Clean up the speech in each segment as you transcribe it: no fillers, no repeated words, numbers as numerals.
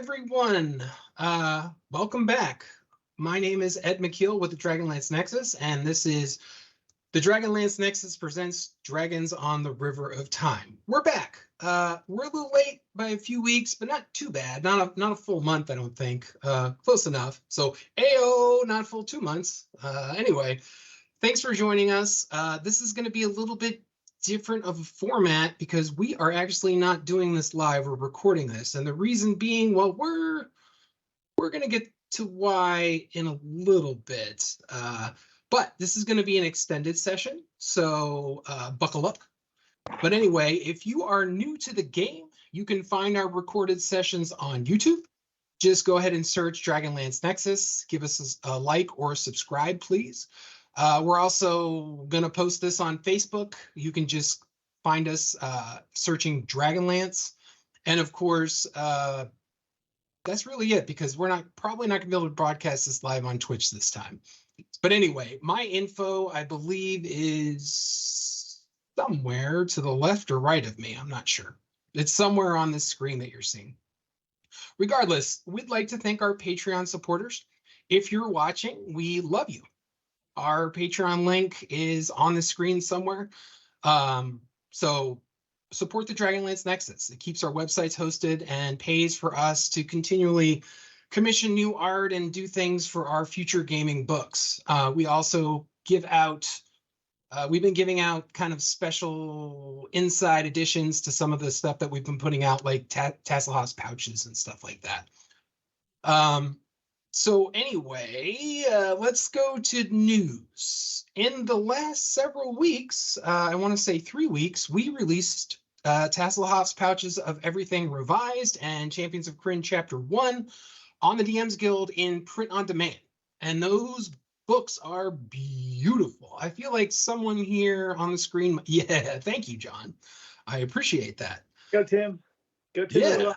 everyone. Welcome back. My name is Ed McKeel with the DragonLance Nexus, and this is the DragonLance Nexus presents Dragons on the River of Time. We're back. We're a little late by a few weeks, but not too bad. Not a full month, I don't think. Close enough. So, ayo, not full 2 months. Anyway, thanks for joining us. This is going to be a little bit different of a format because we are actually not doing this live. We're recording this, and the reason being, well, we're going to get to why in a little bit. But this is going to be an extended session, so buckle up. But anyway, if you are new to the game, you can find our recorded sessions on YouTube. Just go ahead and search Dragonlance Nexus. Give us a like or subscribe, please. We're also going to post this on Facebook. You can just find us searching Dragonlance. And of course, that's really it, because we're probably not going to be able to broadcast this live on Twitch this time. But anyway, my info, I believe, is somewhere to the left or right of me. I'm not sure. It's somewhere on this screen that you're seeing. Regardless, we'd like to thank our Patreon supporters. If you're watching, we love you. Our Patreon link is on the screen somewhere. So support the Dragonlance Nexus. It keeps our websites hosted and pays for us to continually commission new art and do things for our future gaming books. We also give out, we've been giving out kind of special inside editions to some of the stuff that we've been putting out, like Tasselhoff's pouches and stuff like that. So anyway, let's go to news. In the last several weeks, I want to say 3 weeks, we released Tasselhoff's Pouches of Everything Revised and Champions of Krynn Chapter 1 on the DMs Guild in print on demand. And those books are beautiful. I feel like someone here on the screen, yeah, thank you, John. I appreciate that. Go, Tim. Go, Tim. Yeah.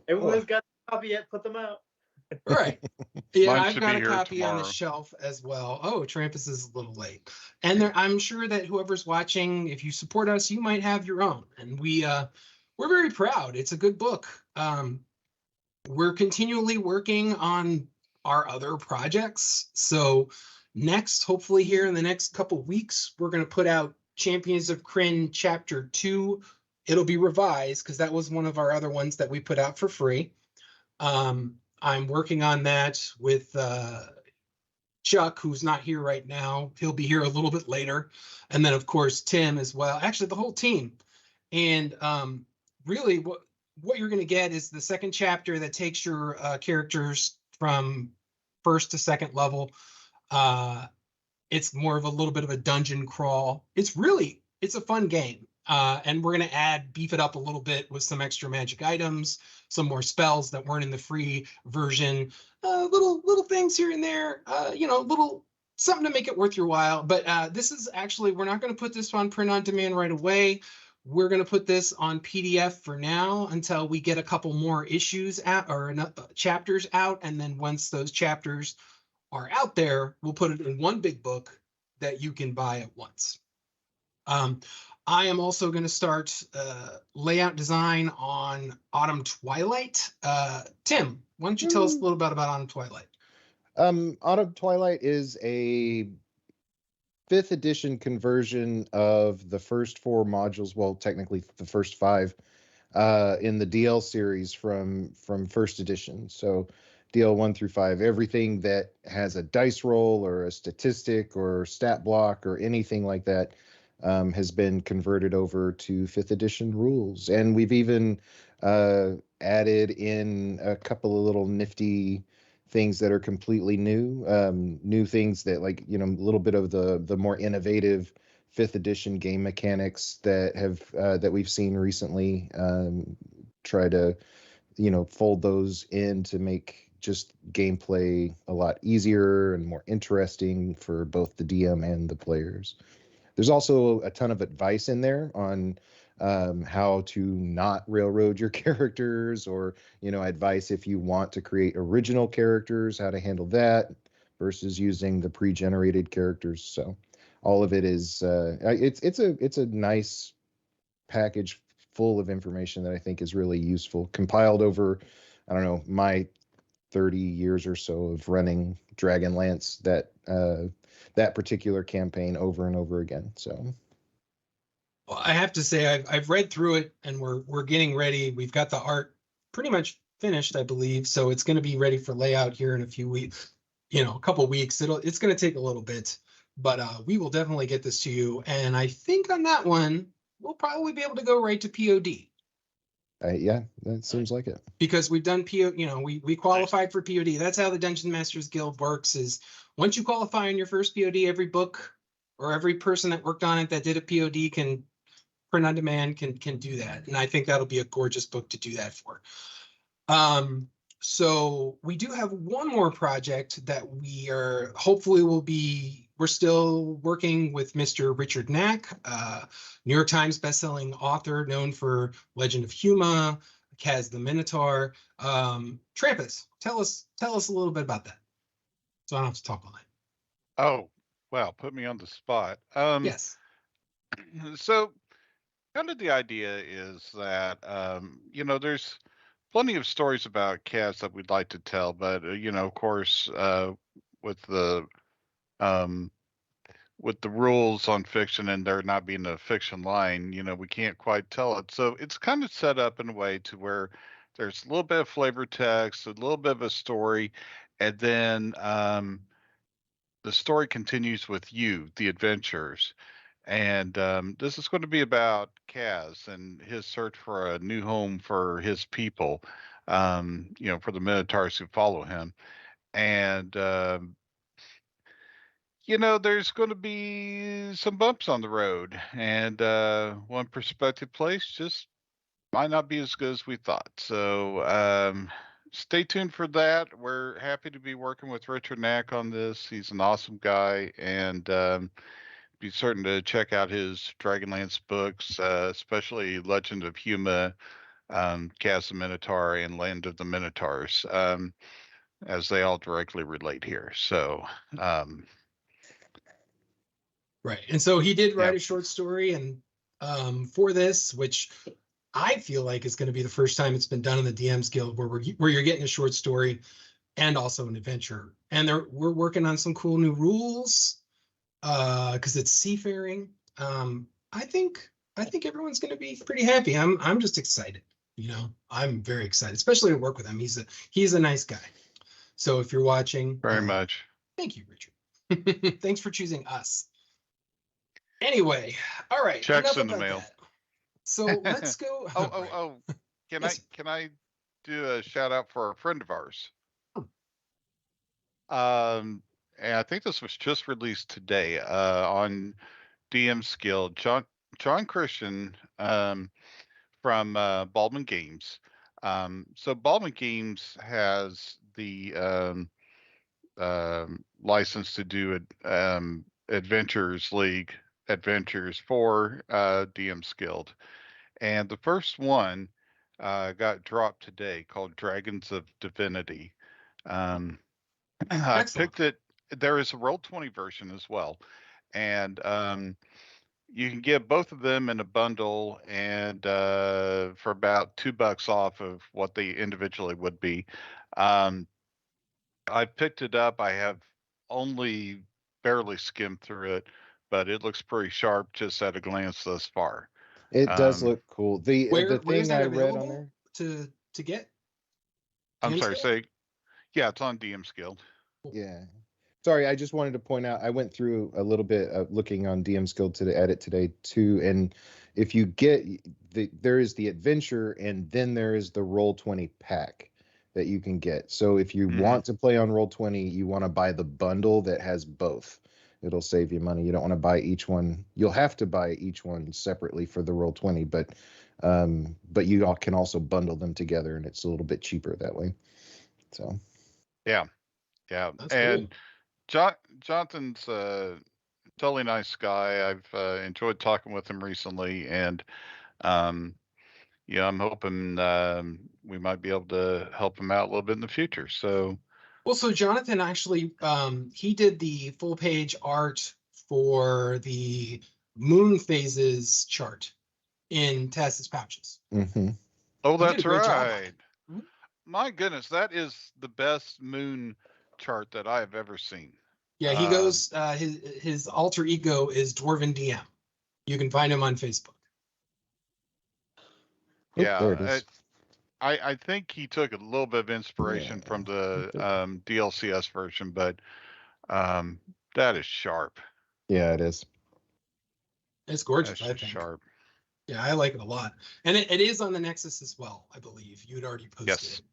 Everyone's got a copy yet. Put them out. Right. Yeah, Mine I've should got be a here copy on the tomorrow. shelf as well. Oh, Trampus is a little late. And I'm sure that whoever's watching, if you support us, you might have your own. And we're very proud. It's a good book. We're continually working on our other projects. So next, hopefully here in the next couple weeks, we're going to put out Champions of Krynn Chapter 2. It'll be revised because that was one of our other ones that we put out for free. I'm working on that with Chuck, who's not here right now. He'll be here a little bit later. And then, of course, Tim as well. Actually, the whole team. And really, what you're going to get is the second chapter that takes your characters from first to second level. It's more of a little bit of a dungeon crawl. It's a fun game. And we're going to beef it up a little bit with some extra magic items, some more spells that weren't in the free version, little things here and there, little something to make it worth your while. But this is actually, we're not going to put this on print on demand right away. We're going to put this on PDF for now until we get a couple more issues out or chapters out. And then once those chapters are out there, we'll put it in one big book that you can buy at once. I am also going to start layout design on Autumn Twilight. Tim, why don't you tell us a little bit about Autumn Twilight? Autumn Twilight is a 5th edition conversion of the first 4 modules, well, technically the first 5 in the DL series from 1st edition. So DL 1 through 5, everything that has a dice roll or a statistic or stat block or anything like that has been converted over to 5th edition rules. And we've even added in a couple of little nifty things that are completely new, new things that, like, a little bit of the more innovative 5th edition game mechanics that we've seen recently. Try to, fold those in to make just gameplay a lot easier and more interesting for both the DM and the players. There's also a ton of advice in there on how to not railroad your characters, or, advice if you want to create original characters, how to handle that versus using the pre-generated characters. So all of it is it's a nice package full of information that I think is really useful, compiled over I don't know, my 30 years or so of running Dragonlance, that particular campaign over and over again. So Well, I have to say I've read through it and we're getting ready. We've got the art pretty much finished, I believe. So it's going to be ready for layout here in a few weeks, a couple weeks. It's going to take a little bit, but we will definitely get this to you. And I think on that one, we'll probably be able to go right to POD. yeah, that seems like it. Because we've done PO, we qualified for POD. That's how the Dungeon Masters Guild works, is once you qualify on your first POD, every book or every person that worked on it that did a POD can print on demand can do that. And I think that'll be a gorgeous book to do that for. So we do have one more project that we're still working with Mr. Richard Knack, New York Times bestselling author known for Legend of Huma, Kaz the Minotaur. Trampus, tell us a little bit about that. So I don't have to talk all night. Oh, wow, put me on the spot. Yes. So kind of the idea is that there's plenty of stories about cats that we'd like to tell, but of course, with the rules on fiction and there not being a fiction line, we can't quite tell it. So it's kind of set up in a way to where there's a little bit of flavor text, a little bit of a story, and then the story continues with you, the adventurers. And this is going to be about Kaz and his search for a new home for his people, for the Minotaurs who follow him. And, there's going to be some bumps on the road. And one prospective place just might not be as good as we thought. So stay tuned for that. We're happy to be working with Richard Knack on this. He's an awesome guy. And, be certain to check out his Dragonlance books, especially Legend of Huma, Kaz the Minotaur, and Land of the Minotaurs, as they all directly relate here. So, right. And so he did write a short story, and for this, which I feel like is going to be the first time it's been done in the DMs Guild, where you're getting a short story and also an adventure. And we're working on some cool new rules. Because it's seafaring. I think everyone's going to be pretty happy. I'm just excited. I'm very excited, especially to work with him. He's a nice guy. So if you're watching, very much. Thank you, Richard. Thanks for choosing us. Anyway, all right. Checks in the mail. That. So let's go. Oh! Can I do a shout out for a friend of ours? And I think this was just released today on DM's Guild. John Christian from Baldwin Games. So Baldwin Games has the license to do Adventures League adventures for DM's Guild. And the first one got dropped today, called Dragons of Divinity. I picked it. There is a Roll20 version as well, and you can get both of them in a bundle, and for about $2 off of what they individually would be. I picked it up. I have only barely skimmed through it, but it looks pretty sharp just at a glance thus far. It does look cool. The thing I read on there to get. I'm sorry. Yeah, it's on DM's Guild. Yeah. Sorry, I just wanted to point out, I went through a little bit of looking on DM's Guild to edit today too, and if you get there is the adventure, and then there is the Roll20 pack that you can get. So if you want to play on Roll20, you want to buy the bundle that has both. It'll save you money. You don't want to buy each one. You'll have to buy each one separately for the Roll20, but you all can also bundle them together, and it's a little bit cheaper that way. So yeah. That's and cool. Jonathan's a totally nice guy. I've enjoyed talking with him recently, and I'm hoping we might be able to help him out a little bit in the future. So Jonathan actually he did the full page art for the moon phases chart in Taz's Pouches. Mm-hmm. Oh, that's right. my goodness, that is the best moon chart that I have ever seen. Yeah, he goes. His alter ego is Dwarven DM. You can find him on Facebook. Oh, Yeah, there it is. I think he took a little bit of inspiration from the DLCS version, but that is sharp. Yeah, it is. It's gorgeous, That's I just think. sharp. Yeah, I like it a lot. And it is on the Nexus as well, I believe. You'd already posted Yes, it.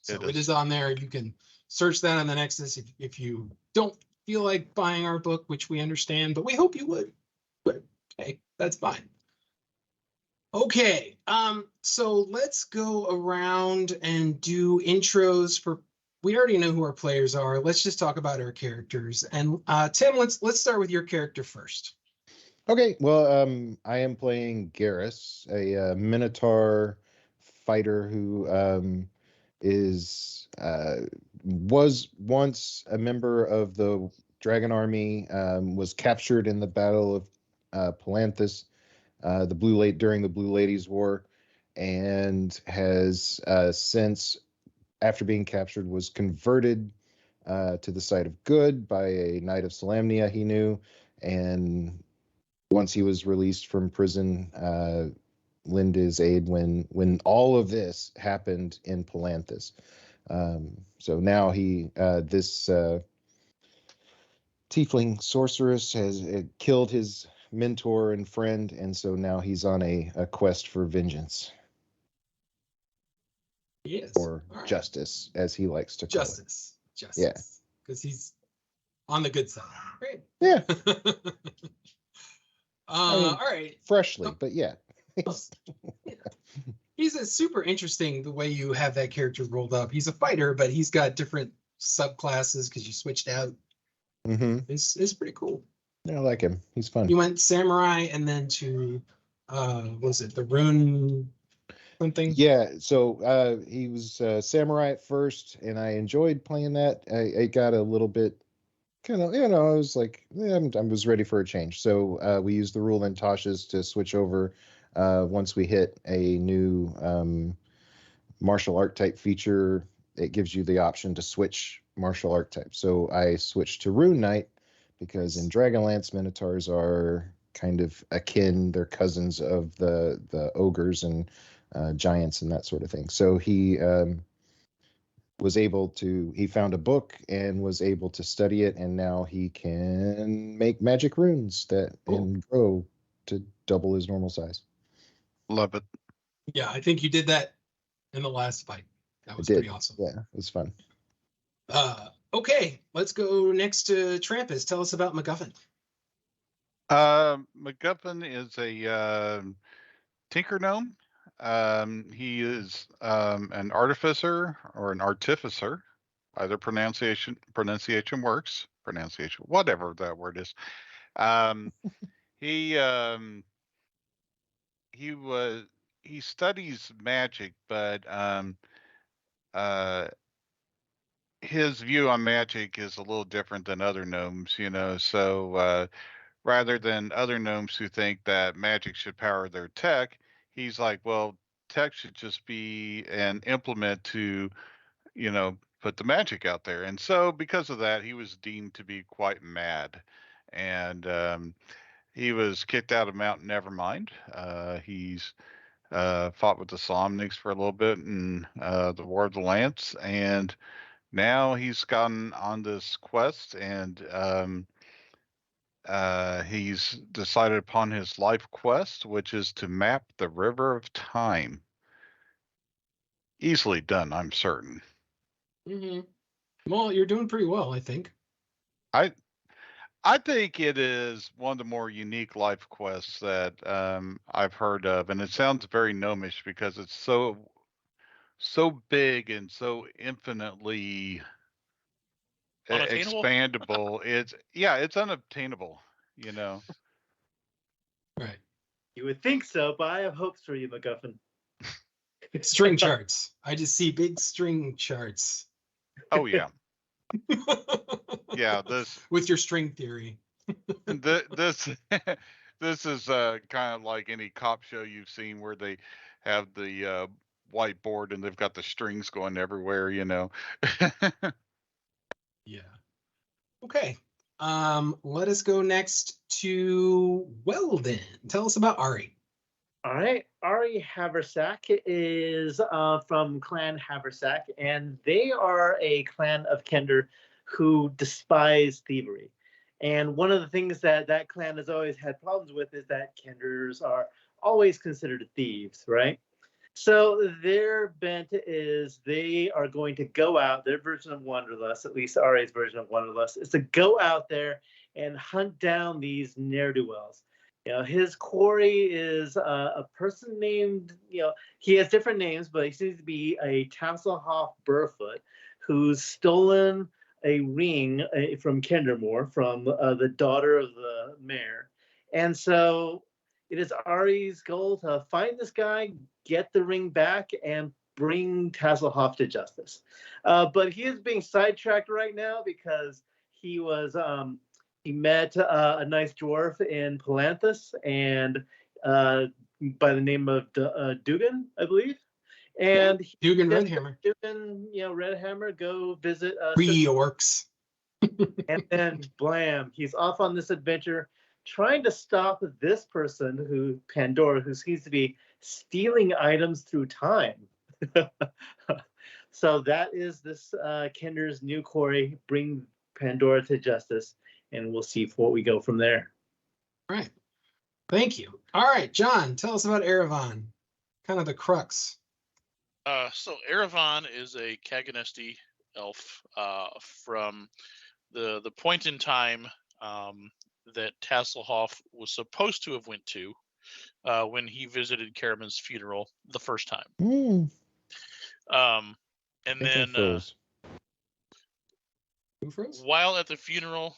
So it it is. is on there. You can search that on the Nexus if you don't feel like buying our book, which we understand, but we hope you would. But hey, that's fine. Okay, so let's go around and do intros for. We already know who our players are. Let's just talk about our characters. And Tim, let's start with your character first. Okay, well, I am playing Garrus, a Minotaur fighter who is was once a member of the Dragon Army, was captured in the Battle of Palanthas, during the Blue Ladies War, and has since, after being captured, was converted to the side of good by a knight of Solamnia he knew, and once he was released from prison, lend his aid when all of this happened in Palanthas. So now this tiefling sorceress has killed his mentor and friend, and so now he's on a quest for vengeance, Yes. or justice, as he likes to call Justice. Yeah. Because he's on the good side. Right. it. Yeah, mean, all right. freshly, but yeah. He's a super interesting the way you have that character rolled up. He's a fighter, but he's got different subclasses because you switched out. Mm-hmm. It's pretty cool. Yeah, I like him. He's fun. You went samurai and then to was it the rune something? Yeah, so he was samurai at first, and I enjoyed playing that. I got a little bit kind of, I was like, I was ready for a change. So we used the rule in Tasha's to switch over once we hit a new martial art type feature. It gives you the option to switch martial art type. So I switched to Rune Knight because in Dragonlance, Minotaurs are kind of akin, they're cousins of the ogres and giants and that sort of thing. So he he found a book and was able to study it, and now he can make magic runes and grow to double his normal size. Love it. Yeah, I think you did that in the last fight. That was pretty awesome. Yeah, it was fun. Okay, let's go next to Trampus. Tell us about MacGuffin. MacGuffin is a tinker gnome. He is an artificer or an artificer. Either pronunciation works. Pronunciation, whatever that word is. He studies magic, but his view on magic is a little different than other gnomes, So rather than other gnomes who think that magic should power their tech, he's like, well, tech should just be an implement to, put the magic out there. And so because of that, he was deemed to be quite mad. And he was kicked out of Mount Nevermind. He's fought with the Somnics for a little bit in the War of the Lance. And now he's gotten on this quest, and he's decided upon his life quest, which is to map the River of Time. Easily done, I'm certain. Mm-hmm. Well, you're doing pretty well, I think. I think it is one of the more unique life quests that I've heard of, and it sounds very gnomish because it's so big and so infinitely Unattainable? expandable. It's unobtainable, Right. You would think so, but I have hopes for you, MacGuffin. String charts. I just see big string charts. Oh yeah. Yeah, this with your string theory. this this is kind of like any cop show you've seen where they have the whiteboard and they've got the strings going everywhere, Yeah. Okay. Let us go next to Weldon. Tell us about Ari. All right, Ari Haversack is from Clan Haversack, and they are a clan of Kender who despise thievery. And one of the things that that clan has always had problems with is that Kenders are always considered thieves, right? So their bent is they are going to go out, their version of Wanderlust, at least Ari's version of Wanderlust, is to go out there and hunt down these ne'er-do-wells. His quarry is a person named, he has different names, but he seems to be a Tasselhoff Burfoot who's stolen a ring from Kendermore, from the daughter of the mayor. And so it is Ari's goal to find this guy, get the ring back, and bring Tasselhoff to justice. But he is being sidetracked right now because he was he met a nice dwarf in Palanthus, and by the name of Dugan, I believe. And Dugan Redhammer. Dugan, Redhammer, go visit Reorcs. and then blam, he's off on this adventure trying to stop this person Pandora, who seems to be stealing items through time. So that is this Kender's new quarry, bring Pandora to justice, and we'll see what we go from there. All right. Thank you. All right, John, tell us about Erevan. Kind of the crux. So Erevan is a Kaganesti elf from the point in time that Tasselhoff was supposed to have went to when he visited Karaman's funeral the first time. And then Who froze? while at the funeral,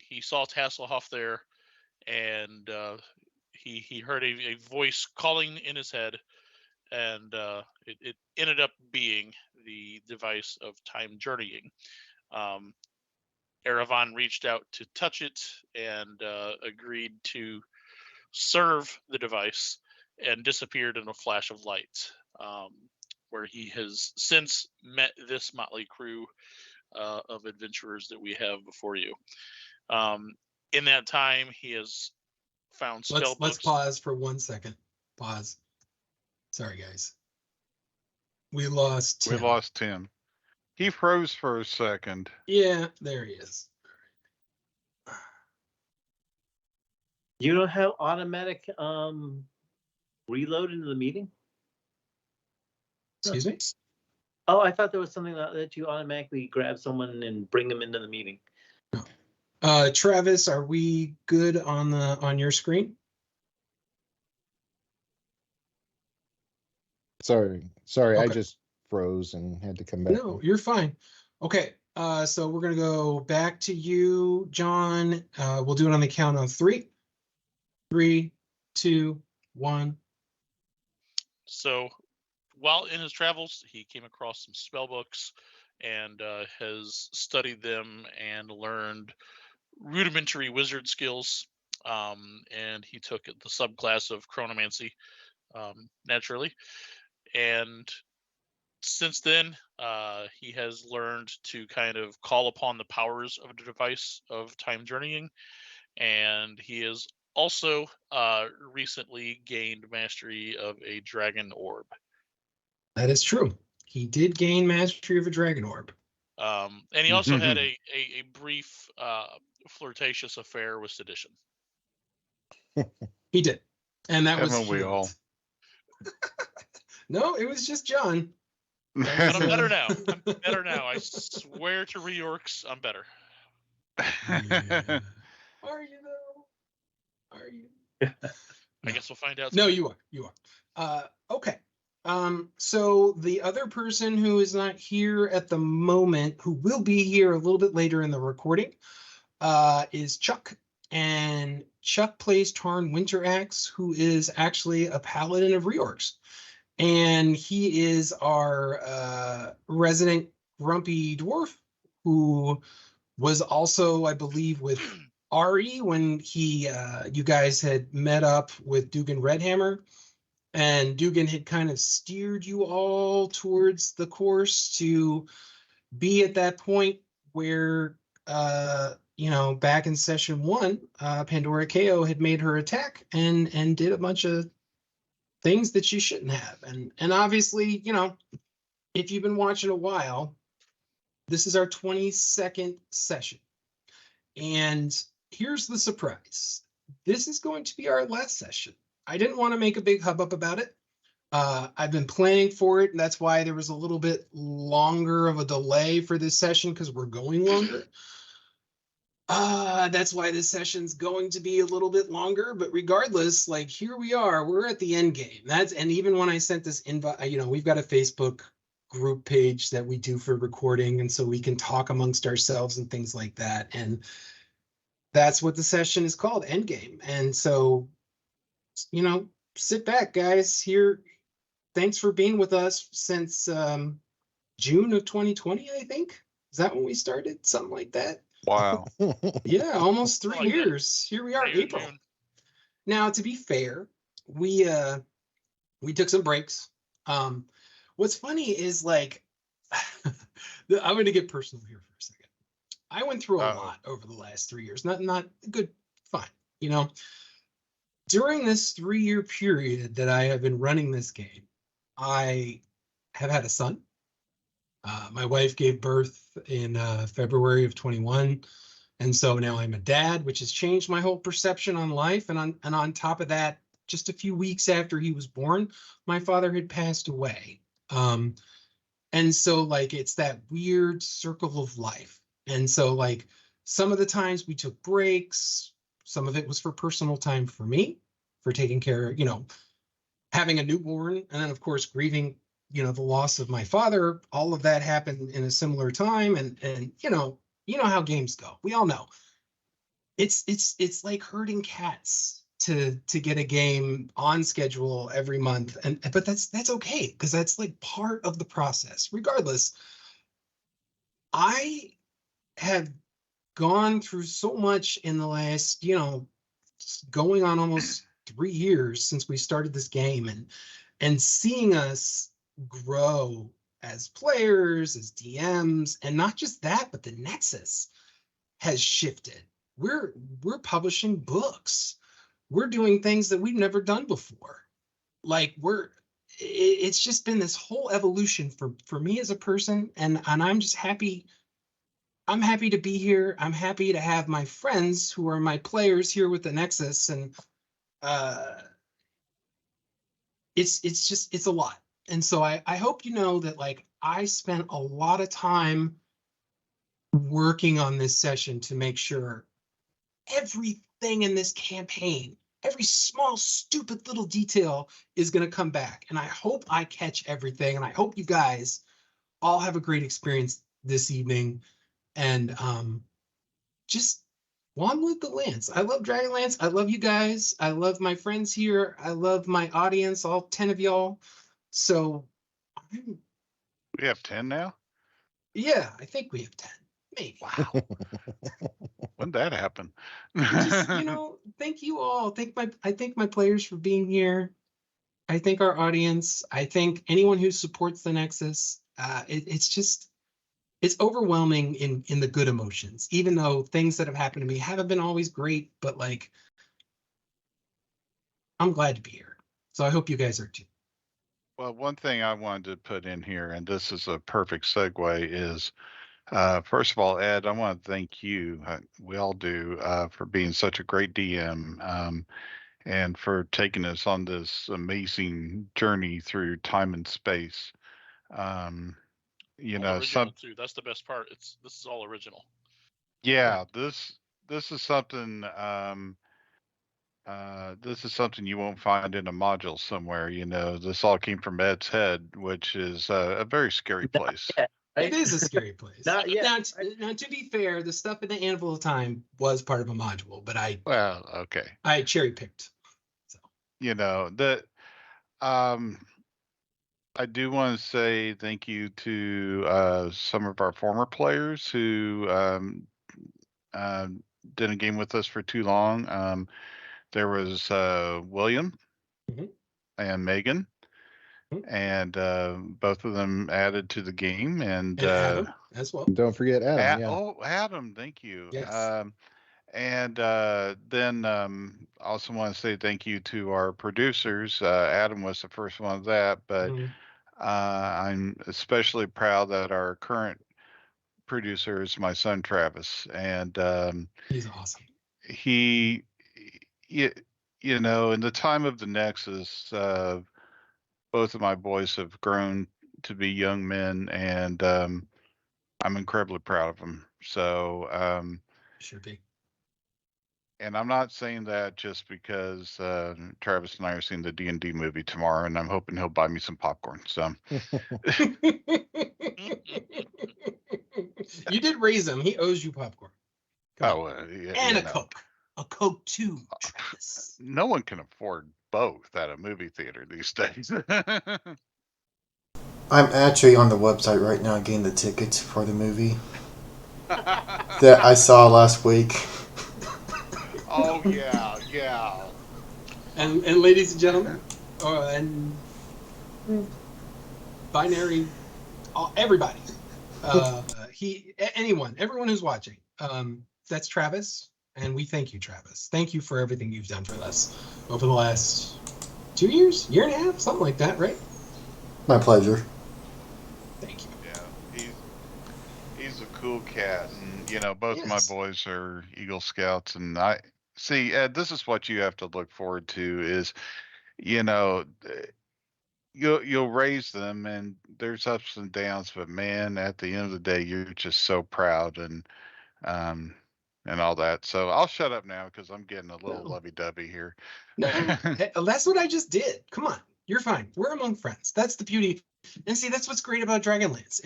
he saw Tasselhoff there, and he heard a voice calling in his head, and it ended up being the device of time journeying. Erevan reached out to touch it and agreed to serve the device, and disappeared in a flash of light, where he has since met this motley crew of adventurers that we have before you. In that time, he has found spell books. Let's pause for 1 second. Pause. Sorry, guys. We lost Tim. We lost Tim. He froze for a second. Yeah, there he is. You don't have automatic reload into the meeting? Excuse me? Oh, I thought there was something that you automatically grab someone and bring them into the meeting. No. Travis, are we good on your screen? Sorry, Okay. I just froze and had to come back. No, you're fine. Okay, so we're gonna go back to you, John. We'll do it on the count of 3. 3, 2, 1. So while in his travels, he came across some spell books and has studied them and learned rudimentary wizard skills. And he took the subclass of chronomancy, naturally. And since then, he has learned to kind of call upon the powers of the device of time journeying. And he has also recently gained mastery of a dragon orb. That is true. He did gain mastery of a dragon orb. And he also had a brief flirtatious affair with Sedition. He did. And that was Haven't we healed. all? No, it was just John. But I'm better now. I'm better now. I swear to reorcs, I'm better. Yeah. Are you though? Are you? I guess we'll find out. No, you are. You are. Okay. So the other person who is not here at the moment, who will be here a little bit later in the recording, is Chuck. And Chuck plays Tarn Winteraxe, who is actually a paladin of reorcs. And he is our resident grumpy dwarf, who was also, I believe, with Ari when you guys had met up with Dugan Redhammer. and Dugan had kind of steered you all towards the course to be at that point where, back in session 1, Pandora KO had made her attack and did a bunch of things that she shouldn't have. And obviously, if you've been watching a while, this is our 22nd session. And here's the surprise. This is going to be our last session. I didn't want to make a big hubbub about it. I've been planning for it, and that's why there was a little bit longer of a delay for this session, because we're going longer. That's why this session's going to be a little bit longer, but regardless, like, here we are, we're at the end game. And even when I sent this invite, we've got a Facebook group page that we do for recording, and so we can talk amongst ourselves and things like that. And that's what the session is called, Endgame. And so, sit back, guys. Here, thanks for being with us since June of 2020, I think. Is that when we started? Something like that. Wow. Yeah, almost 3 Like that. years. Here we are, May or April. June. Now, to be fair, we took some breaks. What's funny is, like, I'm going to get personal here for a second. I went through a lot over the last 3 years. Not good, fine. During this 3-year period that I have been running this game, I have had a son. My wife gave birth in February of 21. And so now I'm a dad, which has changed my whole perception on life. And on top of that, just a few weeks after he was born, my father had passed away. And so, like, it's that weird circle of life. And so, like, some of the times we took breaks, some of it was for personal time for me, for taking care of, having a newborn, and then, of course, grieving, the loss of my father. All of that happened in a similar time. And you know how games go. We all know. It's like herding cats to get a game on schedule every month. But that's okay, because that's like part of the process. Regardless, I have gone through so much in the last, going on almost 3 years since we started this game, and seeing us grow as players, as DMs, and not just that, but the Nexus has shifted. We're publishing books. We're doing things that we've never done before. Like, it's just been this whole evolution for me as a person, and I'm just happy. I'm happy to be here. I'm happy to have my friends who are my players here with the Nexus, and it's a lot. And so I hope you know that, like, I spent a lot of time working on this session to make sure everything in this campaign, every small, stupid little detail is going to come back. And I hope I catch everything. And I hope you guys all have a great experience this evening. And just one with the Lance. I love DragonLance. I love you guys. I love my friends here. I love my audience, all 10 of y'all. So, We have 10 now? yeah, I think we have 10. Maybe. Wow. When did that happen? Just, thank you all. I thank my players for being here. I thank our audience. I thank anyone who supports the Nexus. It's overwhelming in the good emotions, even though things that have happened to me haven't been always great, but, like, I'm glad to be here. So I hope you guys are too. Well, one thing I wanted to put in here, and this is a perfect segue, is first of all, Ed, I want to thank you. We all do, for being such a great DM, and for taking us on this amazing journey through time and space. All original too. That's the best part. This is all original. Yeah, this is something. This is something you won't find in a module somewhere. This all came from Ed's head, which is a very scary place. Yeah, right? It is a scary place. Not yet. Now, to be fair, the stuff in the Anvil of Time was part of a module, but Well, okay. I cherry picked. So I do want to say thank you to some of our former players who didn't game with us for too long. There was William, Mhm. and Megan, Mhm. and both of them added to the game. And Adam as well. Don't forget Adam. Yeah. oh, Adam, thank you. Yes. And then also want to say thank you to our producers. Adam was the first one of that, but Mhm. I'm especially proud that our current producer is my son Travis, and He's awesome. he, you, you know, in the time of the Nexus, both of my boys have grown to be young men, and I'm incredibly proud of them. So, Should be. and I'm not saying that just because Travis and I are seeing the D&D movie tomorrow, and I'm hoping he'll buy me some popcorn. So, You did raise him. He owes you popcorn. Come on. oh, yeah, And you a know, Coke. A Coke too, Travis. no one can afford both at a movie theater these days. I'm actually on the website right now getting the tickets for the movie that I saw last week. Oh yeah. And ladies and gentlemen, and binary, everybody, everyone who's watching, that's Travis, and we thank you, Travis. Thank you for everything you've done for us over the last 2 years, year and a half, something like that, right? My pleasure. Thank you. Yeah, he's a cool cat, and you know, both my Yes. boys are Eagle Scouts, and I see, Ed, this is what you have to look forward to is, you know, you'll raise them, and there's ups and downs, but man, at the end of the day, you're just so proud, um and all that. So I'll shut up now because I'm getting a little No. lovey-dovey here. No, that's what I just did. Come on, you're fine. We're among friends. That's the beauty. And see, that's what's great about Dragonlance.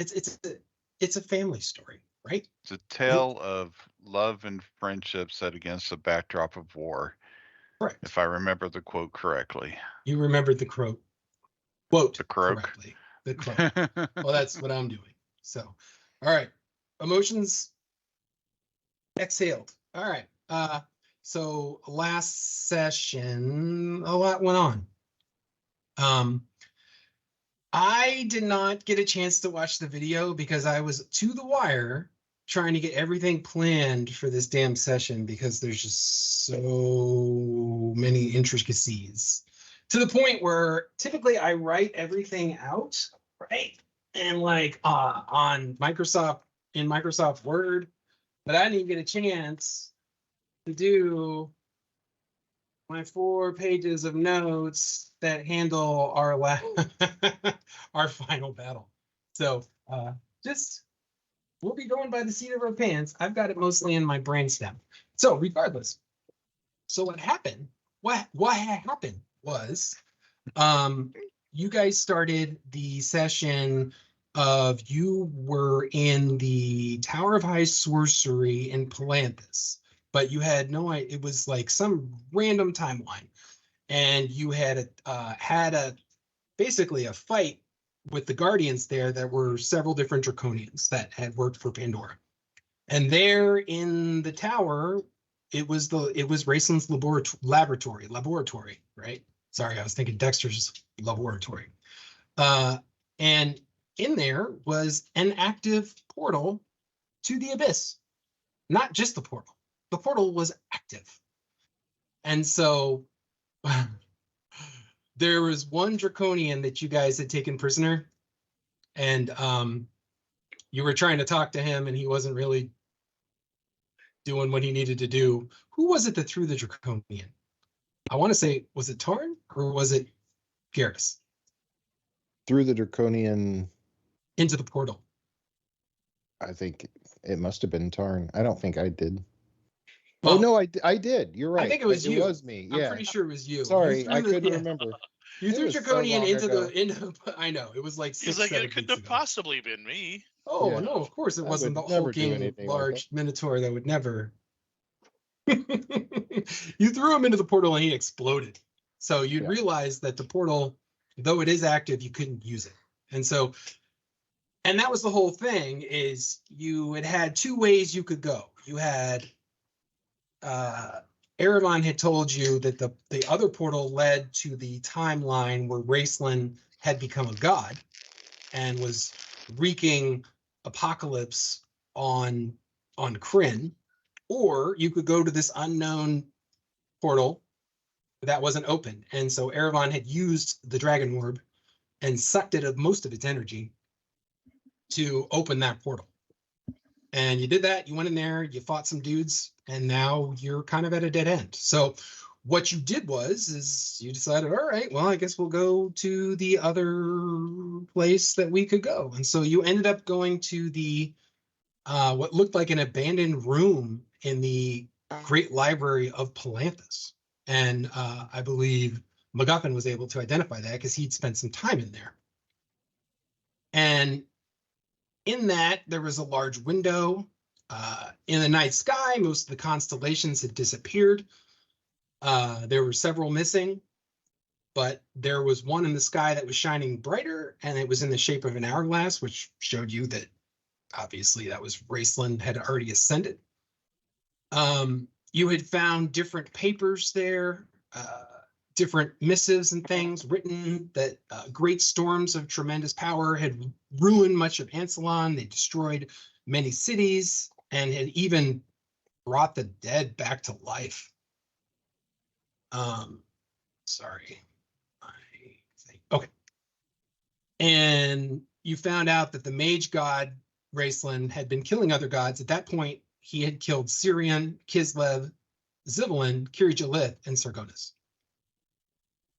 It's a family story, right? It's a tale of love and friendship set against the backdrop of war, Correct. if I remember the quote correctly. You remembered the quote The croak. correctly. The quote. Well, that's what I'm doing. So, all right. Emotions exhaled. All right. So last session, a lot went on. I did not get a chance to watch the video because I was to the wire trying to get everything planned for this damn session because there's just so many intricacies to the point where typically I write everything out, right? And like on Microsoft Word, but I didn't even get a chance to do my 4 pages of notes that handle our our final battle. So just we'll be going by the seat of our pants. I've got it mostly in my brainstem. So regardless, so what happened? What happened was you guys started the session of you were in the Tower of High Sorcery in Palanthas, but you had no idea. It was like some random timeline, and you had a basically a fight with the Guardians there that were several different Draconians that had worked for Pandora. And there in the tower, it was Raceland's laboratory, right? Sorry, I was thinking Dexter's laboratory. And in there was an active portal to the abyss. Not just the portal. The portal was active. And so there was one Draconian that you guys had taken prisoner, and you were trying to talk to him, and he wasn't really doing what he needed to do. Who was it that threw the Draconian? I want to say, was it Tarn or was it Garrus? Through the Draconian, Into the portal. I think it must have been Tarn. I don't think I did. Well, Oh no, I did. You're right. I think it was you. It was me. Yeah. I'm pretty sure it was you. Sorry, I couldn't yeah. remember. You It threw was so Draconian long into ago. the I know it was like 6, He's like, 7 it couldn't weeks have ago. possibly been me. Oh Yeah. no, of course it I wasn't the would never do hulking anything like large Minotaur that would never. You threw him into the portal and he exploded. So you'd Yeah. realize that the portal, though it is active, you couldn't use it. And that was the whole thing, is you had 2 ways you could go. You had Erevan had told you that the other portal led to the timeline where Raceland had become a god and was wreaking apocalypse on Kryn, or you could go to this unknown portal that wasn't open. And so Erevan had used the dragon orb and sucked it of most of its energy to open that portal. And you did that, you went in there, you fought some dudes, and now you're kind of at a dead end. So what you did is you decided, all right, well, I guess we'll go to the other place that we could go. And so you ended up going to the what looked like an abandoned room in the Great Library of Palanthas. And I believe MacGuffin was able to identify that because he'd spent some time in there. And in that, there was a large window. In the night sky, most of the constellations had disappeared. There were several missing, but there was one in the sky that was shining brighter, and it was in the shape of an hourglass, which showed you that obviously that was Raceland had already ascended. You had found different papers there, different missives and things written that great storms of tremendous power had ruined much of Ansalon. They destroyed many cities and had even brought the dead back to life. Sorry. Okay. And you found out that the mage god Raceland had been killing other gods. At that point, he had killed Syrian, Kislev, Zivelin, Kiri-Jalith, and Sargonis.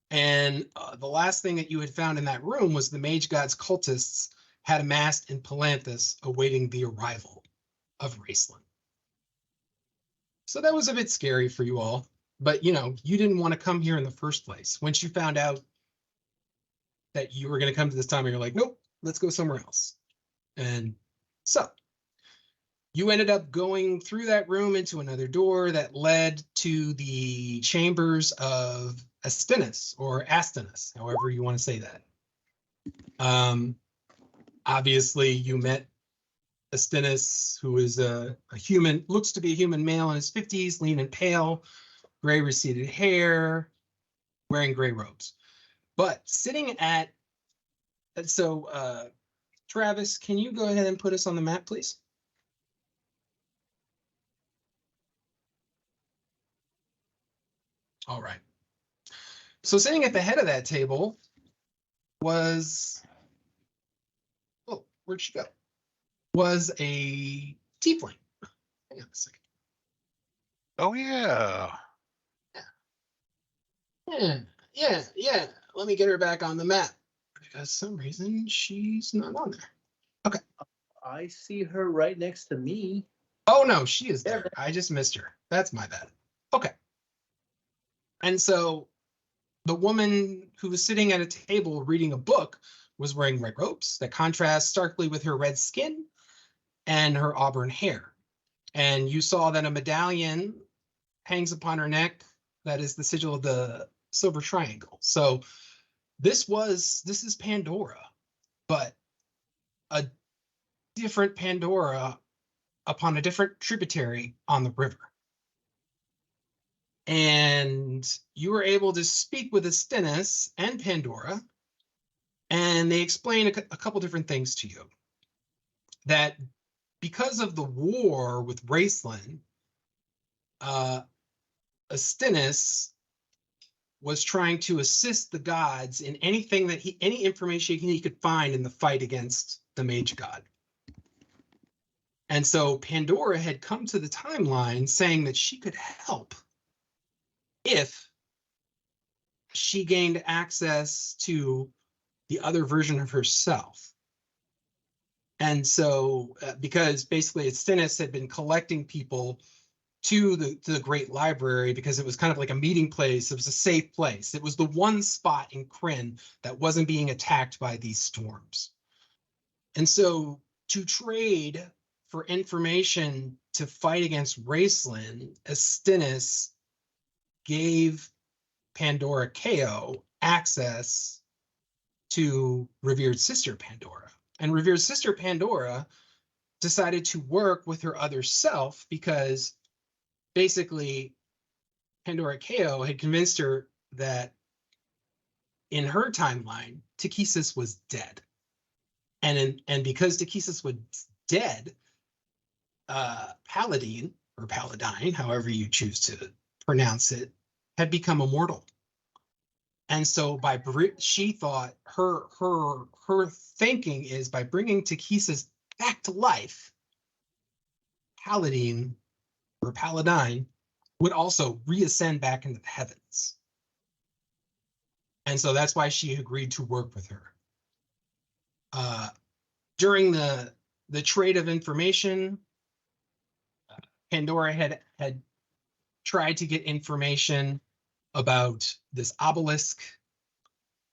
And the last thing that you had found in that room was the mage god's cultists had amassed in Palanthas awaiting the arrival of Raceland. So that was a bit scary for you all, but you didn't want to come here in the first place. Once you found out that you were going to come to this time, you're like, nope, let's go somewhere else. And so you ended up going through that room into another door that led to the chambers of Astinus or Astinus, however you want to say that. Obviously, you met Astinus, who is a human, looks to be a human male in his 50s, lean and pale, gray receded hair, wearing gray robes. But sitting at, Travis, can you go ahead and put us on the map, please? All right. So sitting at the head of that table was, oh, where'd she go? Was a tiefling. Hang on a second. Oh, yeah. Yeah. Let me get her back on the map. Because some reason she's not on there. Okay. I see her right next to me. Oh, no, she is there. I just missed her. That's my bad. Okay. And so the woman who was sitting at a table reading a book was wearing red robes that contrast starkly with her red skin and her auburn hair. And you saw that a medallion hangs upon her neck that is the sigil of the Silver Triangle. So this is Pandora, but a different Pandora upon a different tributary on the river. And you were able to speak with Astinus and Pandora, and they explain a couple different things to you. That because of the war with Raceland, Astinus was trying to assist the gods in anything that any information he could find in the fight against the mage god. And so Pandora had come to the timeline saying that she could help if she gained access to the other version of herself. And so, because basically Astinus had been collecting people to the Great Library because it was kind of like a meeting place. It was a safe place. It was the one spot in Kryn that wasn't being attacked by these storms. And so to trade for information to fight against Raceland, Astinus gave Pandora Ko access to revered sister Pandora. And revered sister Pandora decided to work with her other self because basically Pandora Ko had convinced her that in her timeline, Takesis was dead. And because Takesis was dead, Paladine, or Paladine, however you choose to pronounce it, had become immortal. And so she thought her thinking is by bringing Takesis back to life, Paladine or Paladine would also reascend back into the heavens. And so that's why she agreed to work with her. During the trade of information, Pandora had tried to get information about this obelisk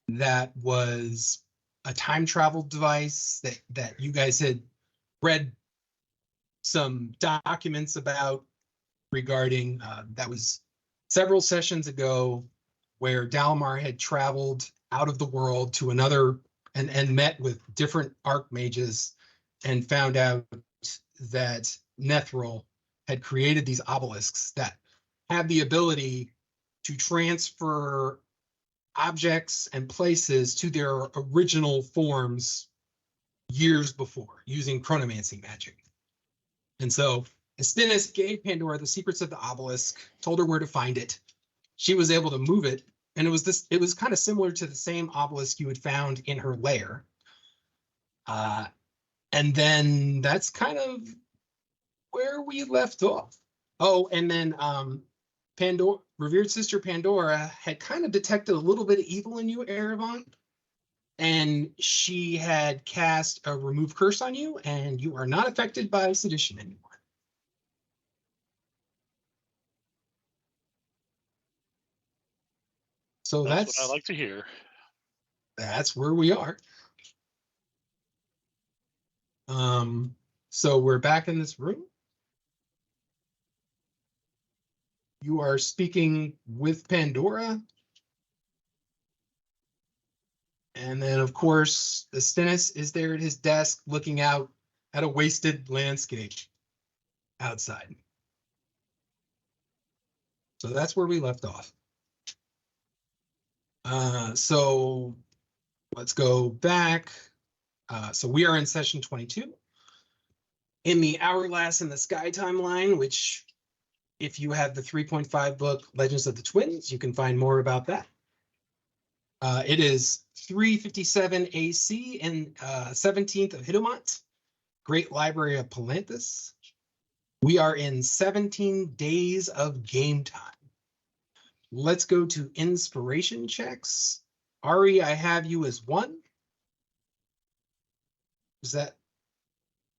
that was a time travel device that you guys had read some documents about regarding. That was several sessions ago, where Dalmar had traveled out of the world to another and met with different archmages and found out that Nethril had created these obelisks that have the ability to transfer objects and places to their original forms years before using chronomancy magic. And so Astinus gave Pandora the secrets of the obelisk, told her where to find it. She was able to move it, and it was kind of similar to the same obelisk you had found in her lair. And then that's kind of where we left off. Oh, and then Pandora, revered sister Pandora, had kind of detected a little bit of evil in you, Erevan, and she had cast a remove curse on you, and you are not affected by sedition anymore. So That's what I like to hear. That's where we are. So we're back in this room. You are speaking with Pandora. And then, of course, Astinus is there at his desk looking out at a wasted landscape outside. So that's where we left off. So let's go back. So we are in session 22. In the Hourglass in the Sky timeline, which if you have the 3.5 book Legends of the Twins, you can find more about that. It is 357 AC in 17th of Hidamont, Great Library of Palanthas. We are in 17 days of game time. Let's go to inspiration checks. Ari, I have you as 1. Is that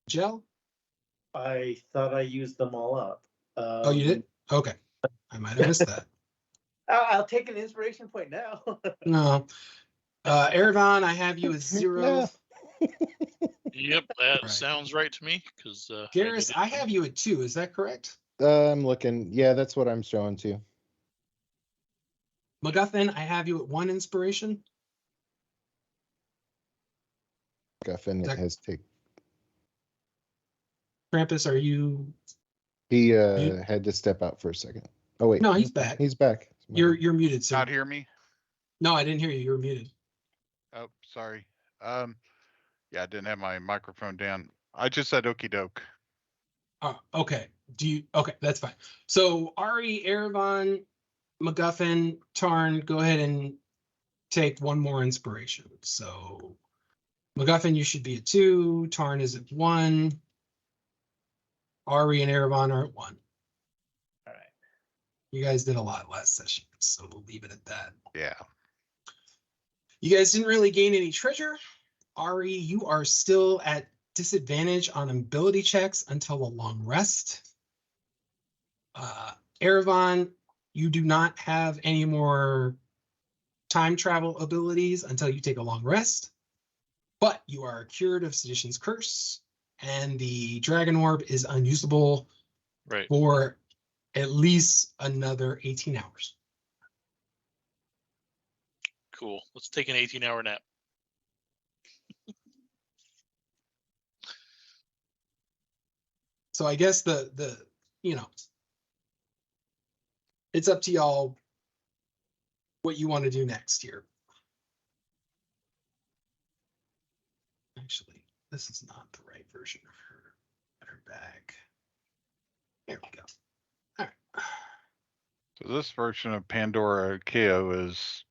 Gel? I thought I used them all up. Oh, you did? Okay. I might have missed that. I'll take an inspiration point now. No. Erevan, I have you as 0. No. Yep, that Right. sounds right to me. Because Garrus, I have you at 2. Is that correct? I'm looking. Yeah, that's what I'm showing too. MacGuffin, I have you at 1 inspiration. Guffin That- has taken. Krampus, are you? He You- had to step out for a second. Oh wait, No, he's back. He's back. You're muted, sir. Not hear me? No, I didn't hear you. You were muted. Oh, sorry. Yeah, I didn't have my microphone down. I just said okie doke. Oh, okay. Okay, that's fine. So Ari, Erevan, MacGuffin, Tarn, go ahead and take 1 more inspiration. So MacGuffin, you should be at 2. Tarn is at 1. Ari and Erevan are at 1. All right. You guys did a lot last session, so we'll leave it at that. Yeah. You guys didn't really gain any treasure. Ari, you are still at disadvantage on ability checks until a long rest. Erevan, you do not have any more time travel abilities until you take a long rest, but you are cured of Sedition's Curse, and the Dragon Orb is unusable right. for at least another 18 hours. Cool. Let's take an 18-hour nap. So I guess the it's up to y'all what you want to do next here. Actually, this is not the right version of her. At her bag. There we go. All right. So this version of Pandora KO is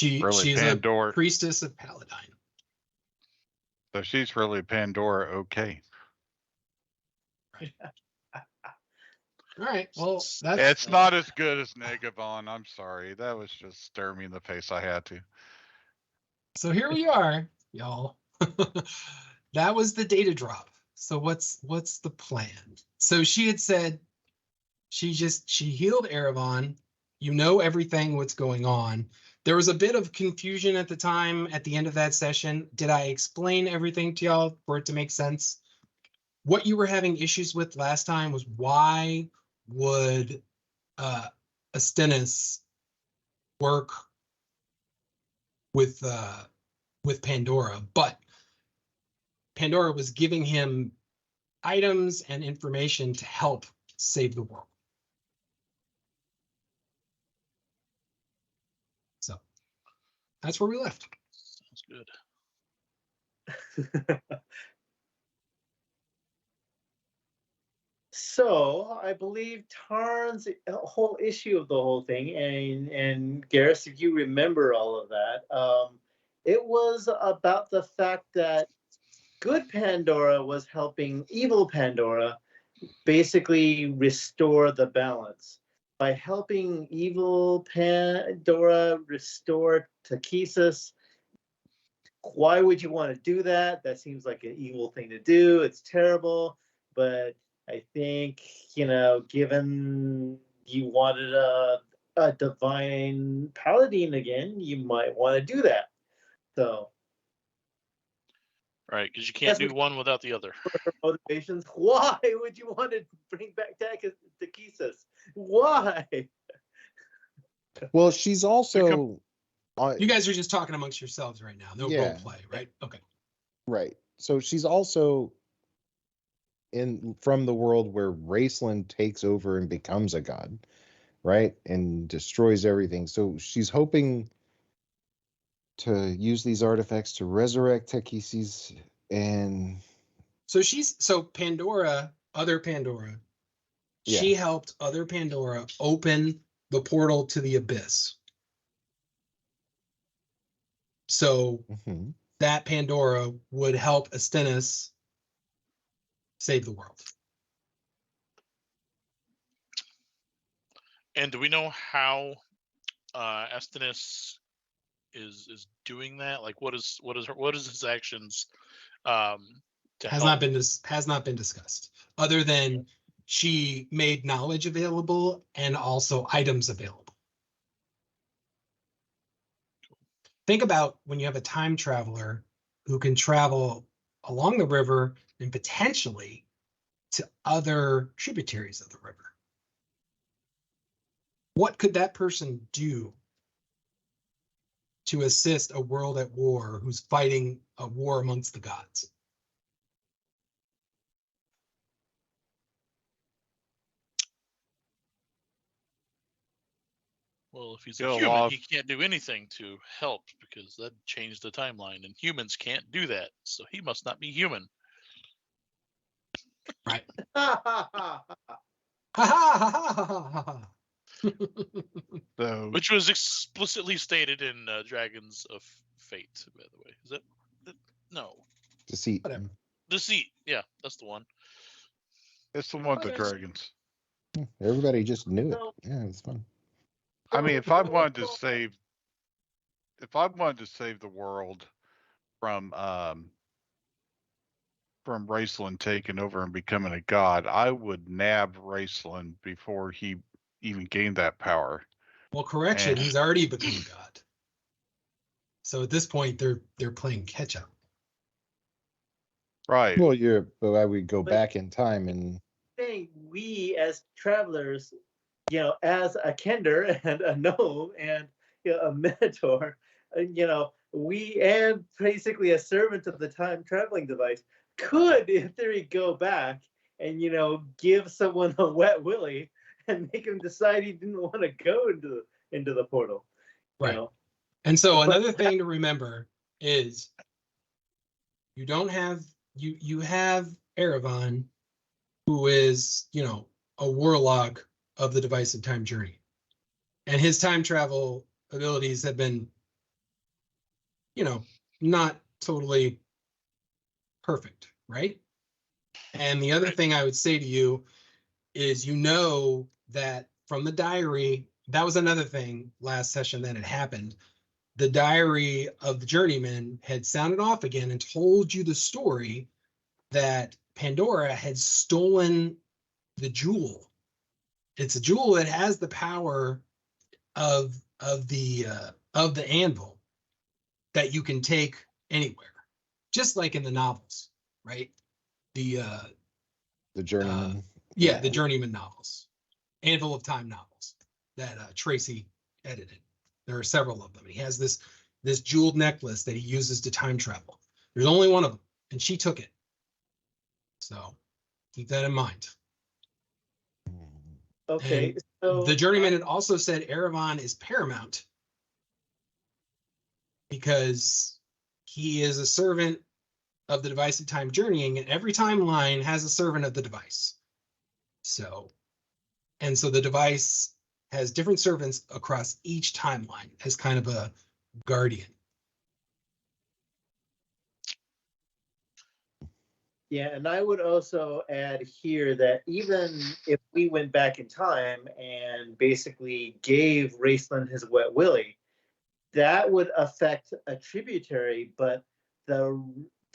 really She's Pandora. a priestess of Paladine. So she's really Pandora. Okay. All right. Well, It's not as good as Negavon. I'm sorry. That was just staring me in the face. I had to. so here we are, y'all. That was the data drop. So what's the plan? So she had said she healed Erebon. You know everything what's going on. There was a bit of confusion at the time at the end of that session. Did I explain everything to y'all for it to make sense? What you were having issues with last time was why would Astenus work with Pandora, but Pandora was giving him items and information to help save the world. So that's where we left. Sounds good. So I believe Tarn's whole issue of the whole thing, and Garrus, if you remember all of that, it was about the fact that good Pandora was helping evil Pandora basically restore the balance. By helping evil Pandora restore Takesis, why would you want to do that? That seems like an evil thing to do. It's terrible. But I think, given you wanted a divine paladin again, you might want to do that. So. Right, because you can't do one without the other. Motivations. Why would you want to bring back Takesis? Why? Well, she's also. You guys are just talking amongst yourselves right now. No role play, right? Okay. Right. So she's also from the world where Raceland takes over and becomes a god, right? And destroys everything. So she's hoping to use these artifacts to resurrect Takesis and so Pandora, other Pandora, she helped other Pandora open the portal to the abyss. So that Pandora would help Astenus save the world. And do we know how Astenus is doing that? Like, what is his actions? Has not been discussed. Other than she made knowledge available and also items available. Think about when you have a time traveler who can travel along the river and potentially to other tributaries of the river. What could that person do to assist a world at war who's fighting a war amongst the gods? Well, if he's a human, he can't do anything to help because that changed the timeline, and humans can't do that, so he must not be human. Right. Which was explicitly stated in Dragons of Fate, by the way. Is that no? Deceit. Whatever. Deceit. Yeah, that's the one. It's the one with the dragons. Everybody just knew it. Yeah, it's fun. I mean, if I wanted to save the world from Raceland taking over and becoming a god, I would nab Raceland before he even gained that power. Well, correction, he's already become a god. So at this point, they're playing catch up. Right. Well, but I would go back in time and saying we as travelers, as a Kender and a gnome and a Minotaur, we and basically a servant of the time traveling device could, in theory, go back and give someone a wet willy and make him decide he didn't want to go into the portal. You Right. know? And so But another thing to remember is you don't have you have Erevan, who is, a warlock of the divisive time journey. And his time travel abilities have been, not totally perfect, right? And the other thing I would say to you is, that from the diary, that was another thing last session that had happened. The diary of the journeyman had sounded off again and told you the story that Pandora had stolen the jewel. It's a jewel that has the power of the anvil that you can take anywhere, just like in the novels, right? The Journeyman. the Journeyman novels, Anvil of Time novels that Tracy edited. There are several of them. He has this jeweled necklace that he uses to time travel. There's only one of them, and she took it. So keep that in mind. Okay, And so the journeyman had also said Erevan is paramount because he is a servant of the device of time journeying, and every timeline has a servant of the device. So the device has different servants across each timeline as kind of a guardian. yeah, and I would also add here that even if we went back in time and basically gave Raceland his wet willy, that would affect a tributary, but the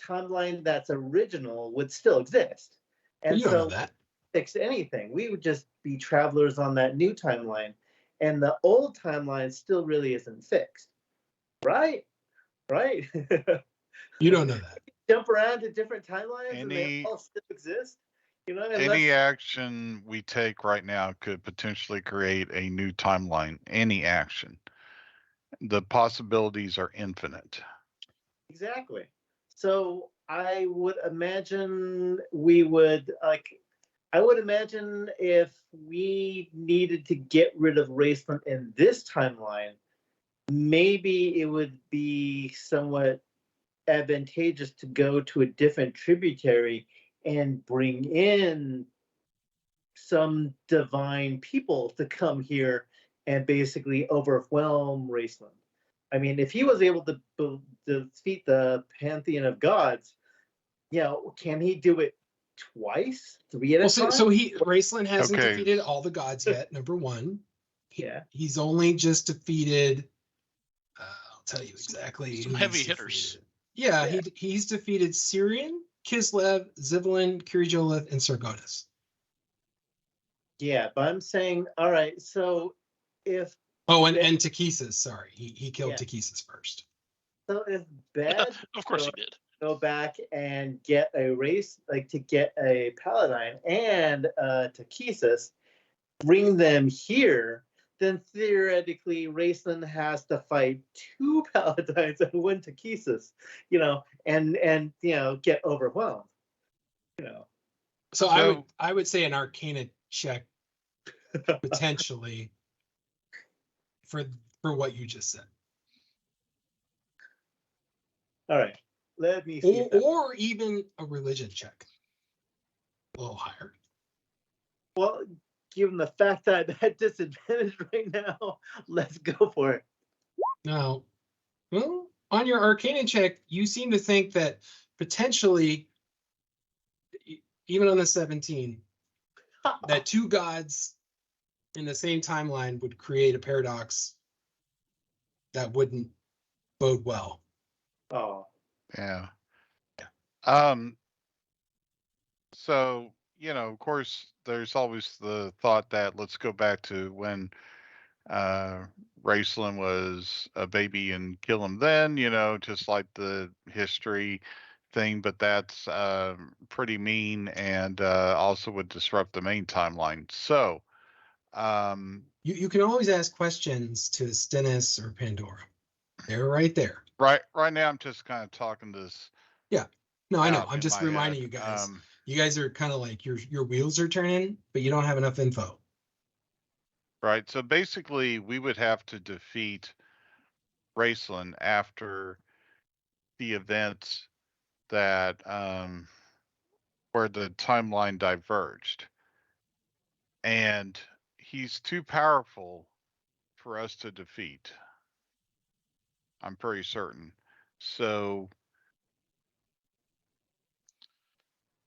timeline that's original would still exist. But And you don't know so that. fix anything. We would just be travelers on that new timeline. And the old timeline still really isn't fixed. Right? Right. You don't know that. Jump around to different timelines and they Any all still exist. any action we take right now could potentially create a new timeline. Any action. The possibilities are infinite. Exactly. So I would imagine we would I would imagine if we needed to get rid of Raceland in this timeline, maybe it would be somewhat advantageous to go to a different tributary and bring in some divine people to come here and basically overwhelm Raceland. I mean, if he was able to defeat the pantheon of gods, can he do it twice, 3 at a time? So Raceland hasn't Okay. defeated all the gods yet. Number one, Yeah. he's only just defeated. I'll tell you exactly. Some who heavy he's hitters. defeated. Yeah, he's defeated Syrian, Kislev, Zivlin, Kirijolith, and Sargonis. Yeah, but I'm saying, all right, so if and Takesis, sorry. He killed Yeah. Takesis first. so if Bad Of course he did. go back and get a race, to get a paladin and Takesis, bring them here, then theoretically Raceland has to fight 2 paladins and 1 Takesis, and get overwhelmed. So I would say an Arcana check potentially for what you just said. All right, let me see. Or even a religion check. A little higher. Well, given the fact that I'm at disadvantage right now, let's go for it. Now, well, on your Arcana check, you seem to think that potentially, even on the 17, that 2 gods in the same timeline would create a paradox that wouldn't bode well. Oh, Yeah. So, of course, there's always the thought that let's go back to when Raceland was a baby and kill him then, just like the history thing, but that's pretty mean and also would disrupt the main timeline. So, You can always ask questions to Stennis or Pandora. They're right there. right now, I'm just kind of talking this. Yeah. No, I know. out I'm in just my reminding head. you guys. You guys are kind of like your wheels are turning, but you don't have enough info. Right. So basically, we would have to defeat Raceland after the event that where the timeline diverged, and he's too powerful for us to defeat. I'm pretty certain. So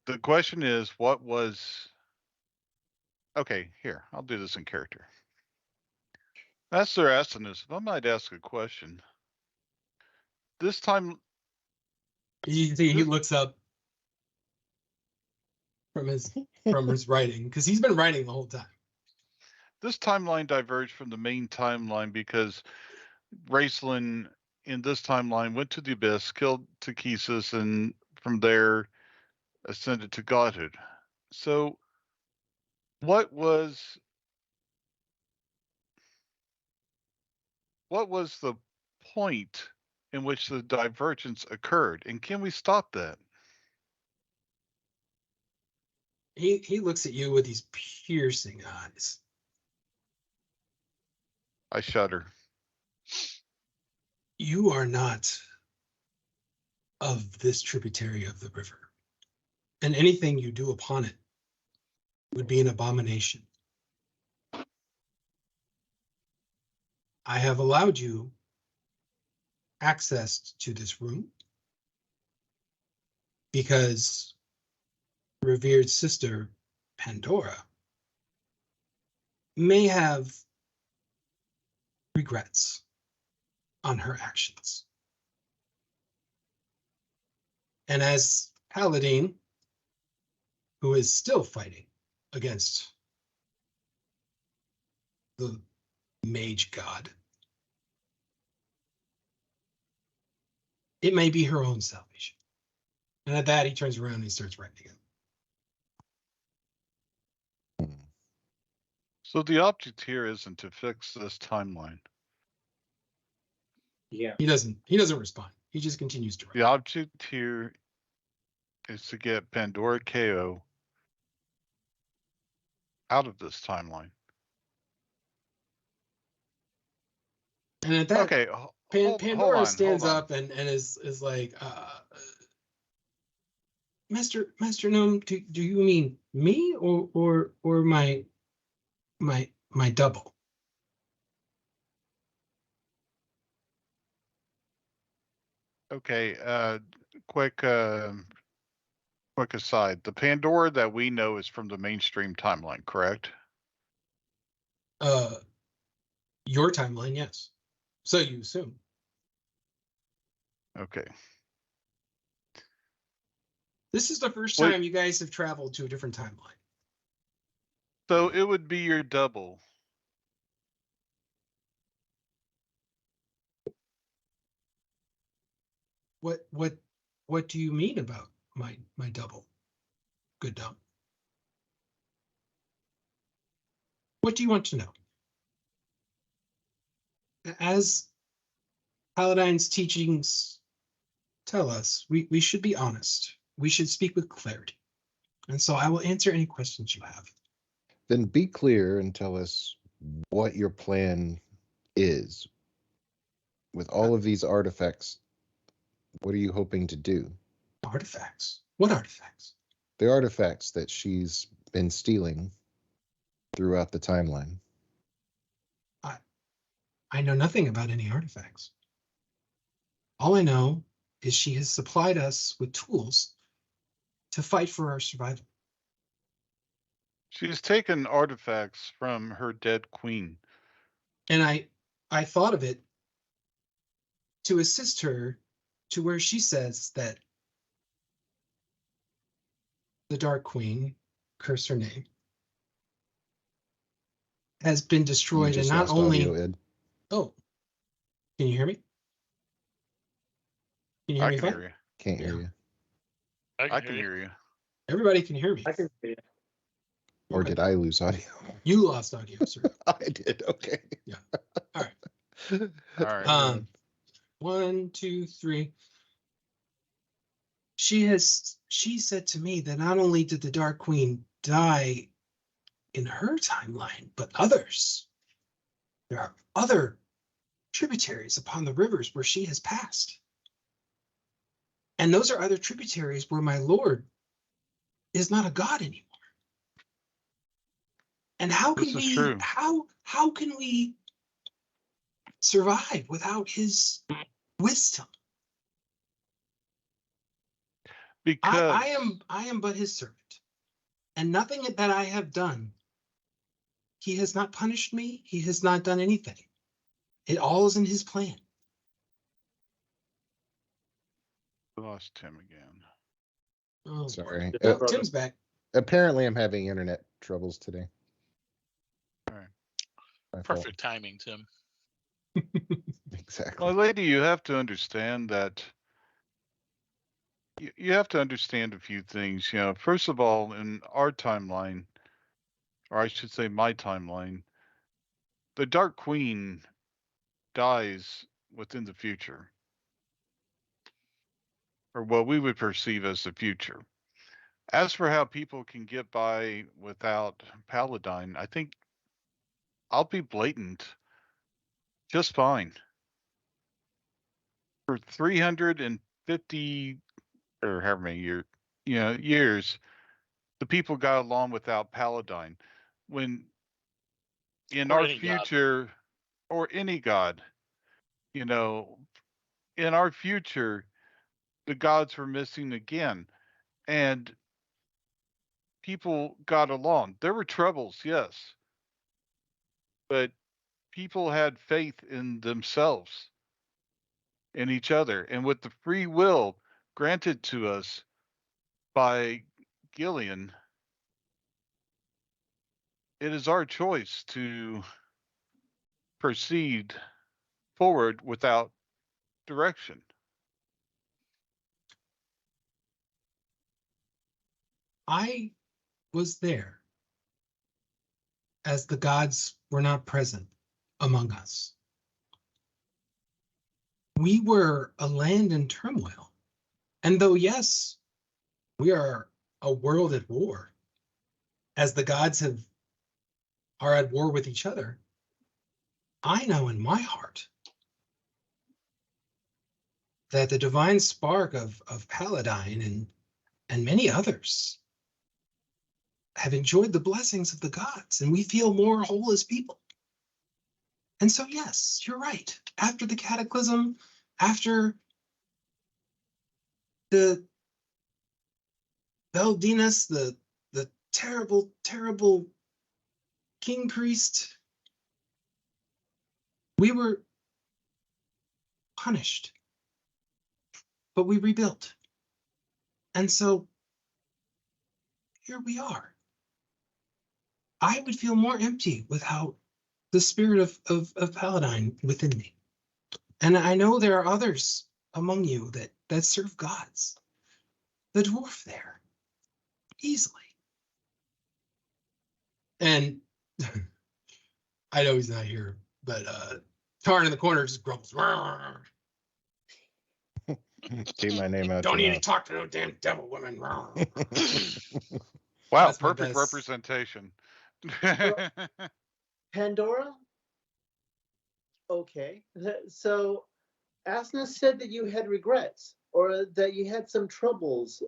the question is, what was? Okay, here, I'll do this in character. Master Astinus, if I might ask a question. This time, You can see he This- looks up from his writing because he's been writing the whole time. this timeline diverged from the main timeline because Raceland in this timeline went to the abyss, killed Takesis, and from there ascended to godhood. So, what was the point in which the divergence occurred, and can we stop that? He looks at you with these piercing eyes. I shudder. You are not of this tributary of the river, and anything you do upon it would be an abomination. I have allowed you access to this room because revered sister Pandora may have regrets on her actions. And as Paladin, who is still fighting against the mage god, it may be her own salvation. And at that, he turns around and he starts writing again. So the object here isn't to fix this timeline. Yeah. He doesn't respond. He just continues to write. The object here is to get Pandora KO out of this timeline. And at that, Okay, Pandora hold stands on. up and is like, Master Gnome, do you mean me or my double? Okay, quick aside. The Pandora that we know is from the mainstream timeline, correct? Your timeline, yes. So you assume. Okay. This is the first Wait. time you guys have traveled to a different timeline. So it would be your double. What do you mean about my double? Good dog. What do you want to know? As Paladin's teachings tell us, we should be honest. We should speak with clarity. And so I will answer any questions you have. Then be clear and tell us what your plan is. With all of these artifacts, what are you hoping to do? Artifacts? What artifacts? The artifacts that she's been stealing throughout the timeline. I know nothing about any artifacts. All I know is she has supplied us with tools to fight for our survival. She's taken artifacts from her dead queen. And I thought of it to assist her to where she says that the Dark Queen, curse her name, has been You destroyed, and just not lost only. audio, Ed. Oh, can you hear me? Can you hear I me can fine? hear you. Can't hear Yeah. you. I can hear you. Everybody can hear me. I can see it. Or did I lose audio? You lost audio, sir. I did. Okay. Yeah. All right. All right. 1, 2, 3. She said to me that not only did the Dark Queen die in her timeline, but others There are other tributaries upon the rivers where she has passed. And those are other tributaries where my Lord is not a god anymore. And how This can is we true. how can we survive without his wisdom? Because I am but his servant, and nothing that I have done, he has not punished me, he has not done anything. It all is in his plan. I lost Tim again. Oh, Sorry. No no, problem. Tim's back. Apparently, I'm having internet troubles today. All right. My fault. Perfect timing, Tim. Exactly. Well, lady, you have to understand that you have to understand a few things. First of all, in our timeline, or I should say my timeline, the Dark Queen dies within the future, or what we would perceive as the future. As for how people can get by without Paladine, I think I'll be blatant, just fine. For 350 or however many years, the people got along without Paladine. When in Or our any god. future, or any god, you know, in our future, the gods were missing again, and people got along. There were troubles, yes, but people had faith in themselves, in each other, and with the free will granted to us by Gillian, it is our choice to proceed forward without direction. I was there as the gods were not present among us. We were a land in turmoil. And though, yes, we are a world at war, as the gods are at war with each other, I know in my heart that the divine spark of Paladine and many others have enjoyed the blessings of the gods, and we feel more whole as people. And so, yes, you're right. After the cataclysm, after the Beldinas, the terrible, terrible king priest, we were punished, but we rebuilt. And so here we are. I would feel more empty without the spirit of Paladine within me. And I know there are others among you that serve gods. The dwarf there, easily. And I know he's not here, but Tarn in the corner just grumbles. "Rawr. Keep my name out Don't your need to mouth. talk to no damn devil women. Rawr." Wow, That's my perfect best. representation. Pandora? Okay. So Asna said that you had regrets or that you had some troubles.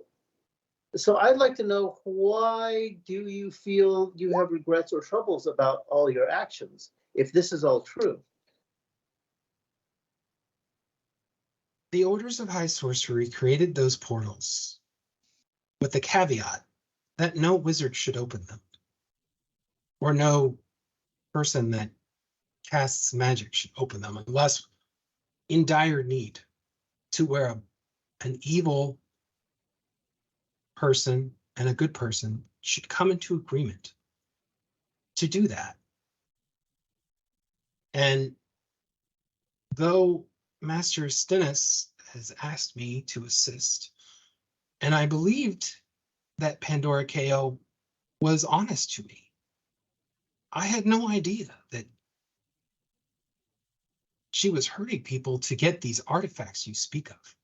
So I'd like to know, why do you feel you have regrets or troubles about all your actions, if this is all true? The Orders of High Sorcery created those portals with the caveat that no wizard should open them, or no person that casts magic should open them unless in dire need, to where an evil person and a good person should come into agreement to do that. And though Master Stennis has asked me to assist, and I believed that Pandora KO was honest to me, I had no idea that she was hurting people to get these artifacts you speak of.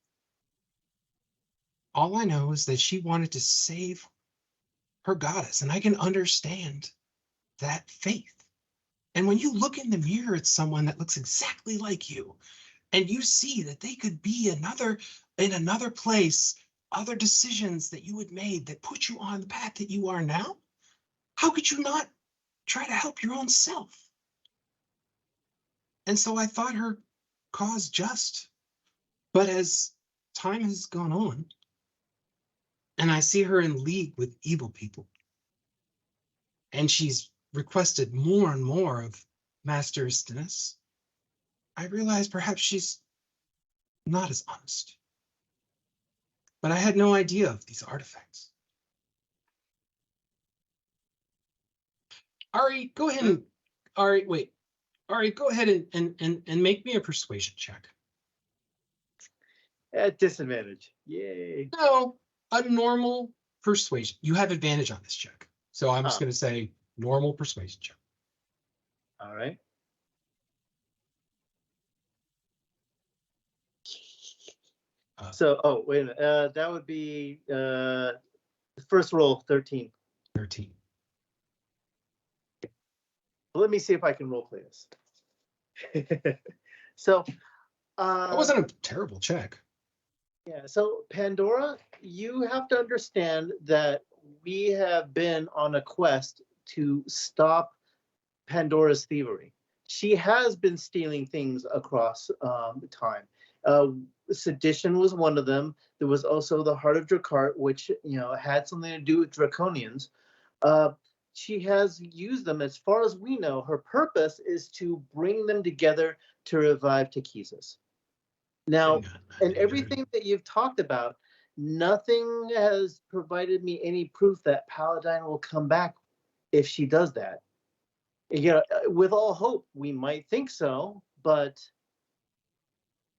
All I know is that she wanted to save her goddess, and I can understand that faith. And when you look in the mirror at someone that looks exactly like you, and you see that they could be in another place, other decisions that you had made that put you on the path that you are now, how could you not try to help your own self? And so I thought her cause just. But as time has gone on, and I see her in league with evil people, and she's requested more and more of Master Stennis, I realize perhaps she's not as honest. But I had no idea of these artifacts. Ari, go ahead and Ari, wait. Ari, go ahead and make me a persuasion check. At disadvantage. Yay. No, a normal persuasion. You have advantage on this check. So I'm just going to say normal persuasion check. All right. So, oh, wait a minute. That would be the first roll, 13. 13. Let me see if I can role play this. So, that wasn't a terrible check. Yeah, so Pandora, you have to understand that we have been on a quest to stop Pandora's thievery. She has been stealing things across time. Sedition was one of them. There was also the Heart of Drakkar, which had something to do with Draconians. She has used them. As far as we know, her purpose is to bring them together to revive Takhisis. Now, and everything that you've talked about, nothing has provided me any proof that Paladine will come back if she does that. With all hope, we might think so, but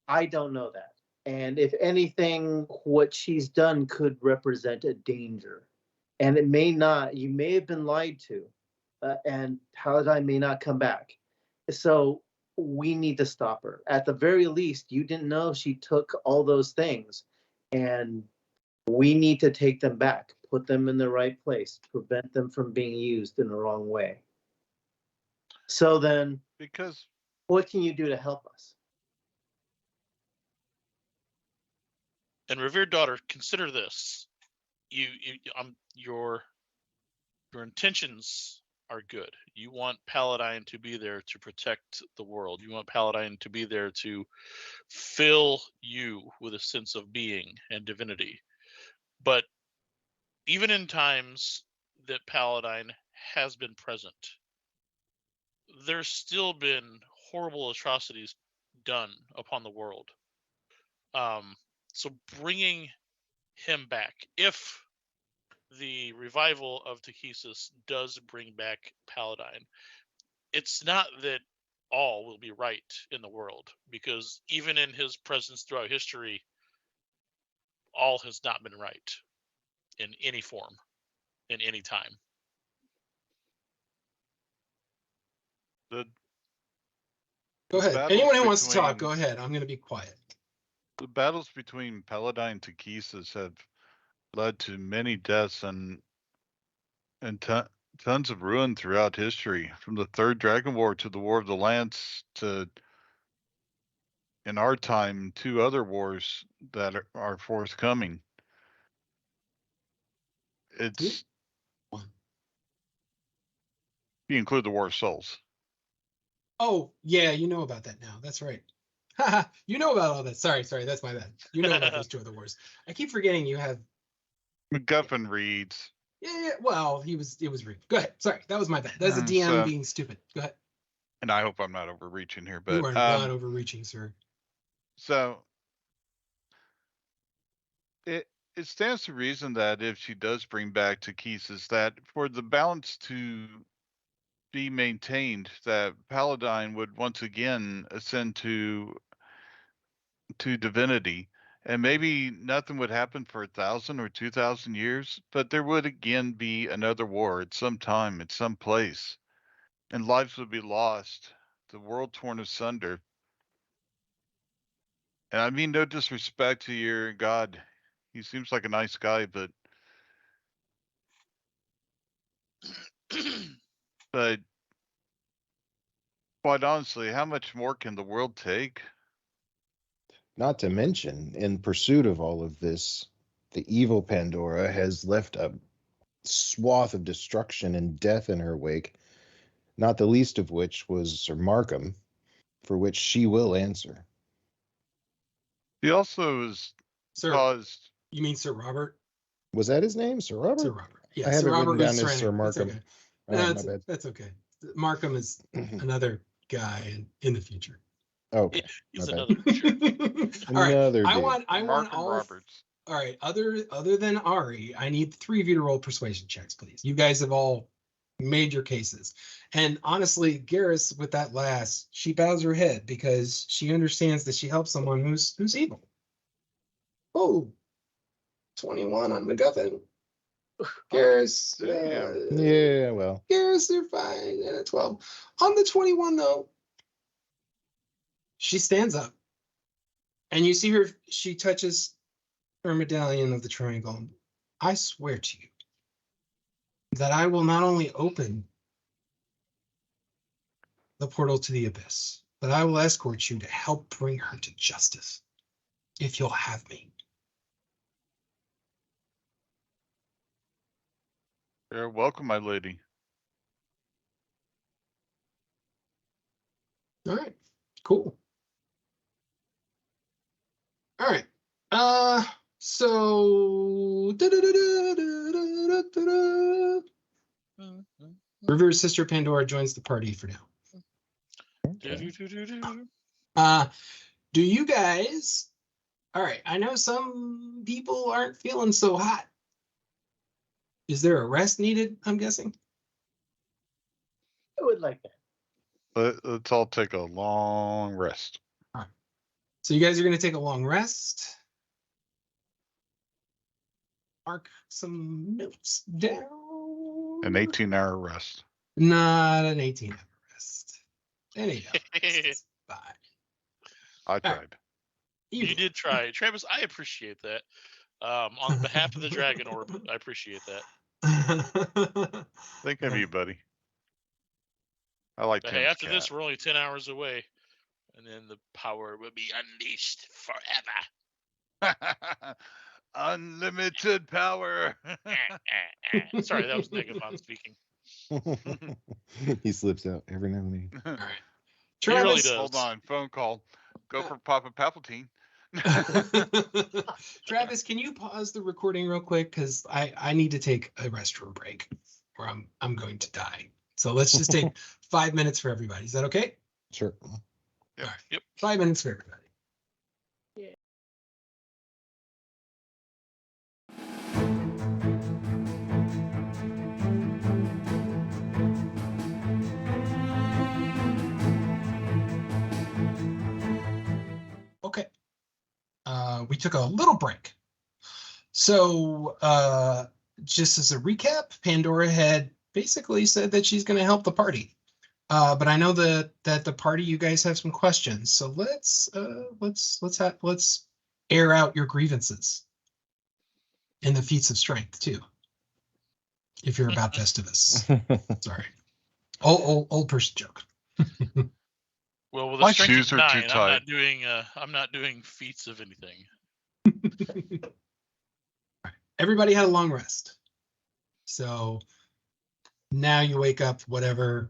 I don't know that. And if anything, what she's done could represent a danger. And it may not, you may have been lied to, and Paladine may not come back. So we need to stop her. At the very least, you didn't know she took all those things, and we need to take them back, put them in the right place, prevent them from being used in the wrong way. So then, Because what can you do to help us? And revered daughter, consider this: your intentions are good. You want Paladine to be there to protect the world. You want Paladine to be there to fill you with a sense of being and divinity. But even in times that Paladine has been present, there's still been horrible atrocities done upon the world. So bringing him back, if the revival of Takhisis does bring back Paladine, it's not that all will be right in the world, because even in his presence throughout history, all has not been right in any form, in any time. the Go ahead. battles Anyone who wants to talk, between- go ahead. I'm going to be quiet. The battles between Paladine and Takhisis have led to many deaths and tons of ruin throughout history, from the Third Dragon War to the War of the Lance to, in our time, 2 other wars that are forthcoming. It's you include the War of Souls. Oh, yeah, you know about that now. That's right. You know about all that. Sorry, that's my bad. You know about those 2 other wars. I keep forgetting you have. MacGuffin reads. Yeah, well, it was Reed. Go ahead. Sorry, that was my bad. That's a DM So- being stupid. Go ahead. And I hope I'm not overreaching here, but You are not overreaching, sir. So it stands to reason that if she does bring back Takhisis, that for the balance to be maintained, that Paladine would once again ascend to divinity, and maybe nothing would happen for 1,000 or 2,000 years, but there would again be another war at some time, at some place, and lives would be lost, the world torn asunder. And I mean no disrespect to your god. He seems like a nice guy, but Quite honestly, how much more can the world take? Not to mention, in pursuit of all of this, the evil Pandora has left a swath of destruction and death in her wake, not the least of which was Sir Markham, for which she will answer. He also has Sir, caused. you mean Sir Robert? Was that his name, Sir Robert? Sir Robert. Yeah, I have Sir it Robert written was down as trying Sir to. That's Markham. okay. Oh, my bad. That's okay. Markham is another guy in the future. Okay, He's my bad. another creature. All right. Another I dude. want Markham all. Roberts. All right. Other than Ari, I need 3 of you to roll persuasion checks, please. You guys have all made your cases. And honestly, Garrus, with that last, she bows her head because she understands that she helps someone who's evil. Oh, 21 on MacGuffin. Garrus. Damn. Yeah, well, Garrus, they're fine. And a 12. On the 21, though, she stands up. And you see her, she touches her medallion of the triangle. I swear to you that I will not only open the portal to the abyss, but I will escort you to help bring her to justice, if you'll have me. You're welcome, my lady. All right, cool. All right. So River's sister Pandora joins the party for now. okay. Do you guys? All right, I know some people aren't feeling so hot. Is there a rest needed? I'm guessing. I would like that. Let's all take a long rest. All right. So you guys are going to take a long rest. Mark some notes down. An 18-hour rest. Not an 18-hour rest. Any hour rest is fine. I right. tried. You did try, Travis. I appreciate that. On behalf of the Dragon Orb, I appreciate that. Think of you, buddy. I like But Tim's hey, after cat. this, we're only 10 hours away, and then the power will be unleashed forever. Unlimited power. Sorry, that was Negathon speaking. He slips out every now and then. All right. He really Travis, does. Hold on, phone call. Go for Papa Palpatine. Travis, can you pause the recording real quick? Because I need to take a restroom break or I'm going to die. So let's just take 5 minutes for everybody. Is that okay? Sure. Yep. All right. Yep. 5 minutes for everybody. Okay. We took a little break. So just as a recap, Pandora had basically said that she's going to help the party. But I know that the party, you guys have some questions. So let's air out your grievances and the feats of strength too. If you're about Festivus. Sorry. Old person joke. Well, with My a strength shoes of are too 9, tight. I'm not doing feats of anything. Everybody had a long rest. So now you wake up, whatever.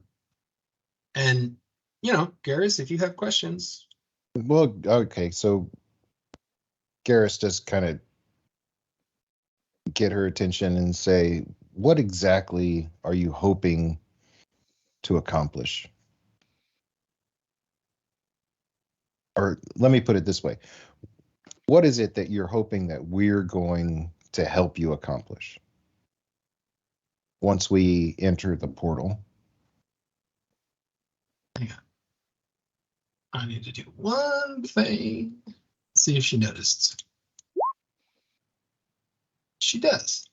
And, Garrus, if you have questions. Well, okay, so Garrus just kind of get her attention and say, what exactly are you hoping to accomplish? Or let me put it this way. What is it that you're hoping that we're going to help you accomplish once we enter the portal? Hang on. I need to do one thing. See if she noticed. She does.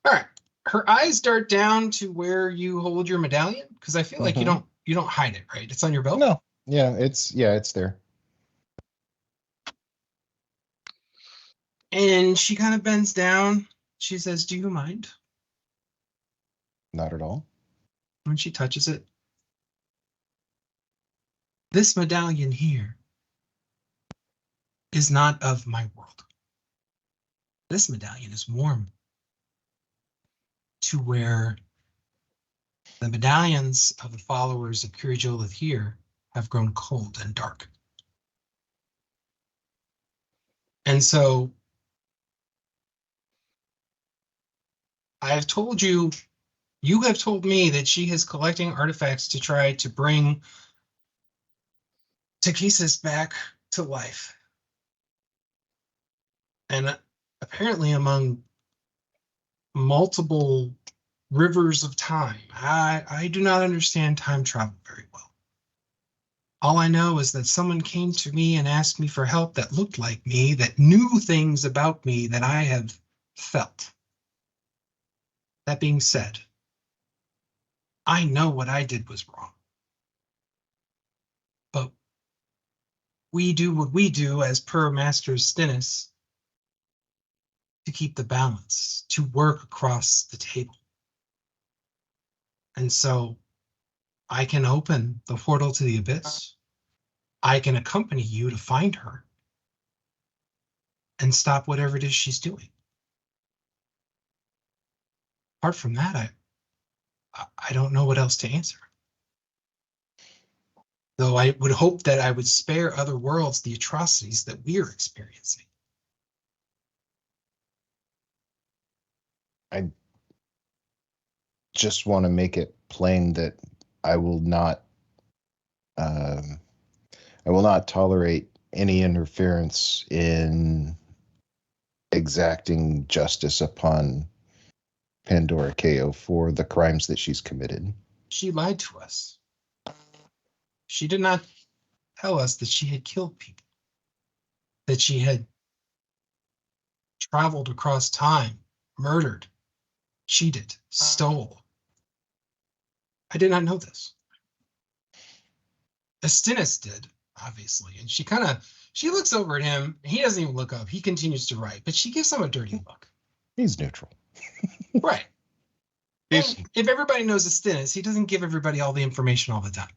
All right. Her eyes dart down to where you hold your medallion, because I feel like you don't hide it, right? It's on your belt. No. Yeah, it's there. And she kind of bends down. She says, "Do you mind?" Not at all. When she touches it, this medallion here is not of my world. This medallion is warm to where the medallions of the followers of Kirjolith here have grown cold and dark. And so I have told you, you have told me that she is collecting artifacts to try to bring Takesis back to life. And apparently among multiple rivers of time, I do not understand time travel very well. All I know is that someone came to me and asked me for help that looked like me, that knew things about me that I have felt. That being said, I know what I did was wrong. But we do what we do as per Master Stennis to keep the balance, to work across the table. And so I can open the portal to the abyss. I can accompany you to find her and stop whatever it is she's doing. Apart from that, I don't know what else to answer. Though I would hope that I would spare other worlds the atrocities that we're experiencing. I just want to make it plain that I will not tolerate any interference in exacting justice upon Pandora Ko for the crimes that she's committed. She lied to us. She did not tell us that she had killed people, that she had traveled across time, murdered, cheated, stole. I did not know this. Stennis did, obviously, and she looks over at him. He doesn't even look up. He continues to write, but she gives him a dirty look. He's neutral. Right. And if everybody knows Stennis, he doesn't give everybody all the information all the time.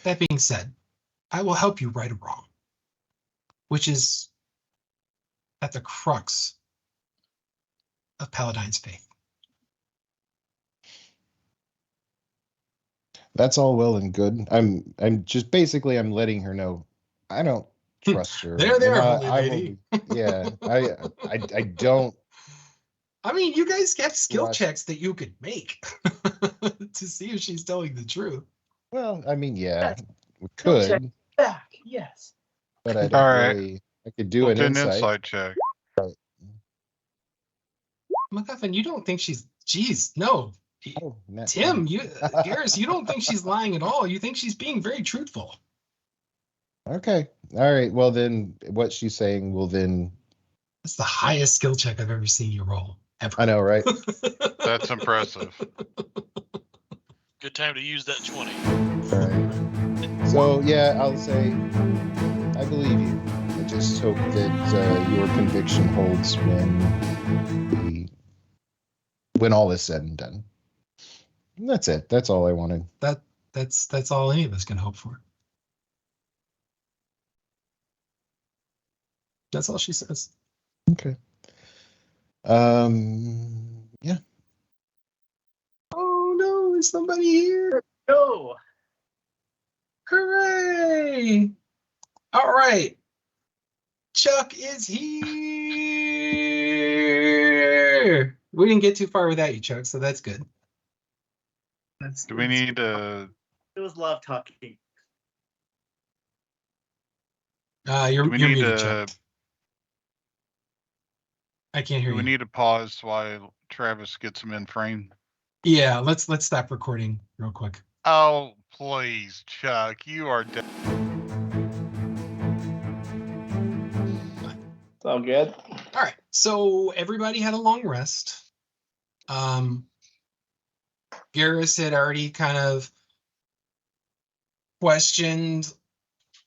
That being said, I will help you right a wrong, which is at the crux of Paladine's faith. That's all well and good. I'm just basically I'm letting her know I don't trust her. There, I holy lady. Yeah, I don't. I mean, you guys have skill Watch. checks that you could make to see if she's telling the truth. Well, I mean, yeah, we Skill check. could, Back, yes. but I don't All right. really. I could do We'll an insight. check. MacGuffin, you don't think she's... Geez, no. Oh, no. Tim, Garrus, you don't think she's lying at all. You think she's being very truthful. Okay. All right. Well, then what she's saying will then. That's the highest skill check I've ever seen you roll, ever. I know, right? That's impressive. Good time to use that 20. All right. So, yeah, I'll say I believe you. I just hope that your conviction holds when all is said and done. And that's it. That's all I wanted. That's all any of us can hope for. That's all she says. Okay. Yeah. Oh no, is somebody here? No. Hooray! All right. Chuck is here. We didn't get too far without you, Chuck, so that's good. Do we need It was love talking. You're do we you're need muted, to Chuck. I can't hear do you. we need to pause while Travis gets him in frame? Yeah, let's stop recording real quick. Oh, please, Chuck, you are dead. It's all good. All right, so everybody had a long rest. Garrus had already kind of questioned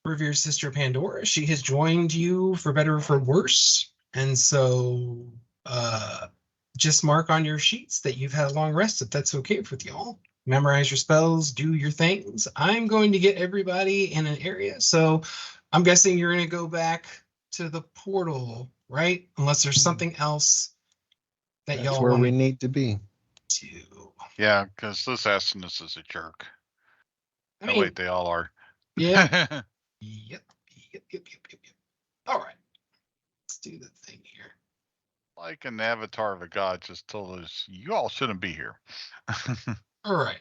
Revere's sister Pandora. She has joined you for better or for worse. And so just mark on your sheets that you've had a long rest, if that's okay with y'all. memorize your spells, do your things. I'm going to get everybody in an area. So I'm guessing you're going to go back to the portal, right? Unless there's something else that That's y'all where want we to need to be. do. Yeah, because this Astinus is a jerk. I Oh, mean, wait, they all are. yeah. Yep. All right. Let's do the thing here. Like an avatar of a god just told us, you all shouldn't be here. All right.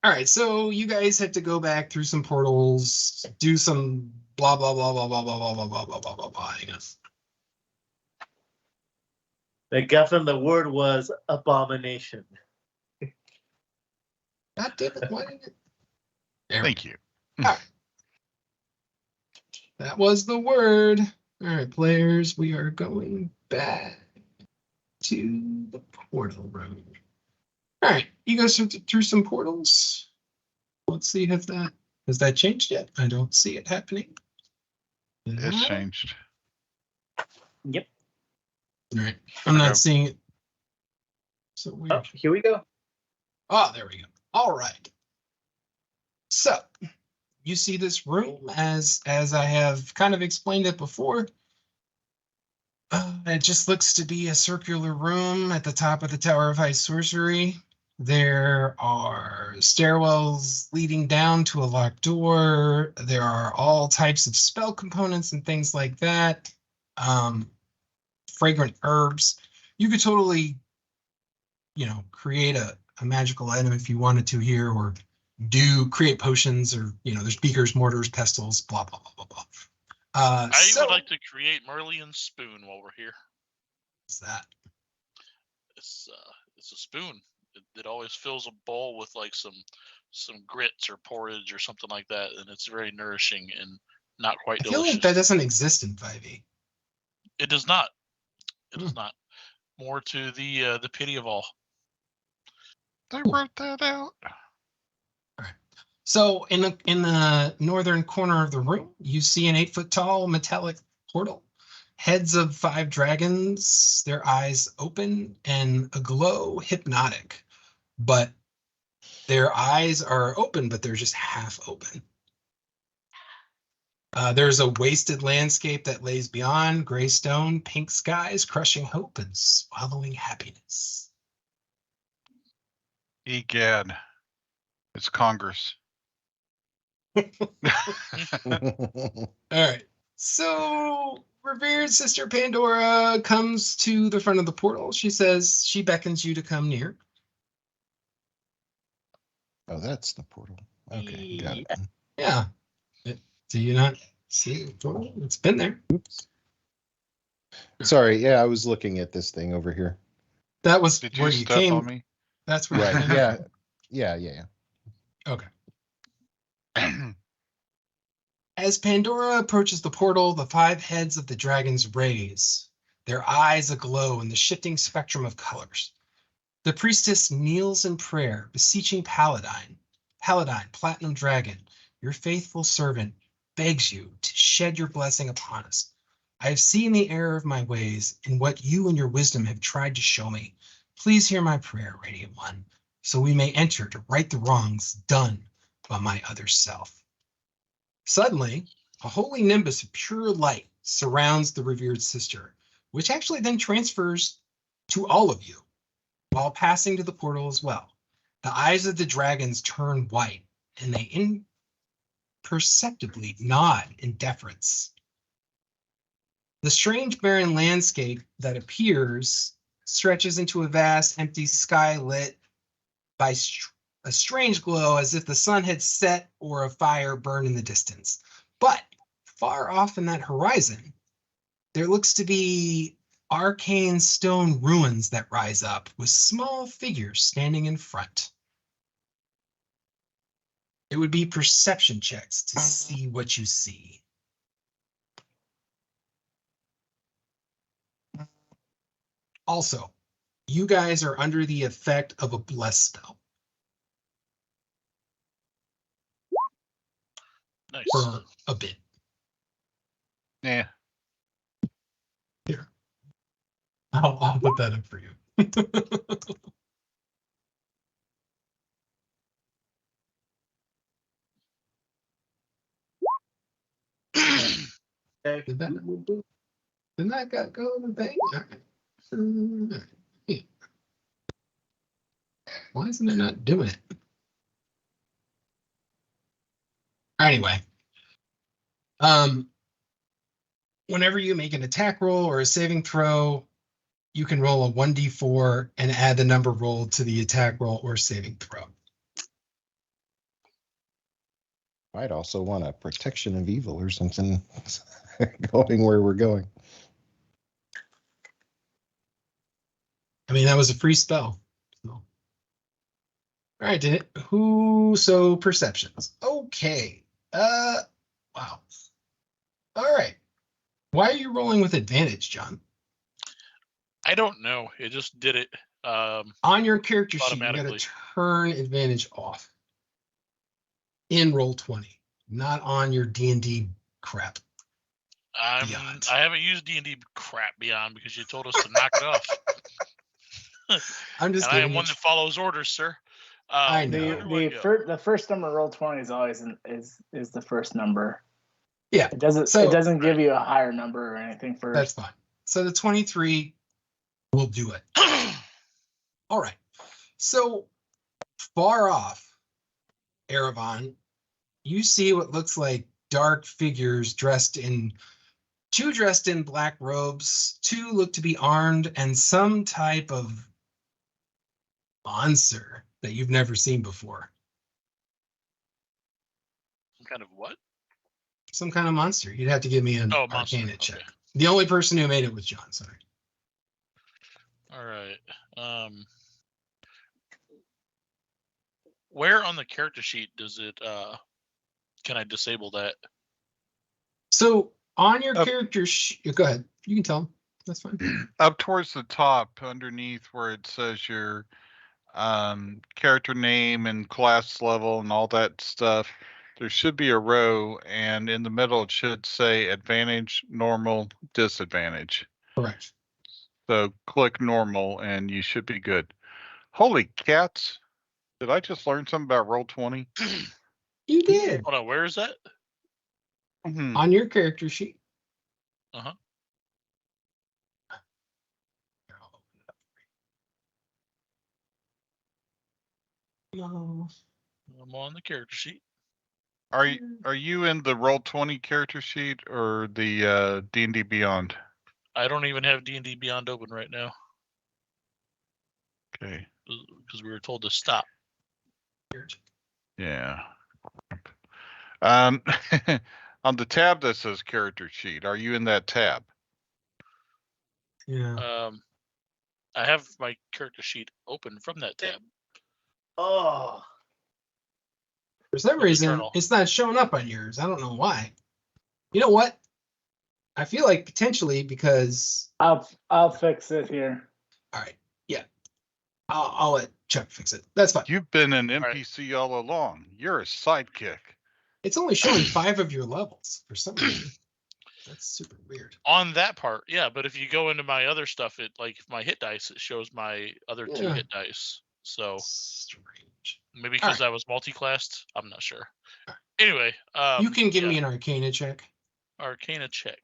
All right. So you guys have to go back through some portals, do some blah blah blah blah blah blah blah blah blah blah blah blah blah. I guess. MacGuffin, the word was abomination. God damn it! Why didn't it? There we Thank you. All right. That was the word. All right, players, we are going back to the portal room. All right, you guys through some portals. Let's see if that has that changed yet. I don't see it happening. It's changed. Yep. All right, I'm not Okay. seeing it. So weird. Oh, here we go. Oh, there we go. All right. So you see this room as I have kind of explained it before. It just looks to be a circular room at the top of the Tower of High Sorcery. There are stairwells leading down to a locked door. There are all types of spell components and things like that. Fragrant herbs. You could totally, create a magical item if you wanted to here, or create potions, or there's beakers, mortars, pestles, blah blah blah blah blah. I would like to create Merlian's spoon while we're here. What's that? It's a spoon. It always fills a bowl with like some grits or porridge or something like that, and it's very nourishing and not quite I feel delicious. like that doesn't exist in 5e. It does not. It does not. More to the pity of all. They wrote that out. So in the northern corner of the room, you see an 8-foot tall metallic portal. Heads of 5 dragons, their eyes open and aglow, hypnotic. But their eyes are open, but they're just half open. There's a wasted landscape that lays beyond, gray stone, pink skies, crushing hope and swallowing happiness. Egad. It's Congress. All right. So revered Sister Pandora comes to the front of the portal. She beckons you to come near. Oh, that's the portal. Okay, got it. Yeah. Do you not see the portal? It's been there. Oops. Sorry, yeah, I was looking at this thing over here. That was Did where you you step came. on me? That's where Right, you came. yeah. Okay. As Pandora approaches the portal, the 5 heads of the dragons raise, their eyes aglow in the shifting spectrum of colors. The priestess kneels in prayer, beseeching Paladine, Platinum Dragon, your faithful servant, begs you to shed your blessing upon us. I have seen the error of my ways in what you and your wisdom have tried to show me. Please hear my prayer, Radiant One, so we may enter to right the wrongs done by my other self. Suddenly, a holy nimbus of pure light surrounds the revered sister, which actually then transfers to all of you while passing to the portal as well. The eyes of the dragons turn white, and they imperceptibly nod in deference. The strange barren landscape that appears stretches into a vast empty sky lit by a strange glow, as if the sun had set or a fire burned in the distance. But far off in that horizon, there looks to be arcane stone ruins that rise up with small figures standing in front. It would be perception checks to see what you see. Also, you guys are under the effect of a bless spell. Nice. For a bit. Yeah. Here. I'll put that up for you. Okay. Did that go to the bank? All right. Why isn't it not doing it? Anyway, whenever you make an attack roll or a saving throw, you can roll a 1d4 and add the number rolled to the attack roll or saving throw. Might also want a protection of evil or something going where we're going. I mean, that was a free spell. So. All right, did it? So perceptions. Okay. Wow. All right. Why are you rolling with advantage, John? I don't know. It just did it. On your character sheet, you got Automatically. to turn advantage off in Roll20, not on your D&D crap. Beyond. I haven't used D&D crap beyond because you told us to knock it off. I'm just and I am kidding. one that follows orders, sir. I know. Where do I go? The first number roll 20 is always is the first number. Yeah. It doesn't give you a higher number or anything first. That's fine. So the 23 will do it. All right. So far off, Erevan, you see what looks like dark figures dressed in black robes. Two look to be armed, and some type of monster that you've never seen before. Some kind of what? Some kind of monster. You'd have to give me an monster. Arcana check. Okay. The only person who made it was John. Sorry. All right. Where on the character sheet does it? Can I disable that? So on your character sheet, go ahead. You can tell him. That's fine. Up towards the top, underneath where it says your character name and class level and all that stuff, there should be a row, and in the middle it should say advantage, normal, disadvantage. Correct. So click normal and you should be good. Holy cats. Did I just learn something about Roll20? You did. Hold on, where is that? On your character sheet. Uh-huh. No. I'm on the character sheet. Are you in the Roll20 character sheet or the D&D Beyond? I don't even have D&D Beyond open right now Okay. because we were told to stop. Yeah. On the tab that says character sheet, are you in that tab? Yeah. I have my character sheet open from that tab. Oh, For some With reason, Eternal. it's not showing up on yours. I don't know why. You know what? I feel like potentially because. I'll fix it here. All right. Yeah. I'll let Chuck fix it. That's fine. You've been an NPC all along. You're a sidekick. It's only showing 5 of your levels for some reason. That's super weird. On that part, yeah. But if you go into my other stuff, it like my hit dice, it shows my other 2 hit dice. So Strange. maybe because I was multi-classed, I'm not sure. Right. Anyway, you can give me an Arcana check. Arcana check.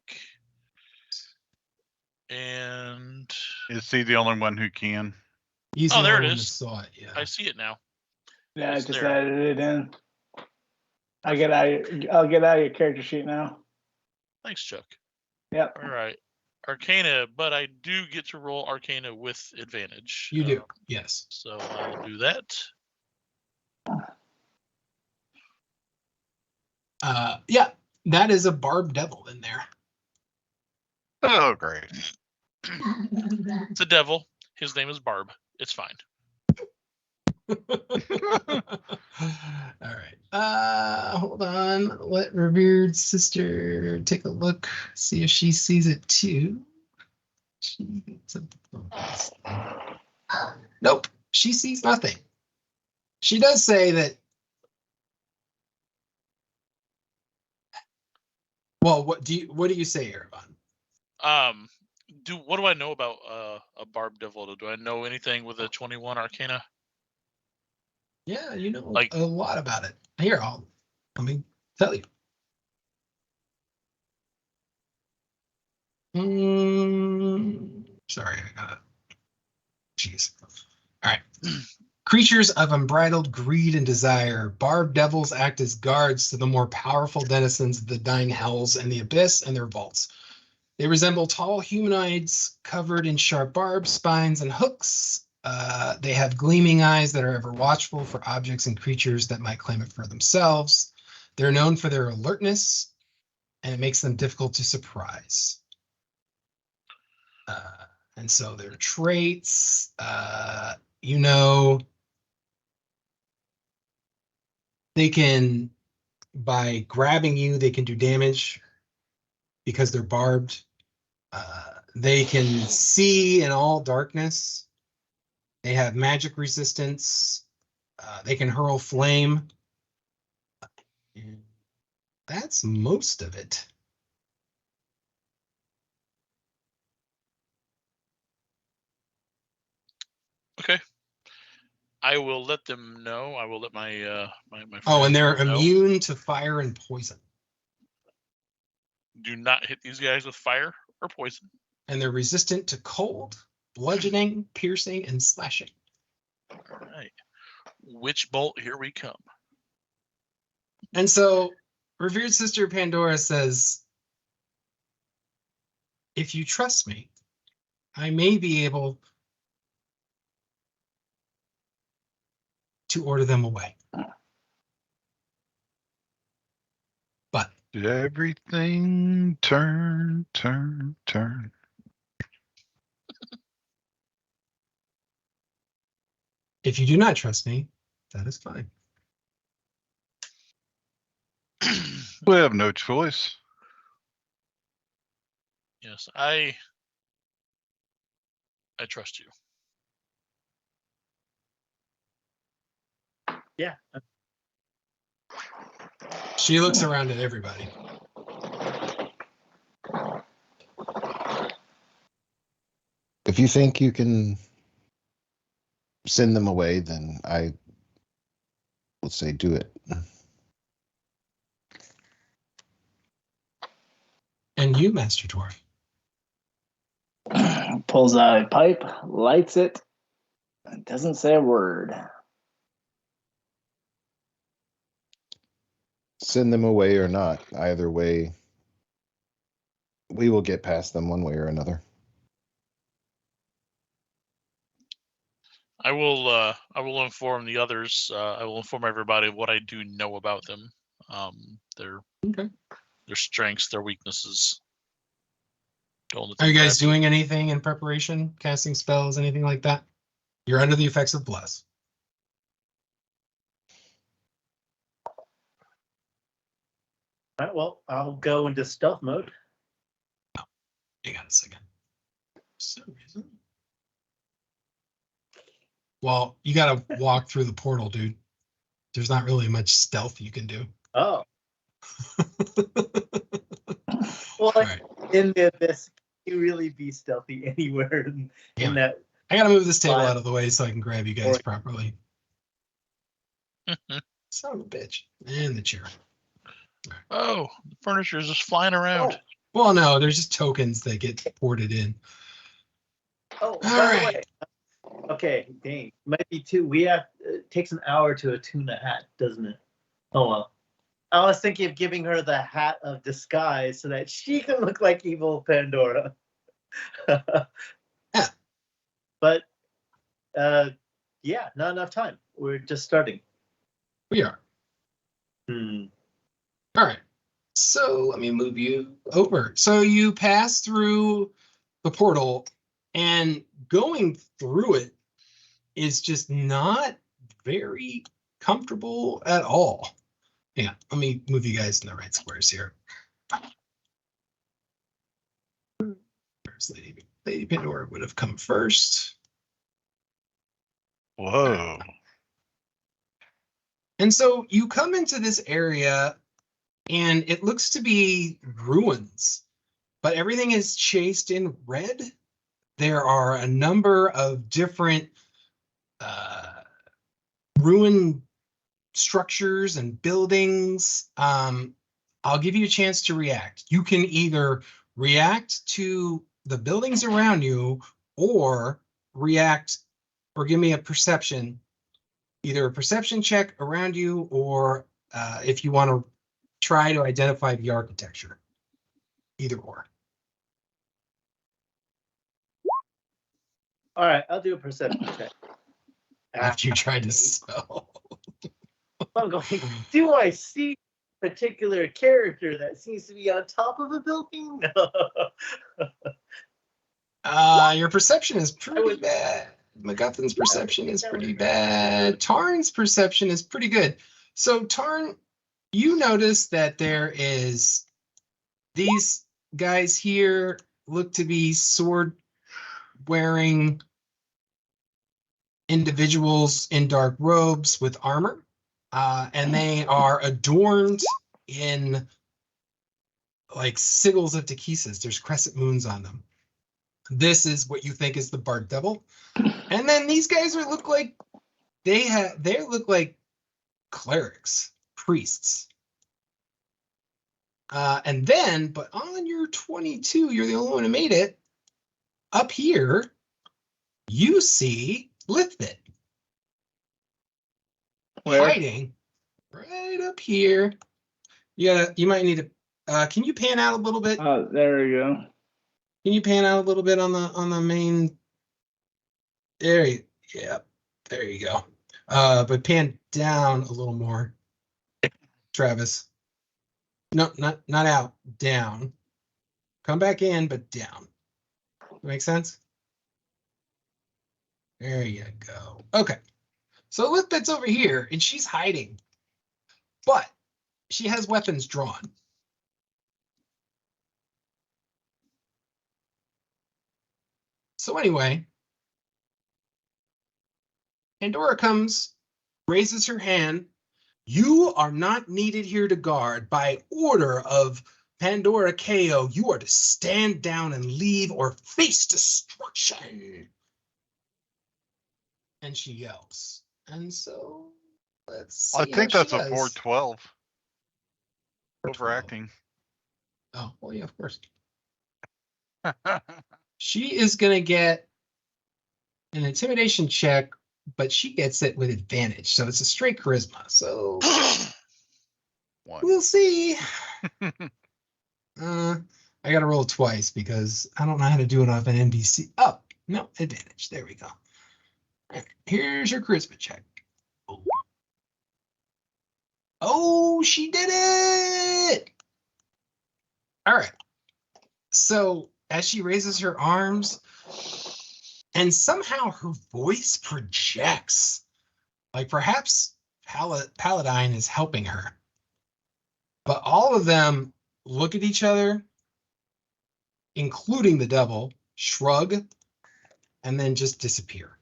And Is he the only one who can? He's Oh, the there only it one that is. saw it. Yeah. I see it now. Yeah, I It's just there. added it in. I'll get out of your character sheet now. Thanks, Chuck. Yep. All right. Arcana, but I do get to roll Arcana with advantage. You do. Yes. So I'll do that. Yeah, that is a Barb Devil in there. Oh, great. It's a devil. His name is Barb. It's fine. All right. Hold on. Let revered sister take a look, see if she sees it too. Nope. She sees nothing. She does say that. Well, what do you say, Erevan? What do I know about a Barb Devil? Do I know anything with a 21 Arcana? Yeah, you know a lot about it. Here, let me tell you. Sorry, I got it. Jeez. All right. Creatures of unbridled greed and desire, barbed devils act as guards to the more powerful denizens of the dying hells and the abyss and their vaults. They resemble tall humanoids covered in sharp barbs, spines, and hooks. They have gleaming eyes that are ever watchful for objects and creatures that might claim it for themselves. They're known for their alertness, and it makes them difficult to surprise. And so their traits, they can, by grabbing you, they can do damage because they're barbed. They can see in all darkness. They have magic resistance. They can hurl flame. And that's most of it. Okay. I will let them know. I will let my my Oh, and friends they're know. immune to fire and poison. Do not hit these guys with fire or poison. And they're resistant to cold, bludgeoning, piercing, and slashing. All right. Witch bolt, here we come. And so revered sister Pandora says, if you trust me, I may be able to order them away. But Everything turn. if you do not trust me, that is fine. We have no choice. Yes, I trust you. Yeah. She looks around at everybody. If you think you can send them away, then I will say do it. And you, Master Dwarf. Pulls out a pipe, lights it, and doesn't say a word. Send them away or not, either way, we will get past them one way or another. I will inform the others. I will inform everybody of what I do know about them. Their strengths, their weaknesses. Don't let them Are you guys grab me. doing anything in preparation? Casting spells, anything like that? You're under the effects of Bless. All right, well, I'll go into stealth mode. Hang on a second. For some reason. Well, you got to walk through the portal, dude. There's not really much stealth you can do. Oh, well, All right. in the abyss, can you really be stealthy anywhere in that? I got to move this table out of the way so I can grab you guys properly. Son of a bitch. And the chair. Oh, the furniture is just flying around. Well, no, there's just tokens that get ported in. Oh, by the way. Okay, dang. Might be two. It takes an hour to attune a hat, doesn't it? Oh, well. I was thinking of giving her the hat of disguise so that she can look like evil Pandora. Yeah. But, yeah, not enough time. We're just starting. We are. All right. So let me move you over. So you pass through the portal, and going through it is just not very comfortable at all. Yeah, let me move you guys in the right squares here. There's Lady Pandora would have come first. Whoa. And so you come into this area, and it looks to be ruins, but everything is chased in red. There are a number of different ruin structures and buildings. I'll give you a chance to react. You can either react to the buildings around you, or give me a perception, either a perception check around you, or if you want to try to identify the architecture. Either or. All right, I'll do a perception check. After you tried to sell. I'm going, do I see a particular character that seems to be on top of a building? Your perception is pretty bad. MacGuffin's perception is pretty bad. Tarn's perception is pretty good. So Tarn, you notice that there is these guys here look to be sword wearing individuals in dark robes with armor, and they are adorned in like sigils of Takisas. There's crescent moons on them. This is what you think is the Bard Devil. And then these guys look like clerics, priests. And then, but on your 22, you're the only one who made it. Up here, you see Lithbit hiding right up here. You might need to. Can you pan out a little bit? There we go. Can you pan out a little bit on the main? There you go. But pan down a little more, Travis. No, not out. Down. Come back in, but down. Make sense? There you go. Okay. So Lithbit's over here, and she's hiding, but she has weapons drawn. So anyway, Pandora comes, raises her hand. You are not needed here to guard. By order of Pandora KO, you are to stand down and leave or face destruction. And she yells. And so let's see. I think how that's she a does. 412. 412. Overacting. Oh, well, yeah, of course. She is going to get an intimidation check, but she gets it with advantage. So it's a straight charisma. So we'll see. I got to roll twice because I don't know how to do it off an NBC. Oh, no, advantage. There we go. All right, here's your charisma check. Oh, she did it. All right. So as she raises her arms, and somehow her voice projects, like perhaps Paladine is helping her. But all of them look at each other, including the devil, shrug, and then just disappear.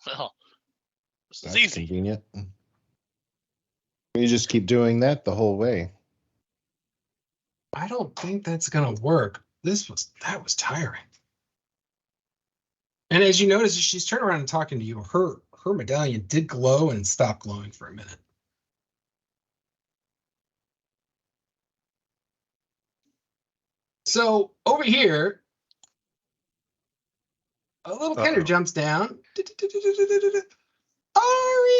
Well, this is That's easy. convenient. You just keep doing that the whole way. I don't think that's gonna work. That was tiring. And as you notice, as she's turning around and talking to you, her medallion did glow and stopped glowing for a minute. So over here, a little Kender jumps down. Ari!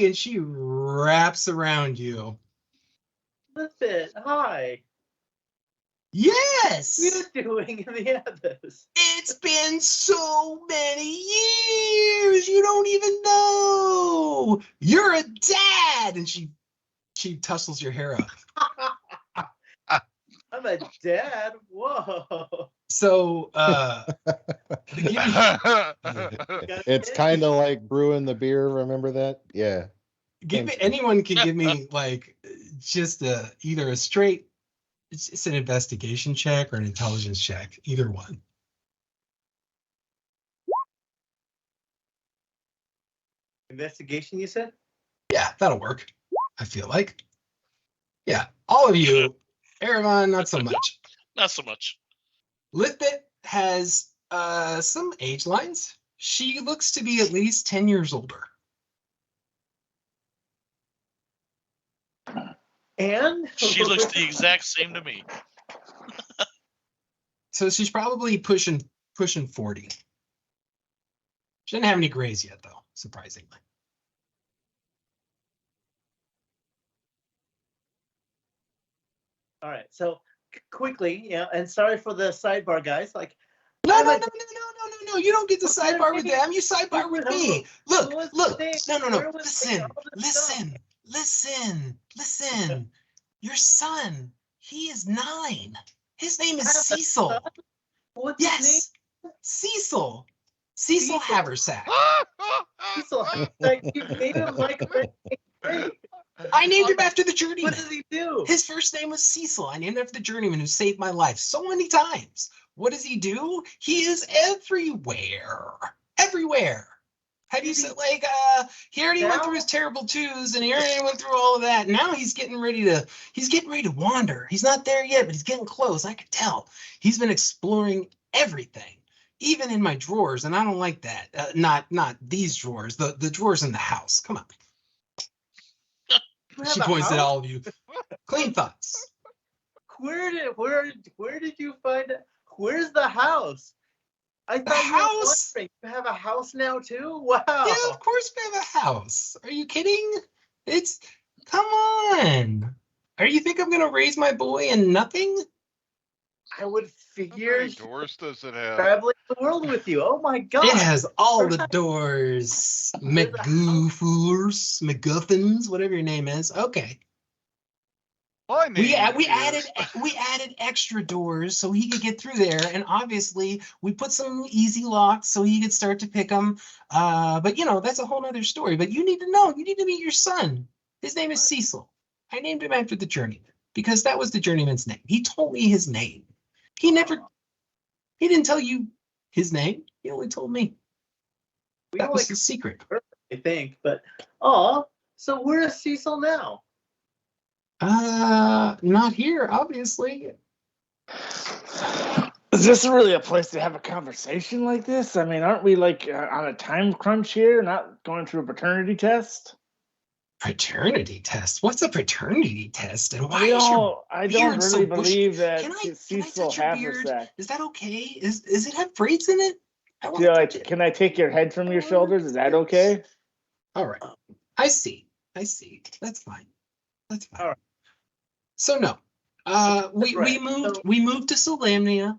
And she wraps around you. Lithbit, hi. Yes! What are you doing in the abyss? It's been so many years, you don't even know. You're a dad. And she tussles your hair up. I'm a dad. Whoa. So It's kind of like brewing the beer. Remember that? Yeah. anyone can give me like just either a straight, it's an investigation check or an intelligence check, either one. Investigation, you said? Yeah, that'll work. I feel like. Yeah, all of you. Erevan, not so much. Not so much. Lithbit has some age lines. She looks to be at least 10 years older. And She looks the exact same to me. So she's probably pushing 40. She didn't have any grays yet, though, surprisingly. All right. So quickly, and sorry for the sidebar, guys. Like, No, I'm no, a- no, no, no, no, no, no. You don't get to sidebar with them. You sidebar with me. Look, Who was look. saying- No, no, no. where was saying all this stuff? Listen. Your son, he is 9. His name is I have a Cecil. son? What's his name? Yes, Cecil. Cecil Cecil. Haversack. Cecil. Like, you made him like great. I named him after the What journeyman. does he do? His first name was Cecil. I named him after the journeyman who saved my life so many times. What does he do? He is everywhere. Everywhere. Have you said, like, he already went through his terrible twos and he already went through all of that. Now he's getting ready to wander. He's not there yet, but he's getting close. I could tell. He's been exploring everything, even in my drawers, and I don't like that. Not these drawers, the drawers in the house. Come on. You have She a points at house? all of you. Clean thoughts. Where did you find it? Where's the house? I thought you had house? one ring. You have a house now too? Wow. Yeah, of course we have a house. Are you kidding? Come on. Are you think I'm gonna raise my boy in nothing? I would How figure many doors does it have? traveling the world with you. Oh my god. It has all the doors. McGoofers, McGuffins, whatever your name is. Okay. My name We is- added extra doors so he could get through there, and obviously we put some easy locks so he could start to pick them. But that's a whole nother story. But you need to know, you need to meet your son. His name is Cecil. I named him after the journeyman because that was the journeyman's name. He told me his name. He didn't tell you his name. He only told me. We That only was the secret. I think, but so where is Cecil now? Not here, obviously. Is this really a place to have a conversation like this? I mean, aren't we like on a time crunch here, not going through a paternity test? Paternity test? What's a paternity test? And why I is your don't beard so really bushy? believe that Can I Cecil touch your beard? Haversack. Is that okay? Is it have braids in it? I want Do you to like, touch it. can I take your head from your shoulders? Is that okay? All right. I see. That's fine. All right. So no. We right. moved to Solamnia.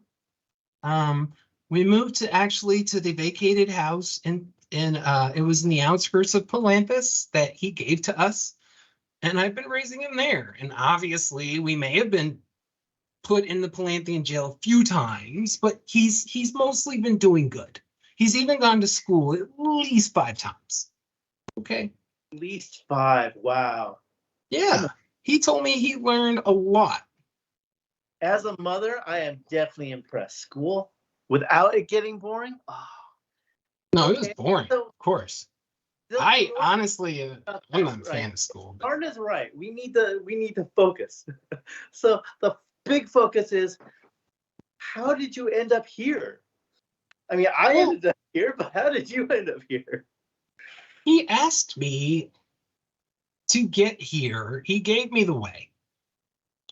We moved to the vacated house and it was in the outskirts of Palanthus that he gave to us. And I've been raising him there. And obviously we may have been put in the Palanthian jail a few times, but he's mostly been doing good. He's even gone to school at least 5 times. Okay. At least 5. Wow. Yeah. He told me he learned a lot. As a mother, I am definitely impressed. School without it getting boring. Oh, No, it was Okay, boring, so- of course. this- I honestly, I'm not a Right. fan of school. But Arn is right. We need to focus. So the big focus is, how did you end up here? I mean, I ended up here, but how did you end up here? he asked me to get here. He gave me the way.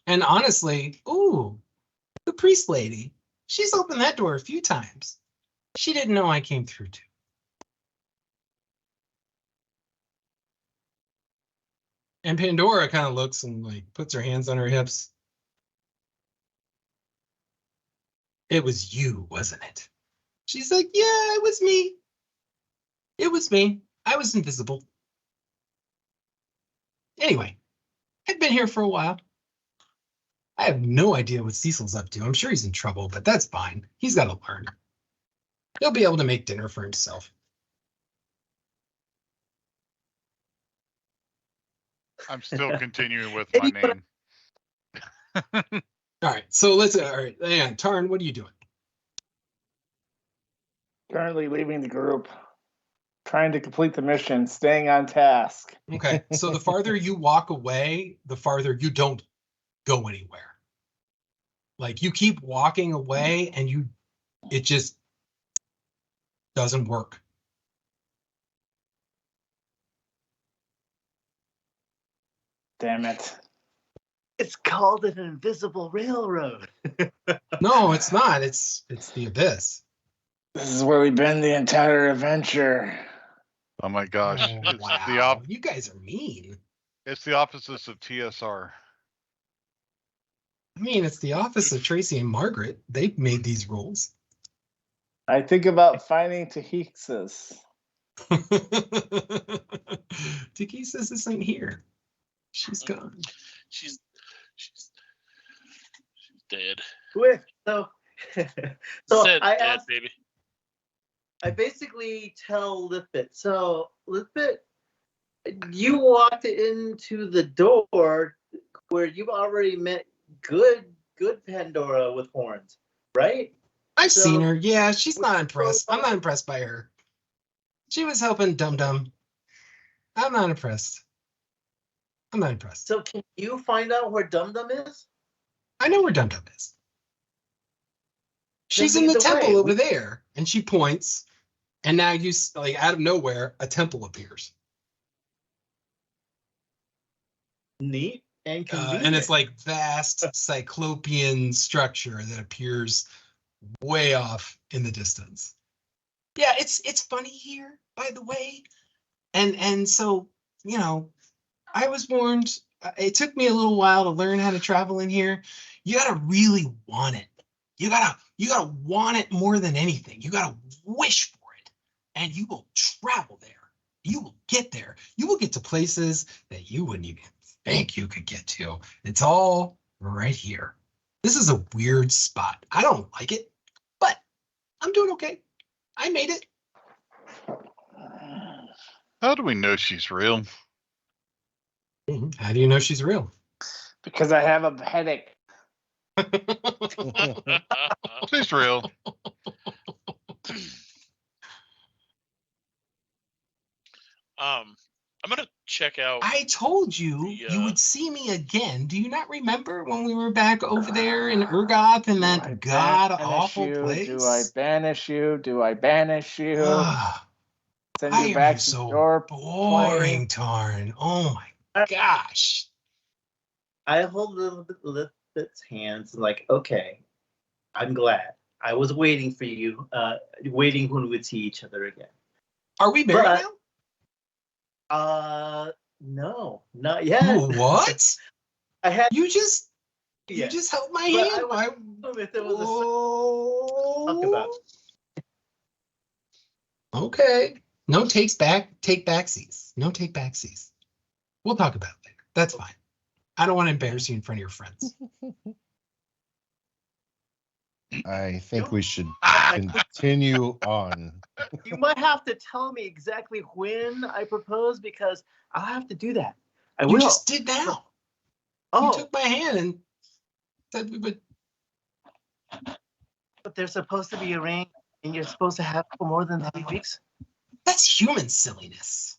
And honestly, the priest lady, she's opened that door a few times. She didn't know I came through too. And Pandora kind of looks and like puts her hands on her hips. It was you, wasn't it? She's like, yeah, it was me. It was me. I was invisible. Anyway, I've been here for a while. I have no idea what Cecil's up to. I'm sure he's in trouble, but that's fine. He's got to learn. He'll be able to make dinner for himself. I'm still continuing with my name. All right, so all right, hang on. Tarn, what are you doing? Currently leaving the group, trying to complete the mission, staying on task. Okay, so the farther you walk away, the farther you don't go anywhere. Like you keep walking away and it just Doesn't work. Damn it. It's called an invisible railroad. No, it's not. It's the abyss. This is where we've been the entire adventure. Oh my gosh. Oh, It's the wow, you guys are mean. it's the opposites of TSR. I mean, it's the office of Tracy and Margaret. They made these rules. I think about finding Tahixis. Takesis isn't here. She's gone. She's dead. Wait, so Said I dead, asked, baby. I basically tell Lithbit. So Lithbit, you walked into the door where you've already met good Pandora with horns, right? I've So- seen her. Yeah, she's not impressed. I'm not impressed by her. She was helping Dum Dum. I'm not impressed. I'm not impressed. So can you find out where Dum Dum is? I know where Dum Dum is. She's in lead the the temple way. over there, and she points, and now you like out of nowhere, a temple appears, Neat and convenient. and it's like vast cyclopean structure that appears way off in the distance. Yeah, it's funny here, by the way, and so you know, I was warned. It took me a little while to learn how to travel in here. You gotta really want it. You gotta want it more than anything. You gotta wish for it, and you will travel there. You will get there. You will get to places that you wouldn't even think you could get to. It's all right here. This is a weird spot. I don't like it, but I'm doing okay. I made it. How do we know she's real? How do you know she's real? Because I have a headache. She's real. I'm gonna check out. I told you you would see me again. Do you not remember when we were back over there in Urgoth in Do I that god banish awful you? place? Do I banish you? Do I banish you? Ah, Send why you are back you to so your boring, Tarn? Oh my gosh. I hold Lithbit's hands like, okay, I'm glad. I was waiting for you, waiting when we would see each other again. Are we married But- now? No, not yet. What? I had You just yeah. held my But hand. I was if there was Whoa. talk about Okay. No take backsies. No take backsies. We'll talk about it later. That's fine. I don't want to embarrass you in front of your friends. I think we should Ah. continue on. you might have to tell me exactly when I propose because I'll have to do that. I You will. just did now. oh, You took my hand and said we would. but there's supposed to be a ring, and you're supposed to have it for more than 3 weeks. That's human silliness.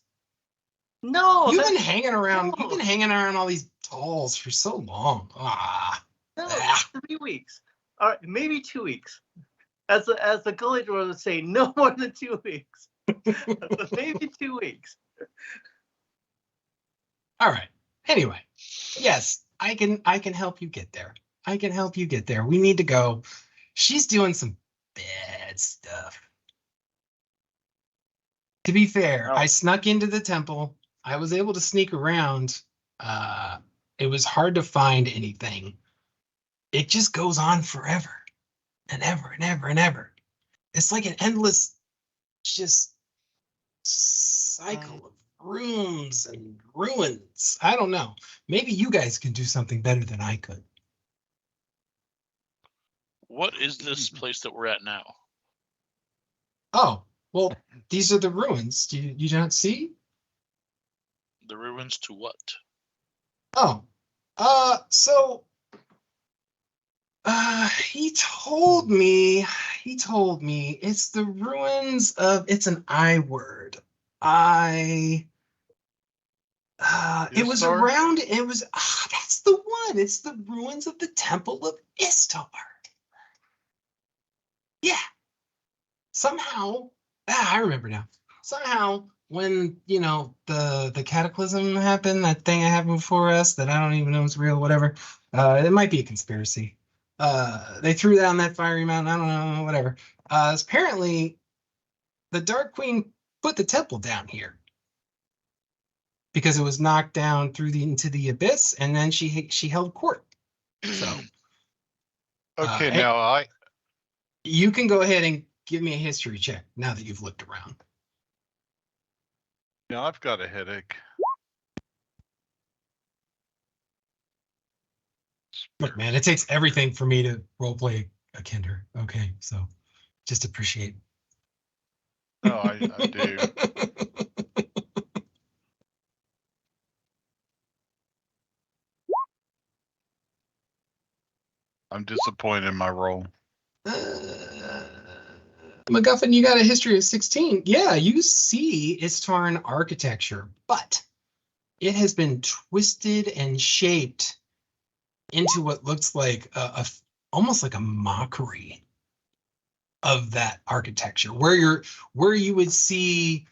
No, You've been that's- hanging around. no. You've been hanging around all these dolls for so long. no, Ah. 3 weeks. All right, maybe 2 weeks. As the Gully Dwarves would say, no more than 2 weeks. But maybe 2 weeks. All right. Anyway, yes, I can help you get there. I can help you get there. We need to go. She's doing some bad stuff. To be fair, Oh. I snuck into the temple. I was able to sneak around. It was hard to find anything. It just goes on forever and ever and ever and ever. It's like an endless just cycle of rooms and ruins. I don't know. Maybe you guys can do something better than I could. What is this place that we're at now? Oh, well, these are the ruins. Do you not see? The ruins to what? Oh, so he told me it's the ruins of, it's an I word. It was Istar? around, it was, that's the one. It's the ruins of the Temple of Istar. Yeah. Somehow I remember now. Somehow, when the cataclysm happened, that thing that happened before us that I don't even know is real, whatever. It might be a conspiracy. They threw down that fiery mountain. I don't know, whatever. Apparently, the Dark Queen put the temple down here because it was knocked down into the abyss, and then she held court. So, Okay, and now you can go ahead and give me a history check now that you've looked around. I've got a headache. Look, man, it takes everything for me to roleplay a Kinder. Okay, so just appreciate. Oh, I do. I'm disappointed in my role. MacGuffin, you got a history of 16. Yeah, you see Istarn architecture, but it has been twisted and shaped into what looks like almost like a mockery of that architecture, where you would see,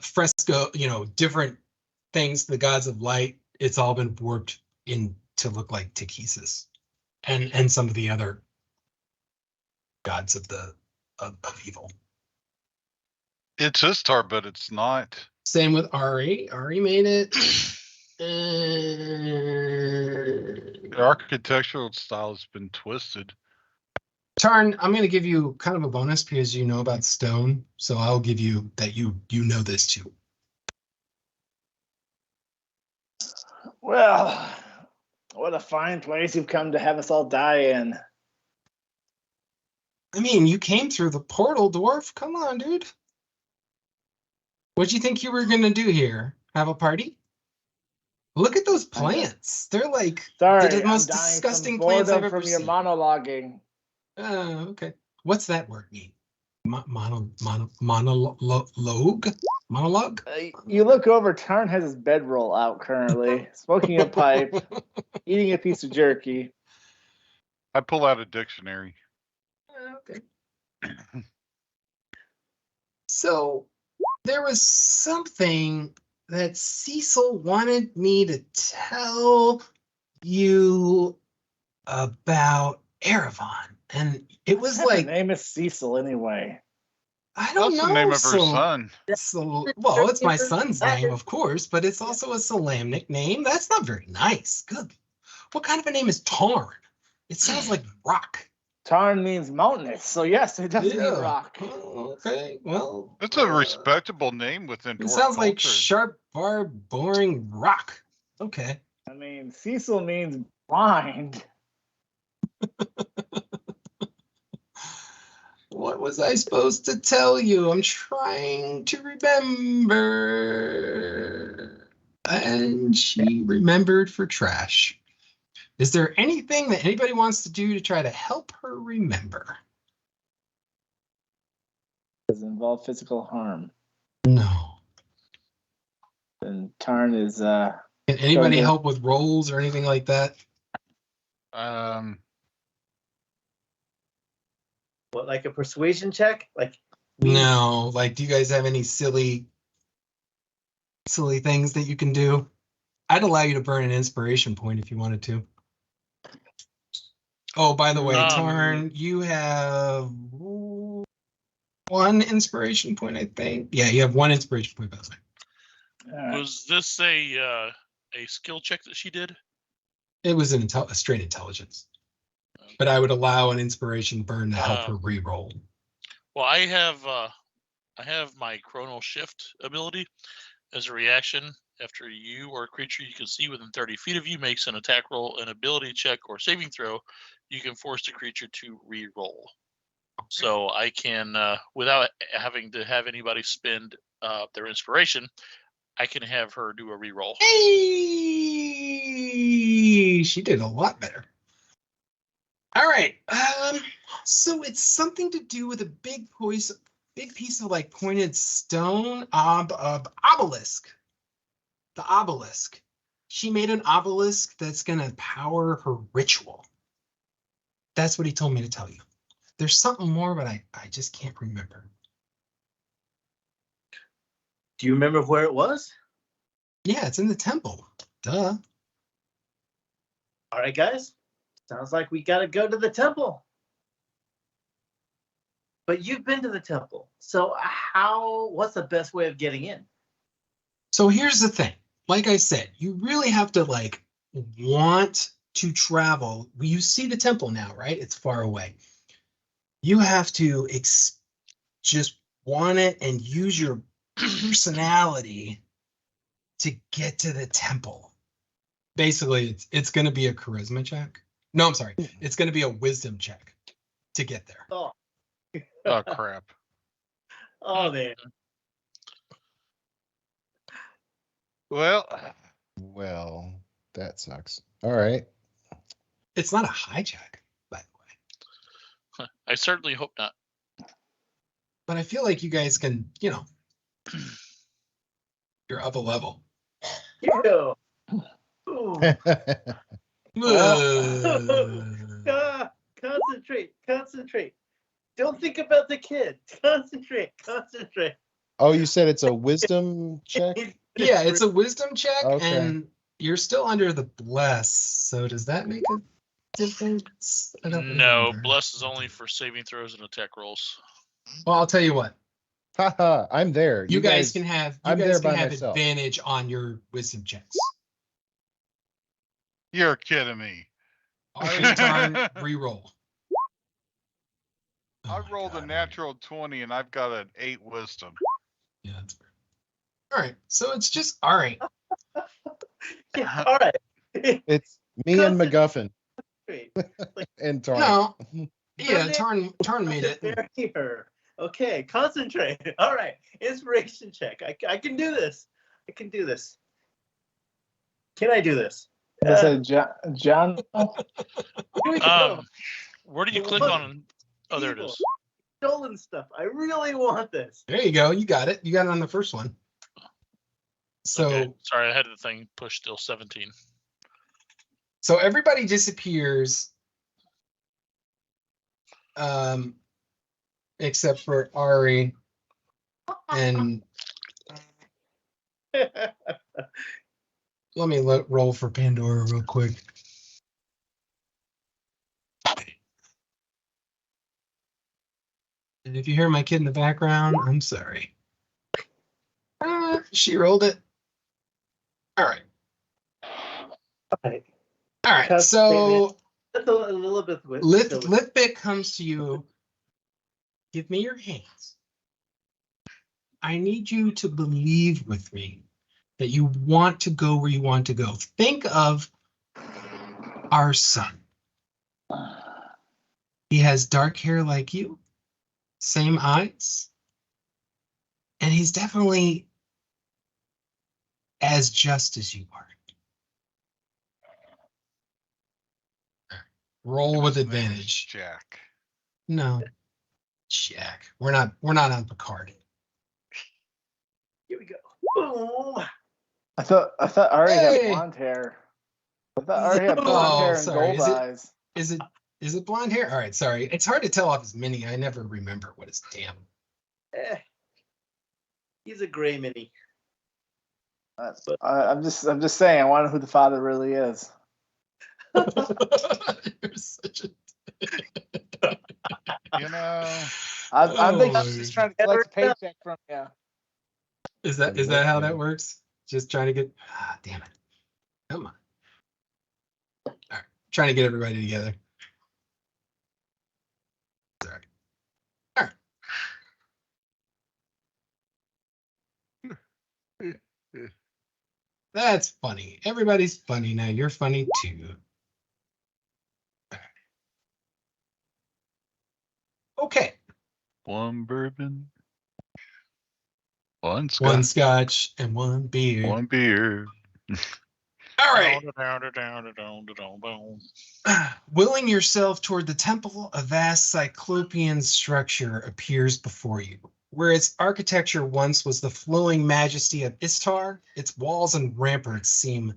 fresco, different things, the gods of light. It's all been warped in to look like Tikhisis and some of the other gods of of evil. It's Istar, but it's not. Same with Ari. Ari made it. The architectural style has been twisted. Tarn, I'm going to give you kind of a bonus because you know about stone, so I'll give you that you know this too. Well, what a fine place you've come to have us all die in. I mean, you came through the portal, dwarf. Come on, dude. What'd you think you were going to do here? Have a party? Look at those plants. They're like Sorry, the most I'm dying disgusting from plants I've boredom ever from your seen. monologuing. Oh, okay. What's that word mean? Monologue? Monologue? You look over, Tarn has his bedroll out currently, smoking a pipe, eating a piece of jerky. I pull out a dictionary. Okay. So there was something that Cecil wanted me to tell you about Erevan. And it was Her like, name is Cecil anyway. I don't That's know. the name of her son. Well, it's my son's name, of course, but it's also a Salamnic name. That's not very nice. Good. What kind of a name is Tarn? It sounds like rock. Tarn means mountainous, so yes, it does mean rock. Oh, okay. Well, It's a respectable name within it dwarf sounds like culture. sharp, barbed, boring rock. Okay. I mean, Cecil means blind. What was I supposed to tell you? I'm trying to remember. And she remembered for trash. Is there anything that anybody wants to do to try to help her remember? Does it involve physical harm? No. And Tarn is Can anybody help with rolls or anything like that? What, like a persuasion check? Like No. Like, do you guys have any silly things that you can do? I'd allow you to burn an inspiration point if you wanted to. Oh, by the way, Tarn, you have one inspiration point, I think. Yeah, you have one inspiration point, by the way. Was this a skill check that she did? It was a straight intelligence, but I would allow an inspiration burn to help her re-roll. Well, I have my chronal shift ability as a reaction. After you or a creature you can see within 30 feet of you makes an attack roll, an ability check, or saving throw, you can force the creature to re-roll. So I can, without having to have anybody spend their inspiration, I can have her do a re-roll. Hey, she did a lot better. All right. So it's something to do with a big piece of like pointed stone obelisk. The obelisk. She made an obelisk that's gonna power her ritual. That's what he told me to tell you. there's something more, but I just can't remember. Do you remember where it was? Yeah, it's in the temple. Duh. All right, guys. Sounds like we got to go to the temple. But you've been to the temple. So what's the best way of getting in? So here's the thing. Like I said, you really have to like want to travel. You see the temple now, right? It's far away. You have to just want it and use your personality to get to the temple. Basically, it's going to be a charisma check. No, I'm sorry. It's going to be a wisdom check to get there. Oh, Oh crap. oh man. Well, Well, that sucks. All right. It's not a high check, by the way. I certainly hope not. But I feel like you guys can, you're up a level. Here we go. Ooh. Concentrate. Don't think about the kid. Concentrate. Oh, you said it's a wisdom check? Yeah, it's a wisdom check, Okay. and you're still under the bless. So does that make a difference? I don't No, remember. bless is only for saving throws and attack rolls. Well, I'll tell you what. Haha, I'm there. You guys can have I'm there by have myself. advantage on your wisdom checks. you're kidding me. Ari turn, re-roll. Oh I my rolled God, a Ari. natural 20 and I've got an 8 wisdom. Yeah, that's fair. All right, so it's just all right. Yeah, all right. It's me and MacGuffin Concentrate. and Tarn. No, yeah, turn made it. Bury her. Okay, concentrate. All right, inspiration check. I can do this. Can I do this? I said, John. Here we go. Where do you click Look, on? Oh, there it evil. is. Stolen stuff. I really want this. There you go. You got it. You got it on the first one. So Okay. Sorry, I had the thing pushed till 17. so everybody disappears, except for Ari and let me roll for Pandora real quick. And if you hear my kid in the background, I'm sorry. She rolled it. All right. Okay. All right. Just So That's a little bit with Lithbit comes to you. Give me your hands. I need you to believe with me that you want to go where you want to go. Think of our son. He has dark hair like you, same eyes, and he's definitely as just as you are. Roll with His name is advantage. Jack. No, Jack. We're not on Picard. Here we go. Boom. I thought Ari had Hey! blonde hair. I thought Ari had Oh, blonde hair and sorry. gold eyes. Is it blonde hair? All right, sorry. It's hard to tell off his mini. I never remember what his damn. He's a gray mini. I'm just saying. I want to know who the father really is. You're such a. You know, I think Oh, I'm just trying to collect a paycheck from you. Is that how that works? Just trying to get. Damn it! Come on. All right, trying to get everybody together. Sorry. All right. That's funny. Everybody's funny now. You're funny too. Okay. one bourbon, one scotch, One scotch and one beer. one beer. All right. Boom. Willing yourself toward the temple, a vast cyclopean structure appears before you. Where its architecture once was the flowing majesty of Istar, its walls and ramparts seem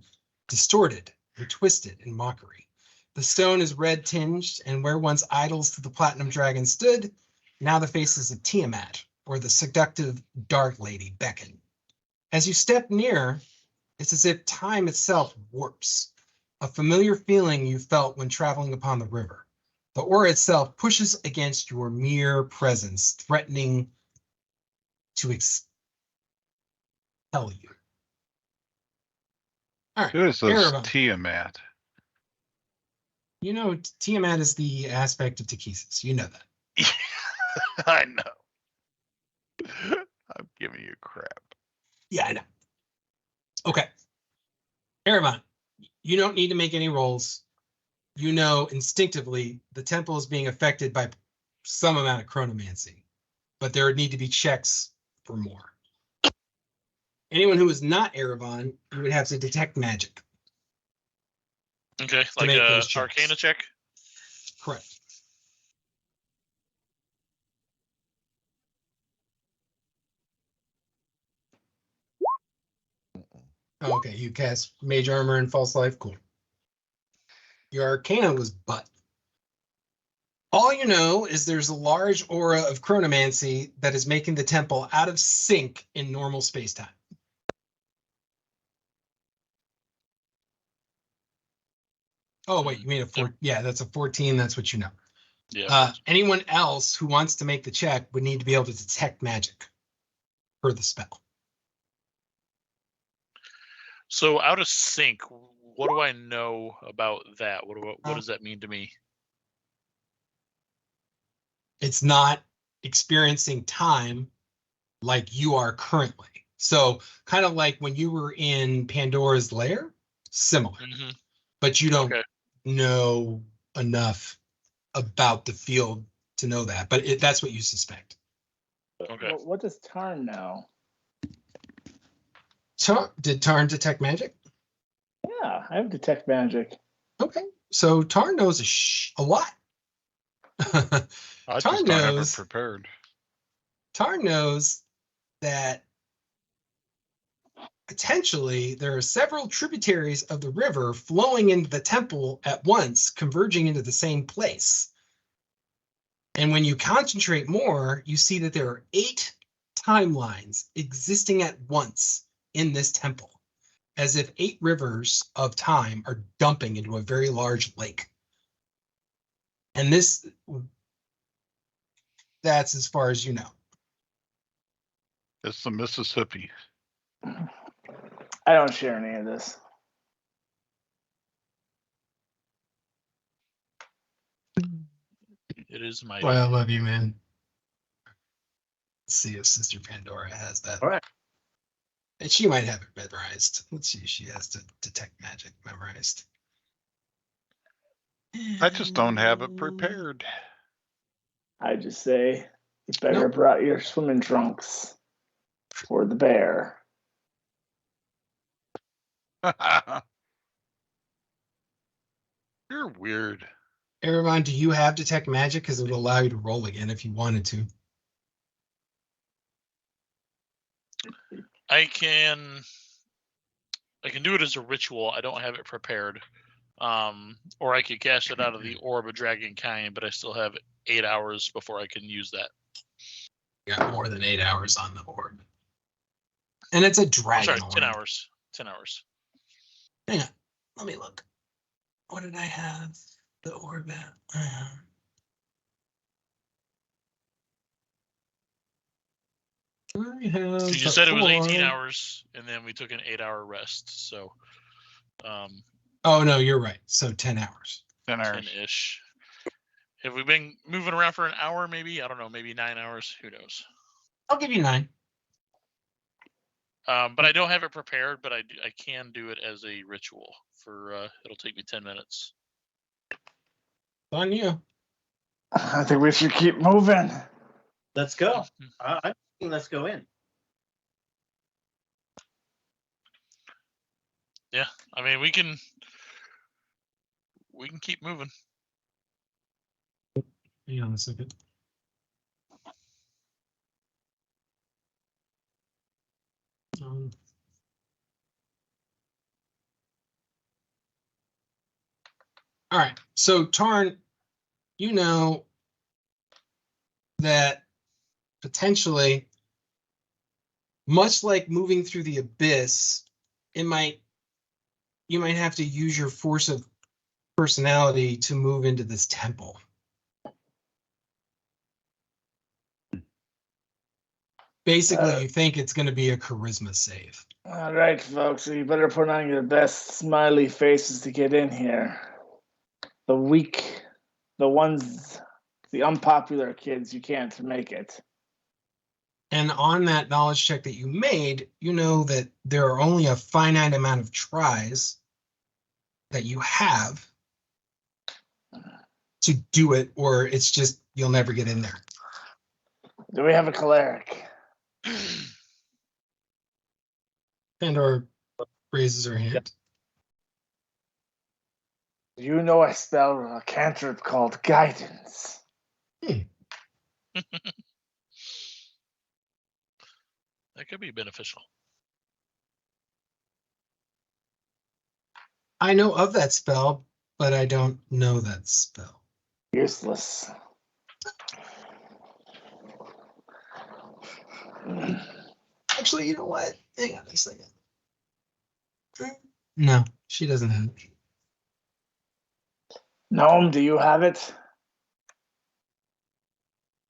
distorted and twisted in mockery. The stone is red tinged, and where once idols to the platinum dragon stood, now the faces of Tiamat, or the seductive dark lady, beckon. As you step near, it's as if time itself warps, a familiar feeling you felt when traveling upon the river. The aura itself pushes against your mere presence, threatening to expel you. All right, Who is this Erebon. Tiamat? You know, Tiamat is the aspect of Takesis. You know that. I know. I'm giving you crap. Yeah, I know. Okay. Erebon, you don't need to make any rolls. You know instinctively the temple is being affected by some amount of chronomancy, but there would need to be checks for more. Anyone who is not Erebon, you would have to detect magic. Okay, like make a those checks. Arcana check. Correct. Oh, okay, you cast Mage Armor and False Life. Cool. Your Arcana was butt. All you know is there's a large aura of chronomancy that is making the temple out of sync in normal spacetime. Oh, wait, you mean a 4? Yeah, that's a 14. That's what you know. Yeah. Anyone else who wants to make the check would need to be able to detect magic for the spell. So out of sync, what do I know about that? What does that mean to me? It's not experiencing time like you are currently. So kind of like when you were in Pandora's lair, similar, but you don't know enough about the field to know that, but that's what you suspect. Okay. What does Tarn know? Did Tarn detect magic? Yeah, I have detect magic. Okay, so Tarn knows a lot. I just don't have it prepared. Tarn knows that potentially there are several tributaries of the river flowing into the temple at once, converging into the same place. And when you concentrate more, you see that there are 8 timelines existing at once in this temple, as if 8 rivers of time are dumping into a very large lake. And that's as far as you know. It's the Mississippi. I don't share any of this. It is my. Well, I love you, man. Let's see if Sister Pandora has that. All right. And she might have it memorized. Let's see if she has to detect magic memorized. I just don't have it prepared. I just say you better Nope. brought your swimming trunks for the bear. You're weird. Erebon, do you have detect magic? Because it would allow you to roll again if you wanted to. I can do it as a ritual. I don't have it prepared. Or I could cast it out of the Orb of Dragonkind, but I still have 8 hours before I can use that. You got more than 8 hours on the orb. And it's a dragon orb. 10 hours. 10 hours. Hang on. Let me look. What did I have the orb at? I have You said it was 18 hours, and then we took an 8-hour rest. So, oh no, you're right. So 10 hours. 10 hours. 10-ish. Have we been moving around for an hour? Maybe, I don't know. Maybe 9 hours. Who knows? I'll give you 9. But I don't have it prepared. But I can do it as a ritual. It'll take me 10 minutes. On you. I think we should keep moving. Let's go. I'm thinking let's go in. Yeah, I mean we can keep moving. Hang on a second. All right. So Tarn, you know that potentially, much like moving through the abyss, you might have to use your force of personality to move into this temple. Basically, you think it's going to be a charisma save. All right, folks, so you better put on your best smiley faces to get in here. The weak, the ones, the unpopular kids, you can't make it. And on that knowledge check that you made, you know that there are only a finite amount of tries that you have to do it, or it's just you'll never get in there. Do we have a cleric? Pandora raises her hand. Do you know a spell, a cantrip called guidance? That could be beneficial. I know of that spell, but I don't know that spell. Useless. Actually, you know what? Hang on a second. No, she doesn't have it. Gnome, do you have it?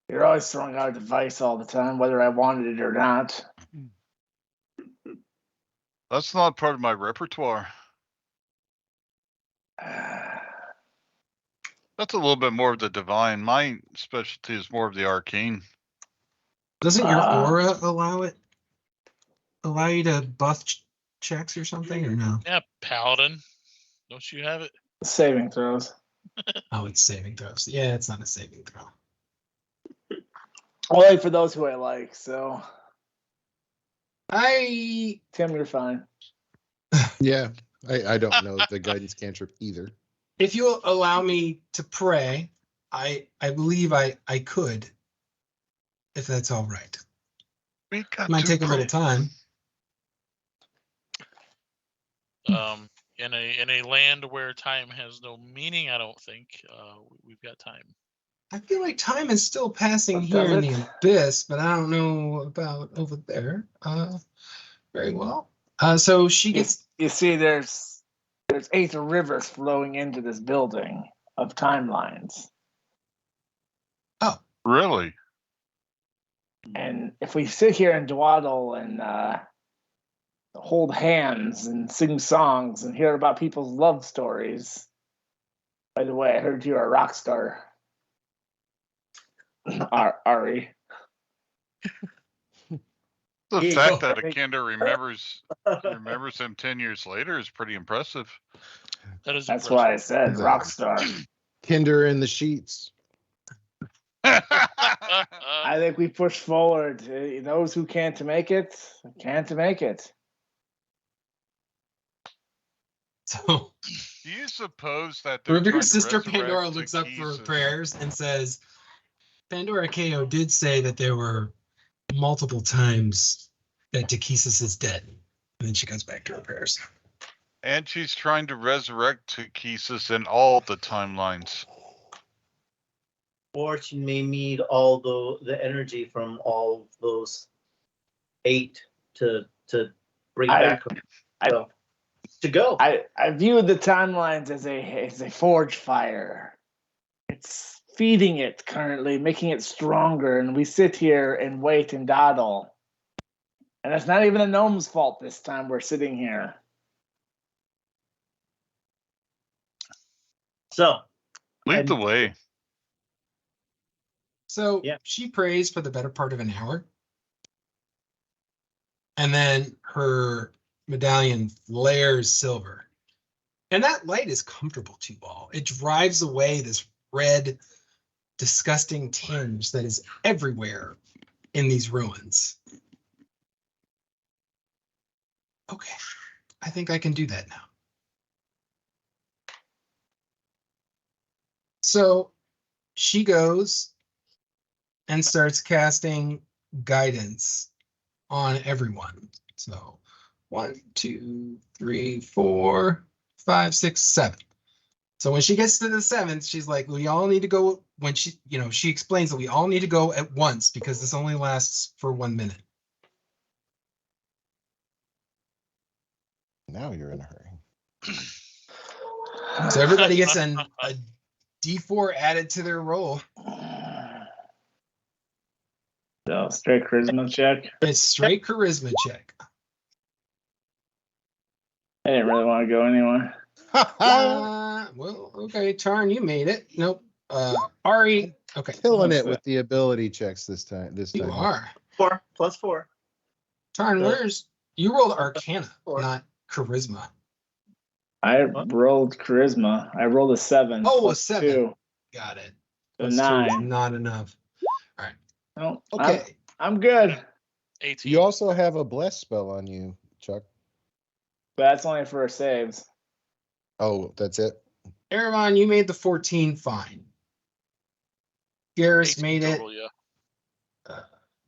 You're always throwing out advice all the time, whether I wanted it or not. That's not part of my repertoire. That's a little bit more of the divine. My specialty is more of the arcane. Doesn't your aura allow you to buff checks or something, or no? Yeah, paladin. Don't you have it? Saving throws. Oh, it's saving throws. Yeah, it's not a saving throw. Only for those who I like, so. Tim, you're fine. Yeah, I don't know the guidance cantrip either. If you'll allow me to pray, I believe I could, if that's all right. Might take a little time. In a land where time has no meaning, I don't think we've got time. I feel like time is still passing Does here in it? the abyss, but I don't know about over there. Very well. So she gets. You see, there's 8 rivers flowing into this building of timelines. Oh, Really? And if we sit here and dawdle and hold hands and sing songs and hear about people's love stories. By the way, I heard you're a rock star, Ari. The Yeah. fact that a Kinder remembers him 10 years later is pretty impressive. That's impressive. why I said rock star. Kinder in the sheets. I think we push forward. Those who can't make it, can't make it. so Do you suppose that they're Rebecca's trying to sister resurrect Pandora looks up for Zacchaeus' prayers and says, Pandora KO did say that there were multiple times that Takesis is dead. And then she goes back to her prayers. And she's trying to resurrect Takesis in all the timelines. Or she may need all the energy from all those 8 to bring back to go. I view the timelines as a forge fire. It's feeding it currently, making it stronger, and we sit here and wait and dawdle. And it's not even a gnome's fault this time we're sitting here. So Lead the way. So Yeah. she prays for the better part of an hour. And then her medallion flares silver. And that light is comfortable to you all. It drives away this red, disgusting tinge that is everywhere in these ruins. Okay, I think I can do that now. So she goes and starts casting guidance on everyone. So 1, 2, 3, 4, 5, 6, 7. So when she gets to the 7th, she's like, we all need to go when she explains that we all need to go at once because this only lasts for 1 minute. Now you're in a hurry. So everybody gets a D4 added to their roll. So straight charisma check. It's straight charisma check. I didn't really want to go anywhere. Well, okay, Tarn, you made it. Nope. Ari, okay. Killing it with the ability checks this time. You are. 4 plus 4. Tarn, you rolled Arcana, Four. not Charisma. I rolled charisma. I rolled a 7. Oh, plus a 7. 2. Got it. So Plus 2 is 9. not enough. No, Okay. I'm good. 18. You also have a bless spell on you, Chuck. But that's only for saves. Oh, that's it. Erebon, you made the 14 fine. Garrus 18 made it. total, yeah.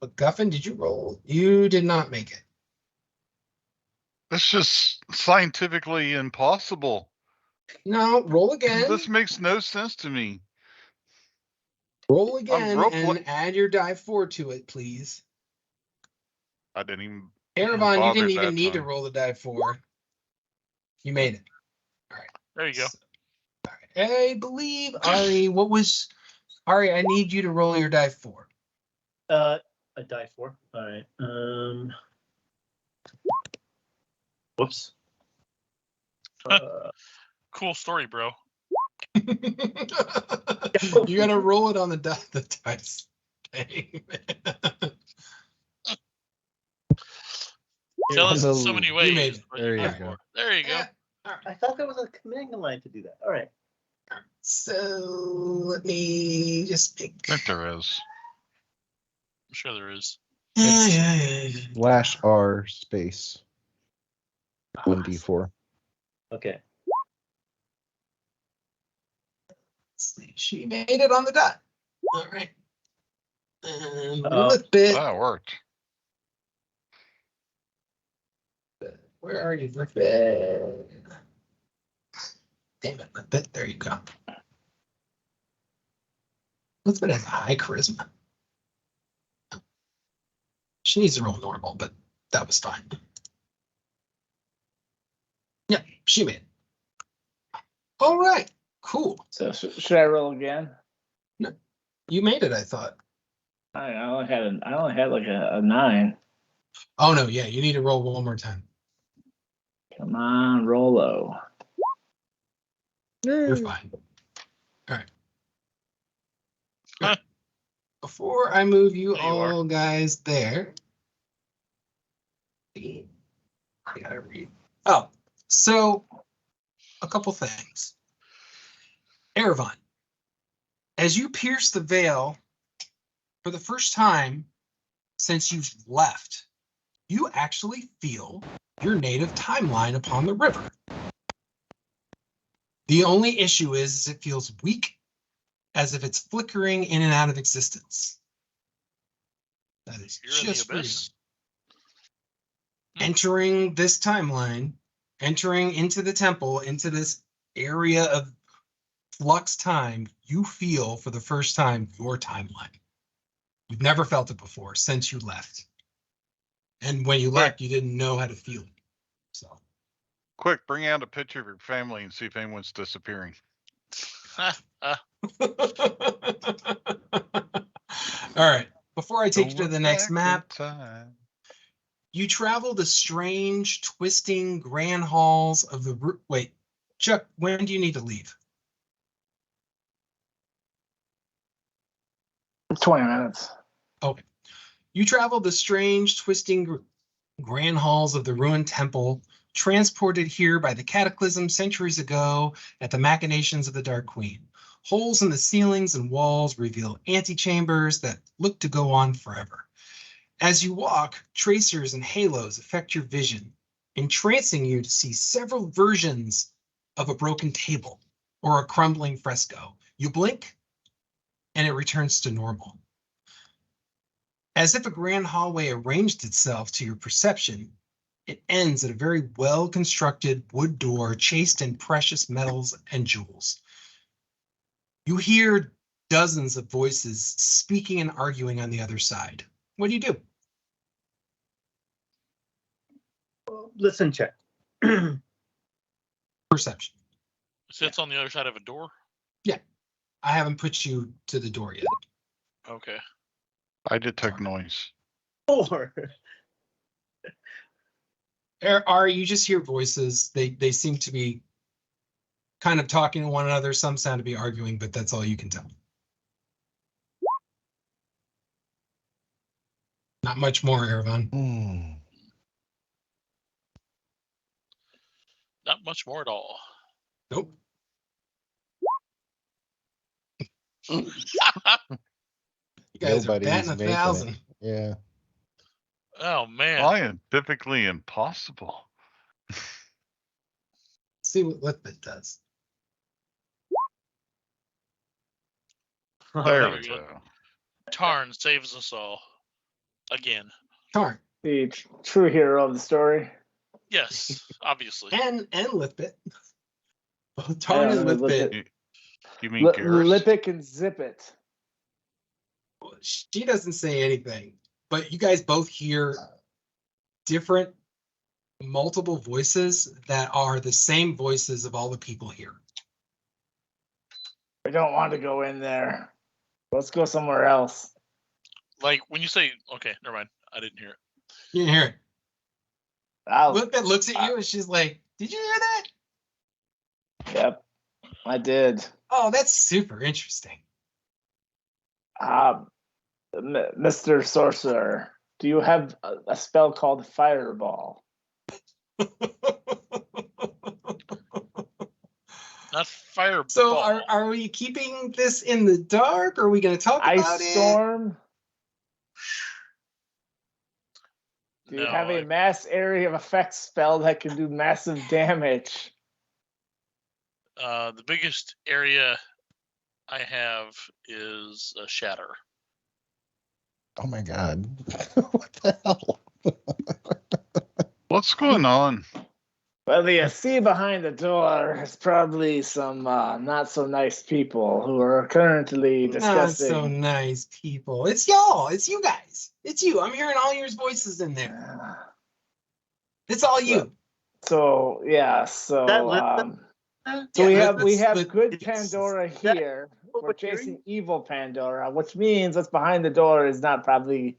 But Guffin, did you roll? You did not make it. That's just scientifically impossible. No, roll again. This makes no sense to me. Roll again real and add your die 4 to it, please. I didn't even. Erebon, you bother didn't even that need to time. roll the die 4. You made it. All right. There you go. All right. I believe, Ari, Ari, I need you to roll your die 4. A die 4. All right. Whoops. Cool story, bro. You gotta roll it on the dice. Dang, Tell us in the- so many you ways. made it. but There you got go. more. There you go. Yeah. All right. I thought there was a command line to do that. All right. So let me just pick. I think there is. I'm sure there is. Slash R space 1d4. Okay. She made it on the dot. All right. And Oh. flip it. That worked. Where are you? Flip it. Damn it, flip it. There you go. Elizabeth has high charisma. She needs to roll normal, but that was fine. Yeah, she made it. All right, cool. So should I roll again? You made it, I thought. I only had like a 9. Oh no, yeah, you need to roll one more time. Come on, Rolo. You're fine. All right. Before I move you There you are. all guys there, I gotta read. Oh, so a couple things. Erebon, as you pierce the veil for the first time since you've left, you actually feel your native timeline upon the river. The only issue is it feels weak, as if it's flickering in and out of existence. That is You're in just the for you. abyss. Entering this timeline, entering into the temple, into this area of flux time, you feel for the first time your timeline. You've never felt it before since you left. And when you left, you didn't know how to feel it. So Quick, bring out a picture of your family and see if anyone's disappearing. all right. Before I take you to the next map, you travel the strange, twisting grand halls of the. Wait, Chuck, when do you need to leave? 20 minutes. Okay. You travel the strange, twisting grand halls of the ruined temple, transported here by the cataclysm centuries ago at the machinations of the Dark Queen. Holes in the ceilings and walls reveal antechambers that look to go on forever. As you walk, tracers and halos affect your vision, entrancing you to see several versions of a broken table or a crumbling fresco. You blink, and it returns to normal. As if a grand hallway arranged itself to your perception, It ends at a very well-constructed wood door chased in precious metals and jewels. You hear dozens of voices speaking and arguing on the other side. What do you do? Listen check. Perception. Sits on the other side of a door. I haven't put you to the door yet. Okay. I detect noise. 4. Ari, you just hear voices. They seem to be kind of talking to one another. Some sound to be arguing, but that's all you can tell. Not much more, Erevan. Hmm. Not much more at all. Nope. You guys are Nobody's batting making it. 1,000. Yeah. Oh man. Scientifically impossible. See what Lithbit does. There there we we go. go. Tarn saves us all. Again. Tarn The true hero of the story. Yes, obviously. and Lithbit. Both Tarn I and don't know, Lithbit. You mean Garrus? Lip it and zip it. She doesn't say anything, but you guys both hear different, multiple voices that are the same voices of all the people here. I don't want to go in there. Let's go somewhere else. Like when you say, okay, never mind. I didn't hear it. You can hear it. I'll, Lithbit looks at you and she's like, "Did you hear that? Yep, I did. Oh, that's super interesting." Mr. Sorcerer, do you have a spell called Fireball? Not fireball. So are we keeping this in the dark? Or are we going to talk Ice about it? Storm? Do you No, have a mass area of effect spell that can do massive damage? the biggest area I have is a shatter. Oh my god. What the hell? What's going on? Well, you see behind the door is probably some not so nice people who are currently Not discussing. so nice people. It's y'all. It's you guys. It's you. I'm hearing all your voices in there. It's all you. So yeah, so That lip- so we Yeah, have that's- good it's- Pandora that- here. what We're we're hearing? chasing evil Pandora, which means what's behind the door is not probably.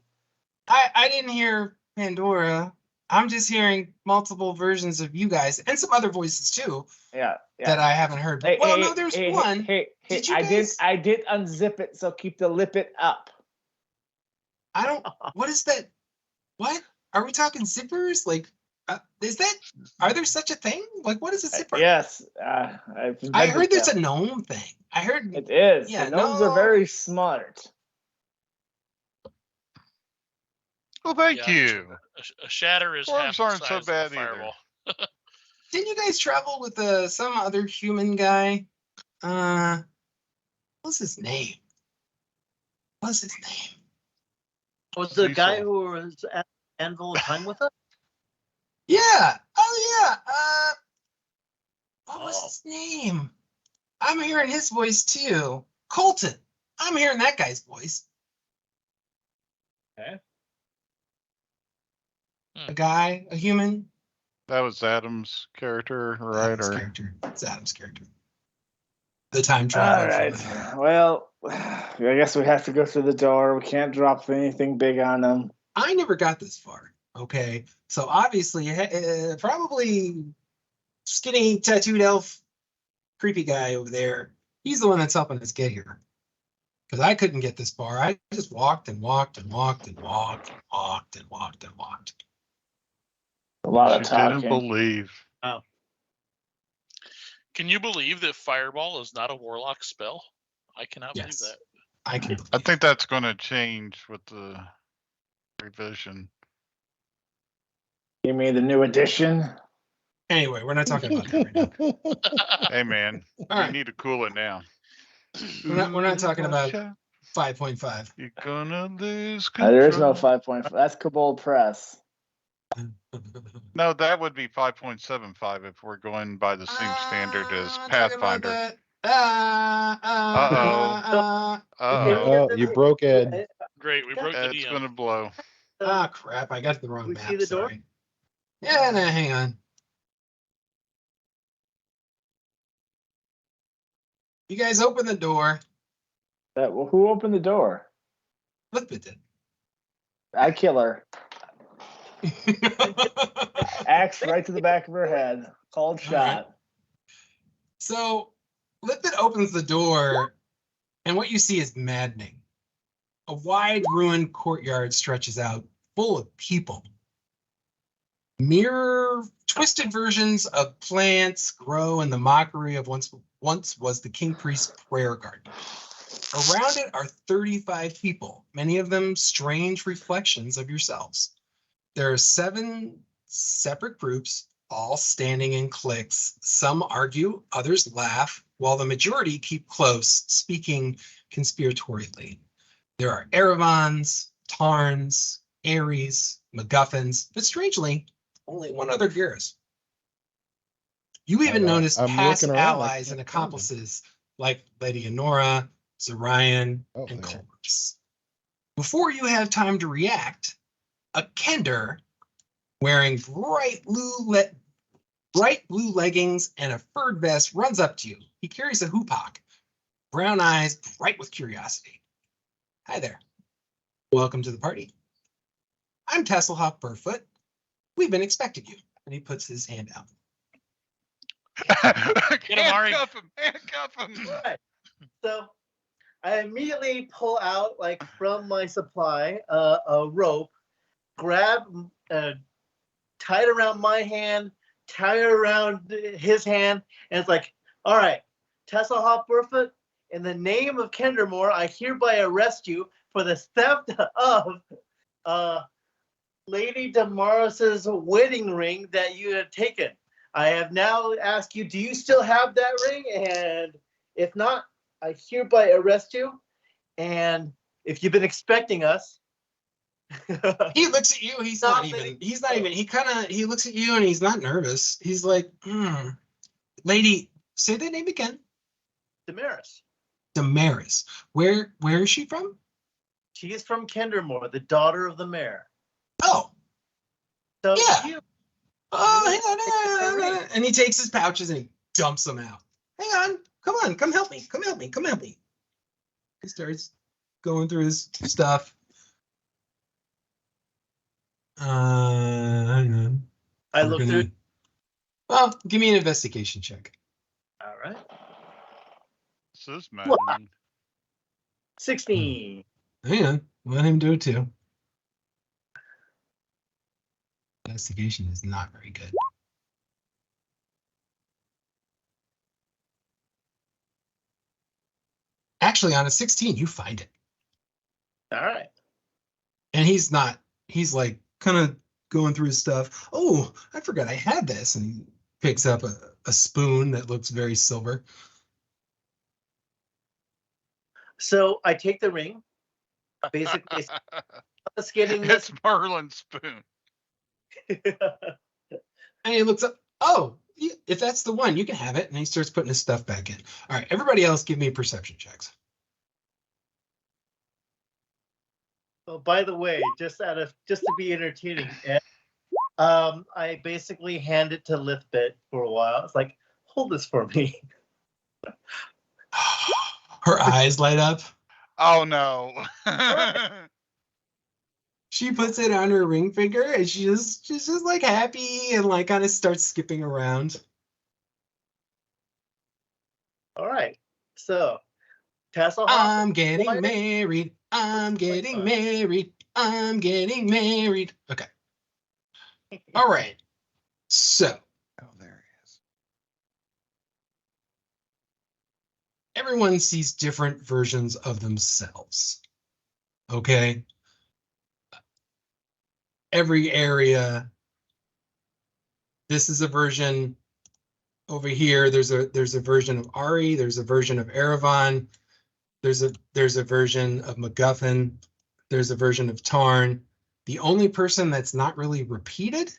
I didn't hear Pandora. I'm just hearing multiple versions of you guys and some other voices too Yeah. that I haven't heard. Hey, Well, hey, no, there's hey, one. Hey, Did you I guys- I did unzip it, so keep the lip it up. I don't. What is that? What are we talking zippers? Like, is that? Are there such a thing? Like, what is a zipper? Yes, I heard there's a gnome thing. I heard. It is. Yeah, the gnomes no. are very smart. Well, thank Yeah, you. A shatter is half Dwarves the aren't size so of a bad either. fireball. Didn't you guys travel with some other human guy? What's his name? What's his name? Was the guy Cecil. who was at Anvil time with us? Yeah. Oh yeah. What was Oh. his name? I'm hearing his voice too. Colton. I'm hearing that guy's voice. Okay. A guy, a human. That was Adam's character, right? Adam's Or character. It's Adam's character. The time All traveler. right. from the- Well, I guess we have to go through the door. We can't drop anything big on them. I never got this far. Okay, so obviously, probably skinny tattooed elf, creepy guy over there. He's the one that's helping us get here. Because I couldn't get this far. I just walked and walked and walked and walked and walked and walked and walked. A lot of you talking. didn't believe. Can you believe that fireball is not a warlock spell? I cannot Yes. believe that. I can. I think that's going to change with the revision. You mean the new edition? Anyway, we're not talking about that right now. Hey, man, All you right, need to cool it down. we're not talking about Watch out, 5.5. you're gonna lose control. There is no 5.5. That's Cabal Press. No, that would be 5.75 if we're going by the same standard as Talking about Pathfinder. that. Uh-oh. You broke Ed. Great, we broke the It's DM. gonna blow. Ah, crap! I got the wrong We map. see the door? Sorry. Yeah, no, hang on. You guys open the door. Who opened the door? Flip it. I kill her. Axe right to the back of her head. Cold shot. So, Lipit opens the door, and what you see is maddening. A wide, ruined courtyard stretches out, full of people. Mere twisted versions of plants grow in the mockery of once was the king priest's prayer garden. Around it are 35 people, many of them strange reflections of yourselves. There are 7 separate groups, all standing in cliques. Some argue, others laugh, while the majority keep close, speaking conspiratorially. There are Eravons, Tarns, Ares, MacGuffins, but strangely, only one other Garrus. You even notice I'm past looking around, I allies can't and find them. accomplices like Lady Honora, Zorion, Oh, and there. Culberts. Before you have time to react, a Kender wearing bright blue leggings and a furred vest runs up to you. He carries a hoopak, brown eyes bright with curiosity. Hi there. Welcome to the party. I'm Tasselhoff Burfoot. We've been expecting you. And he puts his hand out. Get him, Ari. Handcuff him! Handcuff him! Right. So I immediately pull out, like from my supply, a rope, grab, tie it around my hand, tie it around his hand, and it's like, all right, Tasselhoff Burfoot, in the name of Kendermore, I hereby arrest you for the theft of Lady Damaris's wedding ring that you have taken. I have now asked you, do you still have that ring? And if not, I hereby arrest you. And if you've been expecting us, He looks at you. He looks at you and he's not nervous. He's like, Lady, say that name again. Damaris. Damaris. Where is she from? She is from Kendermore, the daughter of the mayor. Oh. So Yeah. you, Hang on. And he takes his pouches and he dumps them out. Hang on. Come on. Come help me. He starts going through his stuff. Hang on. I look through. Well, give me an investigation check. All right. This is maddening. 16. Hang on. Let him do it too. Investigation is not very good. Actually, on a 16, you find it. All right. And he's like kind of going through his stuff. Oh, I forgot I had this. And he picks up a spoon that looks very silver. So I take the ring. Basically, it's getting this. It's Merlin's spoon. And he looks up. Oh, if that's the one, you can have it. And he starts putting his stuff back in. All right, everybody else, give me perception checks. Oh, by the way, just to be entertaining, I basically hand it to Lithbit for a while. It's like, hold this for me. Her eyes light up. Oh no. She puts it on her ring finger and she's just like happy and like kind of starts skipping around. All right. So, Tasselhoff. I'm getting married. I'm getting married. I'm getting married. Okay. All right. So. Oh, there he is. Everyone sees different versions of themselves. Okay. Every area. This is a version over here. There's a version of Ari. There's a version of Eravon. There's a version of MacGuffin. There's a version of Tarn. The only person that's not really repeated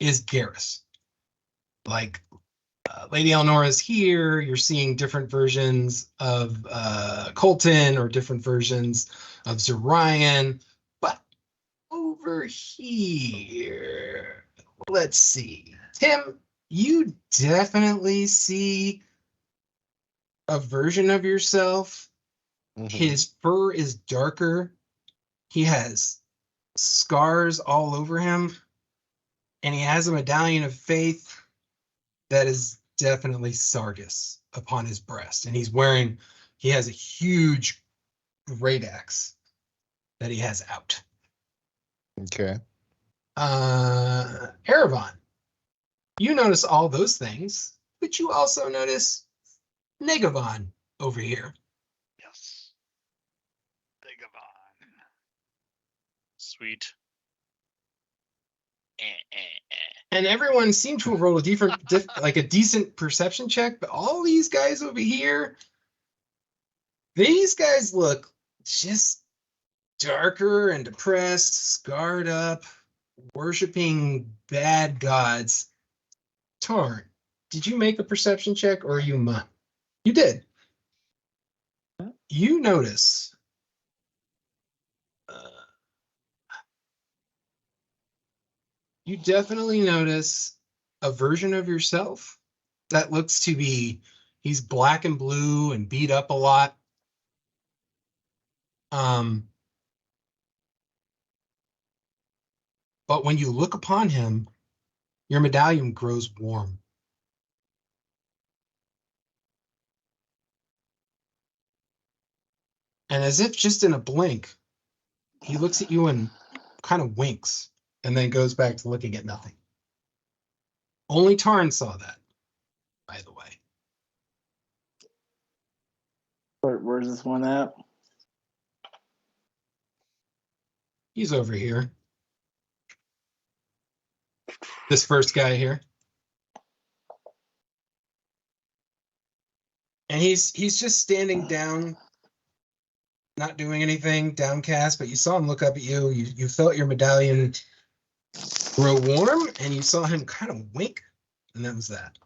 is Garrus. Like, Lady Eleonora's here. You're seeing different versions of Colton or different versions of Zorion. But over here, let's see. Tim, you definitely see a version of yourself. Mhm. His fur is darker. He has scars all over him. And he has a medallion of faith that is definitely Sargus upon his breast. And he has a huge great axe that he has out. Okay. Erebon, you notice all those things, but you also notice Negavon over here. Yes. Vagabond. Sweet. And everyone seemed to have rolled a decent perception check, but all these guys over here, these guys look just darker and depressed, scarred up, worshiping bad gods. Tarn, did you make a perception check or are you mine? You did. You notice you definitely notice a version of yourself that looks to be he's black and blue and beat up a lot. But when you look upon him, your medallion grows warm. And as if just in a blink, he looks at you and kind of winks and then goes back to looking at nothing. Only Tarn saw that, by the way. Where's this one at? He's over here. This first guy here. And he's just standing down, not doing anything, downcast, but you saw him look up at you. You felt your medallion grow warm, and you saw him kind of wink, and that was that.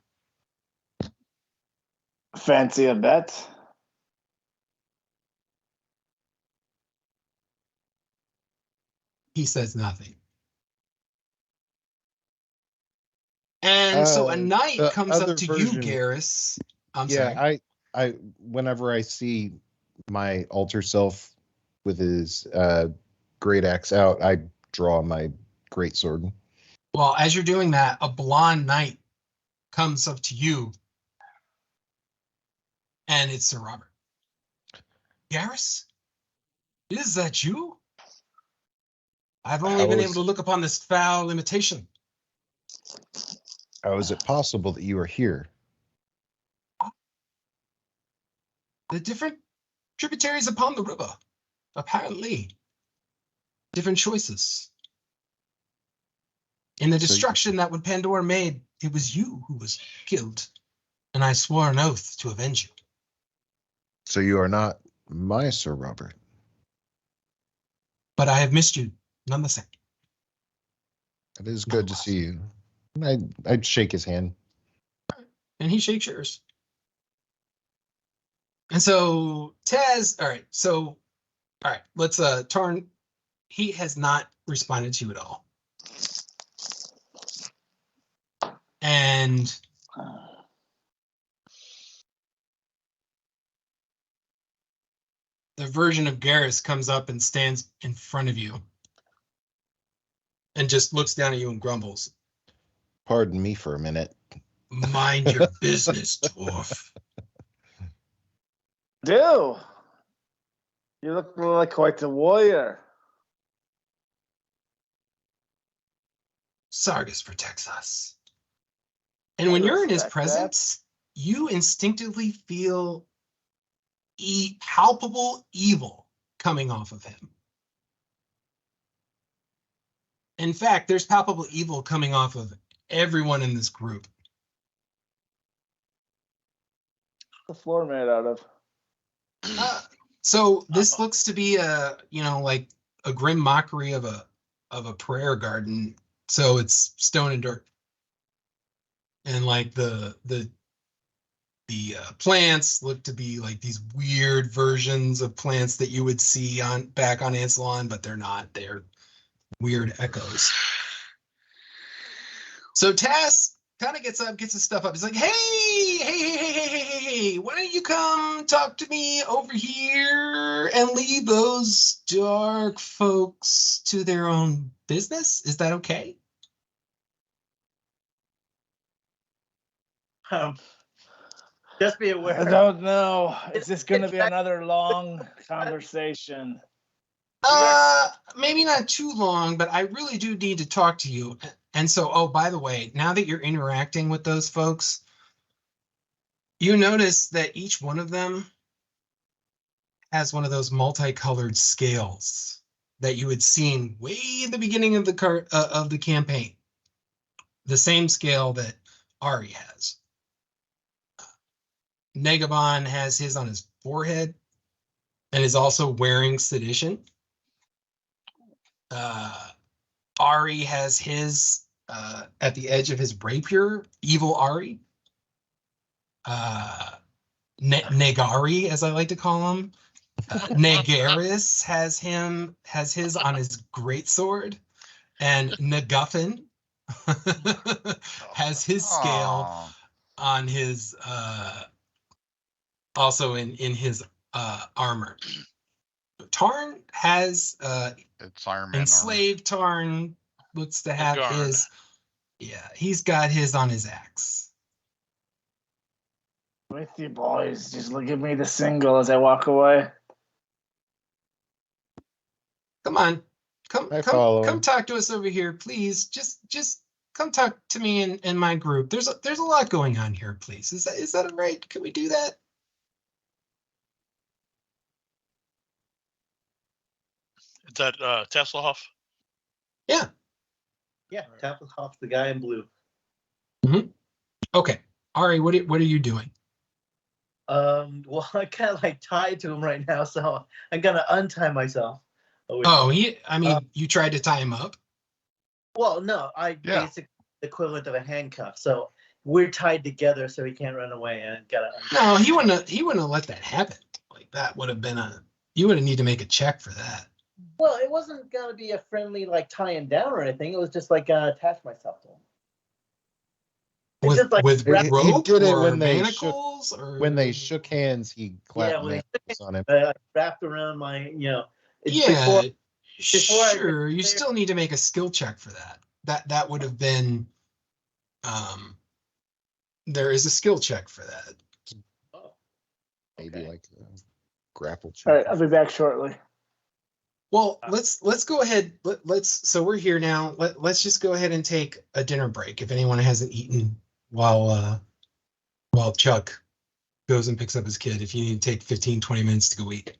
Fancy a bet? He says nothing. And so a knight the comes up other to version- you, Garrus. I'm yeah, sorry. I whenever I see my alter self with his great axe out, I draw my great sword. Well, as you're doing that, a blonde knight comes up to you, and it's Sir Robert. Garrus, is that you? I've only been able to look upon this foul imitation. How is it possible that you are here? The different tributaries upon the river, apparently. Different choices. In the destruction that when Pandora made, it was you who was killed, and I swore an oath to avenge you. So you are not my Sir Robert. But I have missed you, none the same. It is good to see you. I'd shake his hand. And he shakes yours. And so Taz, all right, let's Tarn, he has not responded to you at all. And the version of Garrus comes up and stands in front of you and just looks down at you and grumbles. Pardon me for a minute. Mind your business, dwarf. Do you look like quite a warrior? Sargus protects us. And when you're in his respect presence, you instinctively feel palpable evil coming off of him. In fact, there's palpable evil coming off of everyone in this group. The floor made out of. So this looks to be like a grim mockery of a prayer garden. So it's stone and dirt, and like the plants look to be like these weird versions of plants that you would see on back on Ansalon, but they're not. They're weird echoes. So Tass kind of gets up, gets his stuff up. He's like, hey, why don't you come talk to me over here and leave those dark folks to their own business? Is that okay? Just be aware. I don't know. Is this going to be another long conversation? Maybe not too long, but I really do need to talk to you. And so, oh, by the way, now that you're interacting with those folks, you notice that each one of them has one of those multicolored scales that you had seen way in the beginning of the campaign. The same scale that Ari has. Negabon has his on his forehead and is also wearing sedition. Ari has his at the edge of his rapier, evil Ari. Negari, as I like to call him. Negaris has his on his greatsword, and Naguthin has his scale Aw. on his also in his armor. Tarn has It's Iron Man armor. enslaved Tarn looks to have Garn. his, yeah, he's got his on his axe. With you boys, just give me the single as I walk away. Come on, I follow come him. talk to us over here, please. Just come talk to me and my group. There's a lot going on here, please. Is that all right? Can we do that? Is that Tasselhoff? Yeah. Yeah, Tappelhoff's the guy in blue. Okay. Ari, what are you doing? Well, I'm kind of like tied to him right now, so I'm gonna untie myself. Oh, you tried to tie him up? Well, no, Yeah. basically the equivalent of a handcuff. So we're tied together, so he can't run away. And gotta. No, he wouldn't have let that happen. Like that would have been you would have need to make a check for that. Well, it wasn't gonna be a friendly like tying down or anything. It was just like attach myself to him. It's With just like with wrap- He rope did it or when they manacles or When they shook hands, he clapped Yeah, when they manacles on him. wrapped around my, it's Yeah, before I sure. You there- still need to make a skill check for that. That would have been there is a skill check for that. Oh, Maybe okay. like a grapple check. All right, I'll be back shortly. Well, let's go ahead. So we're here now. Let's just go ahead and take a dinner break if anyone hasn't eaten while Chuck goes and picks up his kid. If you need to take 15-20 minutes to go eat.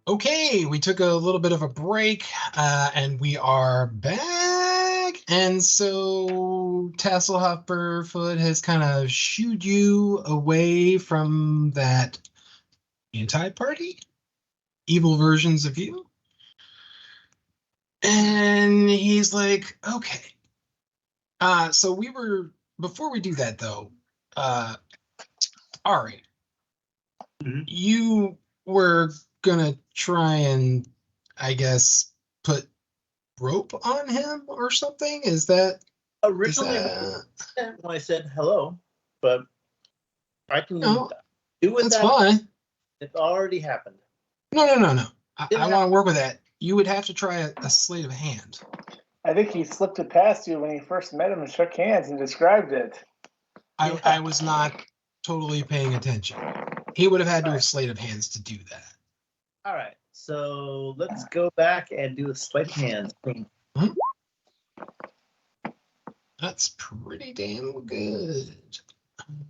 Okay, we took a little bit of a break, and we are back. And so Tasselhopperfoot has kind of shooed you away from that anti-party, evil versions of you. And he's like, okay. So before we do that though, Ari, Mhm. you were gonna try and, I guess, put rope on him or something? Is that Originally, when I said hello, but I can No, do with that's that. fine. It already happened. No. I Didn't want to work with that. You would have to try a sleight of hand. I think he slipped it past you when he first met him and shook hands and described it. I was not totally paying attention. He would have had to have sleight of hands to do that. All right, so let's go back and do a sleight of hand thing. That's pretty damn good.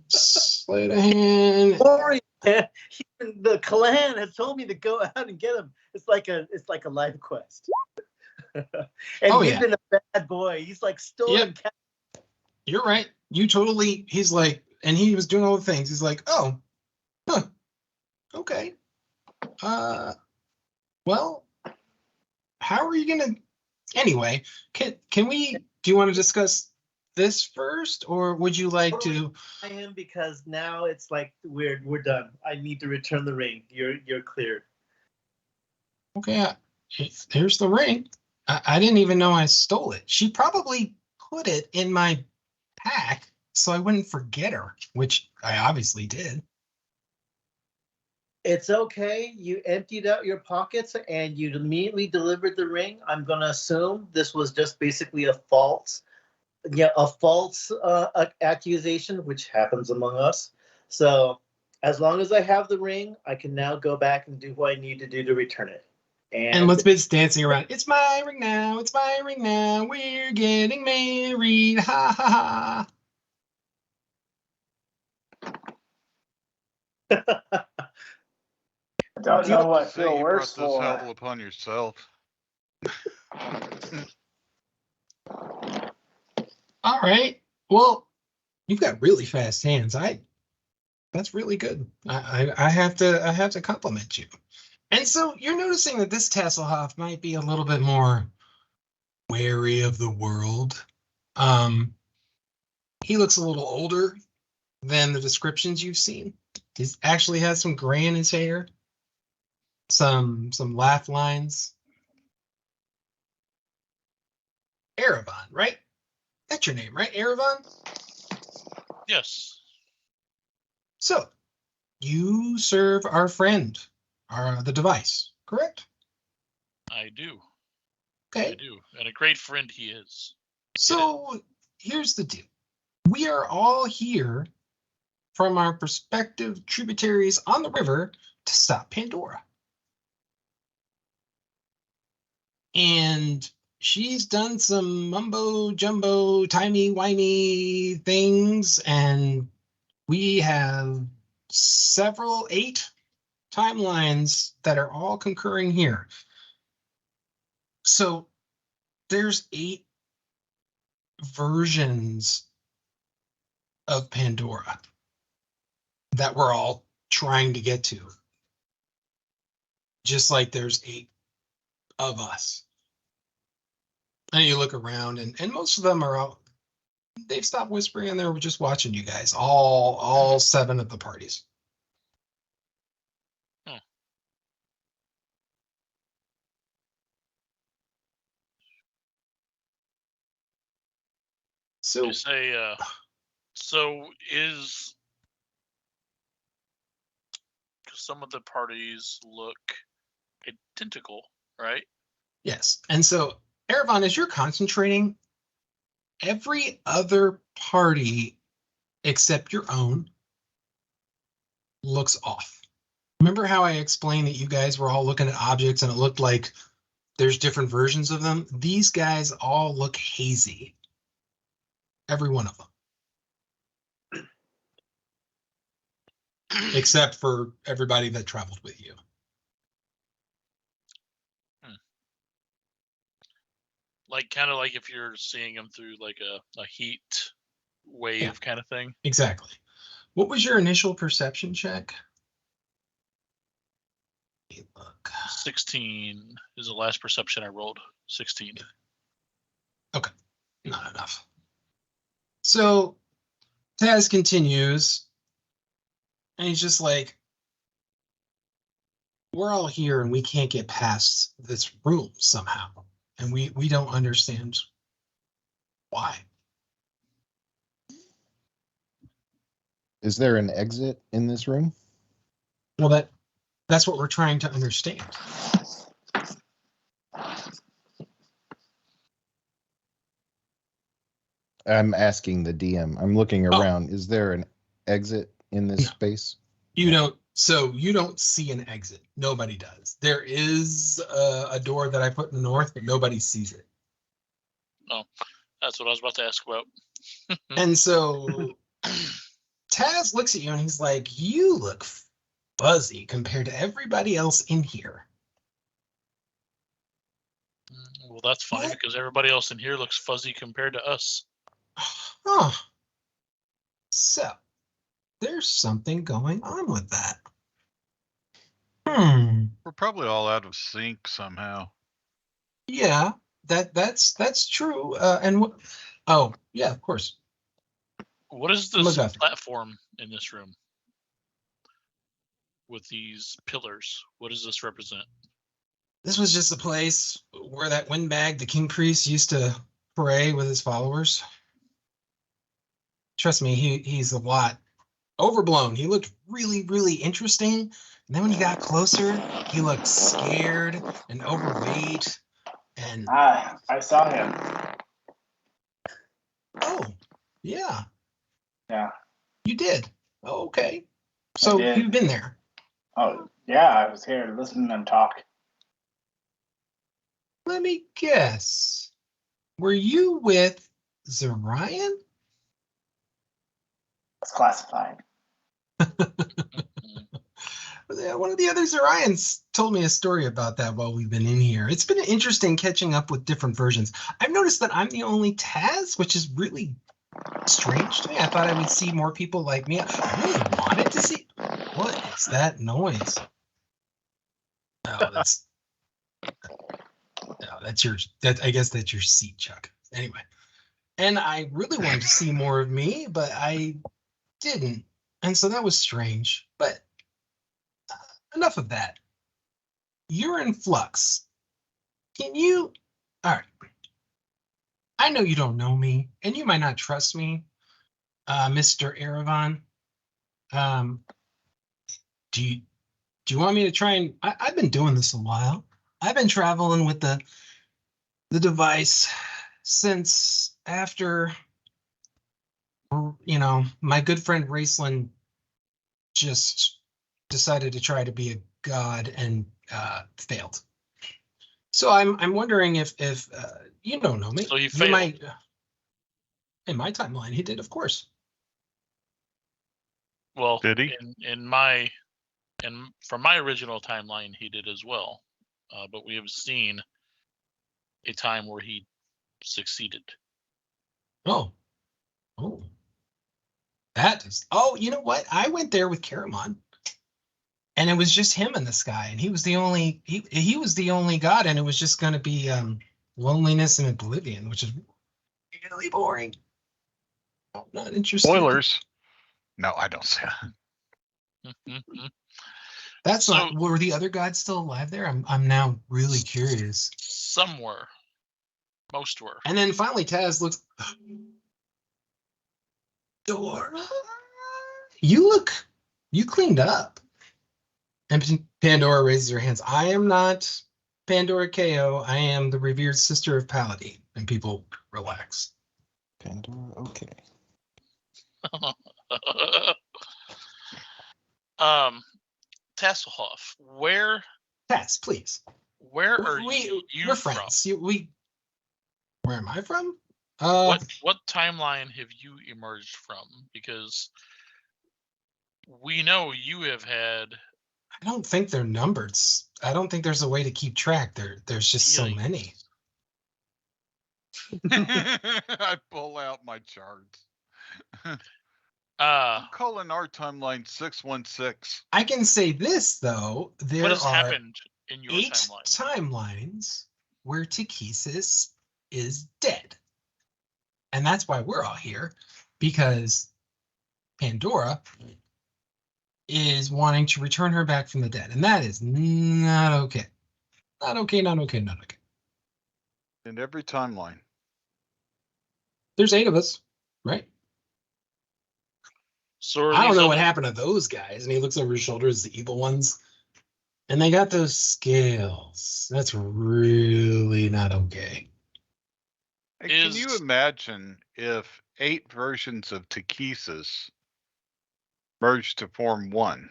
Sleight of hand. Sorry, the clan has told me to go out and get him. It's like a life quest. And Oh, he's yeah. been a bad boy. He's like stolen. You're right. You totally. He's like, and he was doing all the things. He's like, oh, huh, okay. Well, how are you gonna? Anyway, can we? Do you want to discuss this first, or would you like to? I am, because now it's like we're done. I need to return the ring. You're cleared. Okay, here's the ring. I didn't even know I stole it. She probably put it in my pack so I wouldn't forget her, which I obviously did. It's okay. You emptied out your pockets and you immediately delivered the ring. I'm gonna assume this was just basically a false, accusation, which happens among us. So as long as I have the ring, I can now go back and do what I need to do to return it. And Elizabeth's dancing around. It's my ring now. It's my ring now. We're getting married. Ha ha ha. Don't You know have to what I say feel you worse brought this for. hell upon yourself. All right. Well, you've got really fast hands. That's really good. I have to compliment you. And so you're noticing that this Tasselhoff might be a little bit more wary of the world. He looks a little older than the descriptions you've seen. He actually has some gray in his hair, some laugh lines. Erevan, right? That's your name, right? Erevan? Yes. So you serve our friend, the device, correct? I do. Okay. I do. And a great friend he is. So here's the deal. We are all here from our prospective tributaries on the river to stop Pandora. And she's done some mumbo jumbo, timey-wimey things, and we have 8 timelines that are all concurring here. So there's 8 versions of Pandora that we're all trying to get to. Just like there's 8 of us. And you look around and most of them are out. They've stopped whispering and they're just watching you guys, all 7 of the parties. So You say, so is, because some of the parties look identical, right? yes. And so Erevan, as you're concentrating, every other party except your own looks off. Remember how I explained that you guys were all looking at objects and it looked like there's different versions of them? These guys all look hazy. Every one of them. Except for everybody that traveled with you. Like, kind of like if you're seeing them through like a heat wave kind of thing. Exactly. What was your initial perception check? Look. 16 is the last perception I rolled. 16. Okay, not enough. So Taz continues, and he's just like, we're all here and we can't get past this room somehow. And we don't understand why. Is there an exit in this room? Well, that's what we're trying to understand. I'm asking the DM. I'm looking around. Is there an exit in this space? You don't see an exit. Nobody does. There is a door that I put in the north, but nobody sees it. Oh, that's what I was about to ask about. And so Taz looks at you and he's like, you look fuzzy compared to everybody else in here. Well, that's fine because everybody else in here looks fuzzy compared to us. Huh. So there's something going on with that. We're probably all out of sync somehow. Yeah, that's true. Oh, yeah, of course. What is this MacGuffin. platform in this room with these pillars? What does this represent? This was just a place where that windbag, the king priest, used to pray with his followers. Trust me, he's a lot overblown. He looked really, really interesting. And then when he got closer, he looked scared and overweight. And I saw him. oh, yeah, Yeah. you did. Oh, okay. So did. you've been there. Oh, yeah, I was here listening to them talk. Let me guess. Were you with Zarian? It's classified. One of the other Zarians told me a story about that while we've been in here. It's been interesting catching up with different versions. I've noticed that I'm the only Taz, which is really strange to me. I thought I would see more people like me. I really wanted to see. What is that noise? Oh, that's your. I guess that's your seat, Chuck. Anyway, and I really wanted to see more of me, but I didn't, and so that was strange. But enough of that. You're in flux. Can you? All right. I know you don't know me, and you might not trust me, Mr. Erevan. Do you want me to try and? I've been doing this a while. I've been traveling with the device since after, my good friend Raceland just decided to try to be a god and failed. So I'm wondering if you don't know me. So he You failed. might, in my timeline, he did, of course. Well, Did he? from my original timeline, he did as well. But we have seen a time where he succeeded. Oh. That is. Oh, you know what? I went there with Karamon, and it was just him in the sky, and he was the only he was the only god, and it was just going to be loneliness and oblivion, which is really boring. Not interested. Spoilers. No, I don't say that. That's So- not. Were the other gods still alive there? I'm now really curious. Some were. Most were. And then finally, Taz looks. Dora, you cleaned up. And Pandora raises her hands. I am not Pandora KO. I am the revered sister of Paladine. And people relax. Pandora, okay. Tasselhoff, where Taz, please. are you we're from? friends. Where am I from? What timeline have you emerged from? Because we know you have had. I don't think they're numbered. I don't think there's a way to keep track. There's just so many. I pull out my charts. I'm calling our timeline 616. I can say this though. There what has are happened in your 8 timeline? timelines where Takesis is dead. And that's why we're all here, because Pandora is wanting to return her back from the dead. And that is not okay. Not okay. In every timeline. There's 8 of us, right? So I don't know what happened to those guys. And he looks over his shoulder as the evil ones. And they got those scales. That's really not okay. Hey, can you imagine if 8 versions of Takesis merged to form one?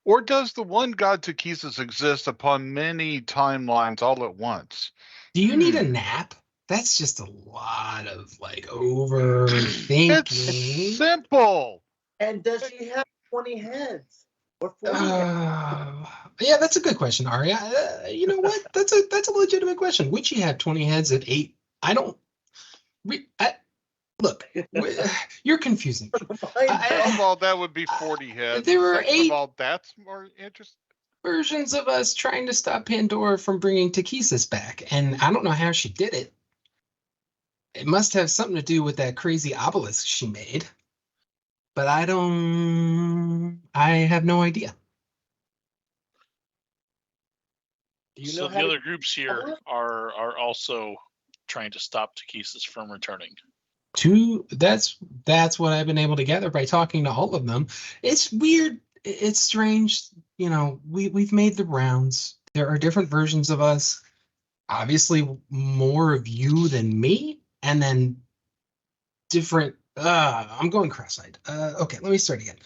Or does the one god Takesis exist upon many timelines all at once? Do you need a nap? That's just a lot of overthinking. It's simple. And does she have 20 heads or 40 heads? Yeah, that's a good question, Arya. You know what? That's a legitimate question. Would she have 20 heads at 8? Look, you're confusing. First of all, that would be 40 heads. There were Second 8 of all, that's more interesting. versions of us trying to stop Pandora from bringing Takesis back, and I don't know how she did it. It must have something to do with that crazy obelisk she made, but I have no idea. Do you So know the how other to groups here are also trying to stop Takesis from returning. That's what I've been able to gather by talking to all of them. It's weird. It's strange. You know, we've made the rounds. There are different versions of us. Obviously, more of you than me, and then different. I'm going cross-eyed. Okay, let me start again.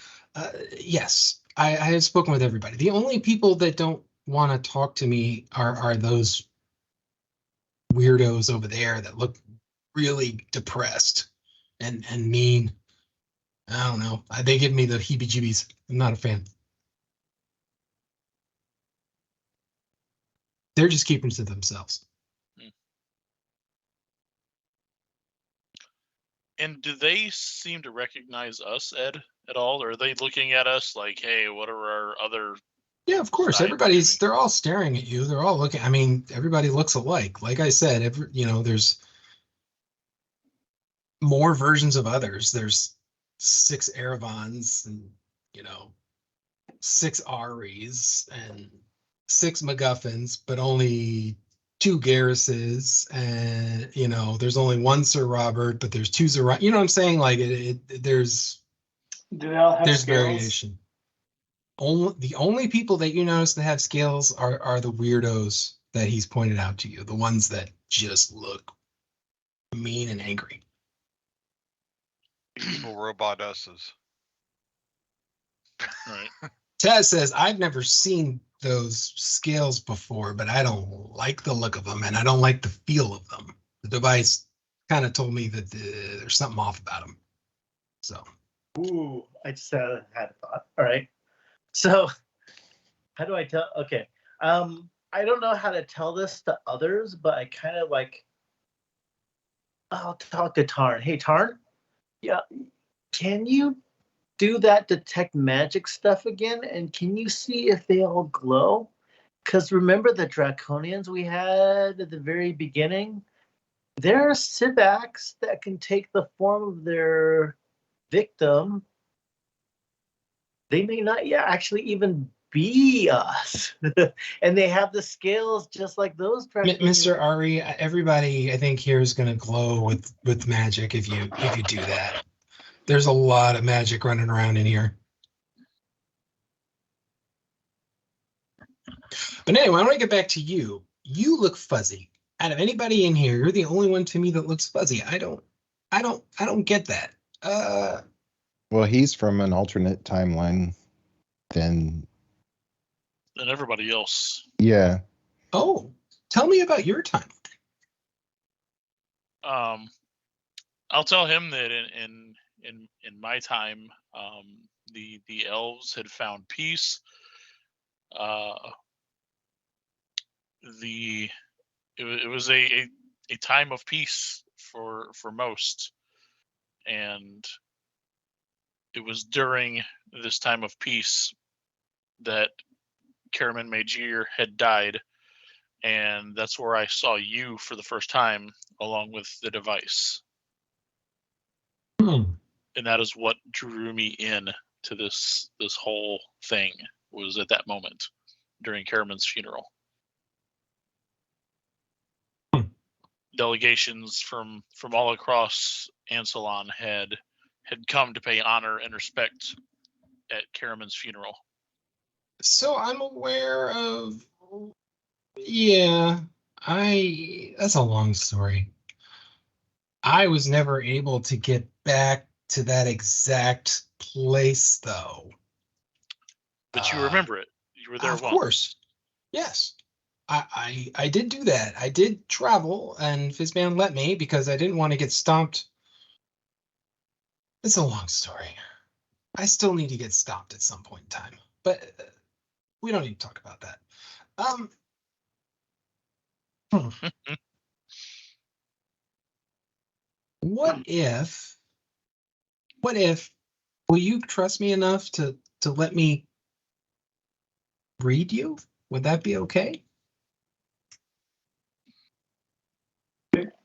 Yes, I have spoken with everybody. The only people that don't want to talk to me are those weirdos over there that look really depressed and mean. I don't know. They give me the heebie-jeebies. I'm not a fan. They're just keeping to themselves. And do they seem to recognize us, Ed, at all? Or are they looking at us like, hey, what are our other... Yeah, of course. Sides They're all staring at you. They're all looking. I mean, everybody looks alike. Like I said, there's more versions of others. There's 6 Eravons and, 6 Aries and 6 MacGuffins, but only 2 Garruses. And, there's only 1 Sir Robert, but there's 2 Sir. You know what I'm saying? Like there's Do they all have there's scales? variation. The only people that you notice that have scales are the weirdos that he's pointed out to you, the ones that just look mean and angry. Evil robot us's. Right. Taz says, I've never seen those scales before, but I don't like the look of them and I don't like the feel of them. The device kind of told me that there's something off about them. So. Ooh, I just had a thought. All right. So, how do I tell? Okay. I don't know how to tell this to others, but I kind of I'll talk to Tarn. Hey, Tarn. Yeah. Can you do that detect magic stuff again? And can you see if they all glow? Because remember the Draconians we had at the very beginning? There are Civacs that can take the form of their victim. They may not actually even be us. And they have the scales just like those Draconians. Mr. Ari, everybody I think here is going to glow with magic if you do that. There's a lot of magic running around in here. But anyway, I want to get back to you. You look fuzzy. Out of anybody in here, you're the only one to me that looks fuzzy. I don't get that. Well, he's from an alternate timeline than everybody else. Yeah. Oh, tell me about your time. I'll tell him that in my time, the elves had found peace. It was a time of peace for most, and it was during this time of peace that Karaman Majir had died, and that's where I saw you for the first time, along with the device. And that is what drew me in to this whole thing, was at that moment during Karaman's funeral. Delegations from all across Ansalon had come to pay honor and respect at Karaman's funeral. So I'm aware of. Yeah, that's a long story. I was never able to get back to that exact place, though. But you remember it. You were there Of once. course. Yes. I did do that. I did travel, and Fizzman let me because I didn't want to get stomped. It's a long story. I still need to get stopped at some point in time, but we don't need to talk about that. what if, will you trust me enough to let me breed you? Would that be okay?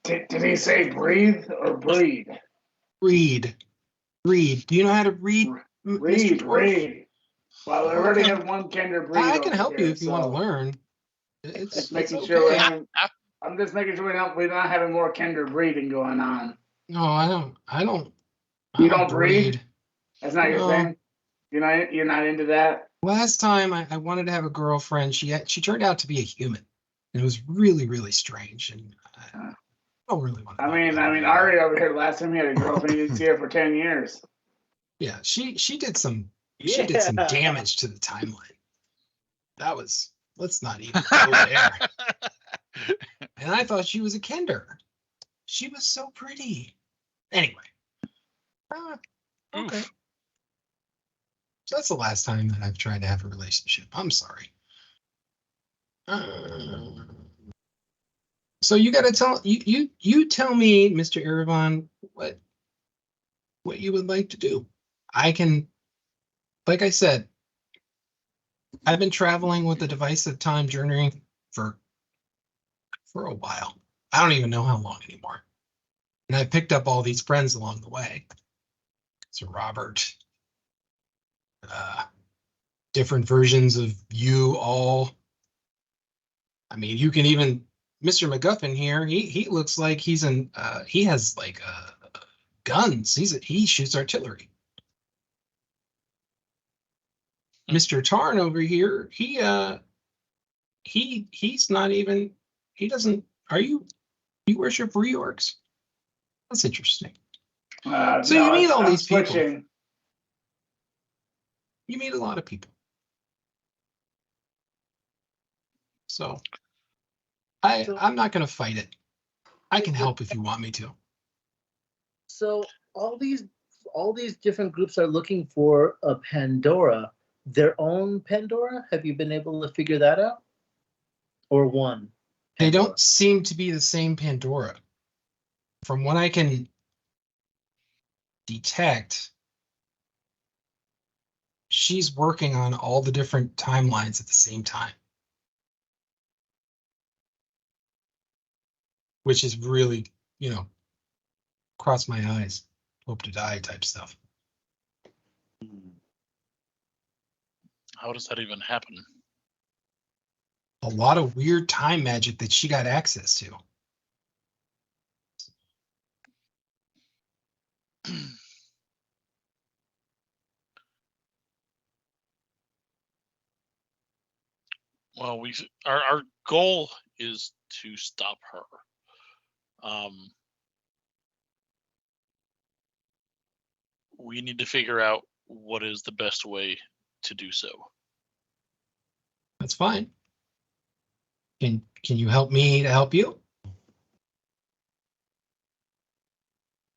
Did he say breathe or breed? Breed. Do you know how to read, Mr. Read, Dwarf? read. Well, we already Okay. have one kinder breed. I can over help you here, if you want to so learn. Just It's making sure we're okay. having. I'm just making sure we're not having more kinder breeding going on. No, I don't. You don't breed? That's not your No. thing. You're not into that. Last time I wanted to have a girlfriend, she turned out to be a human. It was really, really strange, and I don't really want to. I mean, Ari over here. Last time he had a girlfriend, he didn't see her for 10 years. Yeah, she did some Yeah. damage to the timeline. That was, let's not even go there. And I thought she was a Kender. She was so pretty. Anyway. Okay. Oof. So that's the last time that I've tried to have a relationship. I'm sorry. So you got to tell you tell me, Mr. Erevan, what you would like to do. I can, like I said, I've been traveling with the device of time journey for a while. I don't even know how long anymore. And I picked up all these friends along the way. So Robert, different versions of you all. I mean, you can even Mr. MacGuffin here. He looks like he's in. He has like guns. He shoots artillery. Mr. Tarn over here. He's not even. He doesn't. Are you? You worship reorgs? That's interesting. So you meet all these people. Switching. You meet a lot of people. So I'm not going to fight it. I can help if you want me to. So all these different groups are looking for a Pandora, their own Pandora. Have you been able to figure that out? Or one? They Pandora? don't seem to be the same Pandora. From what I can detect, she's working on all the different timelines at the same time. Which is really, cross my eyes, hope to die type stuff. How does that even happen? A lot of weird time magic that she got access to. Well, our goal is to stop her. We need to figure out what is the best way to do so. That's fine. Can you help me to help you?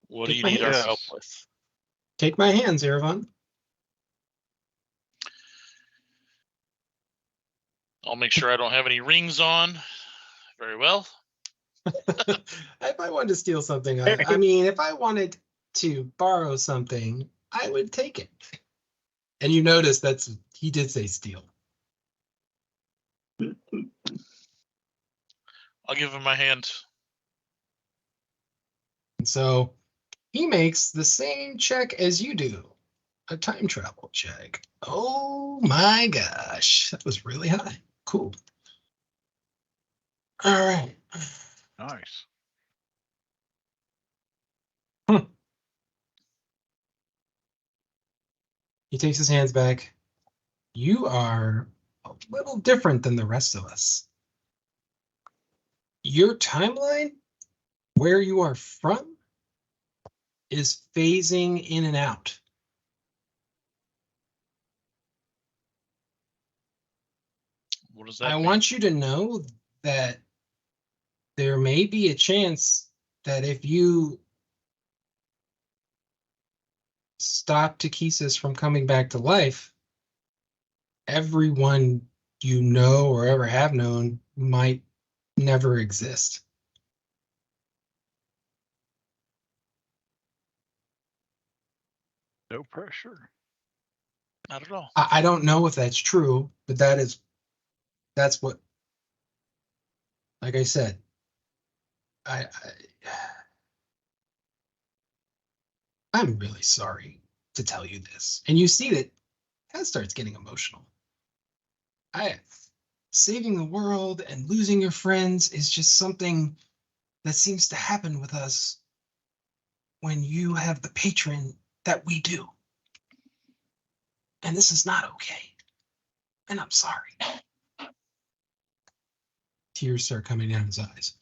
What do Take you my need our hands. help with? Take my hands, Erevan. I'll make sure I don't have any rings on. Very well. If I wanted to steal something, I mean, if I wanted to borrow something, I would take it. And you notice he did say steal. I'll give him my hand. And so he makes the same check as you do, a time travel check. Oh my gosh, that was really high. Cool. All right. Nice. He takes his hands back. You are a little different than the rest of us. Your timeline, where you are from, is phasing in and out. What does that I mean? want you to know that there may be a chance that if you stop Takesis from coming back to life, everyone you know or ever have known might never exist. No pressure. Not at all. I don't know if that's true, but that's what, like I said, I'm really sorry to tell you this. And you see that Ted starts getting emotional. Saving the world and losing your friends is just something that seems to happen with us when you have the patron that we do. And this is not okay. And I'm sorry. Tears start coming down his eyes.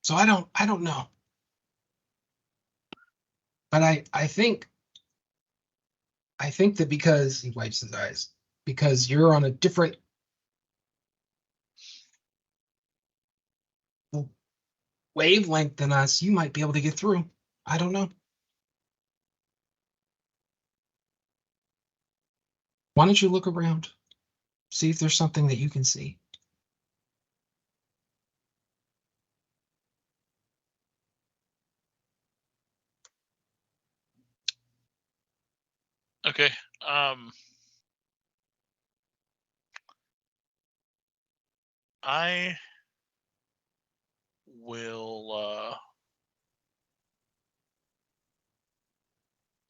So I don't know. But I think that because he wipes his eyes, because you're on a different wavelength than us, you might be able to get through. I don't know. Why don't you look around? See if there's something that you can see. Okay. I will.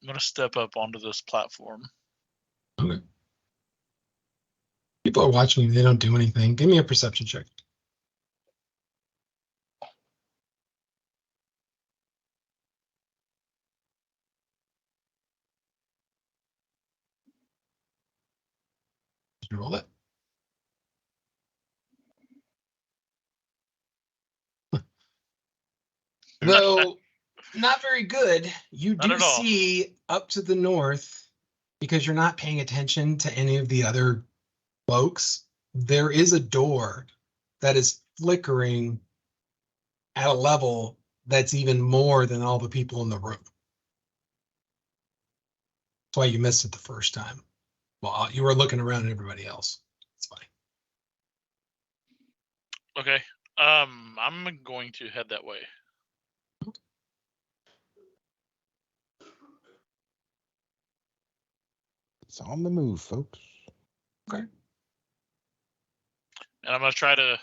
I'm gonna step up onto this platform. Okay. People are watching you. They don't do anything. Give me a perception check. Did you roll it? Though not very good. You Not do at all. see up to the north, because you're not paying attention to any of the other folks, there is a door that is flickering at a level that's even more than all the people in the room. That's why you missed it the first time. Well, you were looking around at everybody else. It's fine. Okay. I'm going to head that way. It's on the move, folks. Okay. And I'm gonna try to,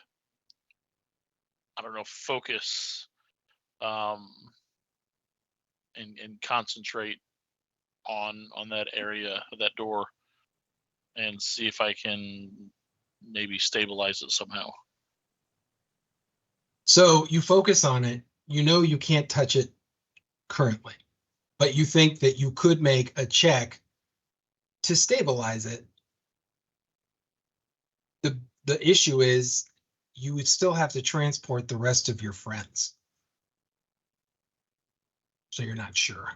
I don't know, focus, and concentrate on that area of that door, and see if I can maybe stabilize it somehow. So you focus on it. You know you can't touch it currently, but you think that you could make a check to stabilize it. The issue is you would still have to transport the rest of your friends. So you're not sure.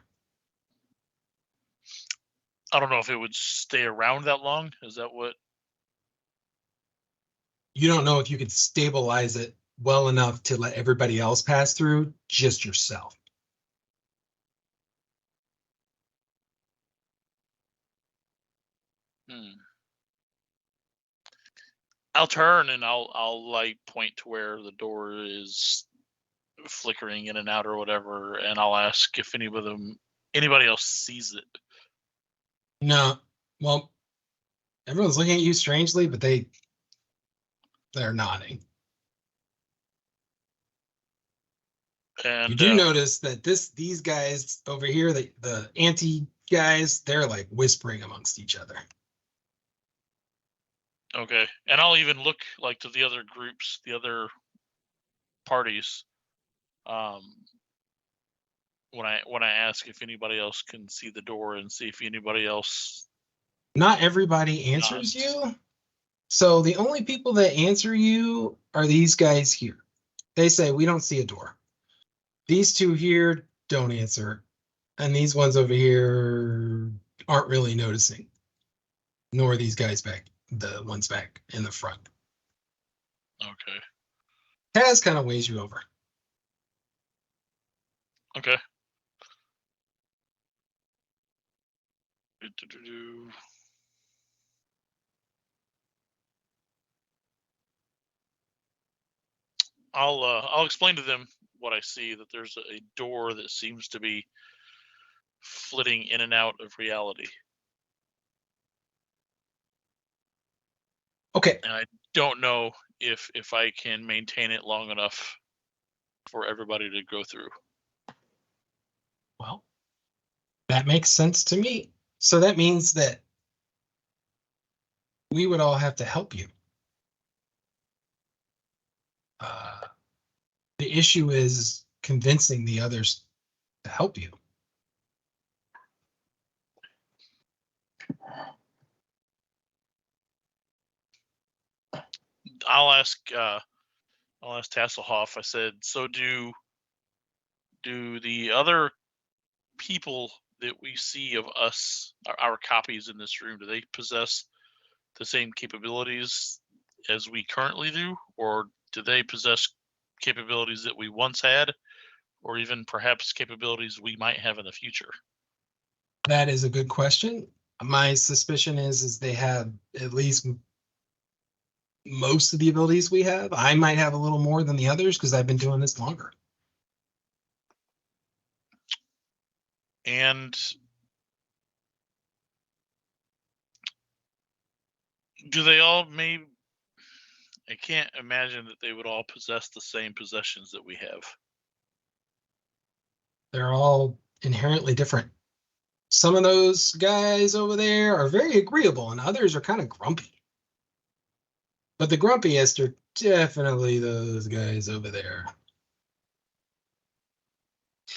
I don't know if it would stay around that long. Is that what? You don't know if you could stabilize it well enough to let everybody else pass through, just yourself. I'll turn and I'll like point to where the door is flickering in and out or whatever, and I'll ask if anybody else sees it. No, well, everyone's looking at you strangely, but they're nodding. And You do notice that these guys over here, the anti guys, they're like whispering amongst each other. okay, and I'll even look like to the other groups, the other parties, when I ask if anybody else can see the door and see if anybody else. Not everybody answers you. So the only people that answer you are these guys here. They say, we don't see a door. These two here don't answer. And these ones over here aren't really noticing. Nor these guys back, the ones back in the front. Okay. Taz kind of weighs you over. Okay. I'll explain to them what I see, that there's a door that seems to be flitting in and out of reality. Okay. And I don't know if I can maintain it long enough for everybody to go through. Well, that makes sense to me. So that means that we would all have to help you. The issue is convincing the others to help you. I'll ask Tasselhoff. I said, so do the other people that we see of us, our copies in this room, do they possess the same capabilities as we currently do, or do they possess capabilities that we once had, or even perhaps capabilities we might have in the future? That is a good question. My suspicion is they have at least most of the abilities we have. I might have a little more than the others because I've been doing this longer. And do they all I can't imagine that they would all possess the same possessions that we have. They're all inherently different. Some of those guys over there are very agreeable and others are kind of grumpy. But the grumpiest are definitely those guys over there.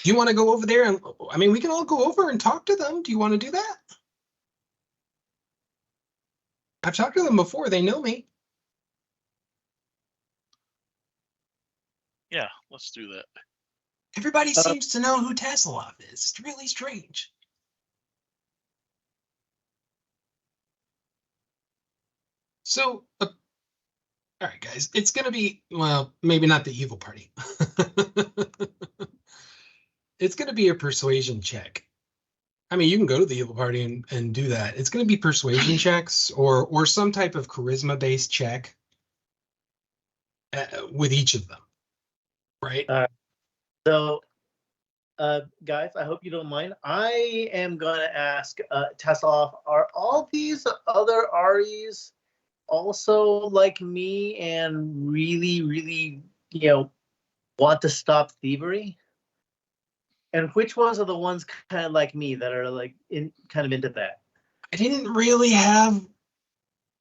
Do you want to go over there? And I mean, we can all go over and talk to them. Do you want to do that? I've talked to them before. They know me. Yeah, let's do that. Everybody seems to know who Tasselhoff is. It's really strange. So, all right, guys, it's going to be, well, maybe not the evil party. It's going to be a persuasion check. I mean, you can go to the evil party and do that. It's going to be persuasion checks or some type of charisma-based check with each of them, right? So, guys, I hope you don't mind. I am going to ask Tasselhoff, are all these other Aries also like me and really, really, want to stop thievery? And which ones are the ones kind of like me that are like kind of into that? I didn't really have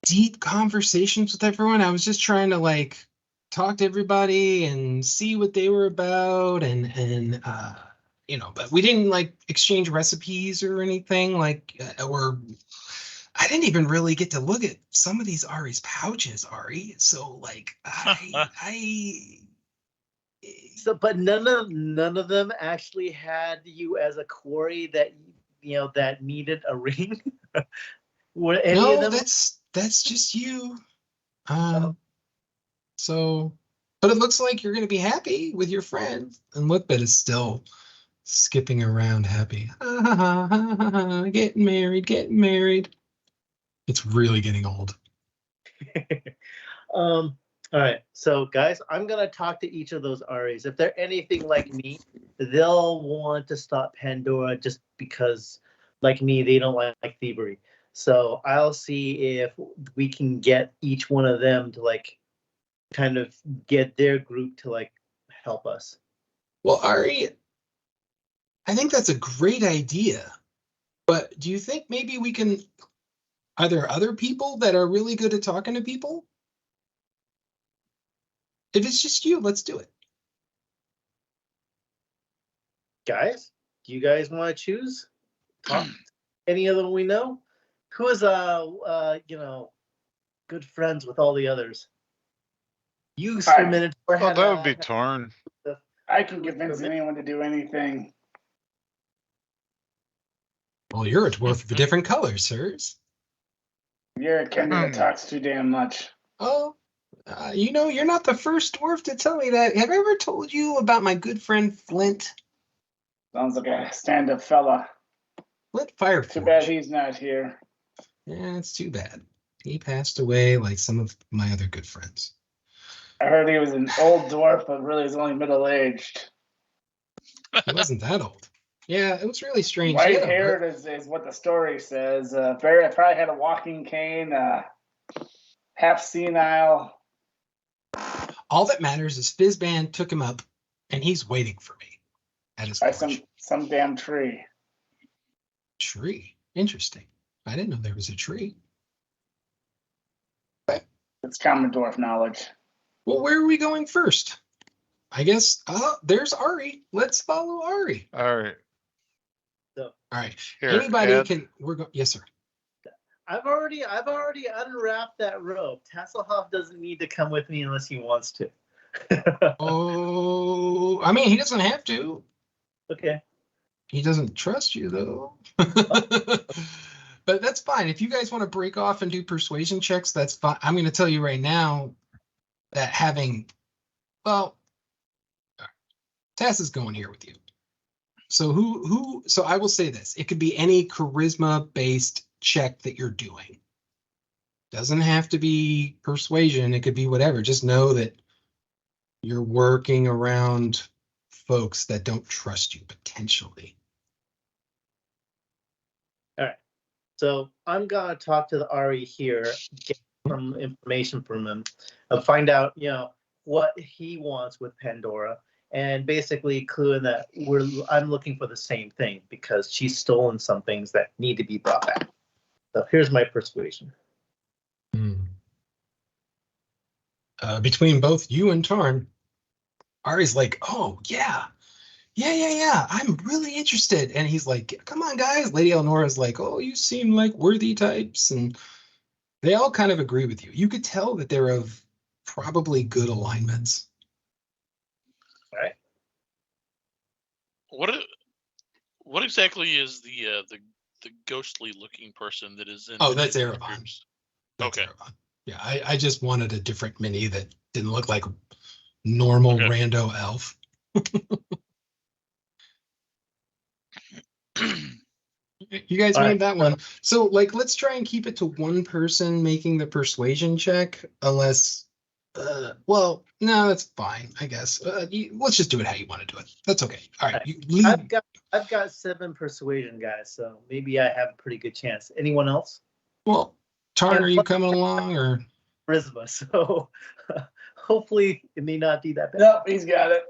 deep conversations with everyone. I was just trying to like talk to everybody and see what they were about and but we didn't like exchange recipes or anything like or I didn't even really get to look at some of these Ari's pouches, Ari. So like So, but none of them actually had you as a quarry that that needed a ring. Were any no, of them? that's just you. So, but it looks like you're going to be happy with your friend. And Lickbit is still skipping around happy. Getting married. It's really getting old. All right, so guys, I'm gonna talk to each of those Aries. If they're anything like me, they'll want to stop Pandora just because, like me, they don't like thievery. So I'll see if we can get each one of them to like kind of get their group to like help us. Well, Ari, I think that's a great idea. But do you think maybe we can, are there other people that are really good at talking to people? If it's just you, let's do it. Guys, do you guys want to choose? Talk any of them we know? Who is good friends with all the others? You for a minute. Oh, that would be Torn. I can convince anyone to do anything. Well, you're a dwarf of a different color, sirs. You're a Kendra that talks too damn much. Oh, you're not the first dwarf to tell me that. Have I ever told you about my good friend Flint? Sounds like a stand-up fella. Flint Fireforge. Too bad he's not here. Yeah, it's too bad. He passed away like some of my other good friends. I heard he was an old dwarf, but really is only middle-aged. He wasn't that old. Yeah, it was really strange. He White had a haired is what the story says. Very probably had a walking cane, half senile. all that matters is Fizzband took him up, and he's waiting for me at his By forge. some damn tree. Tree. Interesting. I didn't know there was a tree. It's common dwarf knowledge. Well, where are we going first? I guess there's Ari. Let's follow Ari. All right. All right. Here, Anybody Ed. can. We're going. Yes, sir. I've already unwrapped that rope. Tasselhoff doesn't need to come with me unless he wants to. Oh, I mean, he doesn't have to. Okay. He doesn't trust you, though. But that's fine. If you guys want to break off and do persuasion checks, that's fine. I'm going to tell you right now that Tass is going here with you. So so I will say this. It could be any charisma-based check that you're doing. Doesn't have to be persuasion. It could be whatever. Just know that you're working around folks that don't trust you potentially. All right. So I'm gonna talk to the Ari here, get some information from him, find out, what he wants with Pandora, and basically clue in that I'm looking for the same thing because she's stolen some things that need to be brought back. So here's my persuasion. Between both you and Tarn, Ari's like, oh, yeah. I'm really interested. And he's like, come on, guys. Lady Elnora's like, oh, you seem like worthy types. And they all kind of agree with you. You could tell that they're of probably good alignments. All right. What exactly is the ghostly looking person that is in? Oh, that's the Erebon. groups? That's Okay. Erebon. Yeah, I just wanted a different mini that didn't look like a normal rando elf. You guys All made right. that one. So, let's try and keep it to one person making the persuasion check, unless, no, that's fine, I guess. Let's just do it how you want to do it. That's okay. All right, you lead. I've got 7 persuasion guys, so maybe I have a pretty good chance. Anyone else? Well, Tarn, are you coming along, or? Charisma, so hopefully it may not be that bad. Nope, he's got it.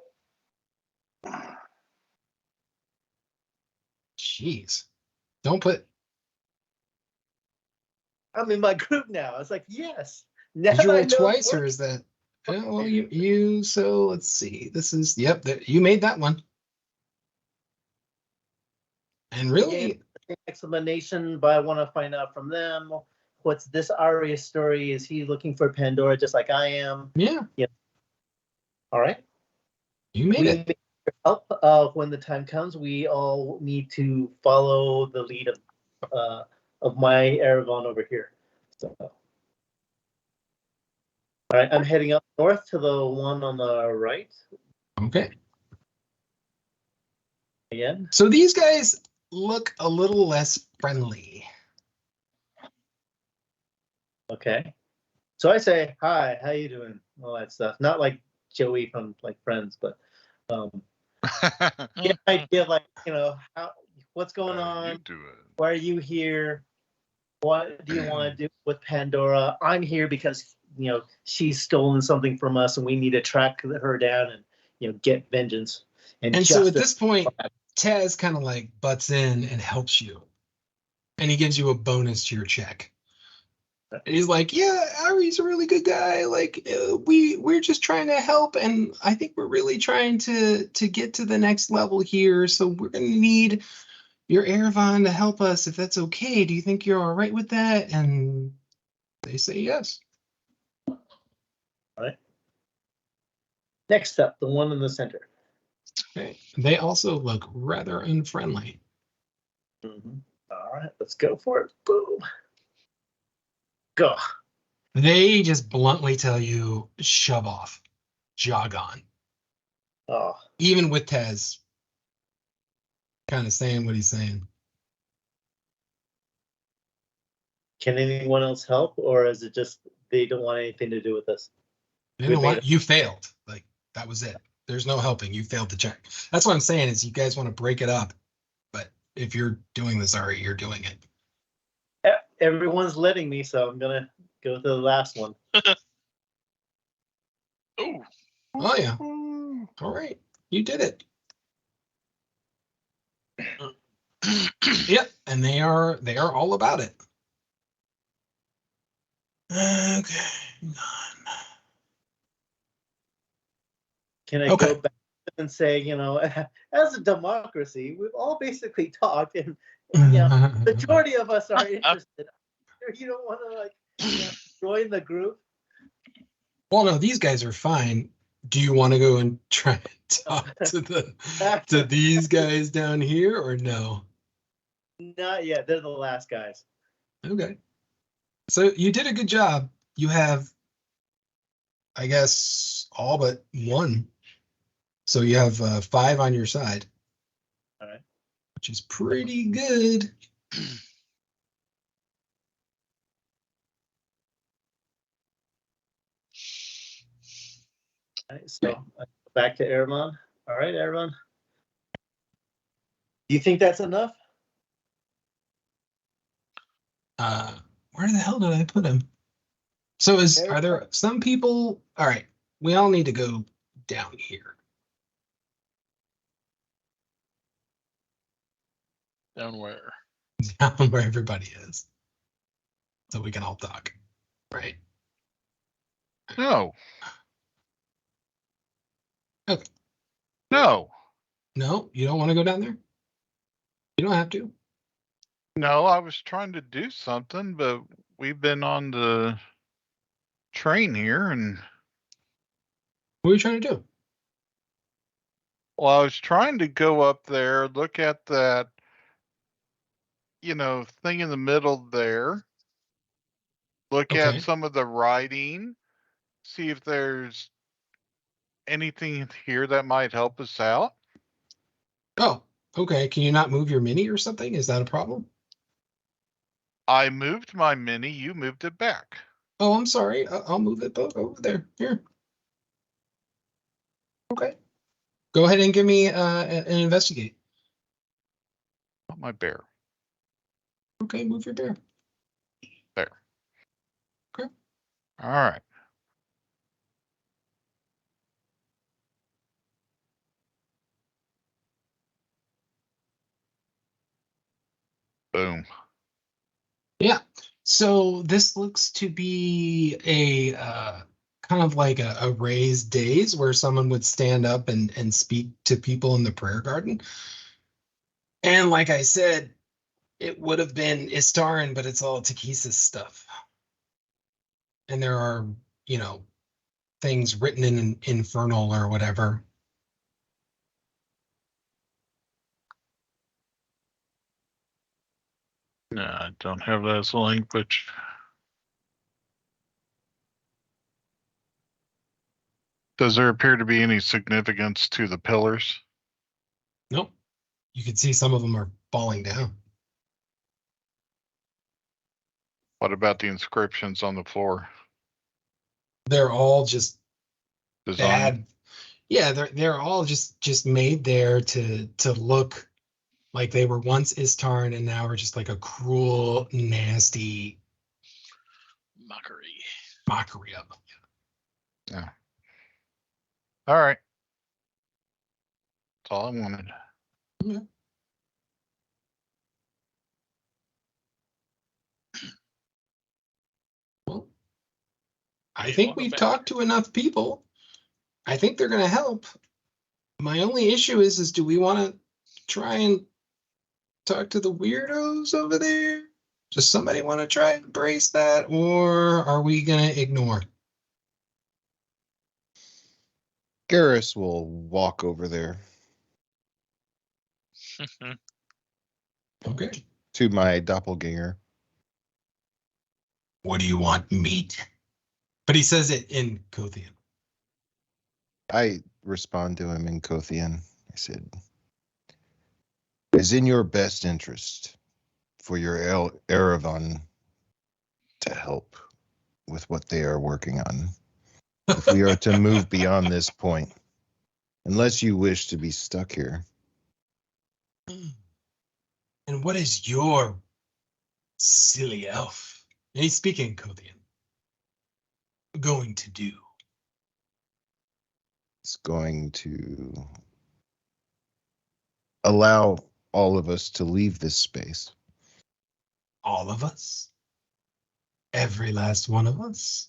Jeez, don't put. I'm in my group now. I was like, yes. Now Did you I roll know twice, it's or is that? Well, you. So let's see. This is you made that one. And really, explanation, but I want to find out from them what's this Aria story. Is he looking for Pandora just like I am? yeah. All right. You made it. need your help when the time comes. We all need to follow the lead of my Erebon over here. So, all right, I'm heading up north to the one on the right Okay. again. So these guys look a little less friendly. Okay. So I say, hi, how you doing? All that stuff. Not like Joey from Friends, but get an idea of what's going on? Why are you here? What do you want to do with Pandora? I'm here because she's stolen something from us, and we need to track her down and get vengeance. And so at this point, Taz kind of butts in and helps you, and he gives you a bonus to your check. And he's like, yeah, Ari's a really good guy. We're just trying to help, and I think we're really trying to get to the next level here. So we're gonna need your Erebon to help us, if that's okay. Do you think you're all right with that? And they say yes. All right. Next up, the one in the center. Okay. They also look rather unfriendly. Mm-hmm. All right, let's go for it. Boom. Go. They just bluntly tell you, shove off, jog on. Oh. Even with Taz kind of saying what he's saying. Can anyone else help, or is it just they don't want anything to do with this? They don't want, you failed. That was it. There's no helping. You failed the check. That's what I'm saying is you guys want to break it up if you're doing this, Ari, you're doing it. Everyone's letting me, so I'm gonna go to the last one. Oh, Oh yeah. All right. You did it. Yep, and they are all about it. Okay. Can I Okay. go back and say, as a democracy, we've all basically talked, and the majority of us are interested. You don't want to join the group. Well, no, these guys are fine. Do you want to go and try and talk to these guys down here, or no? Not yet. They're the last guys. Okay. So you did a good job. You have, I guess, all but one. So you have 5 on your side. All right. Which is pretty good. All right, so back to Aramon. All right, Aramon. Do you think that's enough? Where the hell did I put him? So are there some people? All right, we all need to go down here. down where? Down where everybody is. So we can all talk. Right. No. Okay. No. No, you don't want to go down there? You don't have to. No, I was trying to do something, but we've been on the train here, and What are you trying to do? well, I was trying to go up there, look at that, thing in the middle there, look Okay. at some of the writing, see if there's anything here that might help us out. Oh, okay. Can you not move your mini or something? Is that a problem? I moved my mini, you moved it back. Oh, I'm sorry. I'll move it over there. Here. Okay. Go ahead and give me an investigate. Not my bear. Okay, move your bear. There. Okay. All right. Boom. Yeah. So this looks to be a kind of like a raised days where someone would stand up and speak to people in the prayer garden. And like I said, it would have been Istaran, but it's all Takesis stuff. And there are, things written in Infernal or whatever. No, I don't have that as a language. Does there appear to be any significance to the pillars? Nope. You can see some of them are falling down. What about the inscriptions on the floor? They're all just Design? bad. Yeah, they're all just made there to look like they were once Istarn and now are just like a cruel, nasty mockery of them. Yeah. All right. That's all I wanted. Yeah. Well, I think we've talked to enough people. I think they're going to help. My only issue is do we want to try and talk to the weirdos over there? Does somebody want to try and embrace that, or are we going to ignore? Garrus will walk over there Okay. to my doppelganger. What do you want, meat? But he says it in Kothian. I respond to him in Kothian. I said, "It is in your best interest for your Erevan to help with what they are working on. If we are to move beyond this point, unless you wish to be stuck here." And what is your silly elf, and he's speaking Kothian, going to do? It's going to allow all of us to leave this space. All of us? Every last one of us?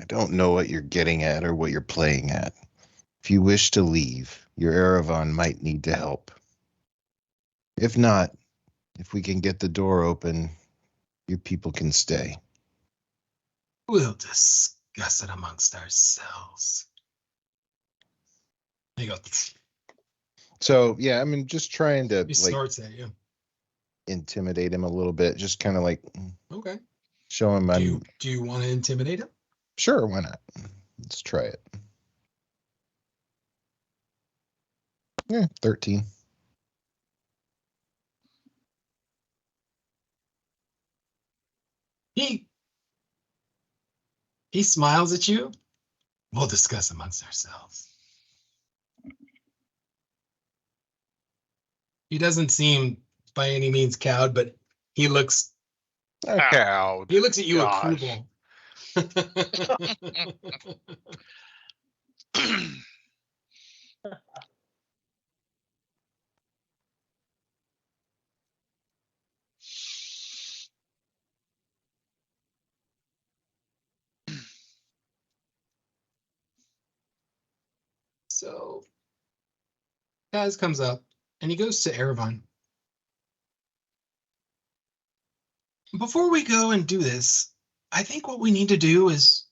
I don't know what you're getting at or what you're playing at. If you wish to leave, your Erevan might need to help. If not, if we can get the door open, your people can stay. We'll discuss it amongst ourselves. He goes, So, yeah, I mean, just trying to he snorts at you. intimidate him a little bit, just kind of Okay. show him Do you want to intimidate him? Sure, why not? Let's try it. Yeah, 13. He smiles at you. We'll discuss amongst ourselves. He doesn't seem by any means cowed, but he looks Cowed. he looks at you Gosh. approval. So Kaz comes up and he goes to Erevan. Before we go and do this, I think what we need to do is,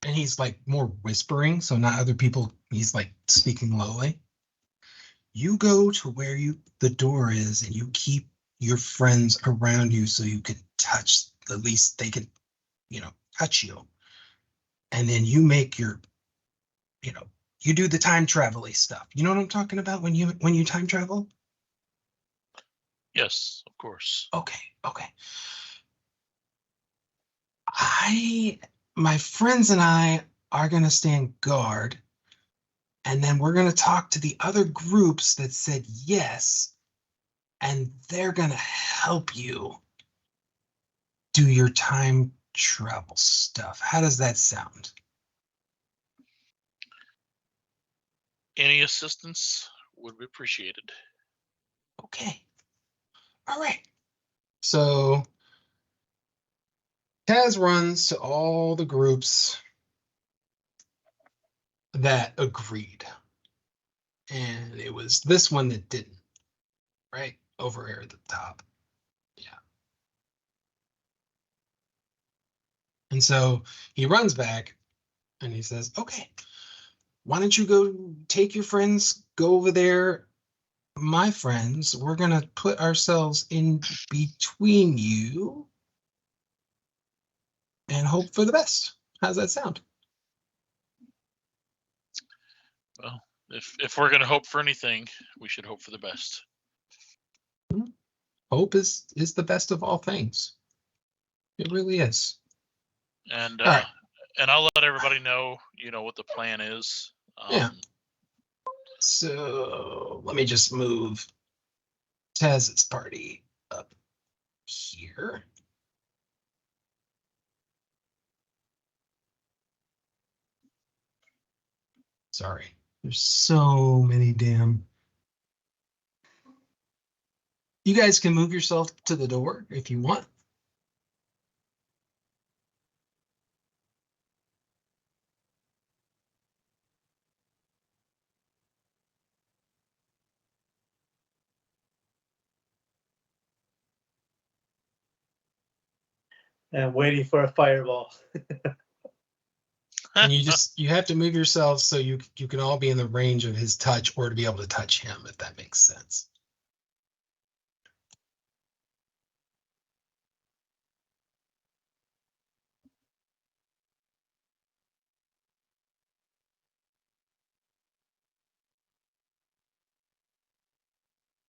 and he's like more whispering, so not other people, he's like speaking lowly. You go to where the door is and you keep your friends around you so you can touch, at least they can, touch you. And then you make your, you do the time travel-y stuff. You know what I'm talking about when you time travel? Yes, of course. Okay. My friends and I are going to stand guard, and then we're going to talk to the other groups that said yes, and they're going to help you do your time travel stuff. How does that sound? Any assistance would be appreciated. Okay. All right. So Kaz runs to all the groups that agreed. And it was this one that didn't, right? Over here at the top. Yeah. And so he runs back and he says, okay, why don't you go take your friends, go over there. My friends, we're going to put ourselves in between you and hope for the best. How's that sound? Well, if we're gonna hope for anything, we should hope for the best. Hope is the best of all things. It really is. And All right. and I'll let everybody know, what the plan is. Yeah. So let me just move Taz's party up here. Sorry, there's so many damn. You guys can move yourself to the door if you want. And waiting for a fireball. And you have to move yourselves so you can all be in the range of his touch or to be able to touch him, if that makes sense.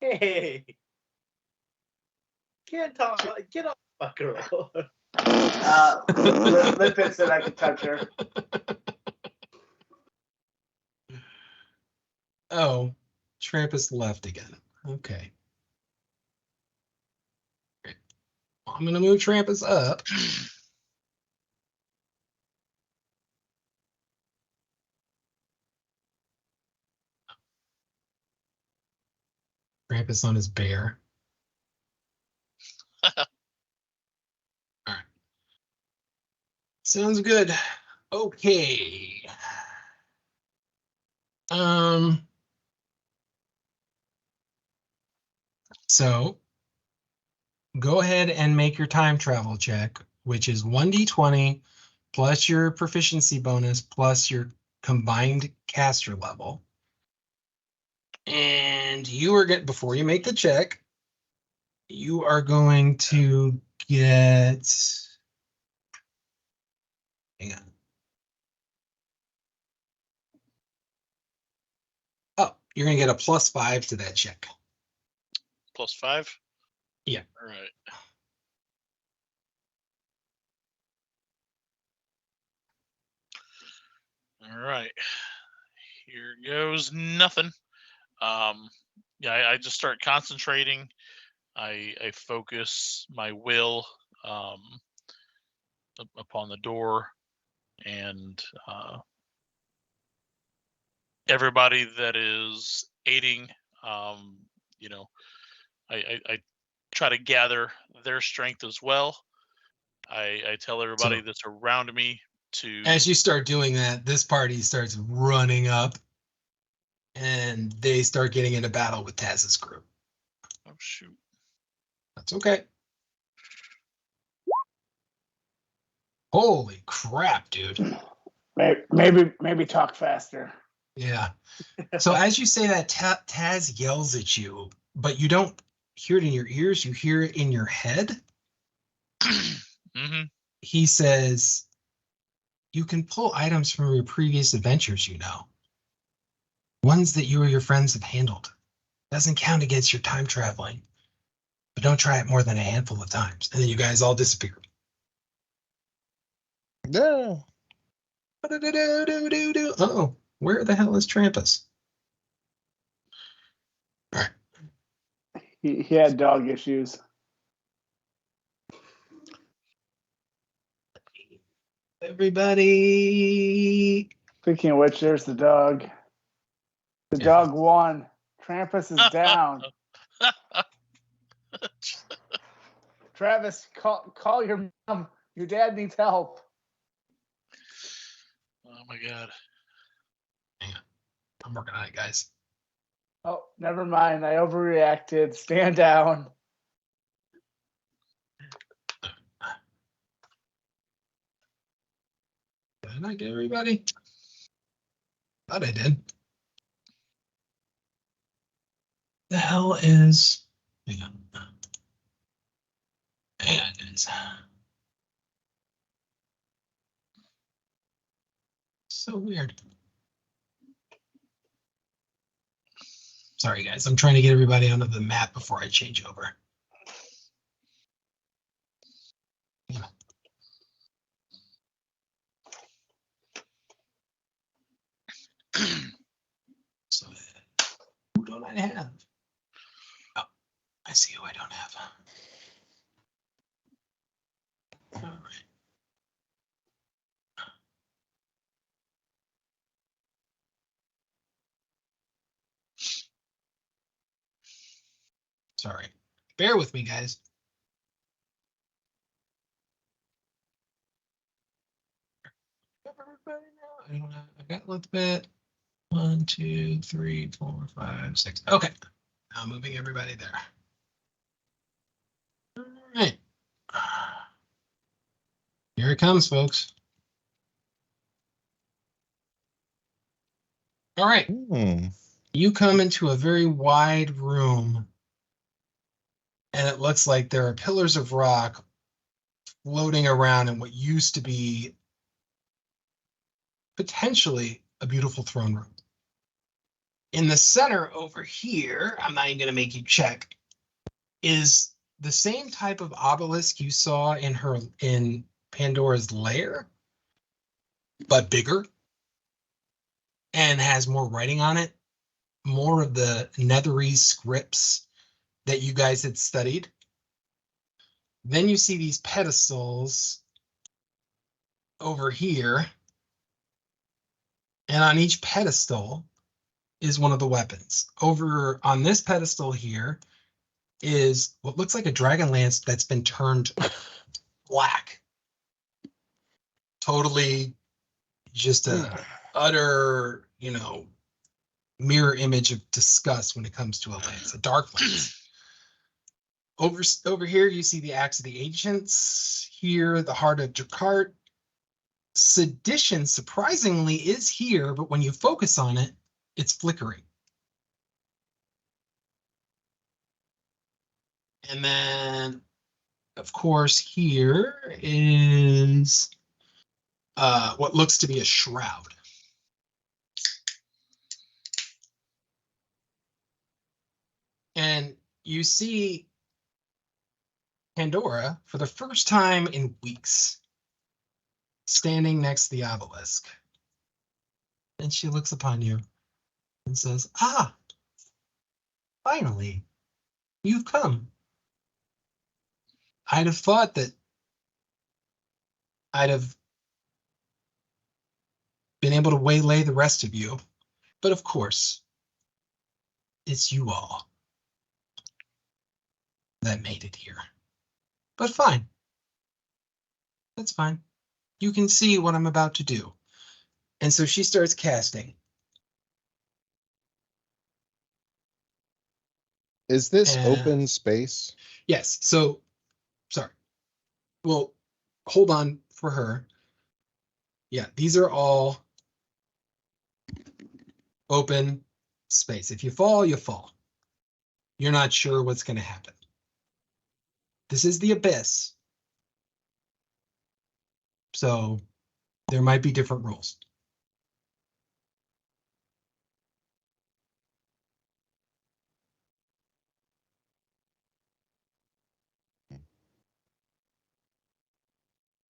Hey, get off, fucker. Limpet said I could touch her. Oh, Trampus left again. Okay. I'm going to move Trampus up. Trampus on his bear. All right. Sounds good. Okay. So go ahead and make your time travel check, which is 1d20 plus your proficiency bonus plus your combined caster level. And you are get before you make the check, you are going to get, hang on. Oh, you're going to get a +5 to that check. +5? Yeah. All right. All right. Here goes nothing. Yeah, I just start concentrating. I focus my will upon the door, and everybody that is aiding, you know, I try to gather their strength as well. I tell everybody So- that's around me to. As you start doing that, this party starts running up and they start getting into battle with Taz's group. Oh shoot! That's okay. Holy crap, dude. Maybe talk faster. Yeah. So as you say that, Taz yells at you, but you don't hear it in your ears, you hear it in your head. Mm-hmm. He says, you can pull items from your previous adventures, you know. Ones that you or your friends have handled. Doesn't count against your time traveling. But don't try it more than a handful of times. And then you guys all disappear. No. Uh-oh. Where the hell is Trampus? All right. He had dog issues. Everybody. Speaking of which, there's the dog. The Yeah. dog won. Trampus is down. Travis, call your mom. Your dad needs help. Oh my god. Hang on. I'm working on it, guys. Oh, never mind. I overreacted. Stand down. Did I get everybody? Thought I did. The hell is... Hang on. Hang on, guys. So weird. Sorry, guys. I'm trying to get everybody onto the map before I change over. Yeah. So, who don't I have? Oh, I see who I don't have. All right. Sorry. Bear with me, guys. Everybody now. I don't have. I got let's bet. 1, 2, 3, 4, 5, 6. Okay. Now moving everybody there. All right. Here it comes, folks. All right. You come into a very wide room, and it looks like there are pillars of rock floating around in what used to be potentially a beautiful throne room. In the center over here, I'm not even going to make you check, is the same type of obelisk you saw in Pandora's lair, but bigger and has more writing on it. more of the Nethery scripts that you guys had studied. Then you see these pedestals over here. And on each pedestal is one of the weapons. Over on this pedestal here is what looks like a DragonLance that's been turned black. Totally just a utter, mirror image of disgust when it comes to a lance, a dark lance. Over here, you see the Axe of the Ancients. Here, the Heart of Jakart. Sedition, surprisingly, is here, but when you focus on it, it's flickering. And then, of course, here is what looks to be a shroud. And you see Pandora for the first time in weeks, standing next to the obelisk. And she looks upon you and says, "Ah, finally, you've come. I'd have thought that I'd have been able to waylay the rest of you, but of course, it's you all that made it here. But fine. That's fine. You can see what I'm about to do." And so she starts casting. Is this open space? Yes. So, sorry. Well, hold on for her. Yeah, these are all open space. If you fall, you fall. You're not sure what's going to happen. This is the abyss. So there might be different rules.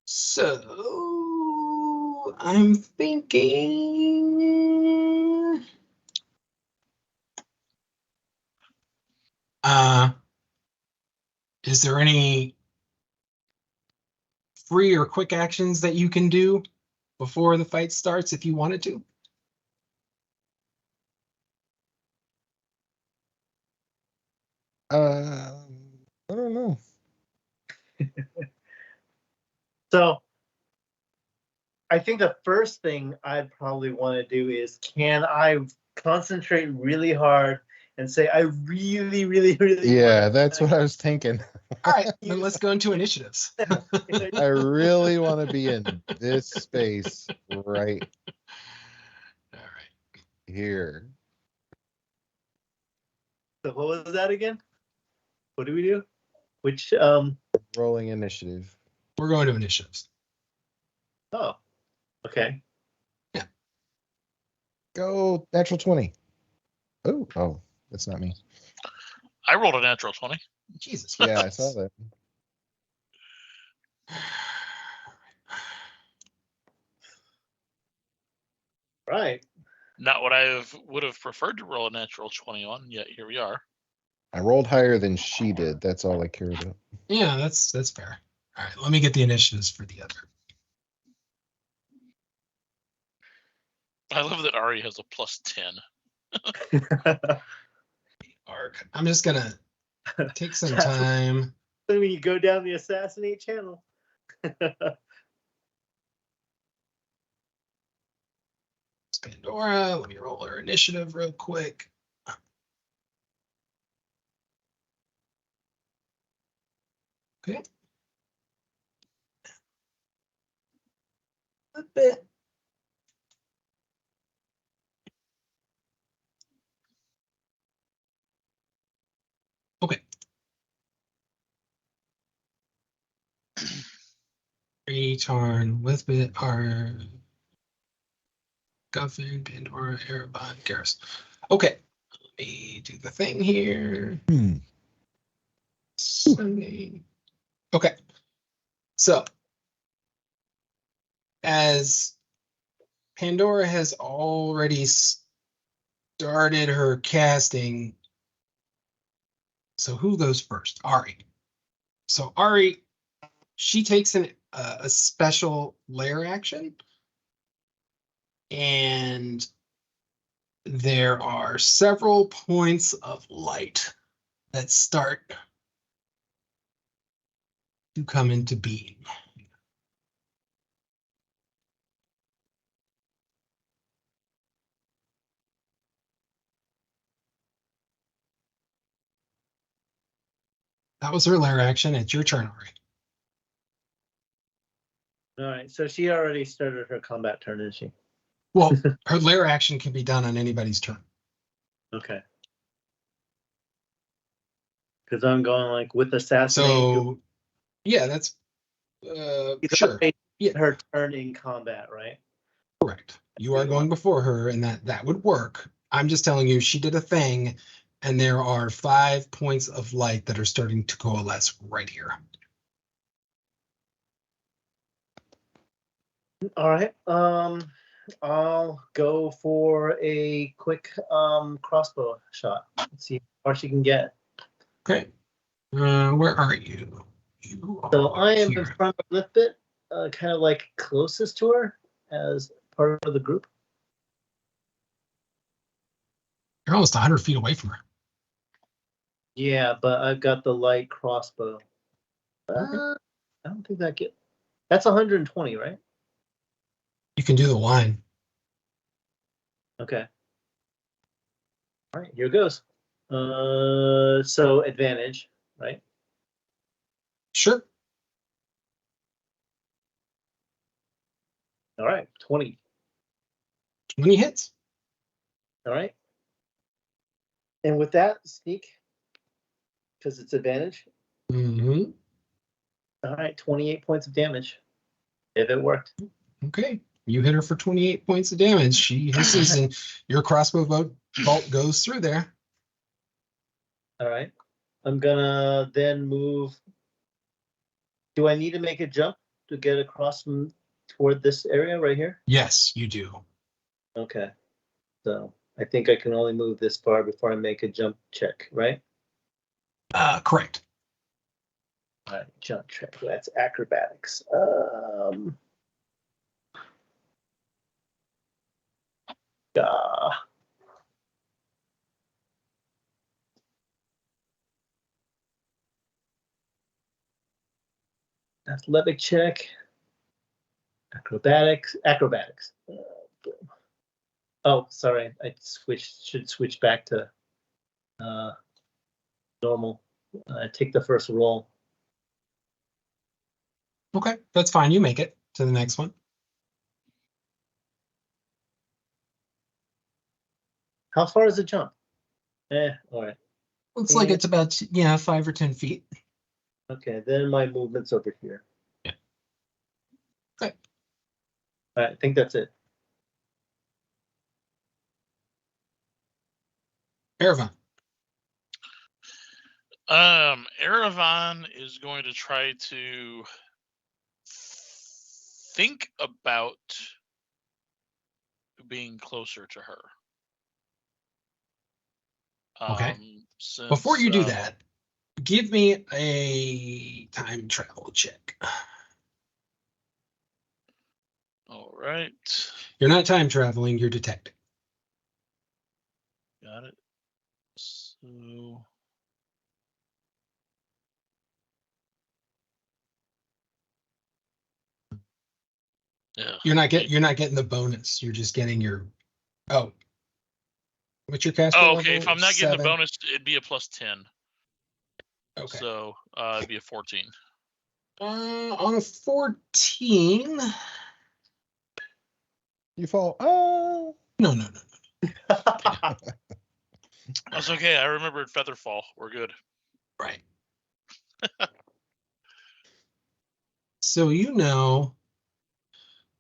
So I'm thinking is there any free or quick actions that you can do before the fight starts if you wanted to? I don't know. So I think the first thing I'd probably want to do is, can I concentrate really hard and say, I really, really, really. Yeah, that's what I was thinking. All right, then let's go into initiatives. I really want to be in this space right All right. here. So what was that again? What do we do? Which Rolling initiative. We're going to initiatives. oh, okay. Go natural 20. Oh, that's not me. I rolled a natural 20. Jesus. Yeah, I saw that. Right. Not what I would have preferred to roll a natural 20 on, yet here we are. I rolled higher than she did. That's all I care about. Yeah, that's fair. All right, let me get the initiatives for the other. I love that Ari has a plus 10. Arc. I'm just gonna take some That's- time. So when you go down the assassinate channel. It's Pandora. Let me roll her initiative real quick. Okay. A bit. Okay. Return with bit are Guffin, Pandora, Erebon, Garrus. Okay. Let me do the thing here. Sunday. Okay. So as Pandora has already started her casting. So who goes first? Ari. So Ari, she takes a special lair action, and there are several points of light that start to come into being. That was her lair action. It's your turn, Ari. All right. So she already started her combat turn, didn't she? Well, her lair action can be done on anybody's turn. Okay. Because I'm going like with assassinate. So, yeah, that's It's sure. already Yeah, her turn in combat, right? correct. You are going before her, and that would work. I'm just telling you, she did a thing, and there are 5 points of light that are starting to coalesce right here. All right. I'll go for a quick crossbow shot. Let's see how far she can get. Okay. Where are you? You So are I am in here. front of Liftbit, kind of like closest to her as part of the group. You're almost 100 feet away from her. Yeah, but I've got the light crossbow. I don't think that get. That's 120, right? You can do the line. Okay. All right, here goes. So advantage, right? Sure. All right, 20. 20 hits. All right. And with that, sneak, because it's advantage. Mm-hmm. All right, 28 points of damage. If it worked. Okay. You hit her for 28 points of damage. She hisses, and your crossbow bolt goes through there. All right. I'm gonna then move. Do I need to make a jump to get across from toward this area right here? Yes, you do. Okay. So I think I can only move this far before I make a jump check, right? Correct. All right, jump check. That's acrobatics. Uh, athletic check. Acrobatics. Oh, sorry. I should switch back to normal. Take the first roll. Okay, that's fine. You make it to the next one. How far is the jump? All right. Looks like it's about 5 or 10 feet. Okay, then my movement's over here. Yeah. Okay. All right, I think that's it. Erevan. Erevan is going to try to think about being closer to her. Okay. Since, Before you do that, give me a time travel check. All right. You're not time traveling, you're detecting. Got it. So yeah. You're not getting the bonus. You're just getting your what's your caster level? Okay. If I'm not getting the 7? bonus, it'd be a +10. Okay. So it'd be a 14. On a 14. You fall. Oh. No. That's okay. I remembered Featherfall. We're good. Right. So you know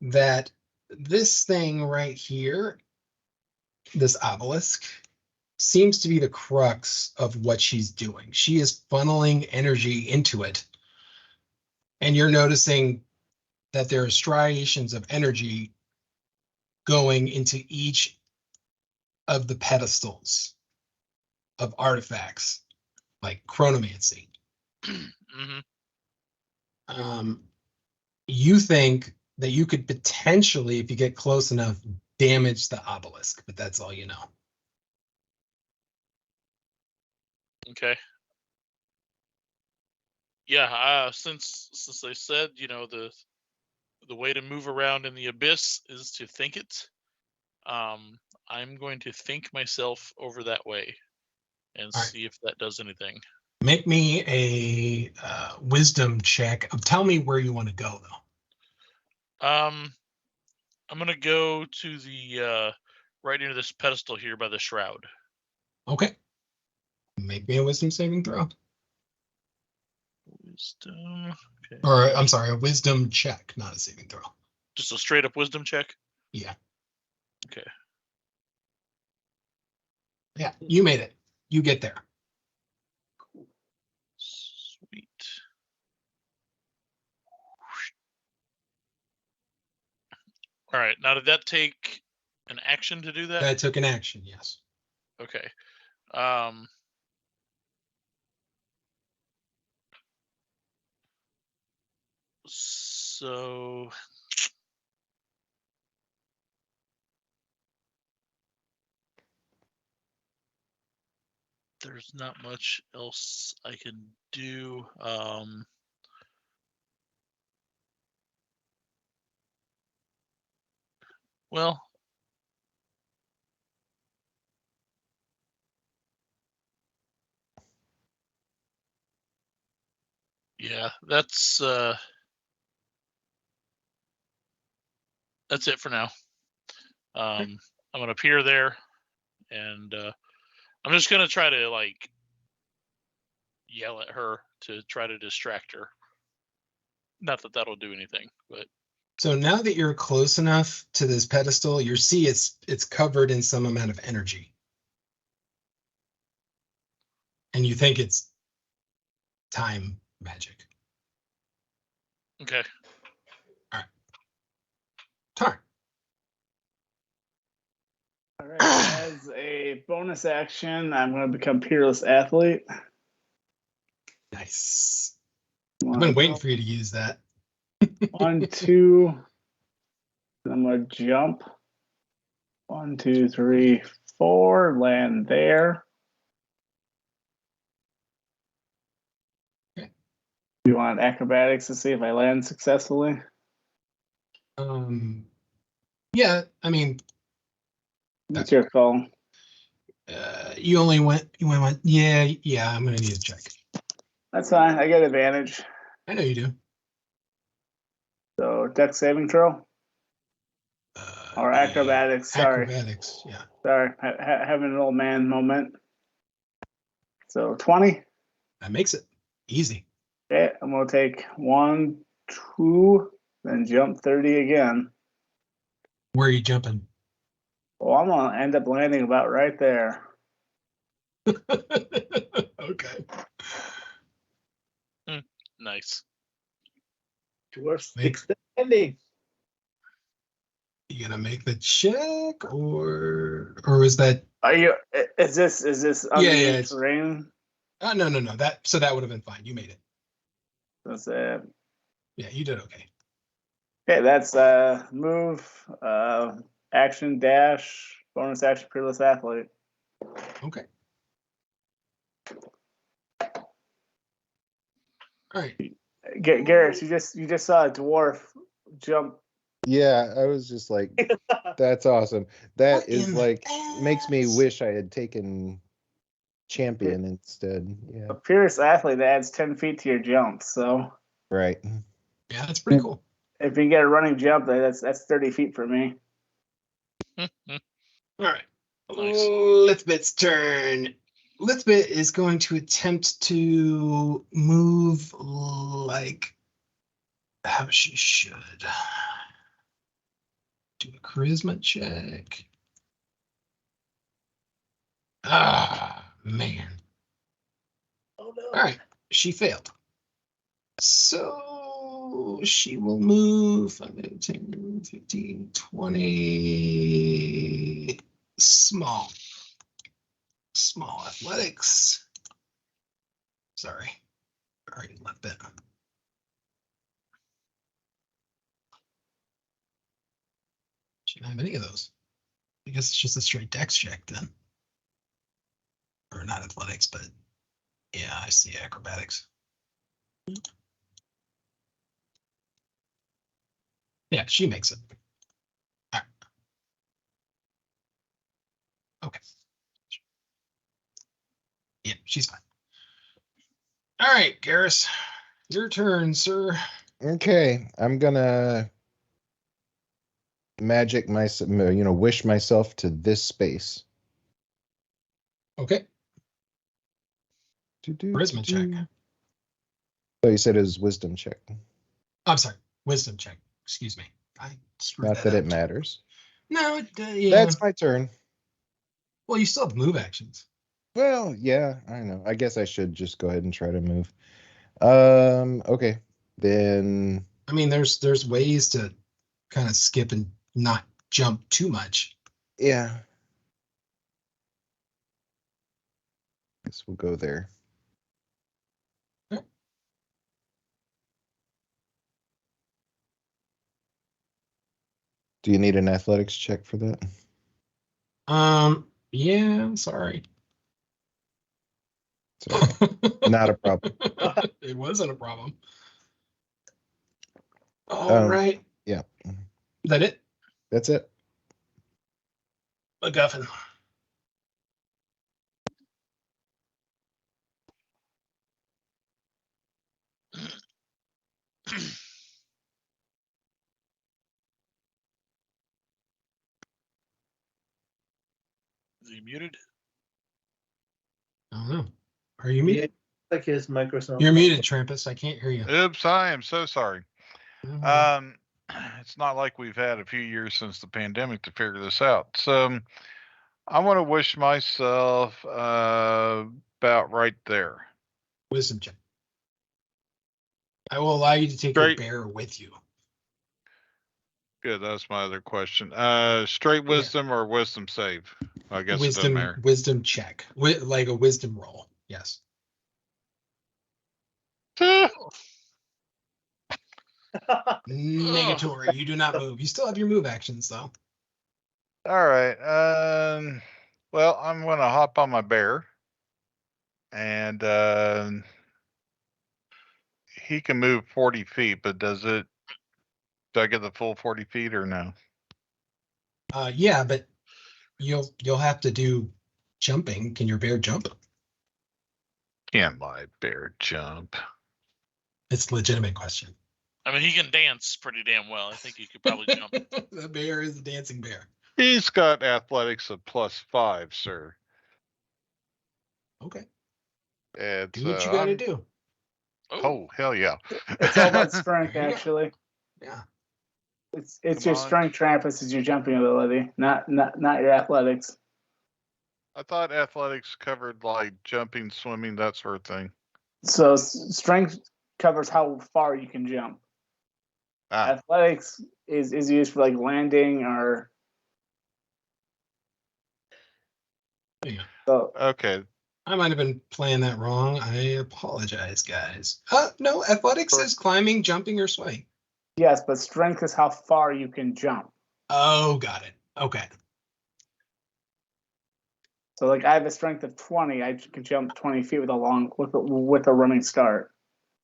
that this thing right here, this obelisk, seems to be the crux of what she's doing. She is funneling energy into it. And you're noticing that there are striations of energy going into each of the pedestals of artifacts like chronomancy. Hmm. You think that you could potentially, if you get close enough, damage the obelisk, but that's all you know. Okay. Yeah. Since they said, the way to move around in the abyss is to think it. I'm going to think myself over that way and All right. see if that does anything. Make me a wisdom check. Tell me where you want to go, though. I'm gonna go to the right near this pedestal here by the shroud. Okay. Make me a wisdom saving throw. Wisdom. Okay. Or, I'm sorry, a wisdom check, not a saving throw. Just a straight up wisdom check. Yeah. Okay. Yeah, you made it. You get there. Sweet. All right. Now, did that take an action to do that? That took an action, yes. Okay. So there's not much else I can do. Well, yeah, that's it for now. I'm gonna appear there, and I'm just gonna try to like yell at her to try to distract her. Not that that'll do anything, but So now that you're close enough to this pedestal, you see it's covered in some amount of energy. And you think it's time magic. okay. Tarn. All right. As a bonus action, I'm going to become Peerless Athlete. Nice. I've been waiting for you to use that. 1, 2. I'm going to jump. 1, 2, 3, 4. Land there. Okay. You want acrobatics to see if I land successfully? Yeah, I mean, It's your call. you went, yeah, I'm gonna need a check. That's fine. I get advantage. I know you do. So dex saving throw or Yeah. acrobatics. Sorry. Acrobatics, yeah. Sorry, having an old man moment. So 20. That makes it easy. Okay, I'm gonna take 1, 2, then jump 30 again. Where are you jumping? Well, I'm gonna end up landing about right there. Okay. Nice. Dwarf sticks the landing. You gonna make the check, or is that? Are you? Is this underneath it's terrain? no. That would have been fine. You made it. That's it. Yeah, you did okay. Okay, that's move, action dash, bonus action, Peerless Athlete. Okay. All right. Garrett, you just saw a dwarf jump. Yeah, I was just like, that's awesome. That What is in like makes me ass? wish I had taken champion instead. Yeah, A Peerless Athlete adds 10 feet to your jump. So right. Yeah, that's pretty cool. if you get a running jump, that's 30 feet for me. All right. Nice. Lithbit's turn. Lithbit is going to attempt to move like how she should. Do a charisma check. Ah, man. Oh no. All right, she failed. So she will move 5, 10, 15, 20. Small athletics. Sorry, already left it. Shouldn't have any of those. I guess it's just a straight dex check then. Or not athletics, but yeah, I see acrobatics. Yeah, she makes it. All right. Okay. Yeah, she's fine. All right, Garrus, your turn, sir. Okay, I'm gonna magic myself, wish myself to this space. Okay. Charisma check. Oh, you said it was wisdom check. I'm sorry, wisdom check. Excuse me. I screwed Not that up. it matters. No, yeah. That's my turn. Well, you still have move actions. Well, yeah, I know. I guess I should just go ahead and try to move. Okay. Then I mean, there's ways to kind of skip and not jump too much. yeah. Guess we'll go there. Okay. Do you need an athletics check for that? Yeah, I'm sorry. Sorry. Not a problem. It wasn't a problem. All right. Yeah. Is that it? That's it. MacGuffin. Is he muted? I don't know. Are you Yeah, muted? like his Microsoft. You're muted, Trampus. I can't hear you. Oops, I am so sorry. Mhm. It's not like we've had a few years since the pandemic to figure this out. So I want to wish myself about right there. Wisdom check. I will allow you to take your Great. bear with you. Good. That's my other question. Straight wisdom or wisdom save? I guess it doesn't matter. Wisdom check. Like a wisdom roll. Yes. Negatory. You do not move. You still have your move actions though. All right. Well, I'm going to hop on my bear, and he can move 40 feet. But do I get the full 40 feet or no? Yeah, but you'll have to do jumping. Can your bear jump? Can my bear jump? It's a legitimate question. I mean, he can dance pretty damn well. I think he could probably jump. The bear is a dancing bear. He's got athletics of +5, sir. Okay. And, Do what you got to do. Oh, hell yeah. It's all about strength, There you go. actually. Yeah. It's Come your on. strength, Trampus, is your jumping ability, not your athletics. I thought athletics covered like jumping, swimming, that sort of thing. So strength covers how far you can jump. Athletics is used for like landing or. Yeah. So Okay. I might have been playing that wrong. I apologize, guys. No, athletics is climbing, jumping, or swimming. yes, but strength is how far you can jump. Oh, got it. Okay. So like I have a strength of 20, I can jump 20 feet with a running start.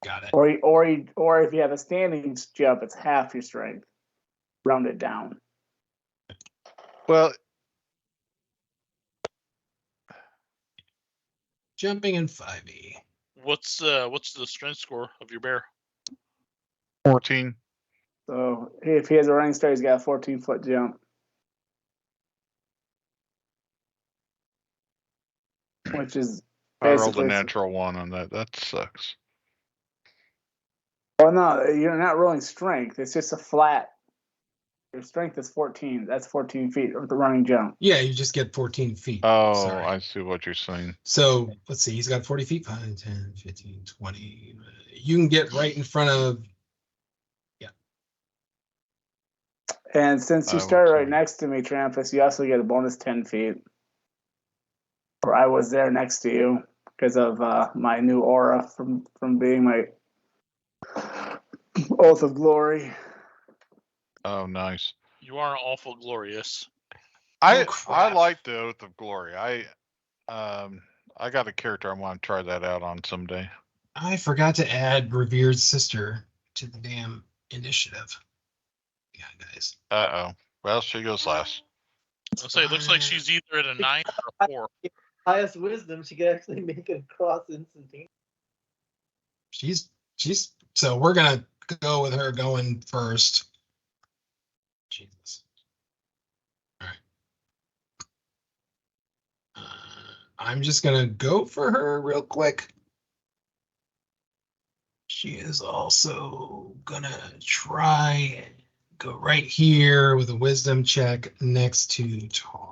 Got it. Or if you have a standing jump, it's half your strength. Round it down. Well, Jumping in 5e. What's the strength score of your bear? 14. So if he has a running start, he's got a 14-foot jump. Which is I rolled a basically. natural 1 on that. That sucks. Well, no, you're not rolling strength. It's just a flat. Your strength is 14. That's 14 feet with the running jump. Yeah, you just get 14 feet. Oh, Sorry. I see what you're saying. So let's see. He's got 40 feet, 5, 10, 15, 20. You can get right in front of. Yeah. And since you I will start right too. next to me, Trampus, you also get a bonus 10 feet. Or I was there next to you because of my new aura from being my Oath of Glory. Oh, nice. You are awful glorious. I crap. like the Oath of Glory. I got a character I want to try that out on someday. I forgot to add Revered Sister to the damn initiative. Yeah, guys. Uh-oh. Well, she goes last. I'll say it looks like she's either at a 9 or a 4. Highest wisdom, she could actually make it across instantaneously. She's so we're gonna go with her going first. Jesus. All right. I'm just gonna go for her real quick. She is also gonna try and go right here with a wisdom check next to Tarn.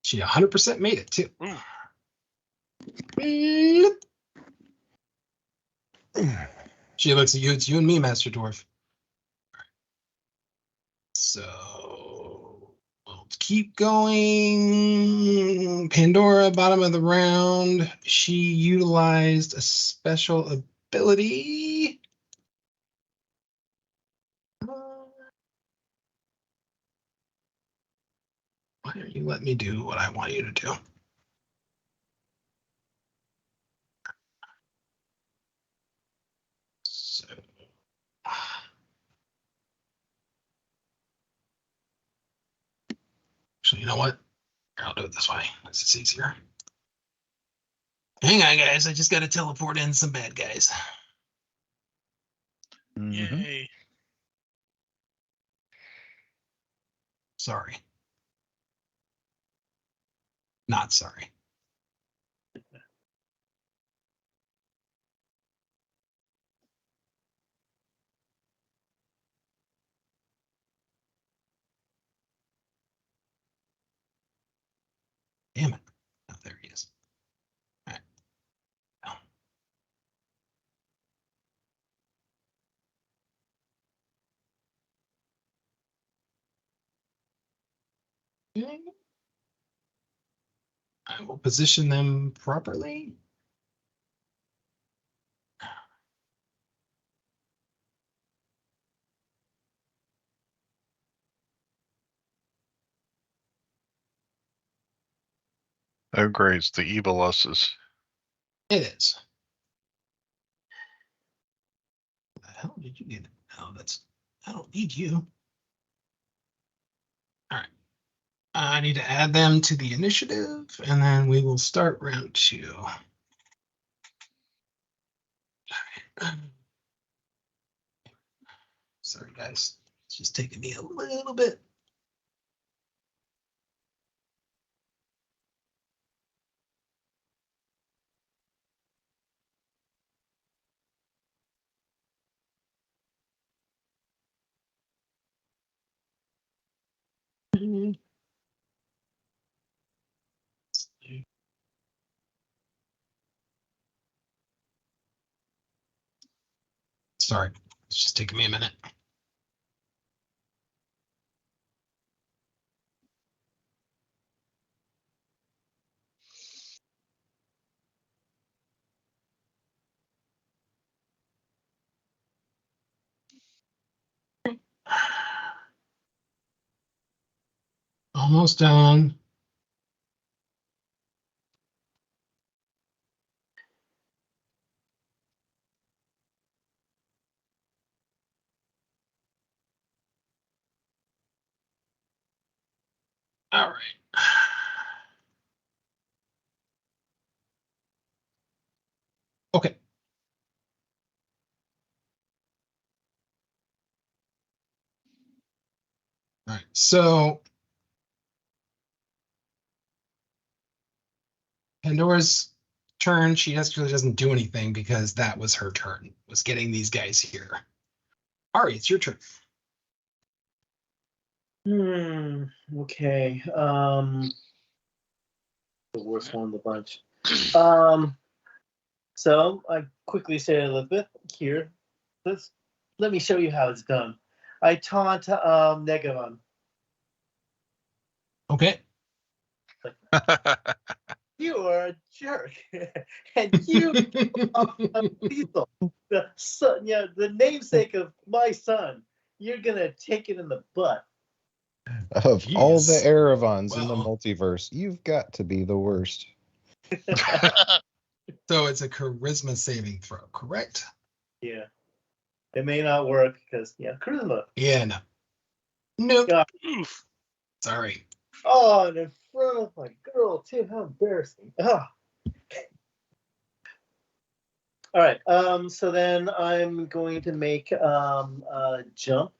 She 100% made it too. Ooh. Beep. She looks at you. It's you and me, Master Dwarf. So we'll keep going. Pandora, bottom of the round. She utilized a special ability. Why don't you let me do what I want you to do? So, actually, you know what? I'll do it this way. This is easier. Hang on, guys. I just got to teleport in some bad guys. Mhm. Yay. Sorry. Not sorry. Damn it. Oh, there he is. All right. Oh. Okay. I will position them properly. Oh, great. It's the evil us's. It is. What the hell did you get? Oh, I don't need you. All right. I need to add them to the initiative, and then we will start round 2. All right. Sorry, guys. It's just taking me a little bit. Sorry, it's just taking me a minute. Almost done. All right. Okay. All right. So Pandora's turn. She actually doesn't do anything because that was her turn, was getting these guys here. Ari, it's your turn. Okay. The worst one of the bunch. So I quickly say to Elizabeth, here, let me show you how it's done. I taunt Negavan. Okay. You are a jerk, and you Cecil, the son, the namesake of my son. You're gonna take it in the butt. Of all the Jeez. Eravons in the Well. multiverse, you've got to be the worst. So it's a charisma saving throw, correct? Yeah, it may not work because charisma. Yeah, no. Nope. God. Oof. Sorry. Oh, and in front of my girl too. How embarrassing. Ah. All right. So then I'm going to make a jump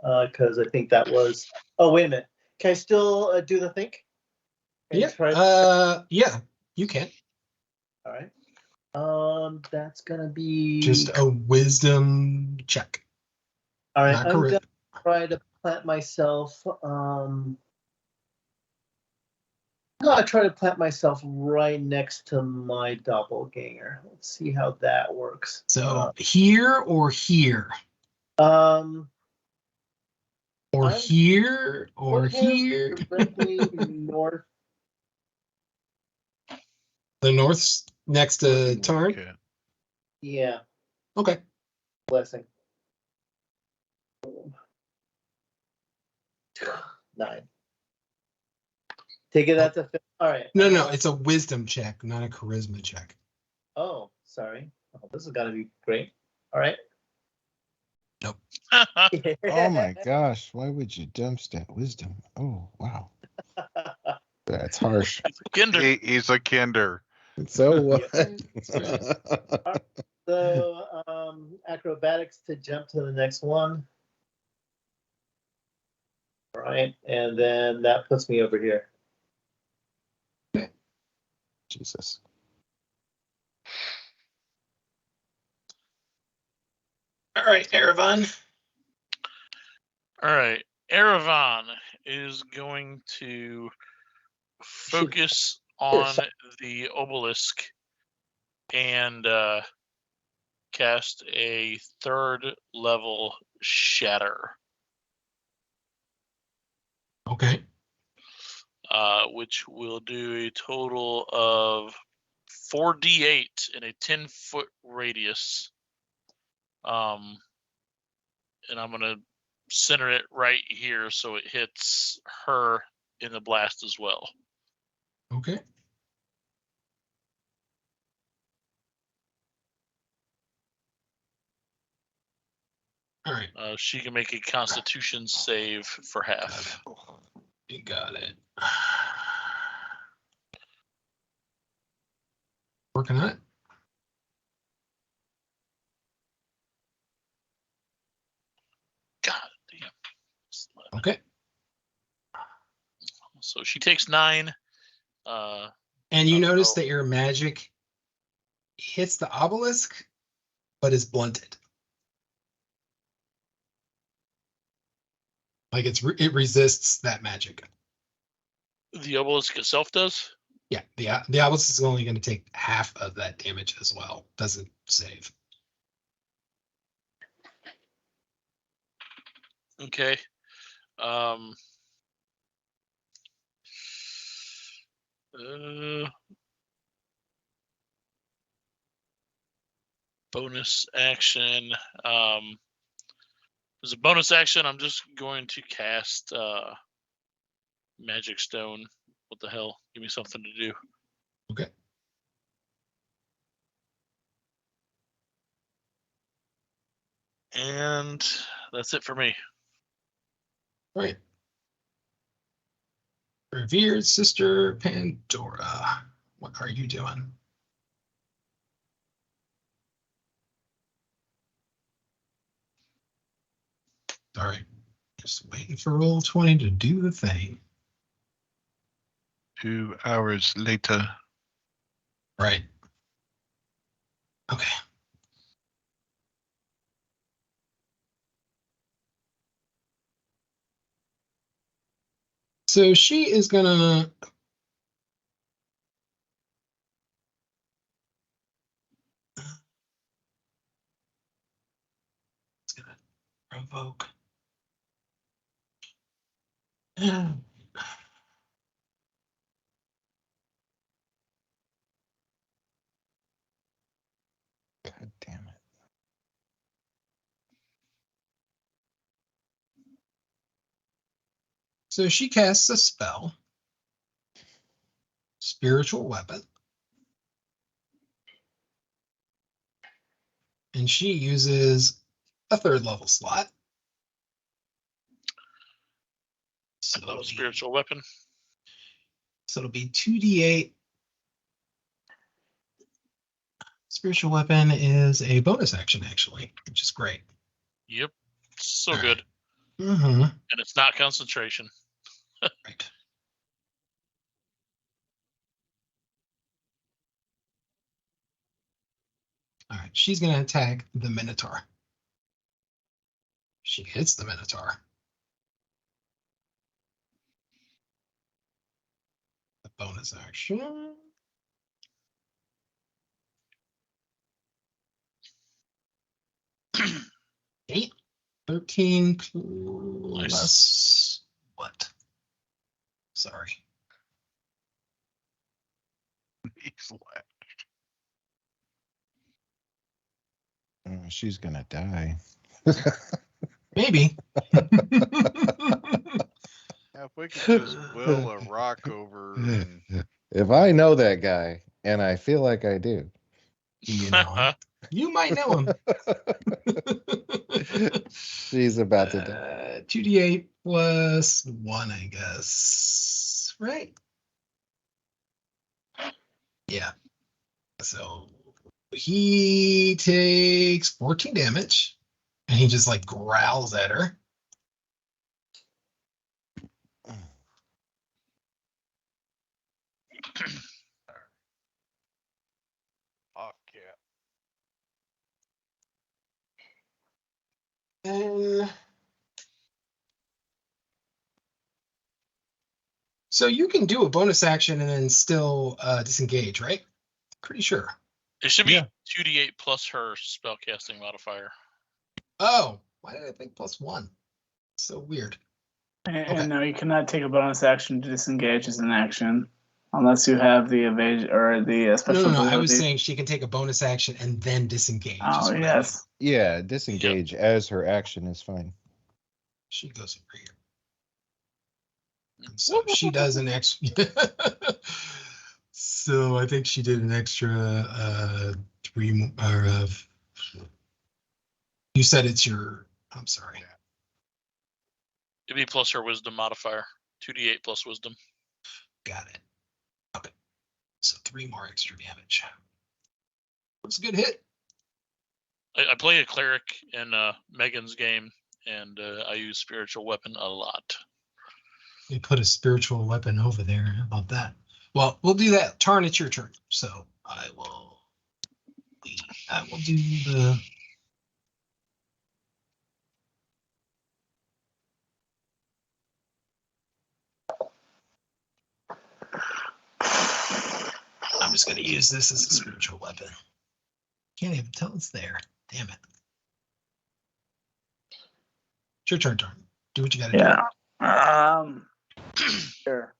because I think that was. Oh, wait a minute. Can I still do the think? And Yeah. try- Yeah, you can. All right. That's gonna be Just a wisdom check. all right. Not I'm charisma. gonna try to plant myself. I'm gonna try to plant myself right next to my doppelganger. Let's see how that works. So here or here? Um, Or I'm here or put him here? directly north. The north's next to Tarn? Okay. Yeah, Okay. blessing. 9. Take it at the fifth. All right. No, it's a wisdom check, not a charisma check. Oh, sorry. Oh, this has got to be great. All right. Oh my gosh, why would you dump stat wisdom? Oh, wow. That's harsh. Kinder. He's a kinder. So what? So acrobatics to jump to the next one. All right, and then that puts me over here. Jesus. All right, Erevan. All right. Erevan is going to focus on the obelisk and cast a 3rd level shatter, Okay. which will do a total of 4d8 in a 10-foot radius. And I'm gonna center it right here so it hits her in the blast as well. Okay. All right. She can make a Constitution save for half. You got it. Working on it. God damn. Okay. So she takes 9. And you notice that your magic hits the obelisk, but is blunted. Like it resists that magic. The obelisk itself does? Yeah, the obelisk is only going to take half of that damage as well. Doesn't save. Okay. Bonus action. As a bonus action, I'm just going to cast Magic Stone. What the hell? Give me something to do. Okay. And that's it for me. All right. Revered Sister Pandora, what are you doing? All right. Just waiting for Roll20 to do the thing. 2 hours later. Right. Okay. So she is gonna gonna provoke. God damn it. So she casts a spell, spiritual weapon, and she uses a 3rd level slot. So Another spiritual weapon. So it'll be 2d8. Spiritual weapon is a bonus action, actually, which is great. Yep. So All good. Mm-hmm. And it's not concentration. Right. All right. She's going to attack the Minotaur. She hits the Minotaur. The bonus action. Eight. 13 plus what? Sorry. He's left. She's gonna die. Maybe. Yeah, if we could just will a rock over and If I know that guy, and I feel like I do. You know him. You might know him. She's about to die. 2d8 plus 1, I guess. Right? Yeah. So he takes 14 damage and he just like growls at her. fuck yeah. And so you can do a bonus action and then still disengage, right? Pretty sure. It should be Yeah. 2d8 plus her spellcasting modifier. Oh, why did I think plus 1? So weird. And Okay. no, you cannot take a bonus action to disengage as an action, unless you have the evasion or the special No. I was ability. saying she can take a bonus action and then disengage. is Oh what I meant. yes. Yeah, disengage as her action is fine. She goes over here. And so she does an extra. So I think she did an extra 3 or you said it's your. I'm sorry. It'd be plus her wisdom modifier. 2d8 plus wisdom. Got it. Okay. So 3 more extra damage. That's a good hit. I play a cleric in Megan's game, and I use spiritual weapon a lot. You put a spiritual weapon over there. How about that? Well, we'll do that. Tarn, it's your turn. So I will do the. I'm just going to use this as a spiritual weapon. Can't even tell it's there. Damn it. It's your turn, Tarn. Do what you got to do. Yeah. Sure.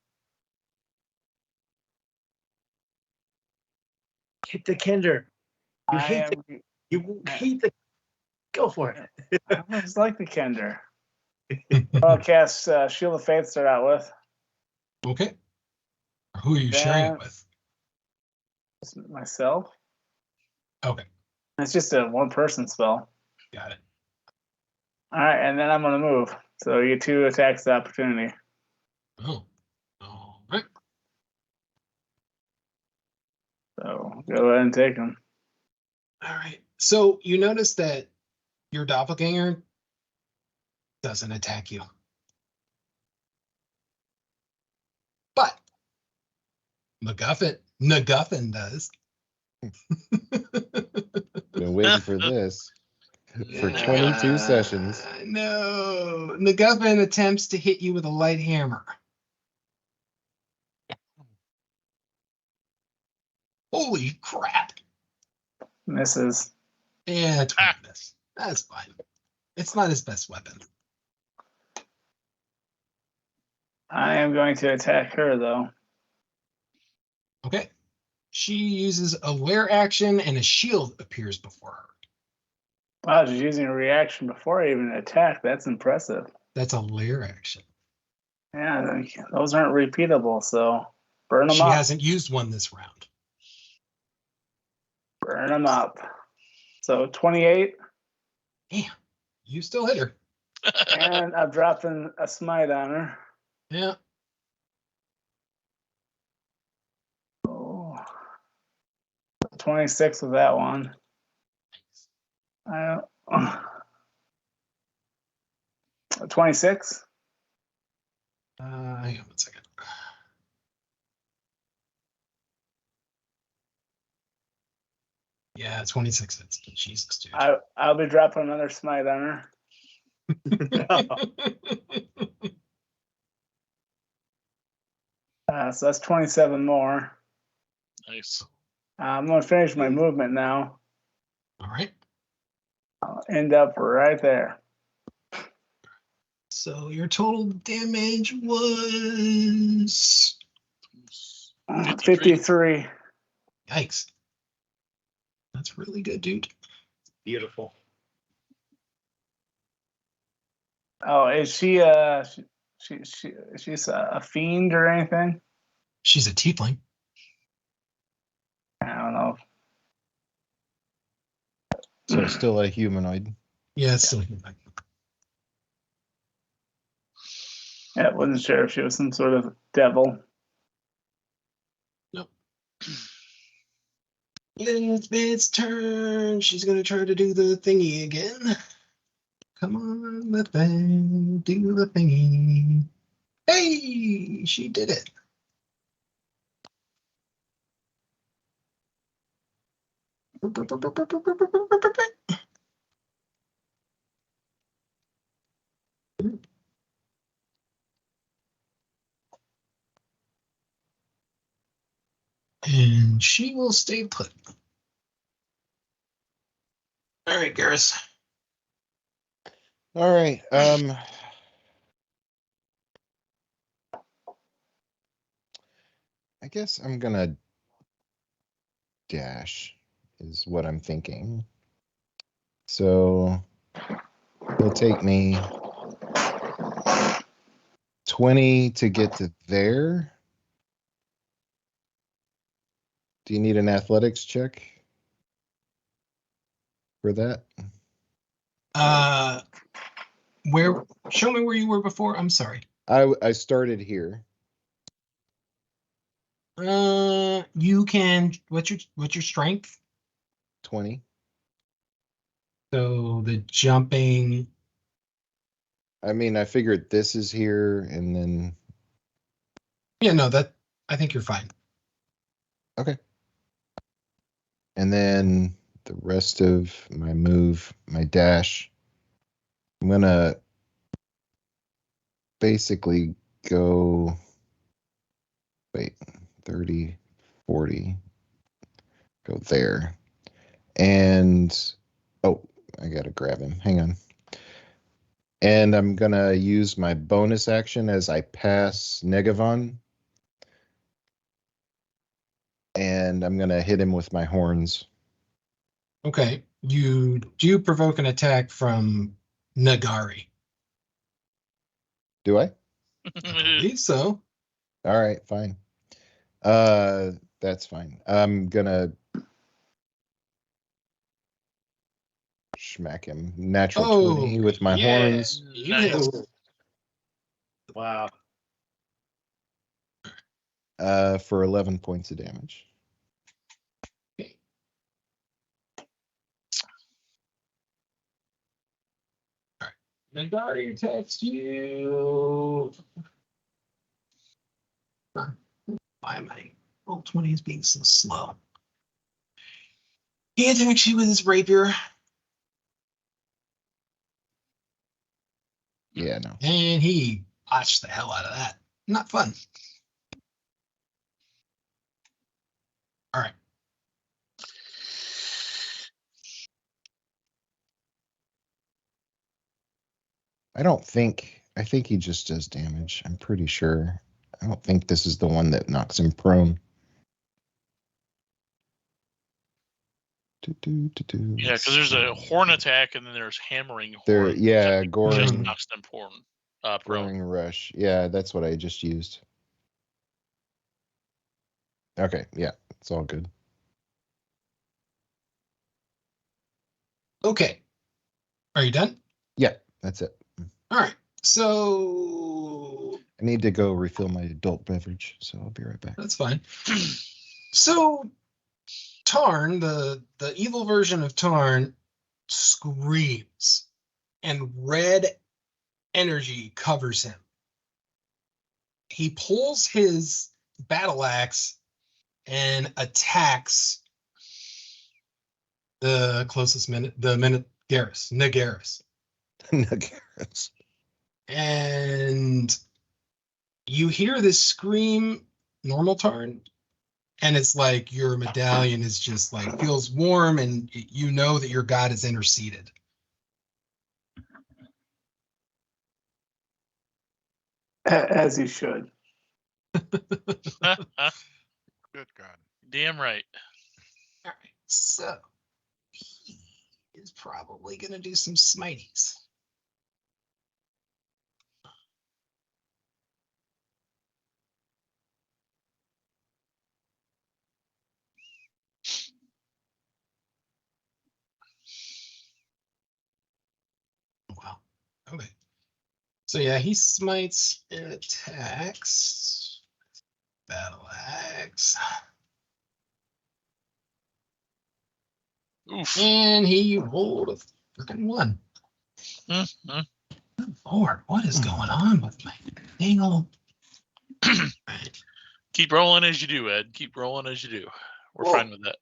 Hit the Kinder. You I hate am. You hate the. Go for it. I always like the Kender. I'll cast Shield of Faith. Start out with Okay. Who are you sharing it Then- with? Just myself. Okay. It's just a one-person spell. Got it. All right, and then I'm gonna move. So you get 2 attacks of opportunity. Oh. All right. So go ahead and take them. All right. So you notice that your doppelganger doesn't attack you. But MacGuffin does. Been waiting for this for 22 sessions. No. MacGuffin attempts to hit you with a light hammer. Holy crap. Misses. Yeah, it's miss. That's fine. It's not his best weapon. I am going to attack her though. Okay. She uses a lair action and a shield appears before her. Wow, she's using a reaction before I even attack. That's impressive. That's a lair action. Yeah, those aren't repeatable, so burn them She up. hasn't used one this round. Burn them up. So 28, Damn, you still hit her. and I'm dropping a smite on her. Yeah. Oh, 26 with that one. 26. Hang on 1 second. Yeah, 26 hits. Jesus, dude. I'll be dropping another smite on her. So that's 27 more. Nice. I'm going to finish my movement now. All right. I'll end up right there. So your total damage was 53. yikes. That's really good, dude. Beautiful. Oh, is she she's a fiend or anything? She's a tiefling. I don't know. So still a humanoid. Yeah, so Yeah, wasn't sure if she was some sort of devil. nope. It's its turn. She's gonna try to do the thingy again. Come on, the thing, do the thingy. Hey, she did it. And she will stay put. All right, Garrus. All right. I guess I'm gonna dash is what I'm thinking. So it'll take me 20 to get to there. Do you need an athletics check for that? Where? Show me where you were before. I'm sorry. I started here. You can. What's your strength? 20. So the jumping. I mean, I figured this is here and then. Yeah, no, that I think you're fine. Okay. And then the rest of my move, my dash, I'm gonna basically go, wait, 30, 40, go there. And, oh, I gotta grab him. Hang on. And I'm gonna use my bonus action as I pass Negavon. And I'm gonna hit him with my horns. Okay. You do provoke an attack from Nagari. Do I? I believe so. All right, fine. That's fine. I'm gonna smack him. Natural 20 with my horns. You Nice. hit. Wow. For 11 points of damage. Nagari attacks you. Why am I? Roll 20 is being so slow. He attacks you with his rapier. Yeah, no. And he botched the hell out of that. Not fun. All right. I think he just does damage. I'm pretty sure. I don't think this is the one that knocks him prone. Yeah, because there's a horn attack and then there's hammering There, horn. yeah, Just goring, knocks them prone. goring rush. Yeah, that's what I just used. Okay, yeah, it's all good. Okay. Are you done? Yeah, that's it. All right. So I need to go refill my adult beverage, so I'll be right back. that's fine. So Tarn, the evil version of Tarn, screams, and red energy covers him. He pulls his battle axe and attacks the closest Nagaris. Nagaris. And you hear this scream, normal Tarn, and it's like your medallion is just like feels warm, and you know that your god is interceded. As you should. Good God. Damn right. All right, so he is probably going to do some smities. Wow. Okay. So yeah, he smites and attacks. Battle axe. Oof. And he rolled a freaking 1. Mm-hmm. Good Lord, what is going on with my angle? Keep rolling as you do, Ed. Keep rolling as you do. We're Whoa. fine with that.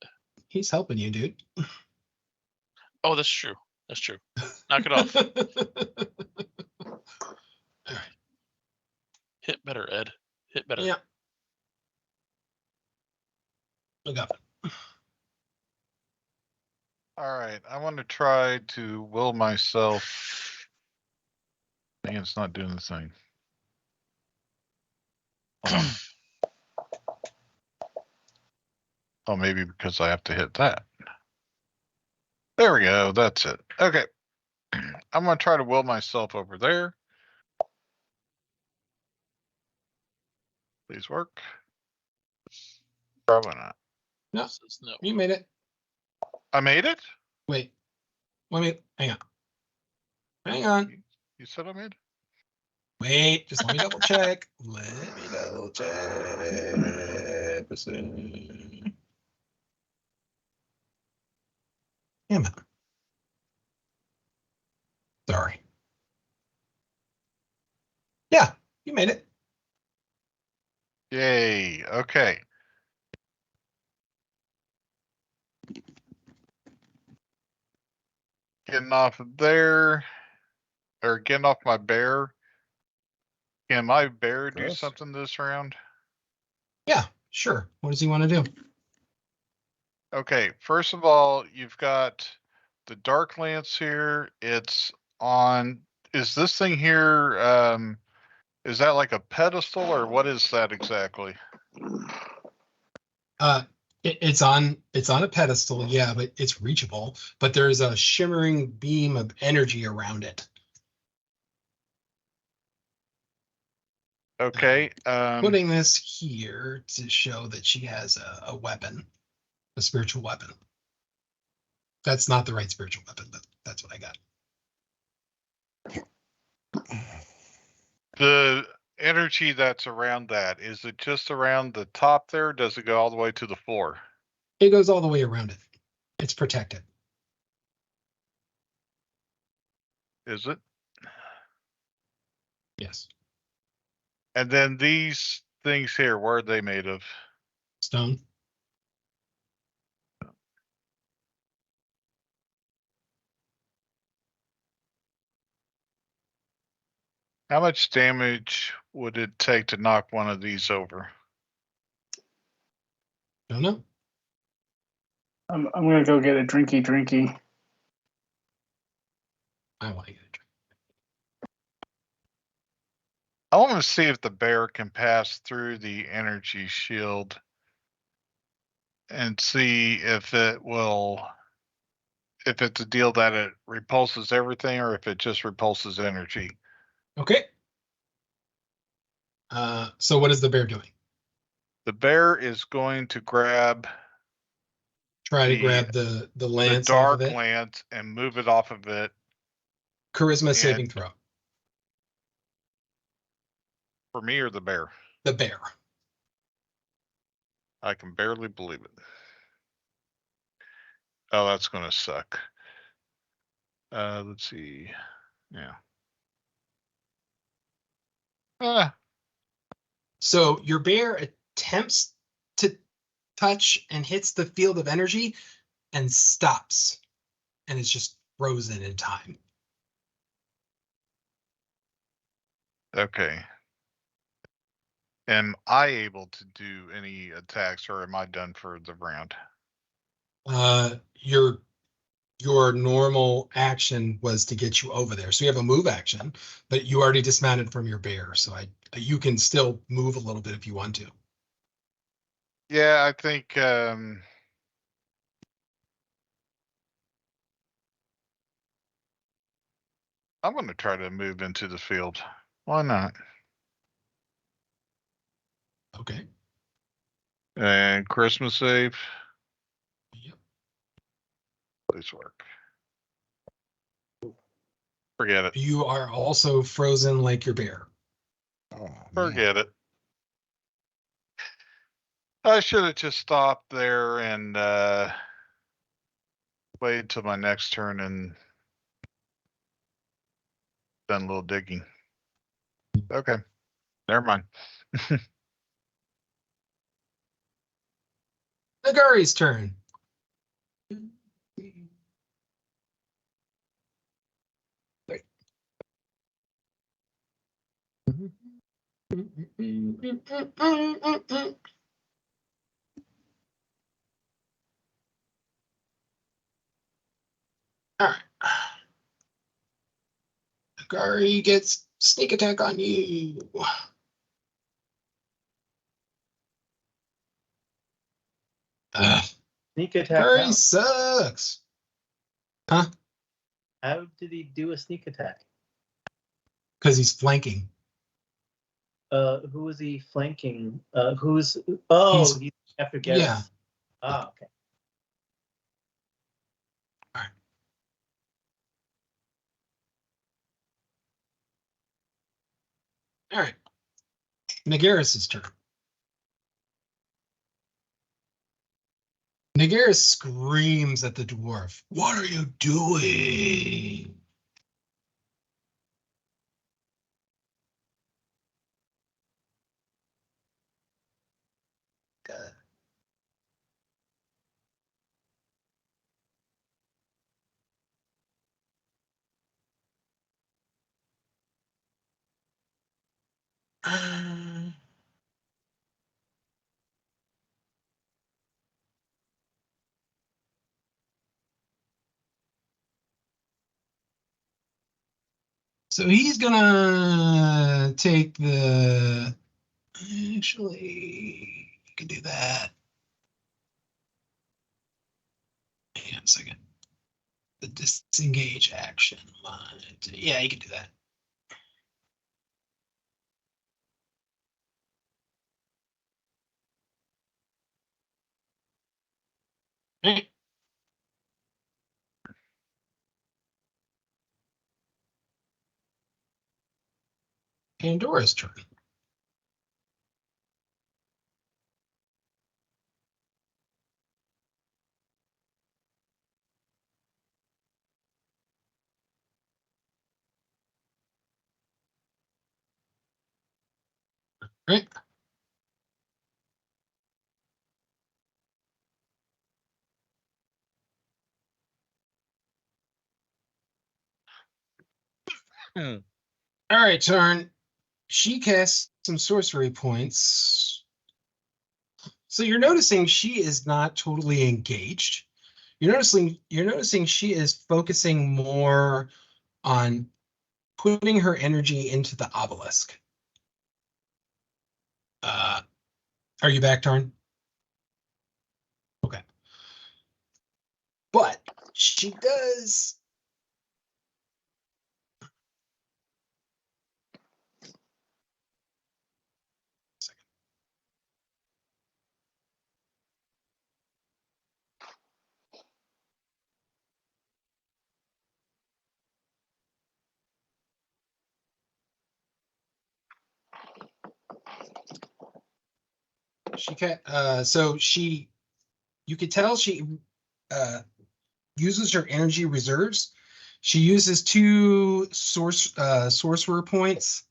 He's helping you, dude. Oh, that's true. That's true. Knock it off. All right. Hit better, Ed. Hit better. Yeah. Look up. All right, I want to try to will myself. Dang, it's not doing the thing. Hold on. Oh, maybe because I have to hit that. There we go. That's it. Okay. I'm going to try to will myself over there. Please work. Probably not. No, Says no. you made it. I made it? Wait. Let me hang on. Hang on. You said I made it? Wait, just let me double check. Let me double check. Damn it. Sorry. Yeah, you made it. Yay. Okay. Getting off of there. Or getting off my bear. Can my bear do Gross. something this round? Yeah, sure. What does he want to do? Okay, first of all, you've got the DragonLance here. It's on. Is this thing here? Is that like a pedestal or what is that exactly? It's on a pedestal, yeah, but it's reachable. But there's a shimmering beam of energy around it. Okay. Putting this here to show that she has a weapon, a spiritual weapon. That's not the right spiritual weapon, but that's what I got. The energy that's around that, is it just around the top there? Does it go all the way to the floor? It goes all the way around it. It's protected. Is it? Yes. And then these things here, where are they made of? Stone. How much damage would it take to knock one of these over? Don't know. I'm gonna go get a drinky. I want to get a drink. I want to see if the bear can pass through the energy shield and see if it's a deal that it repulses everything or if it just repulses energy. Okay. So what is the bear doing? The bear is going to grab Try to The- grab the the lance off of dark it. lance and move it off of it. Charisma and- saving throw. For me or the bear? The bear. I can barely believe it. Oh, that's going to suck. Let's see. Yeah. So your bear attempts to touch and hits the field of energy and stops, and it's just frozen in time. Okay. Am I able to do any attacks or am I done for the round? Your normal action was to get you over there, so you have a move action, but you already dismounted from your bear, so you can still move a little bit if you want to. Yeah, I think I'm going to try to move into the field. Why not? Okay. And Christmas save. Yep. Please work. Forget it. You are also frozen like your bear. Oh, man. Forget it. I should have just stopped there and waited till my next turn and done a little digging. Okay. Never mind. Nagari's turn. All right. Nagari gets sneak attack on you. Sneak attack. Nagari sucks. Huh? How did he do a sneak attack? Because he's flanking. Who was he flanking? Who's? Oh, he's after Garrus. Yeah. Ah, okay. All right. Nagaris' turn. Nagaris screams at the dwarf. What are you doing? So he's gonna take the. Actually, you can do that. Hang on a second. The disengage action. Yeah, you can do that. All right. Pandora's turn. Right. Hmm. All right, turn. She casts some sorcery points. So you're noticing she is not totally engaged. You're noticing she is focusing more on putting her energy into the obelisk. Are you back, Tarn? Okay. But she does. She can so she you could tell she uses her energy reserves. She uses 2 sorcerer points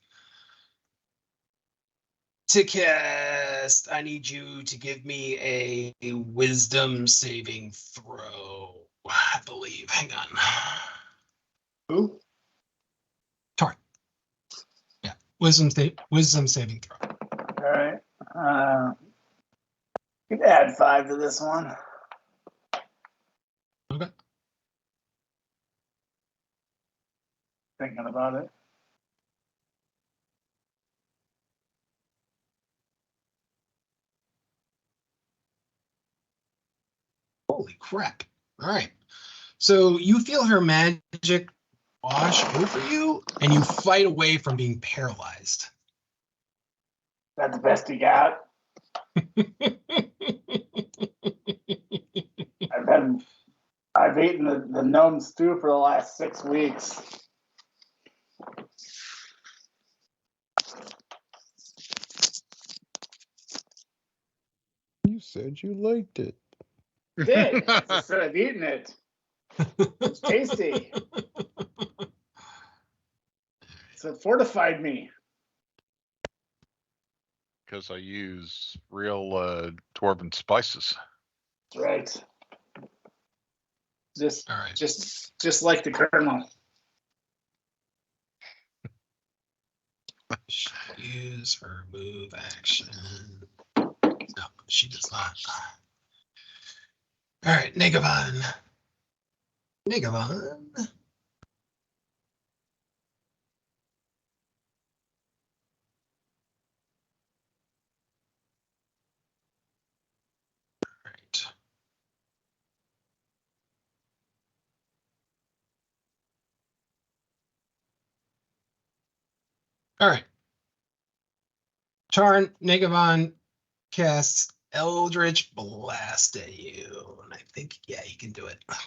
to cast. I need you to give me a wisdom saving throw, I believe. Hang on. Who? Tarn. Yeah. Wisdom saving throw. All right. You can add 5 to this one. Okay. Thinking about it. Holy crap. All right. So you feel her magic wash over you, and you fight away from being paralyzed. That's the best you got. I've eaten the gnome stew for the last 6 weeks. You said you liked it. Did I just said I've eaten it. It's tasty. So it fortified me. Because I use real dwarven spices. That's right. All right. Just like the Colonel. She use her move action. No, she does not. All right, Negavan. Negavan. All right. All right. Tarn, Negavan casts Eldritch Blast at you. And I think, yeah, he can do it. I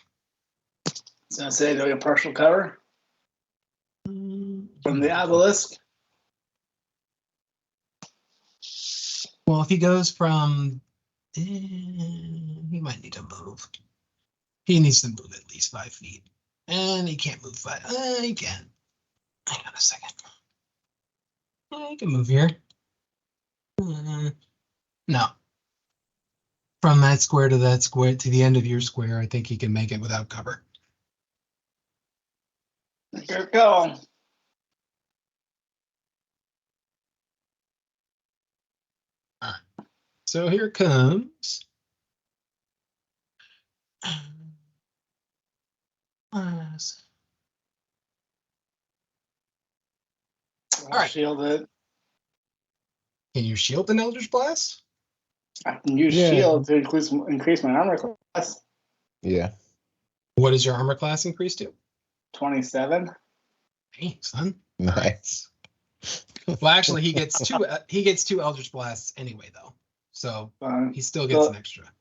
was gonna say, do I get partial cover from the obelisk? Well, if he goes from, he might need to move. He needs to move at least 5 feet. And he can't move 5. He can. Hang on a second. Yeah, he can move here. No. From that square to that square to the end of your square, I think he can make it without cover. Here we go. All right. So here comes. All right. Shield it. Can you shield an Eldritch Blast? I can use Yeah. shield to increase my armor class. Yeah. What is your armor class increase to? 27. Hey, son. Nice. Well, actually, he gets two. He gets 2 Eldritch Blasts anyway, though. So he still gets an extra.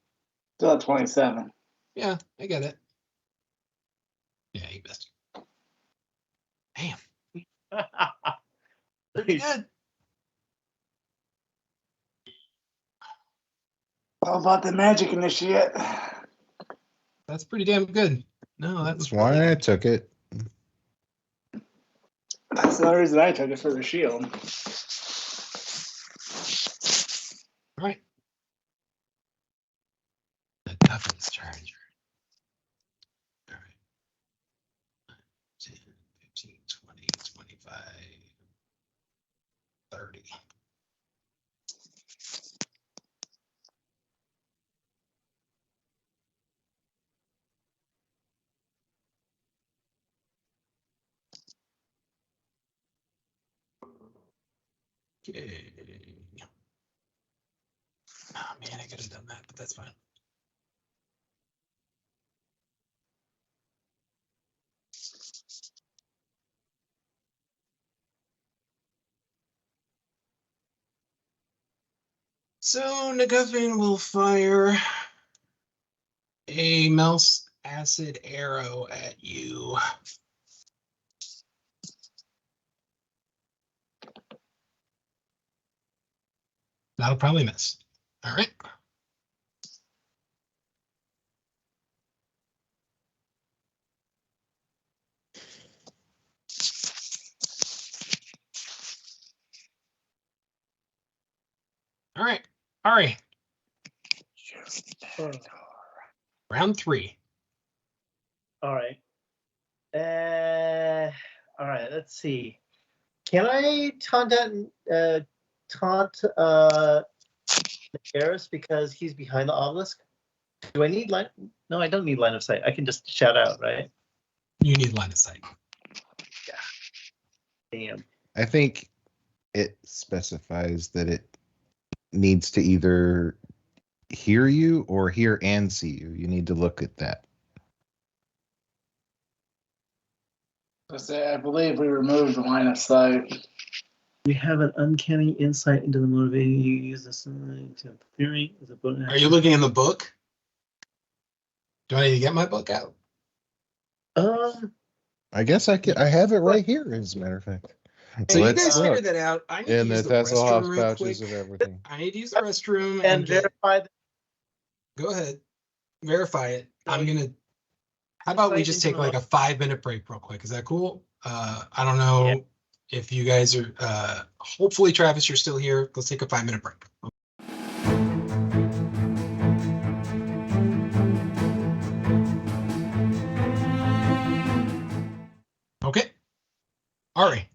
Still at 27. Yeah, I get it. Yeah, he missed. Damn. Pretty good. How about the magic initiate? That's pretty damn good. No, that was That's why really I good. took it. That's the only reason I took it, for the shield. All right. The Duffin's turn. All right. 10, 15, 20, 25, 30. Okay. Oh man, I could have done that, but that's fine. So MacGuffin will fire a mouse acid arrow at you. That'll probably miss. All right. All right. Ari, round 3. All right. All right. Let's see. Can I taunt Harris because he's behind the obelisk? Do I need line? No, I don't need line of sight. I can just shout out, right? You need line of sight. Damn. I think it specifies that it needs to either hear you or hear and see you. You need to look at that. I believe we removed the line of sight. You have an uncanny insight into the motivating you use this to theory as a bonus. Are you looking in the book? Do I need to get my book out? I guess I have it right here, as a matter of fact. So Let's you guys look. figured that out. I need to And use the the Hasselhoff restroom real pouches quick. of everything. I need to use the restroom and get, verify that. Go ahead. Verify it. I'm Right. gonna. How about we Right just into take the like a 5-minute break real quick? Is that cool? I don't know if you guys are. Hopefully, Travis, you're still here. Let's take a 5-minute break. Okay. Ari.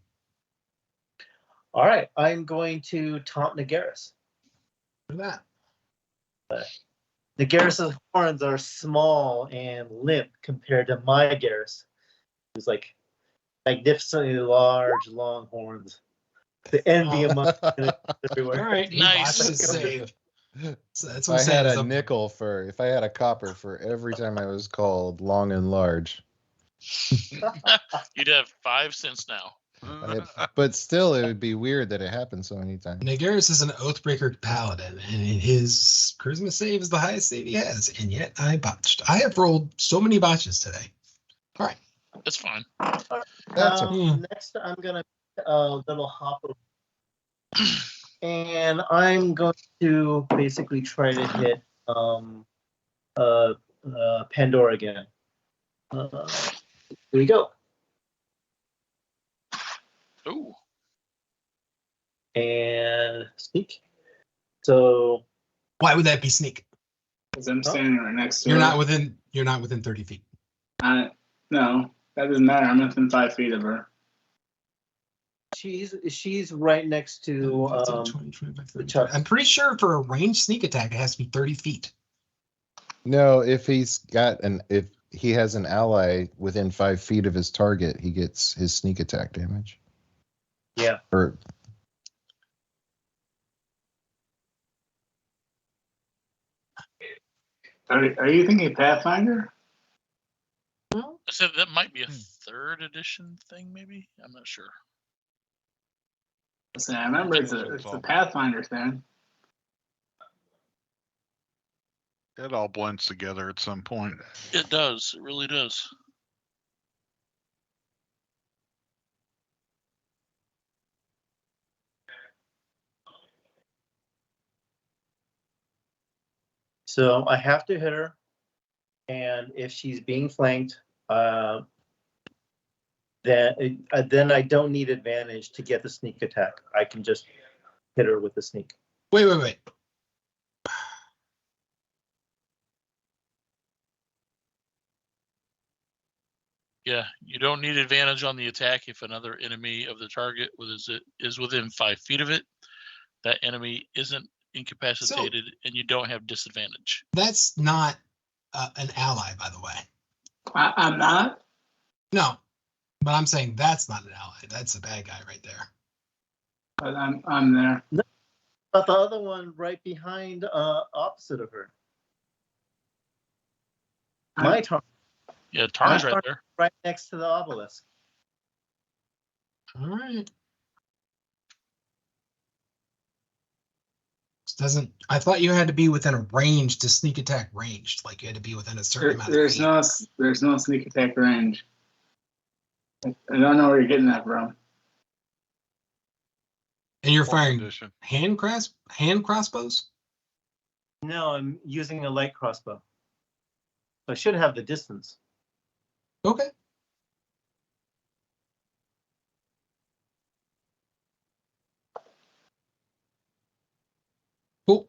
All right, I'm going to taunt Nagaris. For that. Nagaris's horns are small and limp compared to my Garrus, who's like magnificently large, long horns. The envy among everywhere. All right. He Nice. botched his save. So that's If what I I'm saying. had is a up- nickel for, if I had a copper for every time I was called long and large, You'd have 5 cents now. but still, it would be weird that it happened so many times. Nagaris is an Oathbreaker paladin, and his charisma save is the highest save he has, and yet I botched. I have rolled so many botches today. All right. It's fine. That's okay. Next, I'm gonna little hop over, and I'm going to basically try to hit Pandora again. Here we go. Ooh. And sneak. So Why would that be sneak? Because I'm standing right next to You're her. not within 30 feet. No, that doesn't matter. I'm within 5 feet of her. she's right next to 20, 25, 30. Chuck. I'm pretty sure for a ranged sneak attack, it has to be 30 feet. No, if if he has an ally within 5 feet of his target, he gets his sneak attack damage. Yeah. Or Are you thinking Pathfinder? I said that might be a 3rd edition thing, maybe. I'm not sure. Listen, I remember it's a Pathfinder thing. It all blends together at some point. It does. It really does. So I have to hit her, and if she's being flanked, then I don't need advantage to get the sneak attack. I can just hit her with the sneak. Wait. Yeah, you don't need advantage on the attack if another enemy of the target is within 5 feet of it. That enemy isn't incapacitated, and you don't have disadvantage. That's not an ally, by the way. I'm not. No, but I'm saying that's not an ally. That's a bad guy right there. But I'm there. But the other one right behind, opposite of her. My turn. Yeah, Tarn's right there. Right next to the obelisk. All right. This doesn't. I thought you had to be within a range to sneak attack ranged. Like you had to be within a certain amount of There's feet. there's no sneak attack range. I don't know where you're getting that from. And you're Fourth firing edition. hand crossbows? No, I'm using a light crossbow. I should have the distance. Okay. Cool.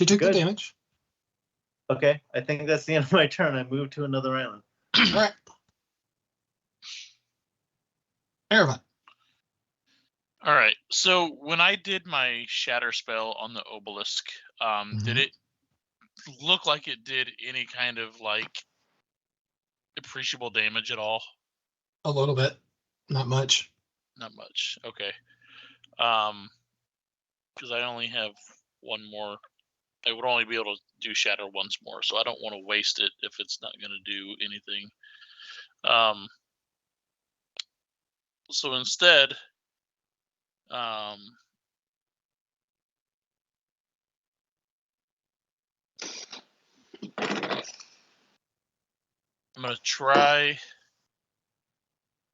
You took the Good. damage. Okay, I think that's the end of my turn. I move to another island. All right. Erevan. All right. So when I did my shatter spell on the obelisk, did it look like it did any kind of like appreciable damage at all? A little bit. Not much. Not much. Okay. Because I only have one more. I would only be able to do shatter once more, so I don't want to waste it if it's not going to do anything. So instead, I'm going to try.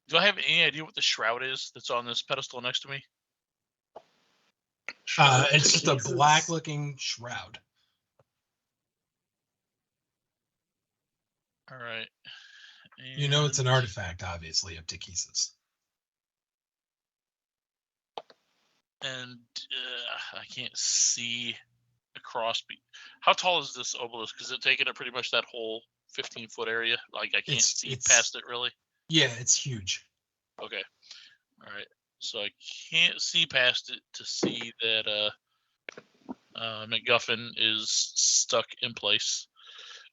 Do I have any idea what the shroud is that's on this pedestal next to me? It's just a black-looking shroud. All right. You know it's an And- artifact, obviously, of Takesis. And I can't see across. How tall is this obelisk? Is it taking up pretty much that whole 15-foot area? Like I can't see past it really. Yeah, it's huge. Okay. All right. So I can't see past it to see that MacGuffin is stuck in place.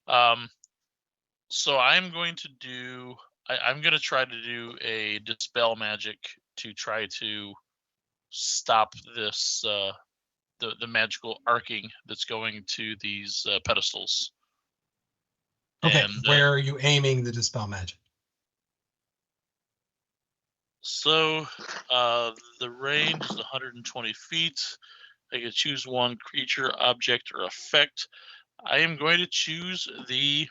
So I'm going to do. I'm going to try to do a dispel magic to try to stop this the magical arcing that's going to these pedestals. Okay, And, where are you aiming the dispel magic? So the range is 120 feet. I can choose one creature, object, or effect. I am going to choose the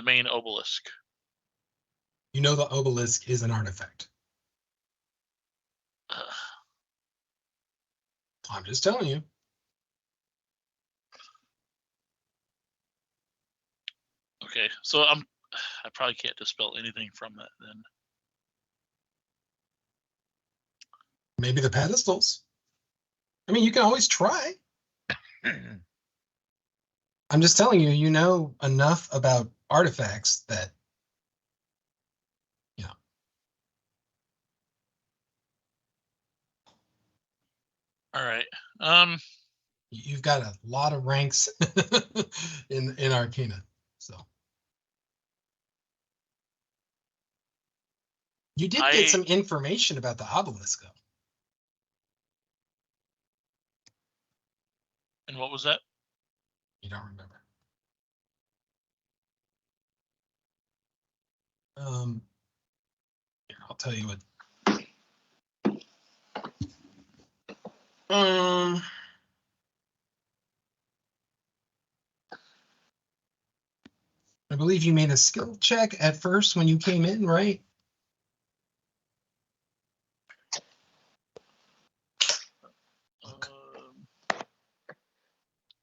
main obelisk. You know the obelisk is an artifact. I'm just telling you. Okay, so I probably can't dispel anything from that then. Maybe the pedestals. I mean, you can always try. I'm just telling you, you know enough about artifacts that, you know. All right. You've got a lot of ranks in Arcana, so. You did get some information about the obelisk, though. And what was that? You don't remember. Here, I'll tell you what. I believe you made a skill check at first when you came in, right?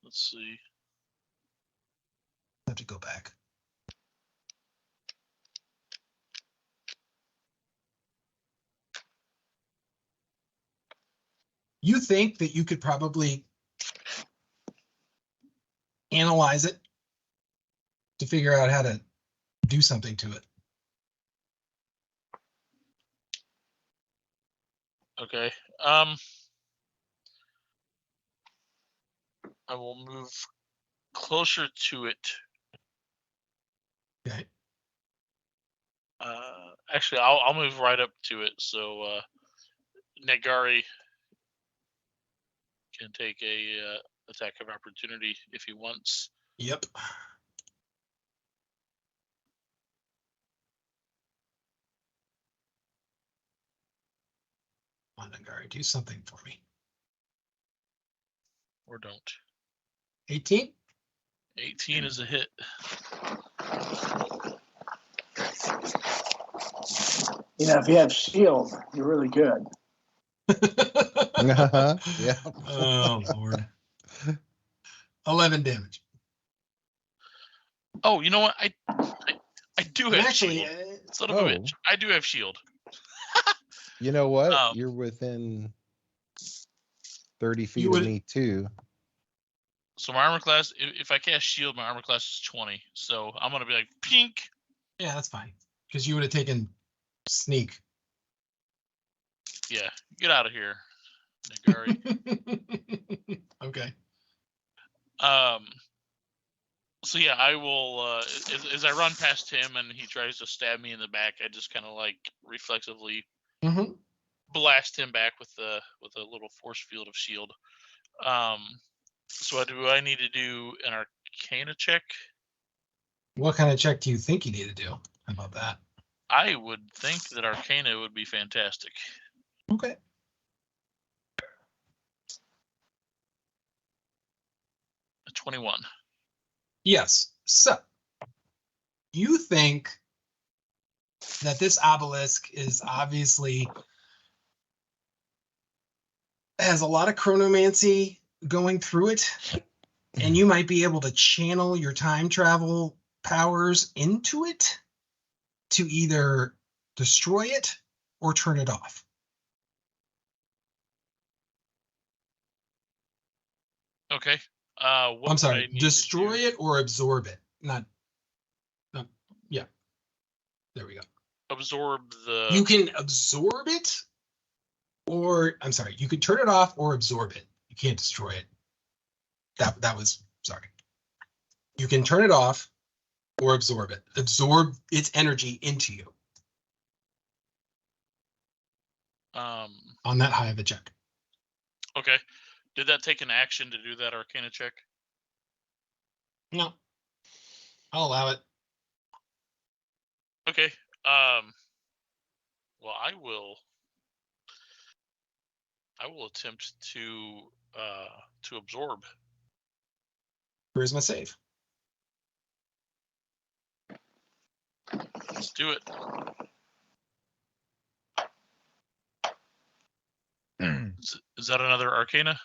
Let's see. I have to go back. You think that you could probably analyze it to figure out how to do something to it. Okay. I will move closer to it. Okay. Actually, I'll move right up to it. So Negari can take a attack of opportunity if he wants. Yep. Come on, Nagari, do something for me. Or don't. 18? 18 is a hit. You know, if you have shield, you're really good. Yeah. Oh, Lord. 11 damage. Oh, you know what? I do And have actually, shield. Son of a Oh. bitch. I do have shield. You know what? Um, You're within 30 feet You of would- me too. So my armor class, if I cast shield, my armor class is 20. So I'm gonna be like pink. yeah, that's fine. Because you would have taken sneak. Yeah, get out of here, Nagari. Okay. So yeah, I will. As I run past him and he tries to stab me in the back, I just kind of like reflexively Mm-hmm. blast him back with a little force field of shield. So do I need to do an Arcana check? What kind of check do you think you need to do? How about that? I would think that Arcana would be fantastic. Okay. A 21. Yes. So you think that this obelisk is obviously has a lot of chronomancy going through it, and you might be able to channel your time travel powers into it to either destroy it or turn it off. Okay. What I'm would I sorry, need destroy to do? it or absorb it. Not, yeah. There we go. Absorb the. You can absorb it, or I'm sorry, you could turn it off or absorb it. You can't destroy it. That was sorry. You can turn it off or absorb it. Absorb its energy into you on that high of a check. Okay. Did that take an action to do that Arcana check? No. I'll allow it. Okay. Well, I will attempt to absorb. Charisma save. Let's do it. Is that another Arcana?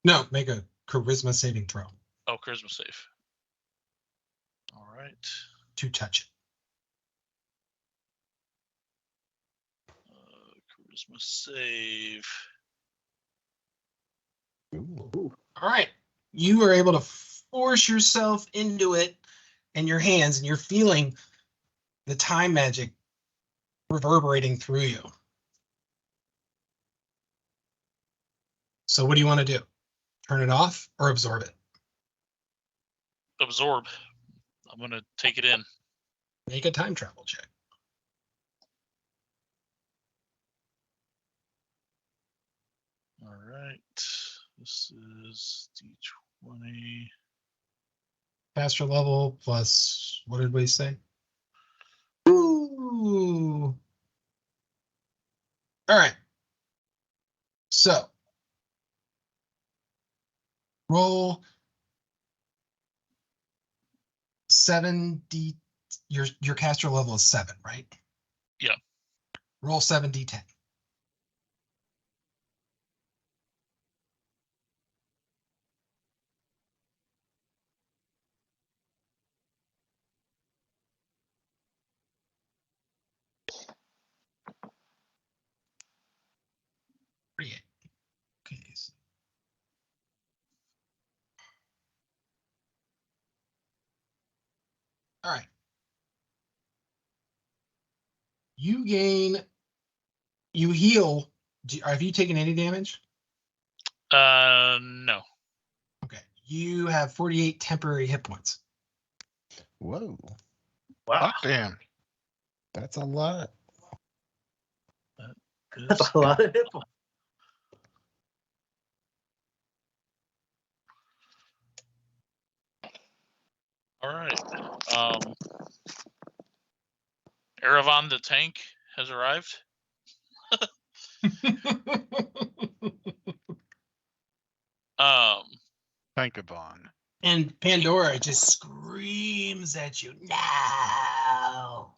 No, make a charisma saving throw Oh, charisma save. All right. to touch Charisma save. it. All right. You are able to force yourself into it and your hands, and you're feeling the time magic reverberating through you. So what do you want to do? Turn it off or absorb it? Absorb. I'm gonna take it in. Make a time travel check. All right. This is D20. Faster level plus, what did we say? Ooh. All right. So roll 7d. Your caster level is 7, right? Yeah. Roll 7d10. Okay. All right. You heal Have you taken any damage? No. Okay. You have 48 temporary hit points. Whoa, Wow, Hot damn. that's a lot. that's a lot of hit points. All right. Erevan the tank has arrived. Um, Tankavon. And Pandora just screams at you. No.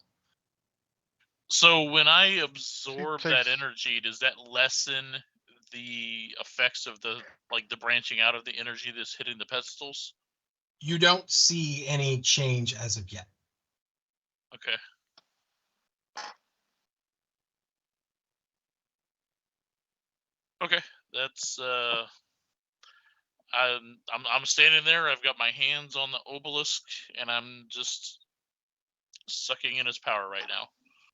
so when I absorb that takes- energy, does that lessen the effects of the branching out of the energy that's hitting the pedestals? You don't see any change as of yet. Okay. Okay, that's I'm standing there. I've got my hands on the obelisk, and I'm just sucking in his power right now.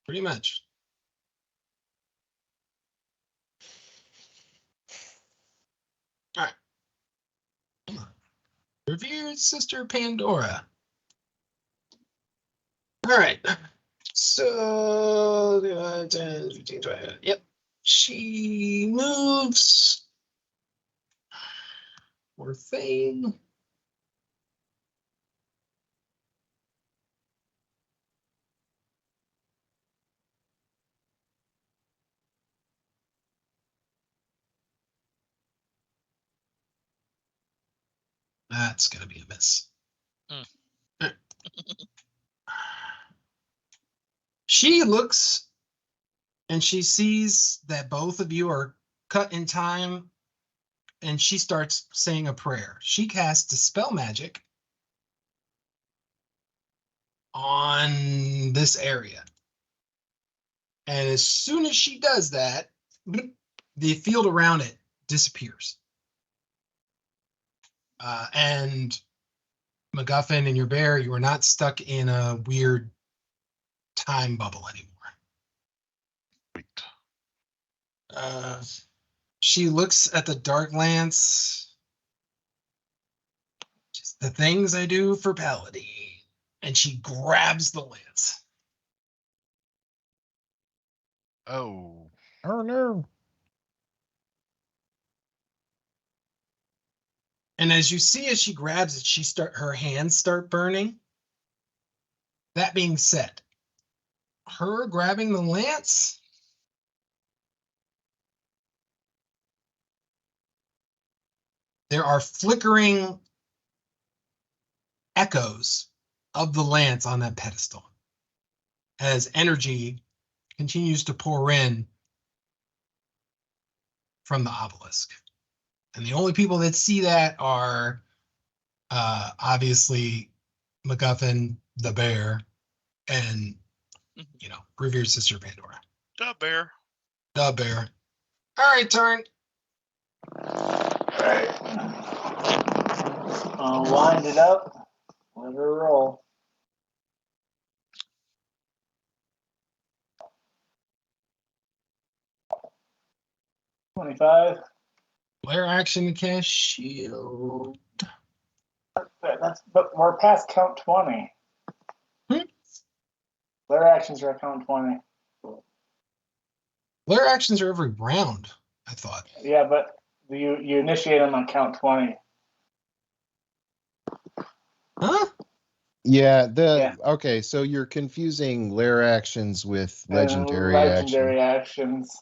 Pretty much. All right. Revered Sister Pandora. All right. So, 10, 15, 20. Yep. She moves. Poor thing. That's going to be a miss. Mm. She looks and she sees that both of you are cut in time, and she starts saying a prayer. She casts Dispel Magic on this area. And as soon as she does that, the field around it disappears. And MacGuffin and your bear, you are not stuck in a weird time bubble anymore. Sweet. She looks at the DragonLance. Just the things I do for Paladin. And she grabs the lance. Oh. Oh no. And as you see, as she grabs it, her hands start burning. That being said, her grabbing the lance, there are flickering echoes of the lance on that pedestal as energy continues to pour in from the obelisk. And the only people that see that are obviously MacGuffin, the bear, and, revered Sister Pandora. Duh, bear. The bear. All right, turn. Alright. I'll wind it up. Let her roll. $25. Flare action to cast shield. But we're past count 20. Flare actions are at count 20. Flare actions are every round, I thought. Yeah, but you initiate them on count 20. Huh? Yeah, Yeah. okay, so you're confusing lair actions with legendary actions. Legendary actions.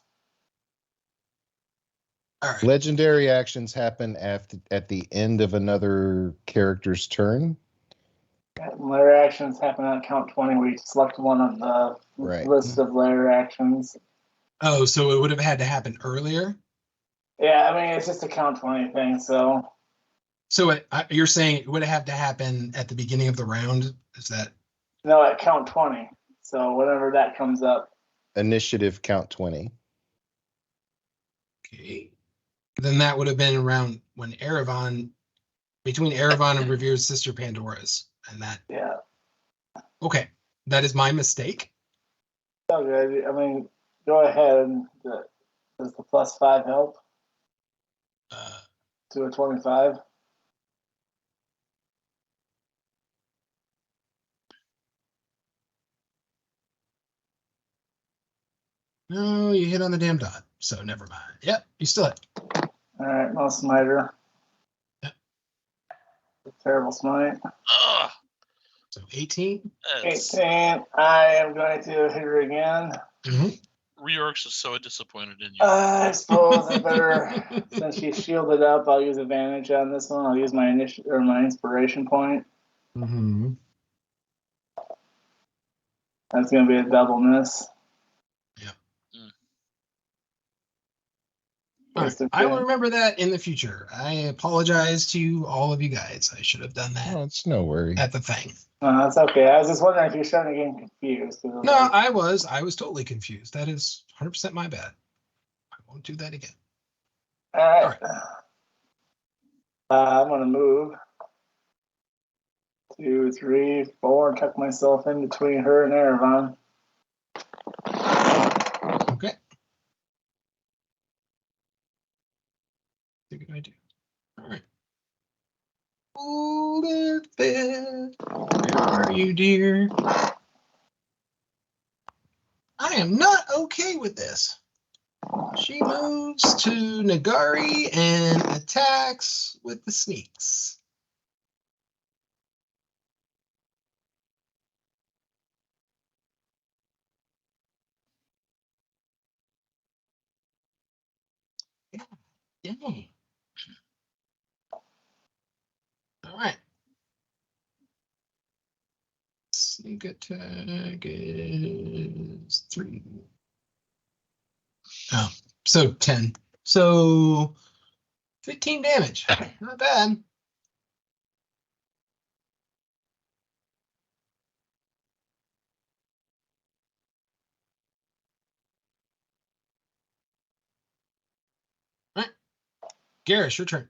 All right. Legendary actions happen at the end of another character's turn. Layer actions happen on count 20 where you select one of the list of layer actions. Oh, so it would have had to happen earlier? Yeah, I mean, it's just a count 20 thing, so. So you're saying it would have had to happen at the beginning of the round? Is that? No, at count 20. So whenever that comes up. Initiative count 20. Okay. Then that would have been around when between Erevan and Revered Sister Pandora's. And that. Yeah. Okay. That is my mistake. Okay, I mean, go ahead. Does the +5 help Uh, to a 25? no, you hit on the damn dot. So never mind. Yep, you still hit. All right, no smiter. Yep. Terrible smite. Ugh, So 18. that's 18. I am going to hit her again. Reorx is so disappointed in you. I suppose I better, since she's shielded up, I'll use advantage on this one. I'll use my my inspiration point. Mm-hmm. That's going to be a double miss. All right. I will remember that in the future. I apologize to all of you guys. I should have done that Oh, it's no worry. at the thing. No, that's okay. I was just wondering if you're starting to get confused. No, I was totally confused. That is 100% my bad. I won't do that again. All right. All right. I'm going to move 2, 3, 4, tuck myself in between her and Erevan. Okay. Good idea. All right. Hold it there. Where are you, dear? I am not okay with this. She moves to Nagari and attacks with the sneaks. Dang. All right. Sneak attack is 3. Oh, so 10. So 15 damage. Not bad. All right. Garrus, your turn.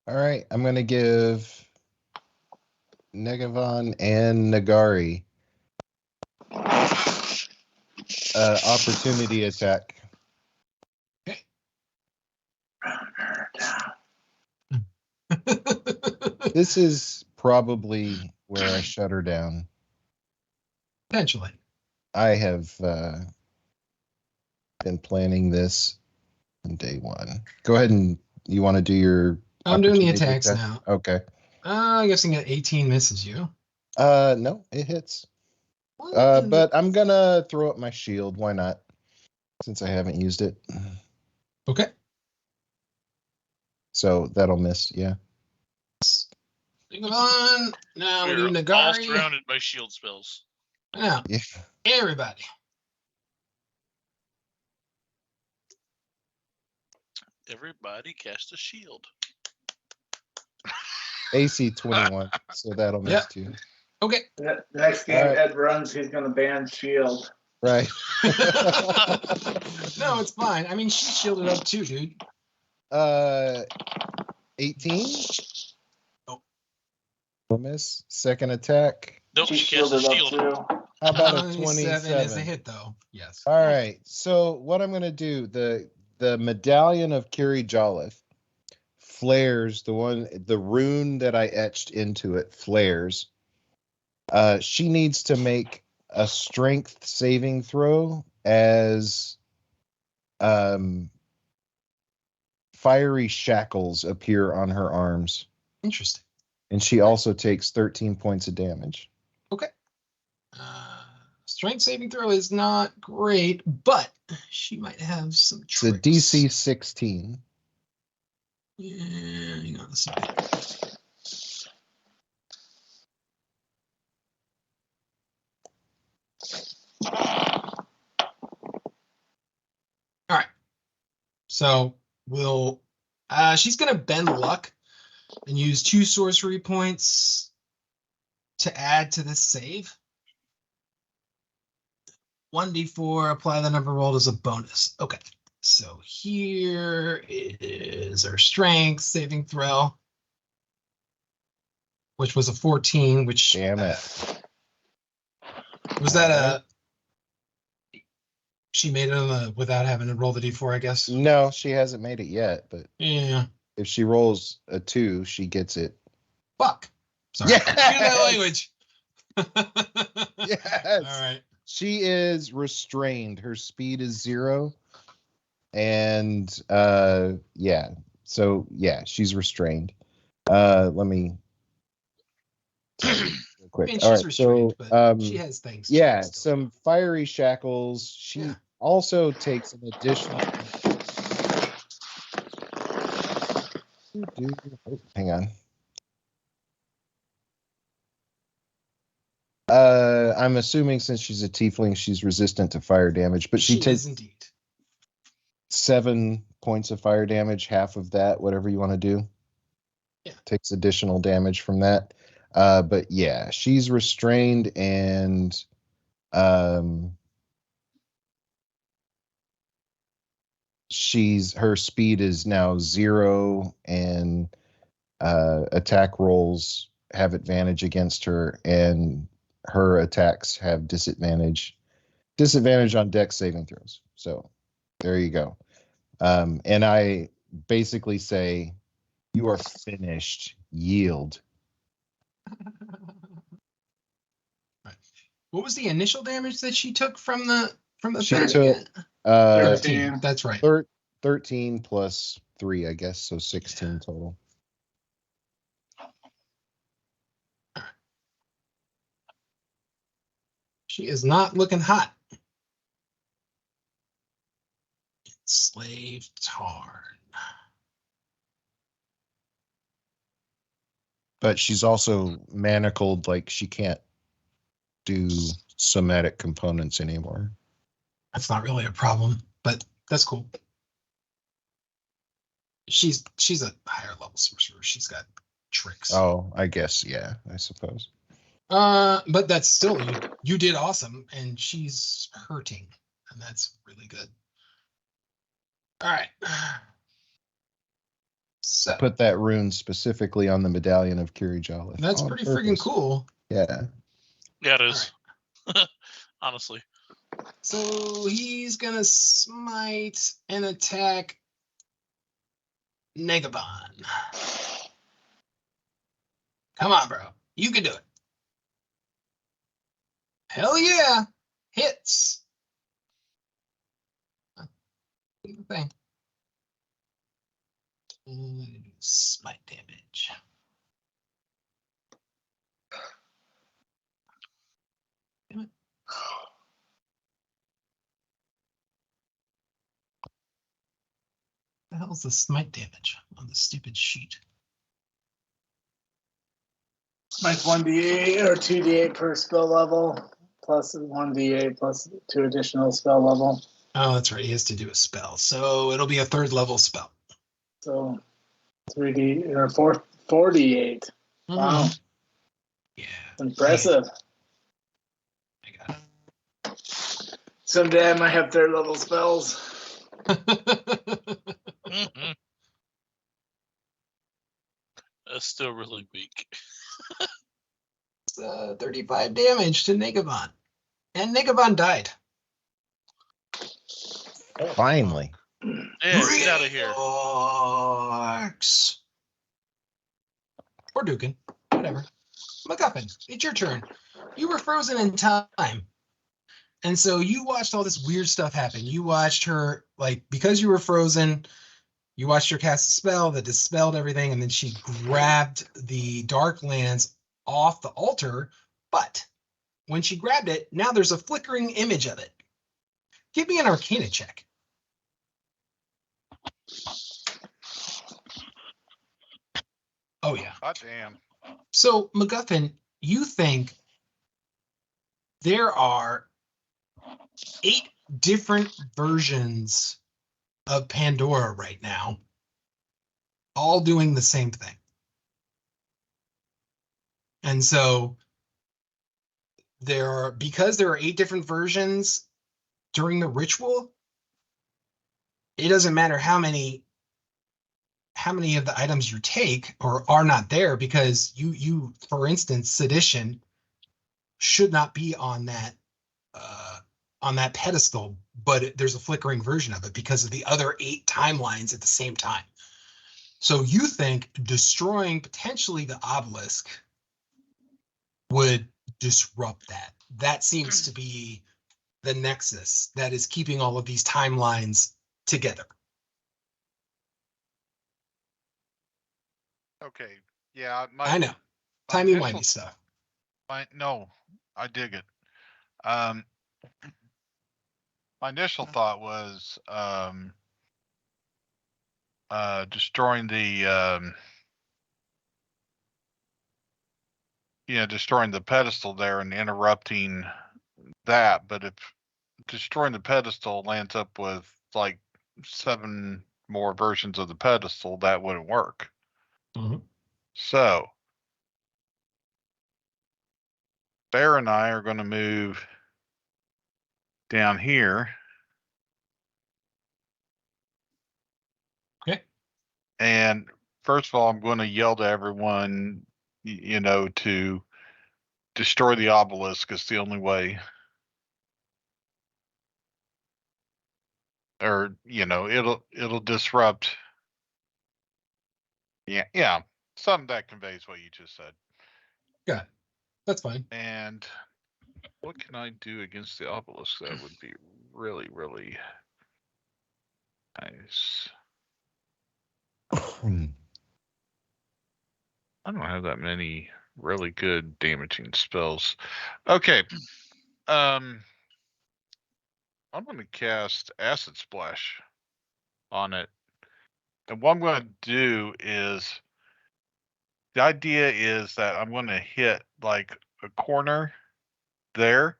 All right, I'm gonna give Negavan and Nagari opportunity attack. Okay. This is probably where I shut her down. Potentially. I have been planning this on day one. Go ahead and you want to do your. I'm doing the opportunity attacks attack? now. Okay. I'm guessing at 18 misses you. No, it hits. But I'm gonna throw up my shield. Why not? Since I haven't used it. Okay. So that'll miss. Yeah. Think on. Now we do We're all Nagari. surrounded by shield spells. Now, Yeah. everybody. Everybody cast a shield. AC 21. So that'll miss Yep. too. Okay. The next game All right. Ed runs, he's going to ban shield. Right. No, it's fine. I mean, she's shielded up too, dude. 18. Oh. Miss. Second attack. Nope, She's she cast a shielded up shield. too. How about a 27 is a 27? hit, though. Yes. All right. So what I'm gonna do, the medallion of Kiri Jollith flares, the rune that I etched into it flares. She needs to make a strength saving throw as fiery shackles appear on her arms. Interesting. And she also takes 13 points of damage. Okay. Strength saving throw is not great, but she might have some It's a tricks. DC 16. Yeah, hang on a second. All right. So she's gonna bend luck and use 2 sorcery points to add to this save. 1d4, apply the number rolled as a bonus. Okay. So here is our strength saving throw, which was a 14, which Damn it. was that She made it without having to roll the d4, I guess. No, she hasn't made it yet, but Yeah. if she rolls a 2, she gets it. Fuck. Sorry. Yes! Excuse my language. Yes. All right. She is restrained. Her speed is 0. And yeah. So yeah, she's restrained. Let me tell you real quick. I mean, All she's right, restrained, so but she has things. she yeah, can still do. some fiery shackles. She Yeah. also takes an additional. Oh, hang on. I'm assuming since she's a tiefling, she's resistant to fire damage, but she She takes is indeed. 7 points of fire damage, half of that, whatever you want to do. Yeah. Takes additional damage from that. But yeah, she's restrained and her speed is now 0 and attack rolls have advantage against her and her attacks have disadvantage on dex saving throws. So there you go. And I basically say, you are finished. Yield. Right. What was the initial damage that she took from the She thing took again? 13. That's right. 13 plus 3, I guess, so 16 total. She is not looking hot. Slave Tarn. But she's also manacled, like she can't do somatic components anymore. That's not really a problem, but that's cool. She's a higher level sorcerer. She's got tricks. Oh, I guess, yeah, I suppose. But that's still you did awesome, and she's hurting, and that's really good. All right. So Put that rune specifically on the medallion of Kiri Jalith. that's pretty freaking cool. Yeah. Yeah, it is. Honestly. So he's gonna smite and attack Negabon. Come on, bro. You can do it. Hell yeah. Hits. Do the thing. Smite damage. Damn it. The hell's the smite damage on the stupid sheet? Smite 1d8 or 2d8 per spell level, plus 1d8 plus 2 additional spell level. Oh, that's right. He has to do a spell. So it'll be a 3rd level spell. So 3d or 4d8. Wow. Yeah. Impressive. I got Someday I might have 3rd level spells. it. Mhm. That's still really weak. 35 damage to Negavon. And Negavon died. Finally. Yeah, get out of here. Orcs. Or Dukin. Whatever. MacGuffin, it's your turn. You were frozen in time. And so you watched all this weird stuff happen. You watched her, like, because you were frozen, you watched her cast a spell that dispelled everything, and then she grabbed the DragonLance off the altar. But when she grabbed it, now there's a flickering image of it. Give me an Arcana check. Oh, yeah. Hot damn. So, MacGuffin, you think there are 8 different versions of Pandora right now, all doing the same thing. And so because there are 8 different versions during the ritual, it doesn't matter how many of the items you take or are not there, because you for instance, sedition should not be on that on that pedestal, but there's a flickering version of it because of the other 8 timelines at the same time. So you think destroying potentially the obelisk would disrupt that. That seems to be the nexus that is keeping all of these timelines together. Okay. Yeah. I know. my Timey-wimey initial, stuff. no, I dig it. Um, my initial thought was destroying the destroying the pedestal there and interrupting that. But if destroying the pedestal lands up with like 7 more versions of the pedestal, that wouldn't work. Mhm. So Bear and I are going to move down here. Okay. And first of all, I'm going to yell to everyone, to destroy the obelisk is the only way. Or, it'll disrupt. Yeah. Something that conveys what you just said. Yeah, that's fine. And what can I do against the obelisk that would be really, really nice? I don't have that many really good damaging spells. Okay. I'm going to cast Acid Splash on it. And what I'm going to do is, the idea is that I'm going to hit like a corner there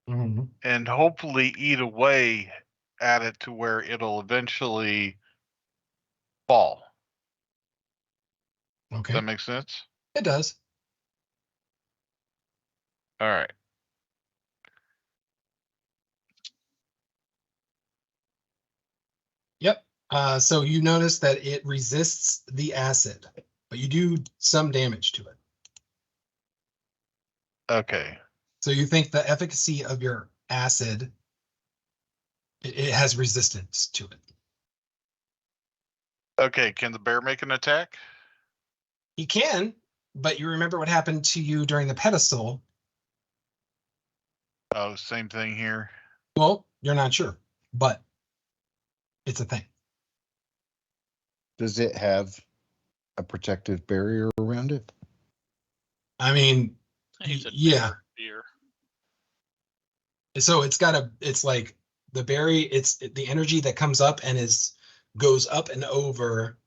Mhm. and hopefully eat away at it to where it'll eventually fall. Okay. Does that make sense? It does. All right. Yep. So you notice that it resists the acid, but you do some damage to it. Okay. So you think the efficacy of your acid, it has resistance to it. Okay. Can the bear make an attack? He can, but you remember what happened to you during the pedestal. Oh, same thing here. Well, you're not sure, but it's a thing. Does it have a protective barrier around it? I mean, He said yeah. beer. So it's like the berry, it's the energy that comes up and goes up and over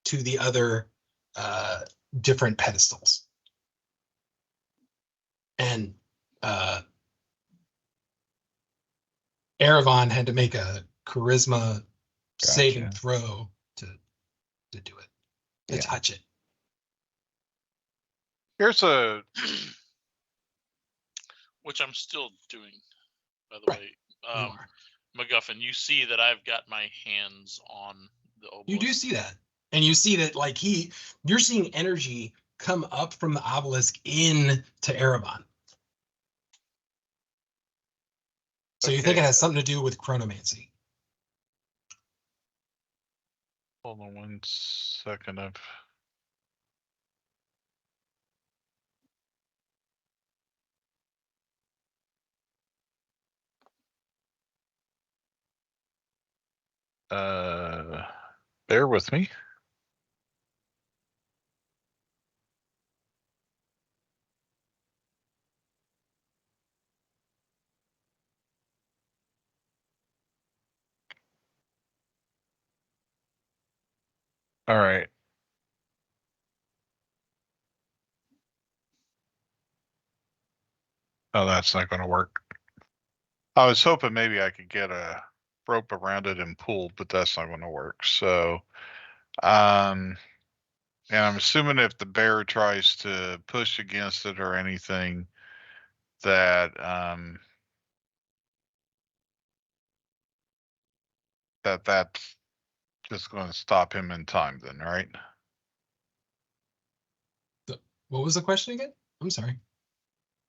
to the other different pedestals. And Erevan had to make a charisma saving throw to do it, to touch it. Here's a Which I'm still doing, by the way. You are. MacGuffin, you see that I've got my hands on the obelisk. You do see that. And you see that like you're seeing energy come up from the obelisk in to Erevan. So you think it has something to do with chronomancy? Hold on 1 second. Bear with me. All right. Oh, that's not going to work. I was hoping maybe I could get a rope around it and pull, but that's not going to work. So, and I'm assuming if the bear tries to push against it or anything, that that's just going to stop him in time then, right? What was the question again? I'm sorry.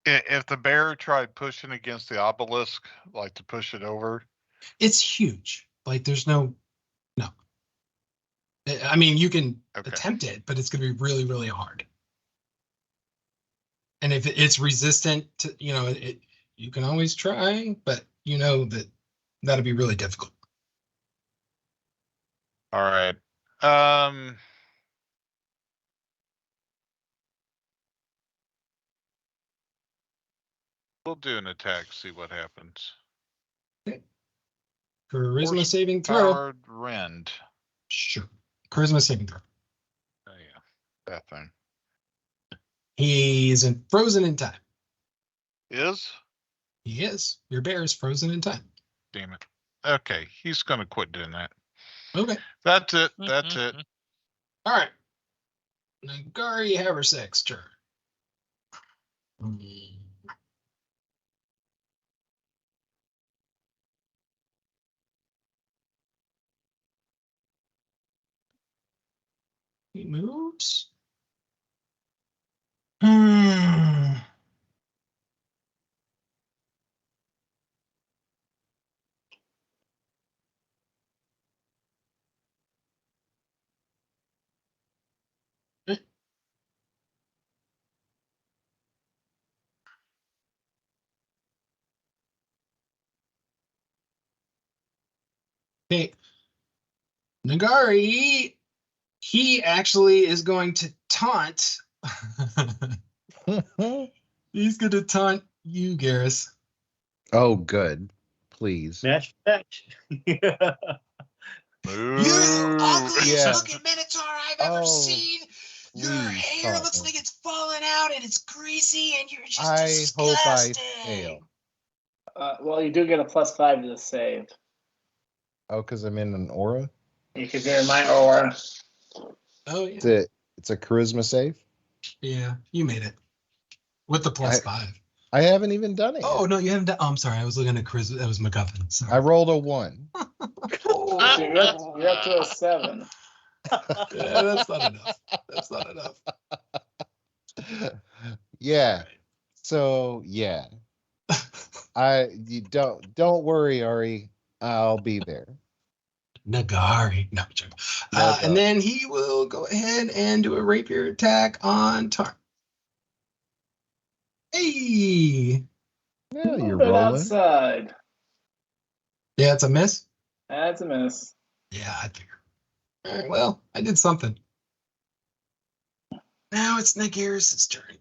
If the bear tried pushing against the obelisk, like to push it over, It's huge. Like there's no. I mean, you can okay. attempt it, but it's going to be really, really hard. And if it's resistant to, you can always try, but you know that'll be really difficult. All right. We'll do an attack, see what happens. Charisma saving throw. Horse-powered rend. Sure. Charisma saving throw. Oh yeah, that thing. He's frozen in time. Is? He is. Your bear is frozen in time. Damn it. Okay, he's gonna quit doing that. Okay. That's it. That's it. All right. Nagari Haversack's turn. He moves. Okay. Nagari, he actually is going to taunt. He's going to taunt you, Garrus. Oh, good. Please. Match. Yeah. You ugliest Yeah. looking Minotaur I've ever Oh, seen. Your please, hair looks Papa. like it's falling out and it's greasy and you're just I disgusting. hope I fail. Well, you do get a +5 to the save. Oh, because I'm in an aura? You can hear my aura. Oh yeah. It's a charisma save? Yeah, you made it. With the +5. I haven't even done it Oh yet. no, you haven't done. Oh, I'm sorry. I was looking at charisma. That was MacGuffin. Sorry. I rolled a 1. So you're up to a 7. Yeah, that's not enough. That's not enough. Yeah. So yeah. You don't worry, Ari. I'll be there. Nagari. No, I'm joking. Nagari. And then he will go ahead and do a rapier attack on Tar. Hey. Yeah, you're But rolling. outside. Yeah, it's a miss. That's a miss. Yeah, I figure. All right, well, I did something. Now it's Nagaris' turn.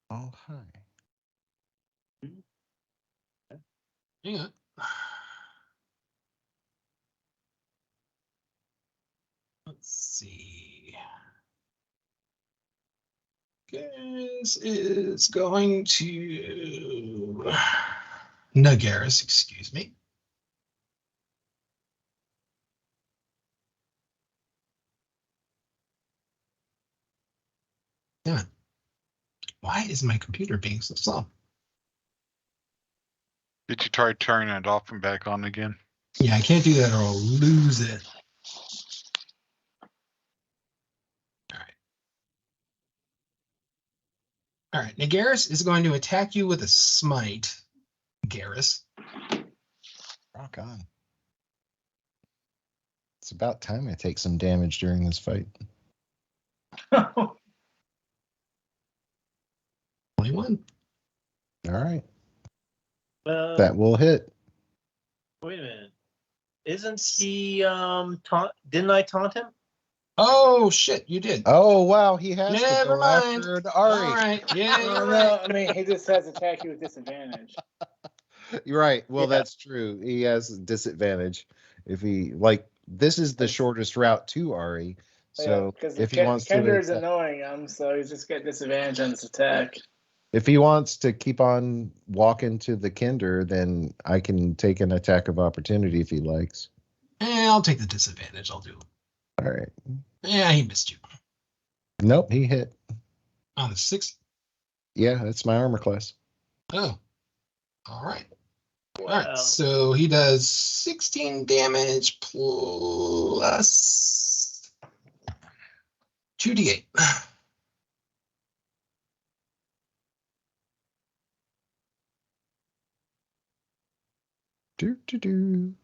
Oh, hi. Hang on. Let's see. This is going to Nagaris, excuse me. Yeah. Why is my computer being so slow? Did you try turning it off and back on again? Yeah, I can't do that or I'll lose it. All right. Nagaris is going to attack you with a smite. Garrus. Rock on. It's about time I take some damage during this fight. 21. All right. That will hit. Wait a minute. Isn't he didn't I taunt him? Oh shit, you did. Oh wow, he has to Never go mind. after Ari. All right. Yeah, No, you're no, right. I mean, he just has attack you with disadvantage. You're right. Well, Yeah. that's true. He has a disadvantage if he this is the shortest route to Ari. So because if he wants Kender is to, annoying him, so he's just got disadvantage on his attack. if he wants to keep on walking to the Kinder, then I can take an attack of opportunity if he likes. I'll take the disadvantage. I'll do it. All right. Yeah, he missed you. Nope, he hit. On the 6th. Yeah, that's my armor class. Oh. All right. All Wow. right. So he does 16 damage plus 2d8. Do.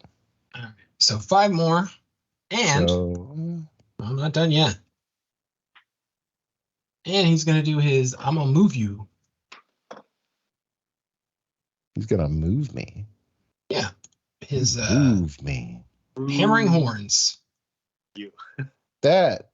All right. So 5 more. And So I'm not done yet. And he's going to do his I'm going to move you. he's gonna move me. Yeah. His Move me. hammering horns. That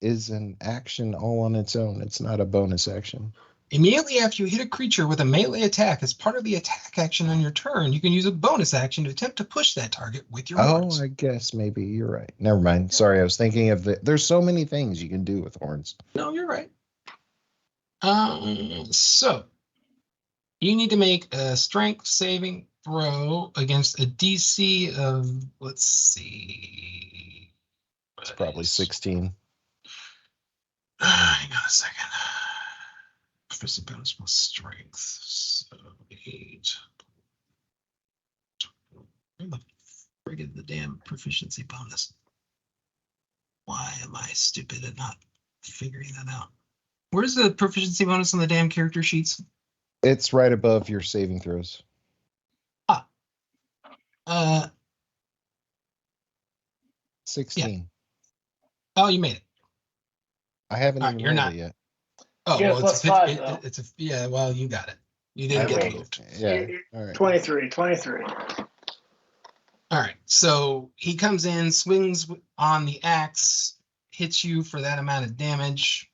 is an action all on its own. It's not a bonus action. Immediately after you hit a creature with a melee attack as part of the attack action on your turn, you can use a bonus action to attempt to push that target with your horns. I guess maybe you're right. Never mind. Sorry, I was thinking of there's so many things you can do with horns. No, you're right. So you need to make a strength saving throw against a DC of, let's see. It's probably 16. Hang on a second. Proficiency bonus plus strength. So 8. Where the frig is the damn proficiency bonus? Why am I stupid at not figuring that out? Where's the proficiency bonus on the damn character sheets? It's right above your saving throws. 16. Oh, you made it. I haven't even You're rolled not. it yet. Oh, You get a well, plus 5, though. it's a yeah. Well, you got it. You didn't get Wait. moved. Yeah. All right. 23. All right. So he comes in, swings on the axe, hits you for that amount of damage,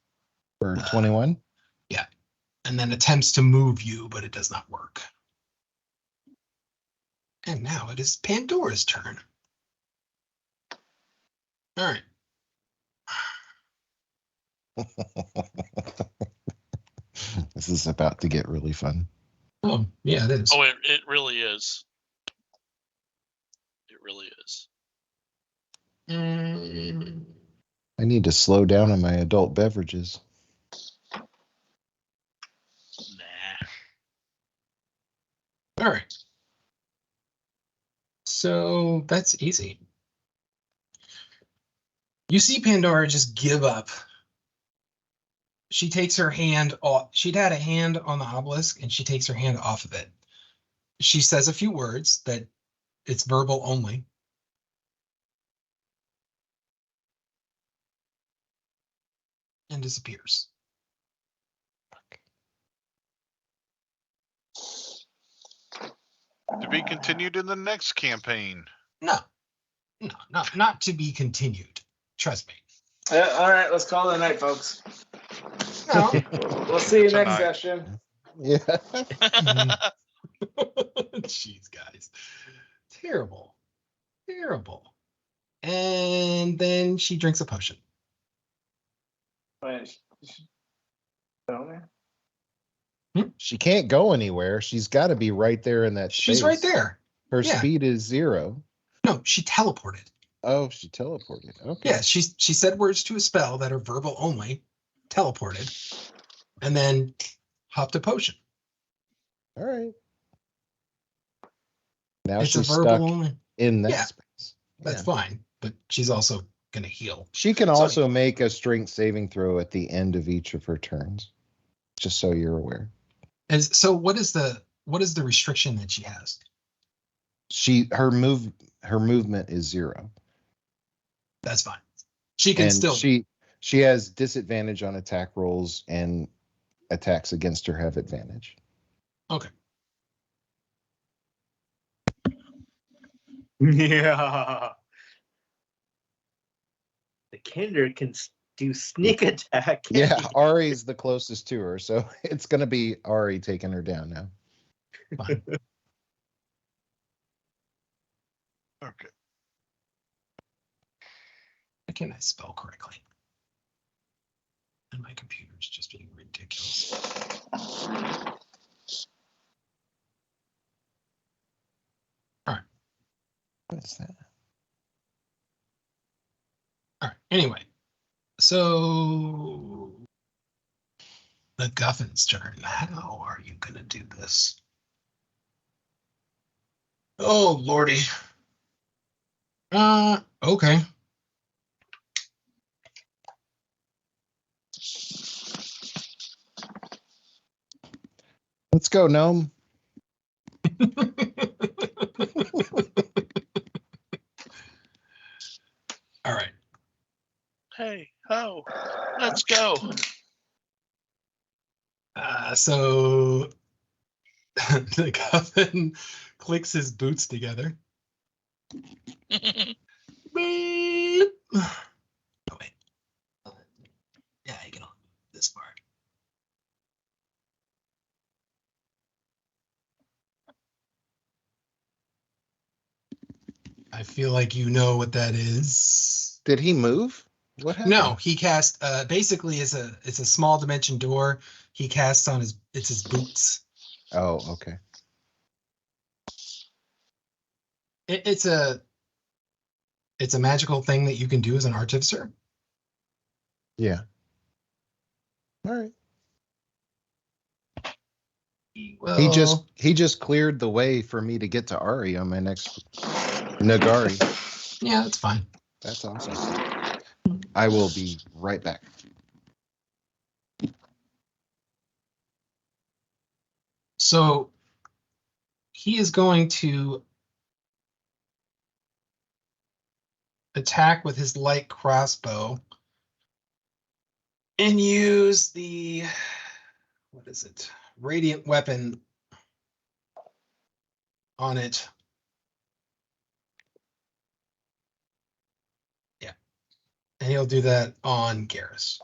For 21. and then attempts to move you, but it does not work. And now it is Pandora's turn. All right. This is about to get really fun. Oh, yeah, it is. Oh, it really is. It really is. Mm, I need to slow down on my adult beverages. Nah. all right. So that's easy. You see Pandora just give up. She takes her hand off. She'd had a hand on the obelisk, and she takes her hand off of it. She says a few words that it's verbal only. And disappears. To be continued in the next campaign. No, not to be continued. Trust me. All right, let's call it a night, folks. No. We'll see you next Tonight. session. Yeah. Jeez, guys. Terrible. And then she drinks a potion. Wait, don't She can't go anywhere. She's got to be right there in that She's space. right there. Her Yeah. speed is 0. No, she teleported. Oh, she teleported. Okay. Yeah, she said words to a spell that are verbal only, teleported, and then hopped a potion. All right. Now It's a she's verbal stuck only. in that Yeah. space. That's Yeah. fine, but she's also gonna heal. She can So also anyway. make a strength saving throw at the end of each of her turns. Just so you're aware. So what is the restriction that she has? Her movement is 0. That's fine. She can And still. she has disadvantage on attack rolls, and attacks against her have advantage. Okay. Yeah. The Kinder can do sneak attack. can't Yeah, he? Ari's the closest to her, so it's going to be Ari taking her down now. Fine. Okay. Why can't I spell correctly? And my computer's just being ridiculous. What's that? All right. Anyway, so the Guffin's turn. How are you gonna do this? Oh, Lordy. Okay. Let's go, gnome. All right. Hey, ho, let's go. So the Coven clicks his boots together. Beep. Oh, wait. Yeah, you can this part. I feel like you know what that is. Did he move? What happened? No, he cast basically it's a small dimension door. He casts on his boots. Oh, okay. It's a magical thing that you can do as an artificer. Yeah. All right. Well, He just cleared the way for me to get to Ari on my next Nagari. yeah, that's fine. That's awesome. I will be right back. So he is going to attack with his light crossbow and use the, what is it? Radiant weapon on it. Yeah. And he'll do that on Garrus.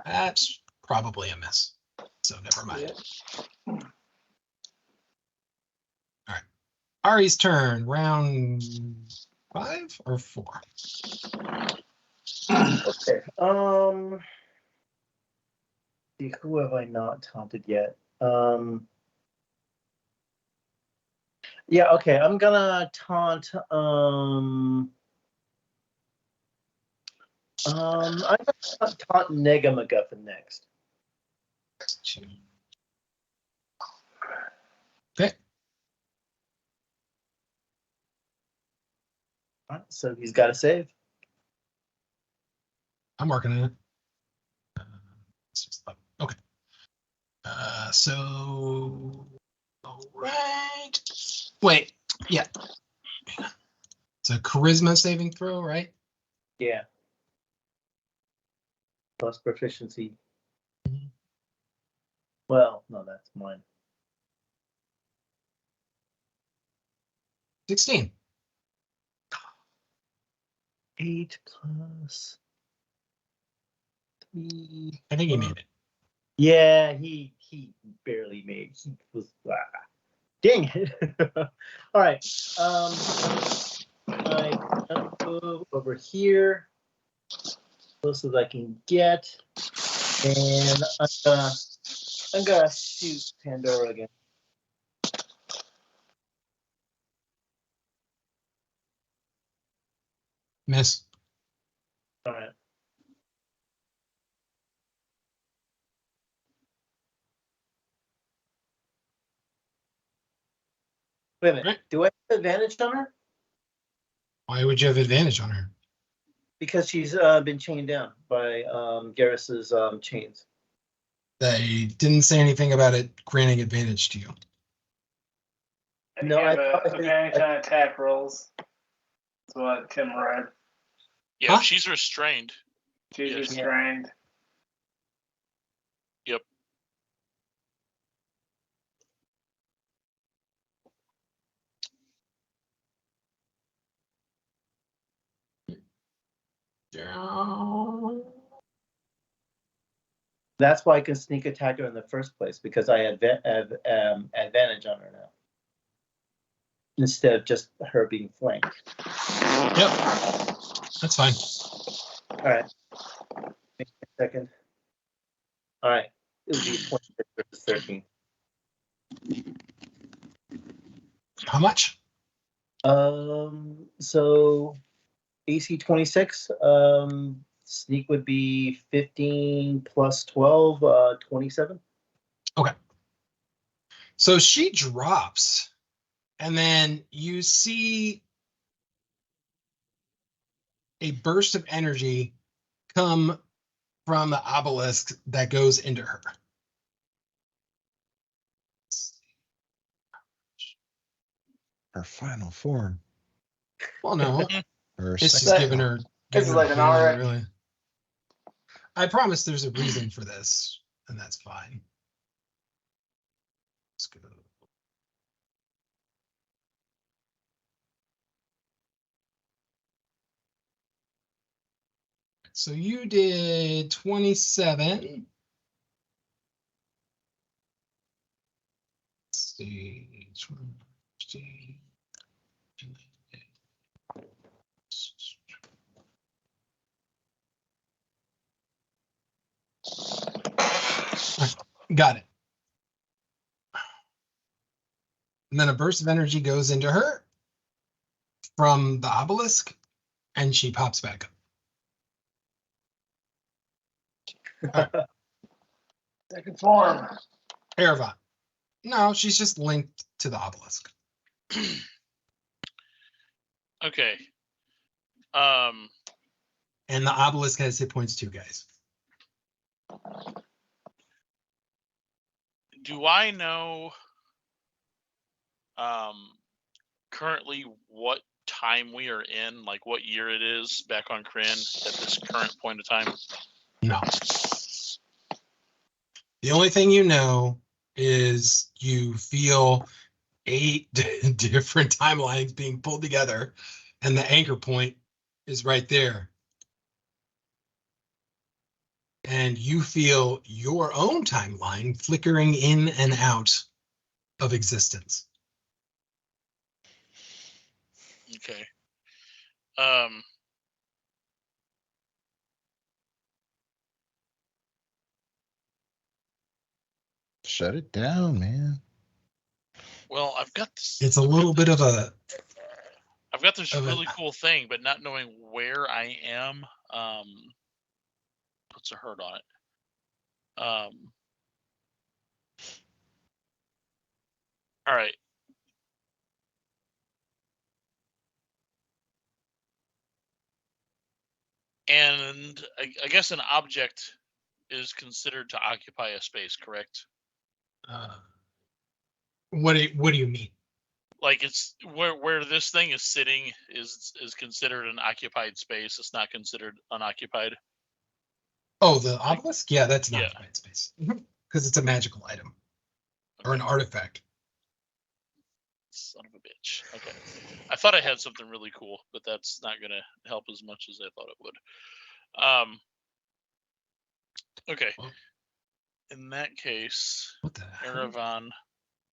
That's probably a miss. So never mind. Yeah. All right. Ari's turn. Round 5 or 4? Okay. See, who have I not taunted yet? Yeah. Okay. I'm gonna taunt. I'm gonna taunt Nega MacGuffin next. Okay. All right, so he's got to save. I'm working on it. Okay. So, all right. Wait, yeah. It's a charisma saving throw, right? Yeah. Plus proficiency. Mhm. Well, no, that's mine. 16. 8 plus 3. I think he made it. Yeah, he barely made. He was dang it. All right. I move over here close as I can get, and I'm gonna shoot Pandora again. Miss. All right. Wait a minute. Right. Do I have advantage on her? Why would you have advantage on her? Because she's been chained down by Garrus's chains. They didn't say anything about it granting advantage to you. And No, you have I thought it- advantage on attack rolls. That's what Tim read. Yeah, Huh? she's restrained. She's Yes. restrained. Yep. That's why I can sneak attack her in the first place, because I have advantage on her now. Instead of just her being flanked. Yep. That's fine. All right. Give me a second. All right. It would be 26 versus 13. How much? So AC 26, sneak would be 15 plus 12, 27. Okay. So she drops, and then you see a burst of energy come from the obelisk that goes into her. Her final form. Well, no, Her it's just second giving form. her. It's Giving like her an aura. really. I promise there's a reason for this, and that's fine. Let's go. So you did 27. Let's see. Got it. And then a burst of energy goes into her from the obelisk, and she pops back up. Second form. Erevan. No, she's just linked to the obelisk. Okay. And the obelisk has hit points too, guys. Do I know currently what time we are in, like what year it is back on Kryn at this current point of time? No. The only thing you know is you feel 8 different timelines being pulled together, and the anchor point is right there. And you feel your own timeline flickering in and out of existence. Okay. Shut it down, man. Well, I've got this. It's a little bit of a. I've got this of a- really cool thing, but not knowing where I am puts a hurt on it. All right. And I guess an object is considered to occupy a space, correct? What do you mean? Like it's where this thing is sitting is considered an occupied space. It's not considered unoccupied. Oh, the obelisk? Yeah, that's an Yeah. occupied space. Because it's a magical item or an artifact. Son of a bitch. Okay. I thought I had something really cool, but that's not going to help as much as I thought it would. Okay. Well, in that case, what the hell? Erevan.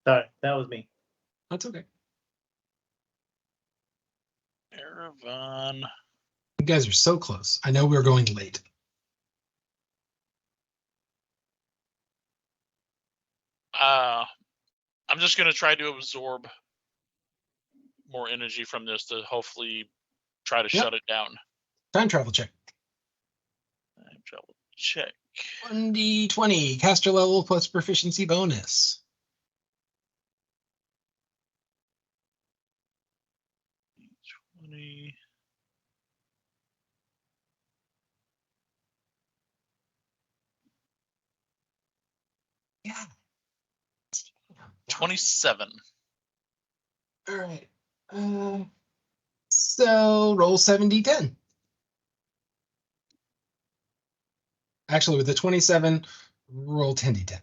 Sorry, that was me. That's okay. Erevan. You guys are so close. I know we're going late. I'm just going to try to absorb more energy from this to hopefully try to shut it down. Time travel check. Time travel check. 1d20, caster level plus proficiency bonus. D20. Yeah. 27. All right. So roll 7d10. Actually, with the 27, roll 10d10.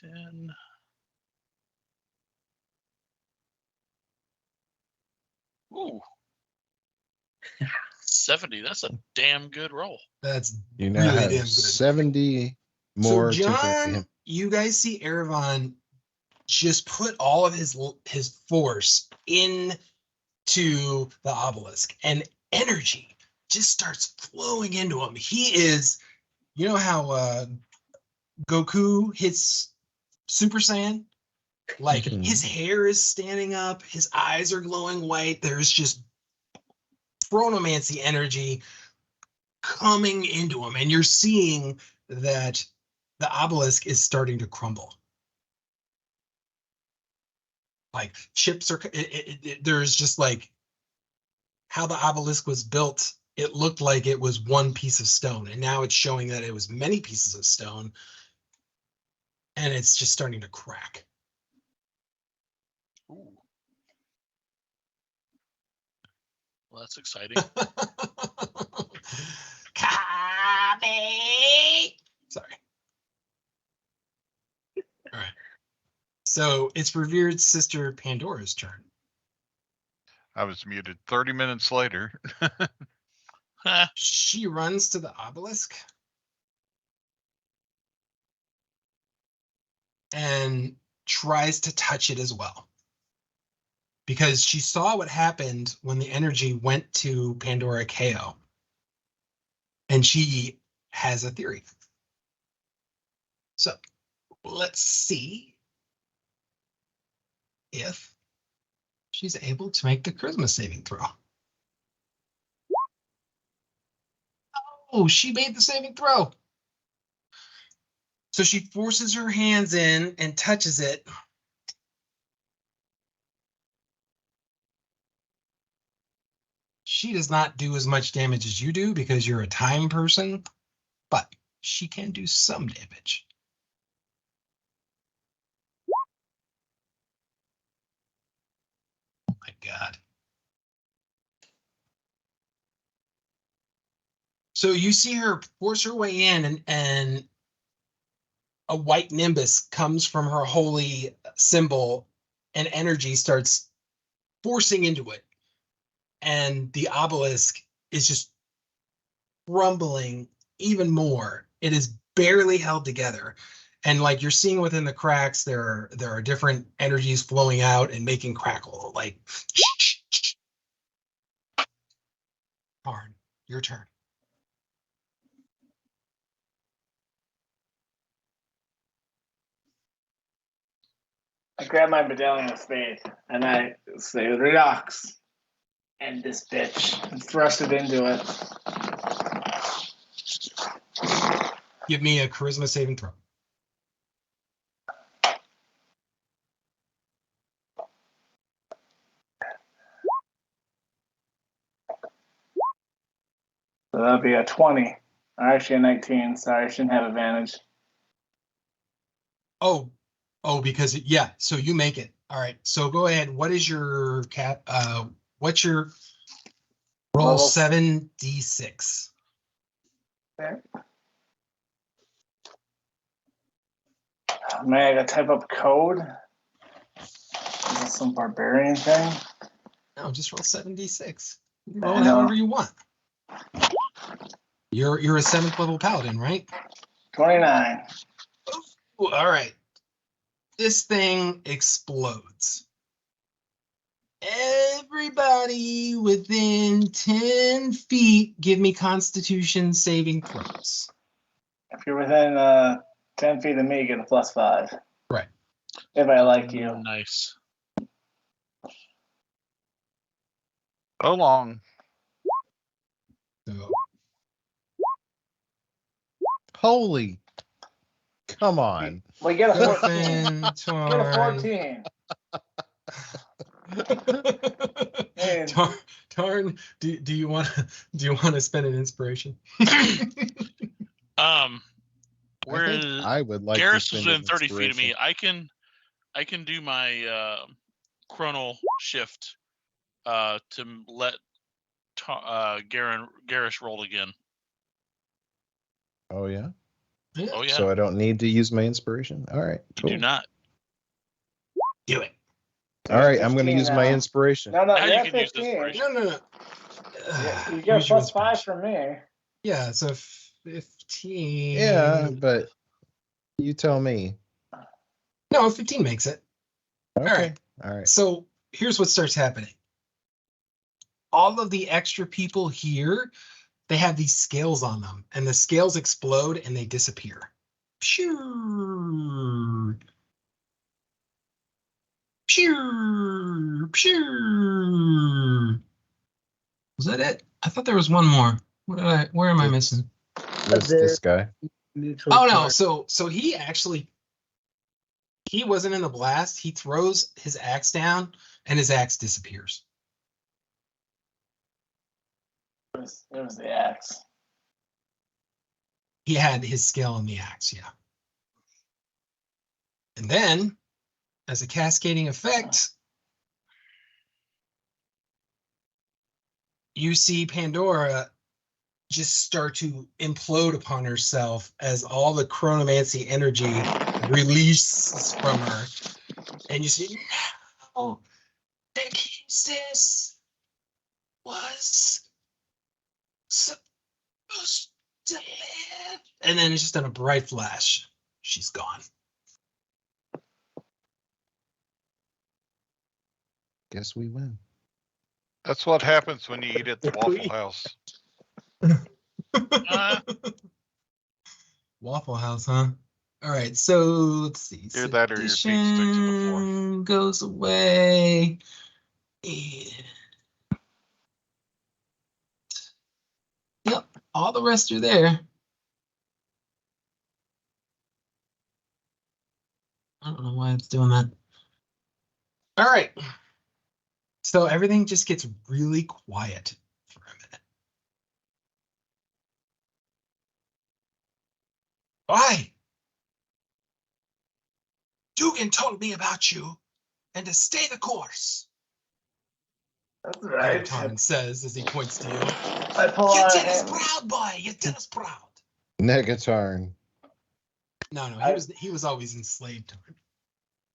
10. Ooh. 70. That's a damn good roll. That's You now really have damn good. 70 more So temporary John, hit. you guys see Erevan just put all of his force into the obelisk, and energy just starts flowing into him. He is, you know how Goku hits Super Saiyan? Like his hair is standing up, his eyes are glowing white. There's just chronomancy energy coming into him, and you're seeing that the obelisk is starting to crumble. Like chips are, there's just like how the obelisk was built. It looked like it was one piece of stone, and now it's showing that it was many pieces of stone, and it's just starting to crack. Ooh. Well, that's exciting. Copy. Sorry. All right. So it's revered sister Pandora's turn. I was muted 30 minutes later. She runs to the obelisk and tries to touch it as well, because she saw what happened when the energy went to Pandora KO, and she has a theory. So let's see if she's able to make the charisma saving throw. Oh, she made the saving throw. So she forces her hands in and touches it. She does not do as much damage as you do because you're a time person, but she can do some damage. Oh my God. So you see her force her way in, and a white nimbus comes from her holy symbol, and energy starts forcing into it. And the obelisk is just rumbling even more. It is barely held together. And like you're seeing within the cracks, there are different energies flowing out and making crackle. Like, Tarn, your turn. I grab my medallion of faith and I say, "Relax," and this bitch, and thrust it into it. Give me a charisma saving throw. So that'll be a 20. Or actually a 19. Sorry, I shouldn't have advantage. Oh, because yeah, so you make it. All right. So go ahead. What is your what's your roll? Level. 7d6. Okay. Man, I gotta type up code. Is this some barbarian thing? No, just roll 7d6. I Roll know. however you want. You're a 7th level paladin, right? 29. Ooh, all right. This thing explodes. Everybody within 10 feet, give me Constitution saving throws. If you're within 10 feet of me, get a +5. Right. If I like you. Nice. So long. So, Holy, come on. We get a 14. Griffin, Get a Tarn. 14. Man. Tarn, do you want to spend an inspiration? Where I think is I would like to Garrus is spend within an 30 feet of me. inspiration. I can do my chronal shift to let Garrus roll again. Oh yeah. Oh yeah, So I don't need to use my inspiration. All right. you Cool. do not. Do it. All right. I'm going to 15 use my now. inspiration. No, Now you're you at can use 15. inspiration. No. Yeah, you get Use a your +5 inspiration. from me. Yeah, so 15. Yeah, but you tell me. No, 15 makes it. Okay. right. All right. So here's what starts happening. All of the extra people here, they have these scales on them, and the scales explode and they disappear. Pew! Pew! Pew! Was that it? I thought there was one more. Where am I missing? This guy. Neutral Oh no, target. so he actually he wasn't in the blast. He throws his axe down and his axe disappears. It was the axe. He had his skill in the axe, yeah. And then, as a cascading effect, you see Pandora just start to implode upon herself as all the chronomancy energy releases from her. And you see, now the King's was supposed to live. And then it's just in a bright flash, she's gone. Guess we win. That's what happens when you eat at the Waffle House. Waffle House, huh? All right, so let's see. Either that or your feet stick to the floor. Sedition goes away. And yep, all the rest are there. I don't know why it's doing that. All right. So everything just gets really quiet for a minute. Why? Dugan told me about you and to stay the course. That's right. Megaton says as he points to you. I pull You out a did us hand. proud, boy. You did us proud. Negatarn. No, he was always enslaved to him.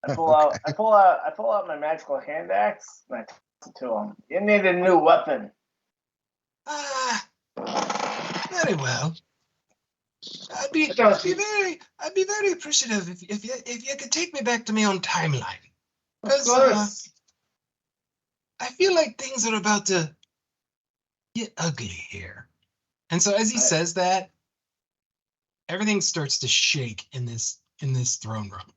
I pull out my magical hand axe and I toss it to him. You need a new weapon. Ah, very well. I'd be very appreciative if you could take me back to my own timeline. Of 'Cause, course. I feel like things are about to get ugly here. And so as he says that, everything starts to shake in this throne room.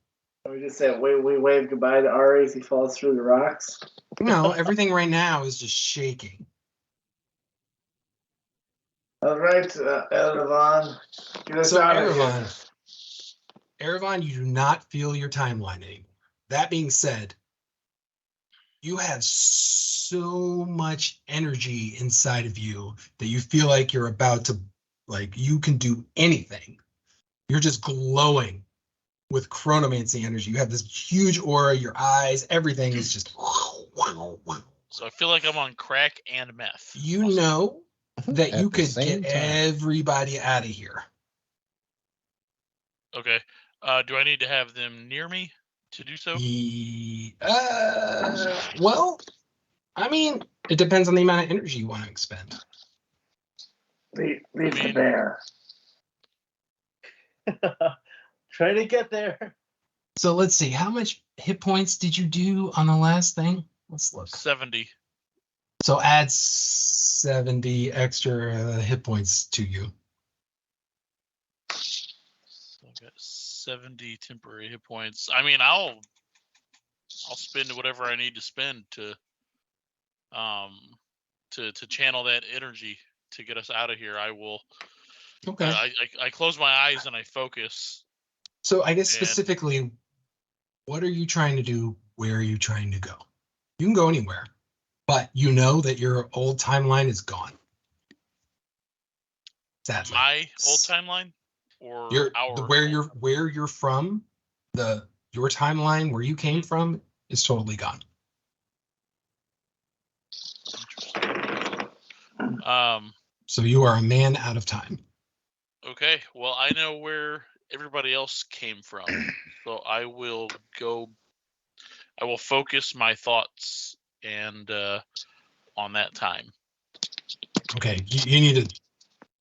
We just say we wave goodbye to Ari as he falls through the rocks. No, everything right now is just shaking. All right, Erevan, get us So out of here. Erevan, you do not feel your timeline anymore. That being said, you have so much energy inside of you that you feel like you're about to, like, you can do anything. You're just glowing with chronomancy energy. You have this huge aura, your eyes, everything is just. So I feel like I'm on crack and meth. You Also. know that At you the could same get time. everybody out of here. Okay. Do I need to have them near me to do so? Well, I mean, it depends on the amount of energy you want to expend. Leave the bear. Trying to get there. So let's see, how much hit points did you do on the last thing? Let's look. 70. So add 70 extra hit points to you. So I've got 70 temporary hit points. I mean, I'll spend whatever I need to spend to channel that energy to get us out of here. I will. Okay. I close my eyes and I focus. So I guess specifically, what are you trying to do? Where are you trying to go? You can go anywhere, but you know that your old timeline is gone. Sadly. My old timeline, or where you're from, your timeline where you came from is totally gone. So you are a man out of time. Okay, well, I know where everybody else came from, so I will focus my thoughts and on that time. Okay, you need to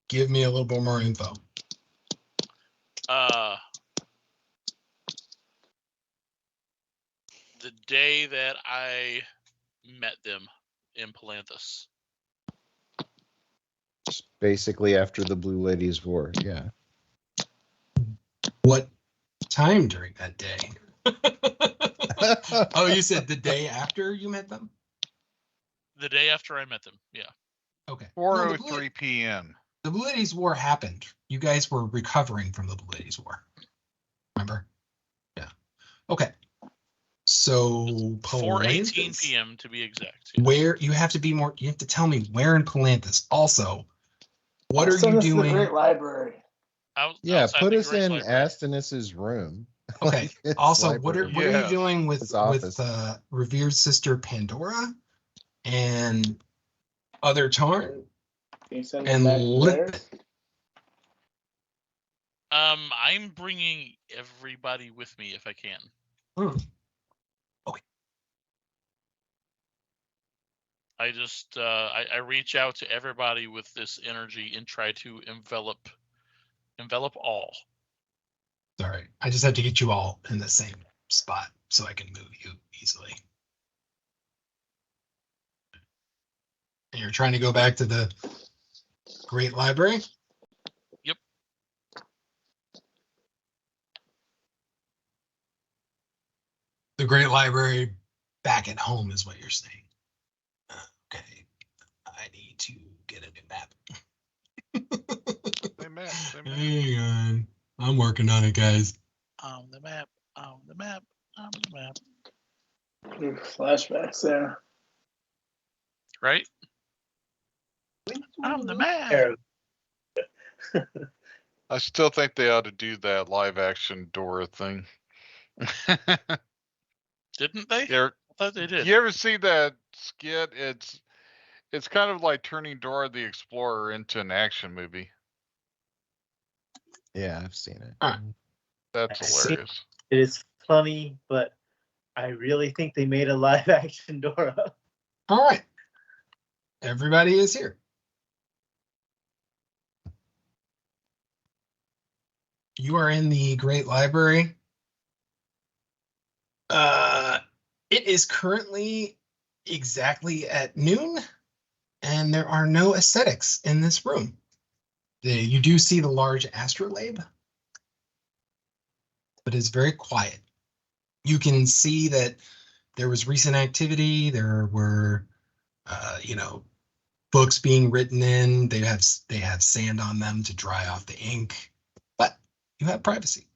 give me a little bit more info. The day that I met them in Palanthus. Basically after the Blue Ladies War, yeah. What time during that day? Oh, you said the day after you met them? The day after I met them, yeah. Okay. 4:03 p.m. The Blue Ladies War happened. You guys were recovering from the Blue Ladies War. Remember? Yeah. Okay. So 4:18 Palanthas, p.m. to be exact. Yes. where you have to be more, you have to tell me where in Palanthas. Also, what are Send you us to the doing? Great Library. Yeah, Outside put the us Great in Library. Astinus's room. Okay. Like his Also, what are library. you Yes. doing with His office. revered sister Pandora and other Tarn Can you send and them back Limpet? there? I'm bringing everybody with me if I can. Hmm. Okay. I just I reach out to everybody with this energy and try to envelop all. Sorry, I just have to get you all in the same spot so I can move you easily. And you're trying to go back to the Great Library? Yep. The Great Library back at home is what you're saying. Okay. I need to get a new map. Same map, same map. Hang on. I'm working on it, guys. On the map, on the map, on the map. Ooh, flashbacks there. Right? On the map. There. I still think they ought to do that live action Dora thing. Didn't they? you, I thought they did. you ever see that skit? It's kind of like turning Dora the Explorer into an action movie. Yeah, I've seen it. All right. That's I see. hilarious. It is funny, but I really think they made a live action Dora. All right. Everybody is here. You are in the Great Library. It is currently exactly at noon, and there are no ascetics in this room. You do see the large astrolabe, but it's very quiet. You can see that there was recent activity. There were, books being written in. They have sand on them to dry off the ink, but you have privacy.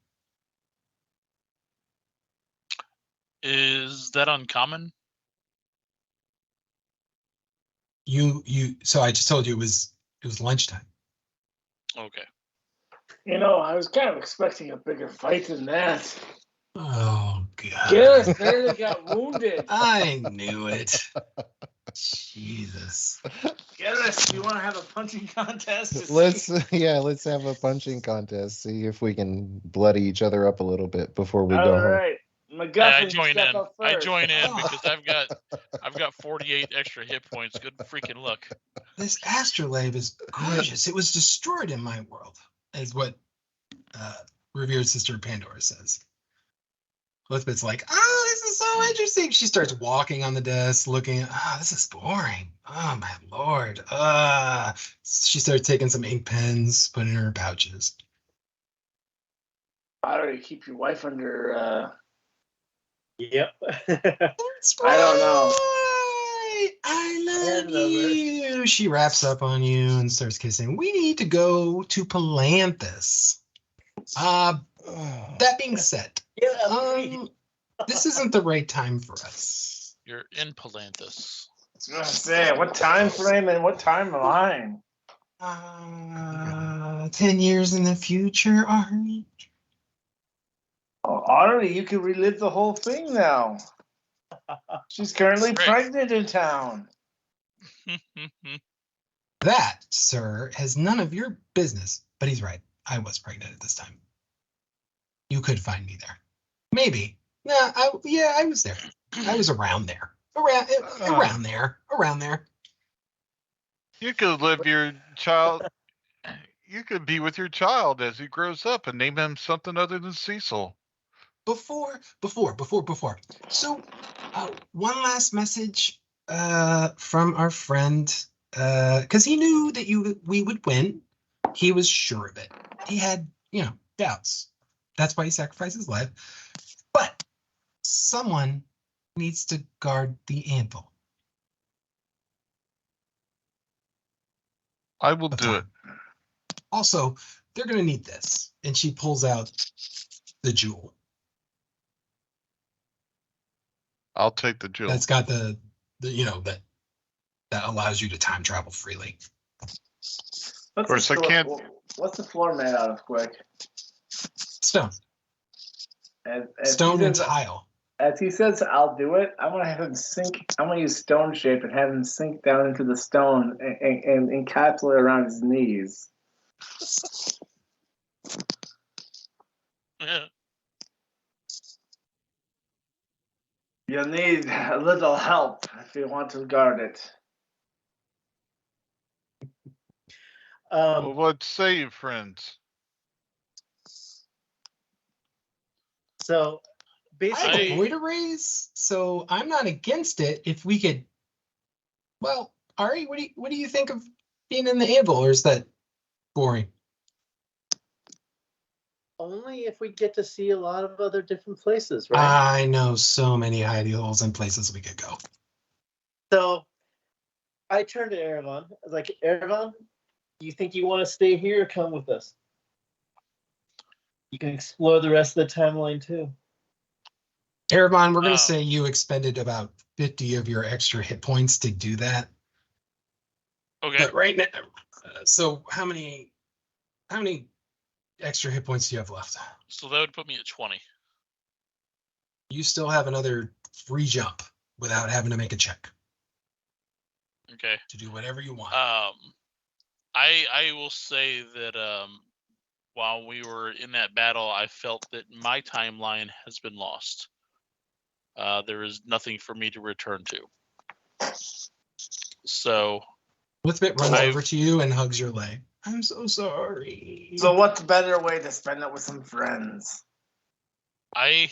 Is that uncommon? So I just told you it was lunchtime. Okay. I was kind of expecting a bigger fight than that. Oh God. Garrus barely got wounded. I knew it. Jesus. Garrus, you want to have a punching contest? Let's have a punching contest. See if we can bloody each other up a little bit before we go All home. right. I MacGuffin, join step in. up I first. join in because I've got 48 extra hit points. Good freaking luck. This astrolabe is gorgeous. It was destroyed in my world, is what revered sister Pandora says. Elizabeth's like, oh, this is so interesting. She starts walking on the desk, looking, this is boring. Oh my lord. She starts taking some ink pens, putting in her pouches. How do you keep your wife under Yep. That's I don't know. right. I love love her. you. She wraps up on you and starts kissing. We need to go to Palanthas. That being said, this isn't the right time for us. You're in Palanthas. I was gonna say, what time frame and what timeline? 10 years in the future, Ari. Oh, Ari, you can relive the whole thing now. She's currently Right. pregnant in town. That, sir, has none of your business. But he's right. I was pregnant at this time. You could find me there. Maybe. I was there. I was around there. Around there. You could live your child. You could be with your child as he grows up and name him something other than Cecil. Before. So, one last message from our friend, because he knew that we would win. He was sure of it. He had, doubts. That's why he sacrificed his life. But someone needs to guard the anvil. I will do it. Also, they're gonna need this. And she pulls out the jewel. I'll take the jewel. That's got the that allows you to time travel freely. What's course, the I floor- can't- What's the floor made out of, Quick? Stone. As Stone he and says, tile. as he says, I'll do it. I'm gonna have him sink. I'm gonna use stone shape and have him sink down into the stone and encapsulate around his knees. You'll need a little help if you want to guard it. Well, what say you, friends? So I basically, have void arrays, so I'm not against it if we could. Well, Ari, what do you think of being in the anvil, or is that boring? only if we get to see a lot of other different places, right? I know so many hidey holes and places we could go. So I turned to Erevan. I was like, Erevan, you think you want to stay here or come with us? You can explore the rest of the timeline too. Erebon, we're gonna Oh. say you expended about 50 of your extra hit points to do that. Okay. But right now, so how many extra hit points do you have left? So that would put me at 20. You still have another free jump without having to make a check Okay. to do whatever you want. I will say that while we were in that battle, I felt that my timeline has been lost. There is nothing for me to return to. So Lithbit runs I've- over to you and hugs your leg. I'm so sorry. So, what's a better way to spend it with some friends? I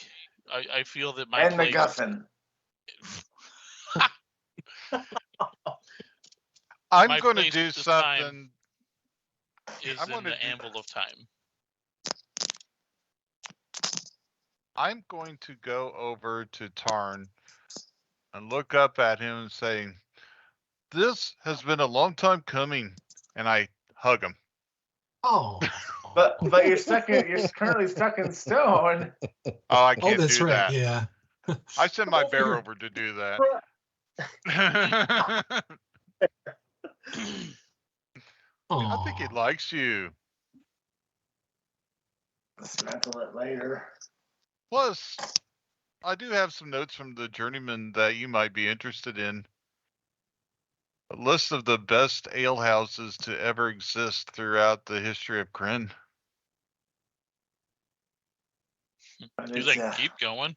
feel that my And place, MacGuffin. I'm my going to place do at this time something. is I'm in gonna the do- Anvil of Time. I'm going to go over to Tarn and look up at him and say, "This has been a long time coming," and I hug him. Oh. But you're stuck in. You're currently stuck in stone. Oh, I Oh, can't that's do right. that. Yeah. I sent my bear over to do that. I think he Aw. likes you. Dismantle it later. Plus, I do have some notes from the journeyman that you might be interested in. A list of the best ale houses to ever exist throughout the history of Kryn. He's like, keep going.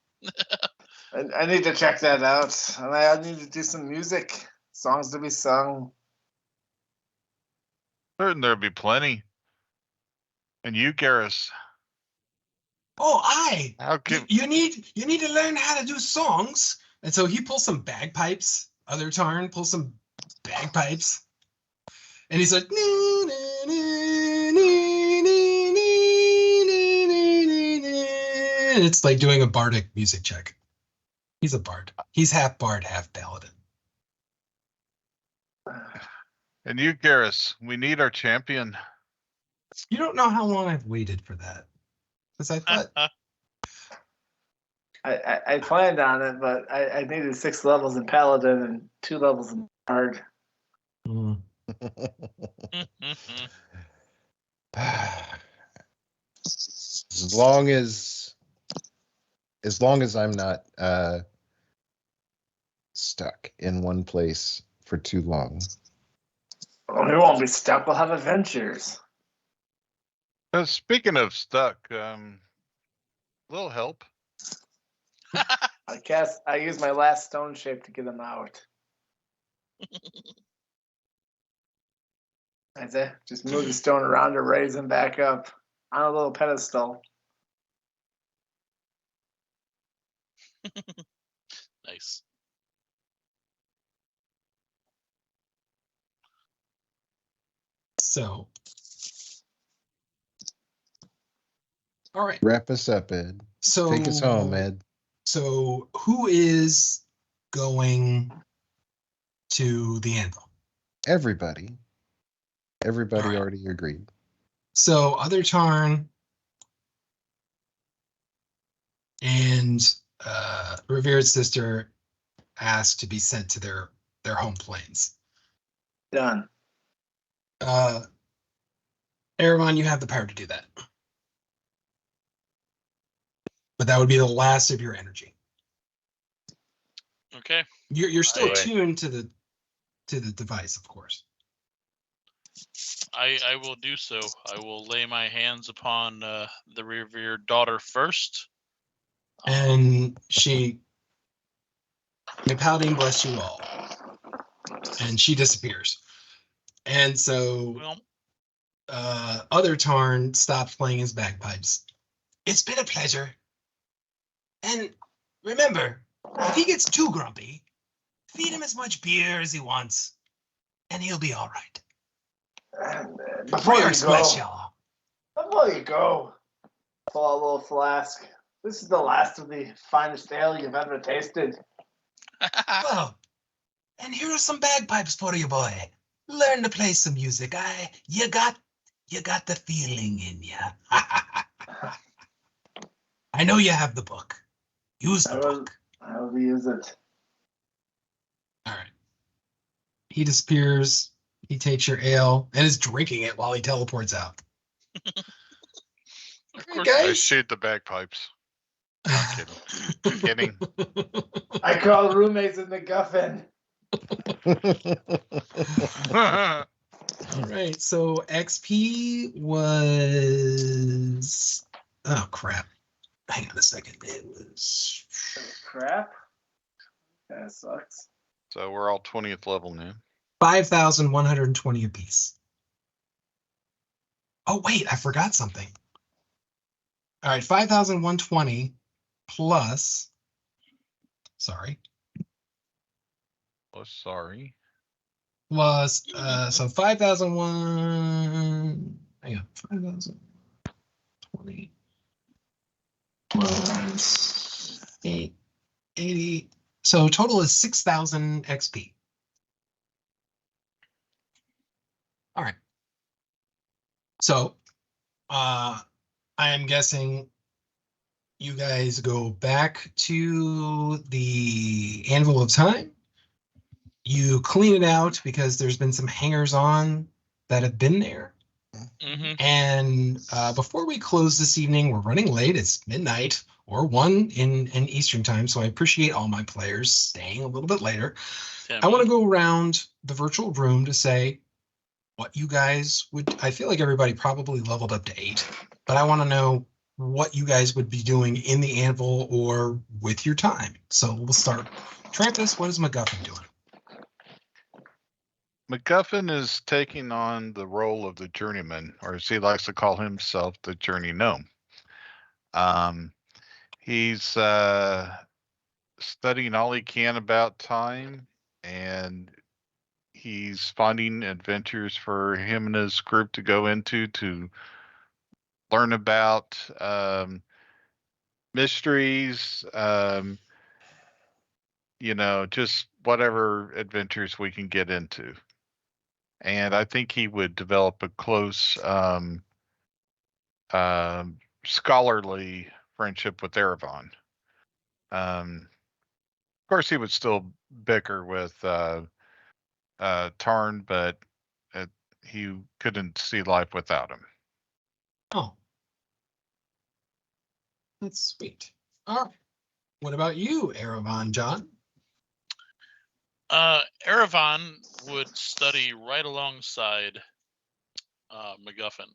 I need to check that out, and I need to do some music, songs to be sung. Certain there'll be plenty. And you, Garrus, Oh, how can you need to learn how to do songs. And so he pulls some bagpipes. Other Tarn pulls some bagpipes. And he's like, "Nee, nee, nee, nee, nee, nee, nee, nee, nee, nee." And it's like doing a bardic music check. He's a bard. He's half bard, half paladin. and you, Garrus, we need our champion. You don't know how long I've waited for that. Because I thought, I planned on it, but I needed 6 levels in paladin and 2 levels in bard. hmm. As long as I'm not stuck in one place for too long. Well, we won't be stuck. We'll have adventures. Speaking of stuck, little help. I use my last stone shape to get him out. That's it. Just move the stone around to raise him back up on a little pedestal. Nice. So. All right. Wrap us up, Ed. So Take us home, Ed. So who is going to the anvil? Everybody All right. already agreed. So Other Tarn and Revered Sister asked to be sent to their home planes. Done. Erebon, you have the power to do that. But that would be the last of your energy. Okay. You're still Right. tuned to the device, of course. I will do so. I will lay my hands upon the revered daughter first. And may Paladin bless you all. And she disappears. And so Well, Other Tarn stops playing his bagpipes. It's been a pleasure. And remember, if he gets too grumpy, feed him as much beer as he wants, and he'll be all right. And, We before are you special. go, before you go, pull out a little flask. This is the last of the finest ale you've ever tasted. Well, and here are some bagpipes for you, boy. Learn to play some music. You got the feeling in you. I know you have the book. Use the book. I will use it. All right. He disappears. He takes your ale and is drinking it while he teleports out. of Hey, course. I guys. shoot the bagpipes. Not kidding. Kidding. I call roommates in the guffin. All right, so XP was, oh crap. Hang on a second. It was Crap. That sucks. So we're all 20th level now. 5,120 apiece. Oh wait, I forgot something. All right, 5,120 plus, sorry, Oh, sorry. plus, so 5,001, hang on, 5,020 plus 880. So total is 6,000 XP. All right. So I am guessing you guys go back to the Anvil of Time. You clean it out because there's been some hangers on that have been there. Mm-hmm. And before we close this evening, we're running late. It's midnight or 1 in Eastern time. So I appreciate all my players staying a little bit later. I want to go around the virtual room to say what you guys would. I feel like everybody probably leveled up to 8, but I want to know what you guys would be doing in the Anvil or with your time. So we'll start. Trampus, what is MacGuffin doing? MacGuffin is taking on the role of the journeyman, or as he likes to call himself, the journey gnome. He's studying all he can about time, and he's finding adventures for him and his group to go into to learn about mysteries, just whatever adventures we can get into. And I think he would develop a close scholarly friendship with Erebon. Of course, he would still bicker with Tarn, but he couldn't see life without him. Oh, that's sweet. All right. What about you, Erebon John? Erebon would study right alongside MacGuffin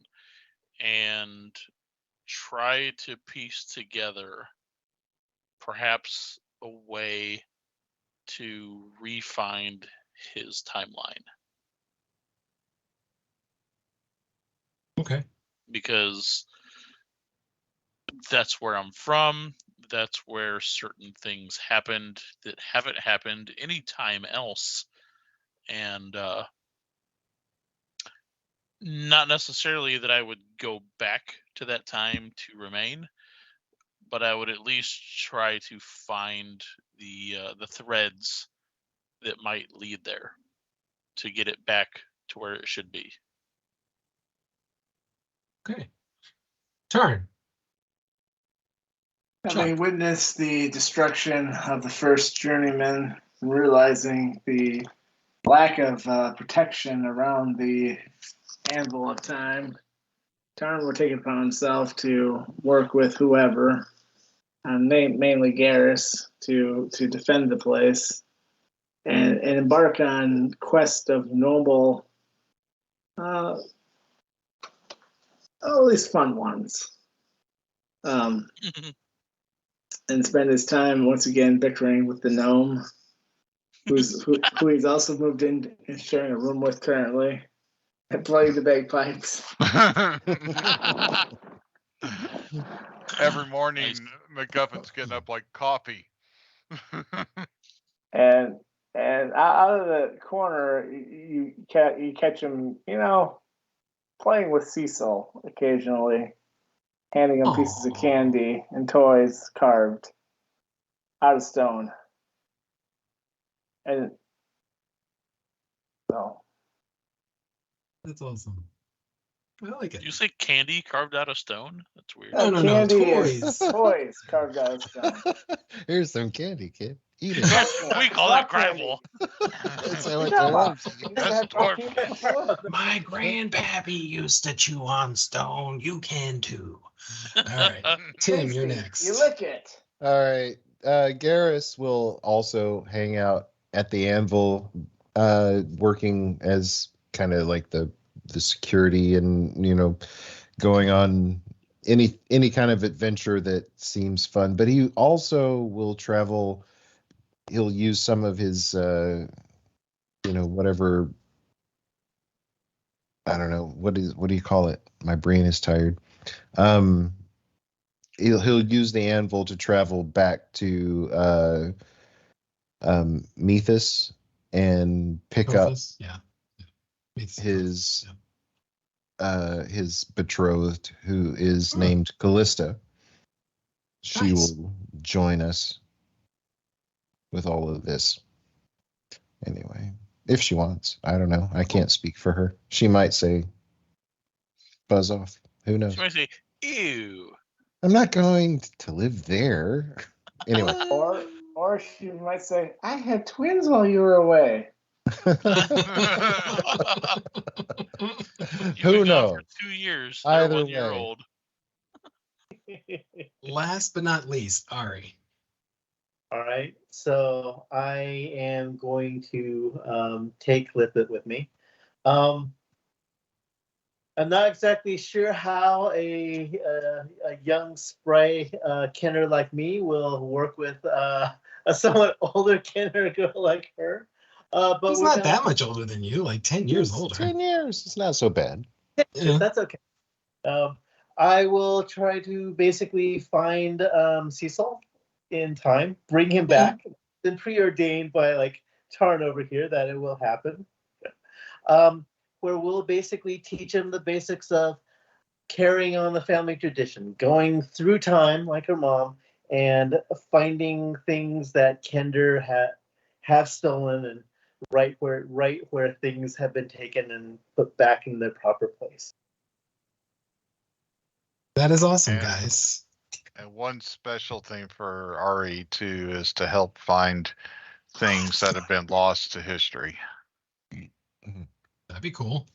and try to piece together perhaps a way to re-find his timeline. Okay. Because that's where I'm from. That's where certain things happened that haven't happened any time else. And not necessarily that I would go back to that time to remain, but I would at least try to find the threads that might lead there to get it back to where it should be. Okay. Turn. Having witnessed the destruction of the first journeyman, realizing the lack of protection around the anvil of time, Tarn will take it upon himself to work with whoever, mainly Garrus, to defend the place and embark on quest of noble, at least fun ones. And spend his time once again bickering with the gnome, who he's also moved in and sharing a room with currently, and playing the bagpipes. Every morning, Nice. MacGuffin's getting up like coffee. And out of the corner, you catch him, playing with Cecil occasionally, handing him pieces of Aw. candy and toys carved out of stone. And so, That's awesome. I like it. Did you say candy carved out of stone? That's weird. No, candy toys. is toys carved out of stone. Here's some candy, kid. Eat it. We call that Rock candy. gravel. That's how What I are you told talking him. about? That's dwarf. My grandpappy used to chew on stone. You can too. All right. Tim, you're Tasty. next. You lick it. All right. Garrus will also hang out at the anvil, working as kind of like the security and going on any kind of adventure that seems fun. But he also will travel. He'll use some of his whatever. I don't know what do you call it? My brain is tired. He'll use the anvil to travel back to Methus and pick up Tophus? Yeah. It's his Tophus, his betrothed, who is Hmm. named Callista. She Nice. will join us with all of this. Anyway, if she wants, I don't know. I can't speak for her. She might say, "Buzz off." Who knows? She might say, ew. I'm not going to live there. Anyway. Or she might say, I had twins while you were away. You've Who been gone knows? for 2 years. Either They're 1 year way. old. Last but not least, Ari. All right, so I am going to take Lipit with me. I'm not exactly sure how a young spry Kenner like me will work with a somewhat older Kenner girl like her. But He's we're not gonna- that much older than you, like 10 years It's older. 10 years. It's not so bad. Yeah. That's okay. I will try to basically find Cecil in time, bring him back. Been preordained by like Tarn over here that it will happen. Where we'll basically teach him the basics of carrying on the family tradition, going through time like her mom, and finding things that Kender have stolen and right where things have been taken and put back in their proper place. That is awesome, And- guys. And one special thing for Ari too is to help find things that have been lost to history. That'd be cool.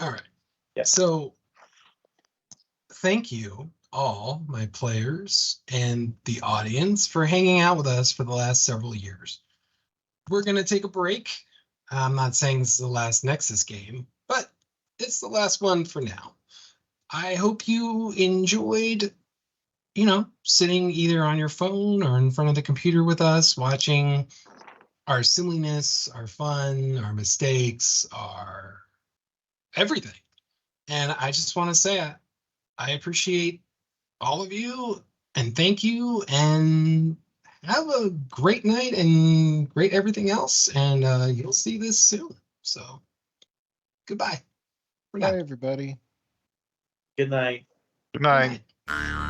All right. Yeah. So thank you all, my players and the audience, for hanging out with us for the last several years. We're going to take a break. I'm not saying this is the last Nexus game, but it's the last one for now. I hope you enjoyed, sitting either on your phone or in front of the computer with us, watching our silliness, our fun, our mistakes, our everything. And I just want to say I appreciate all of you and thank you and have a great night and great everything else. And you'll see this soon. So goodbye. For now. Bye, everybody. Good night. Good night. Good night.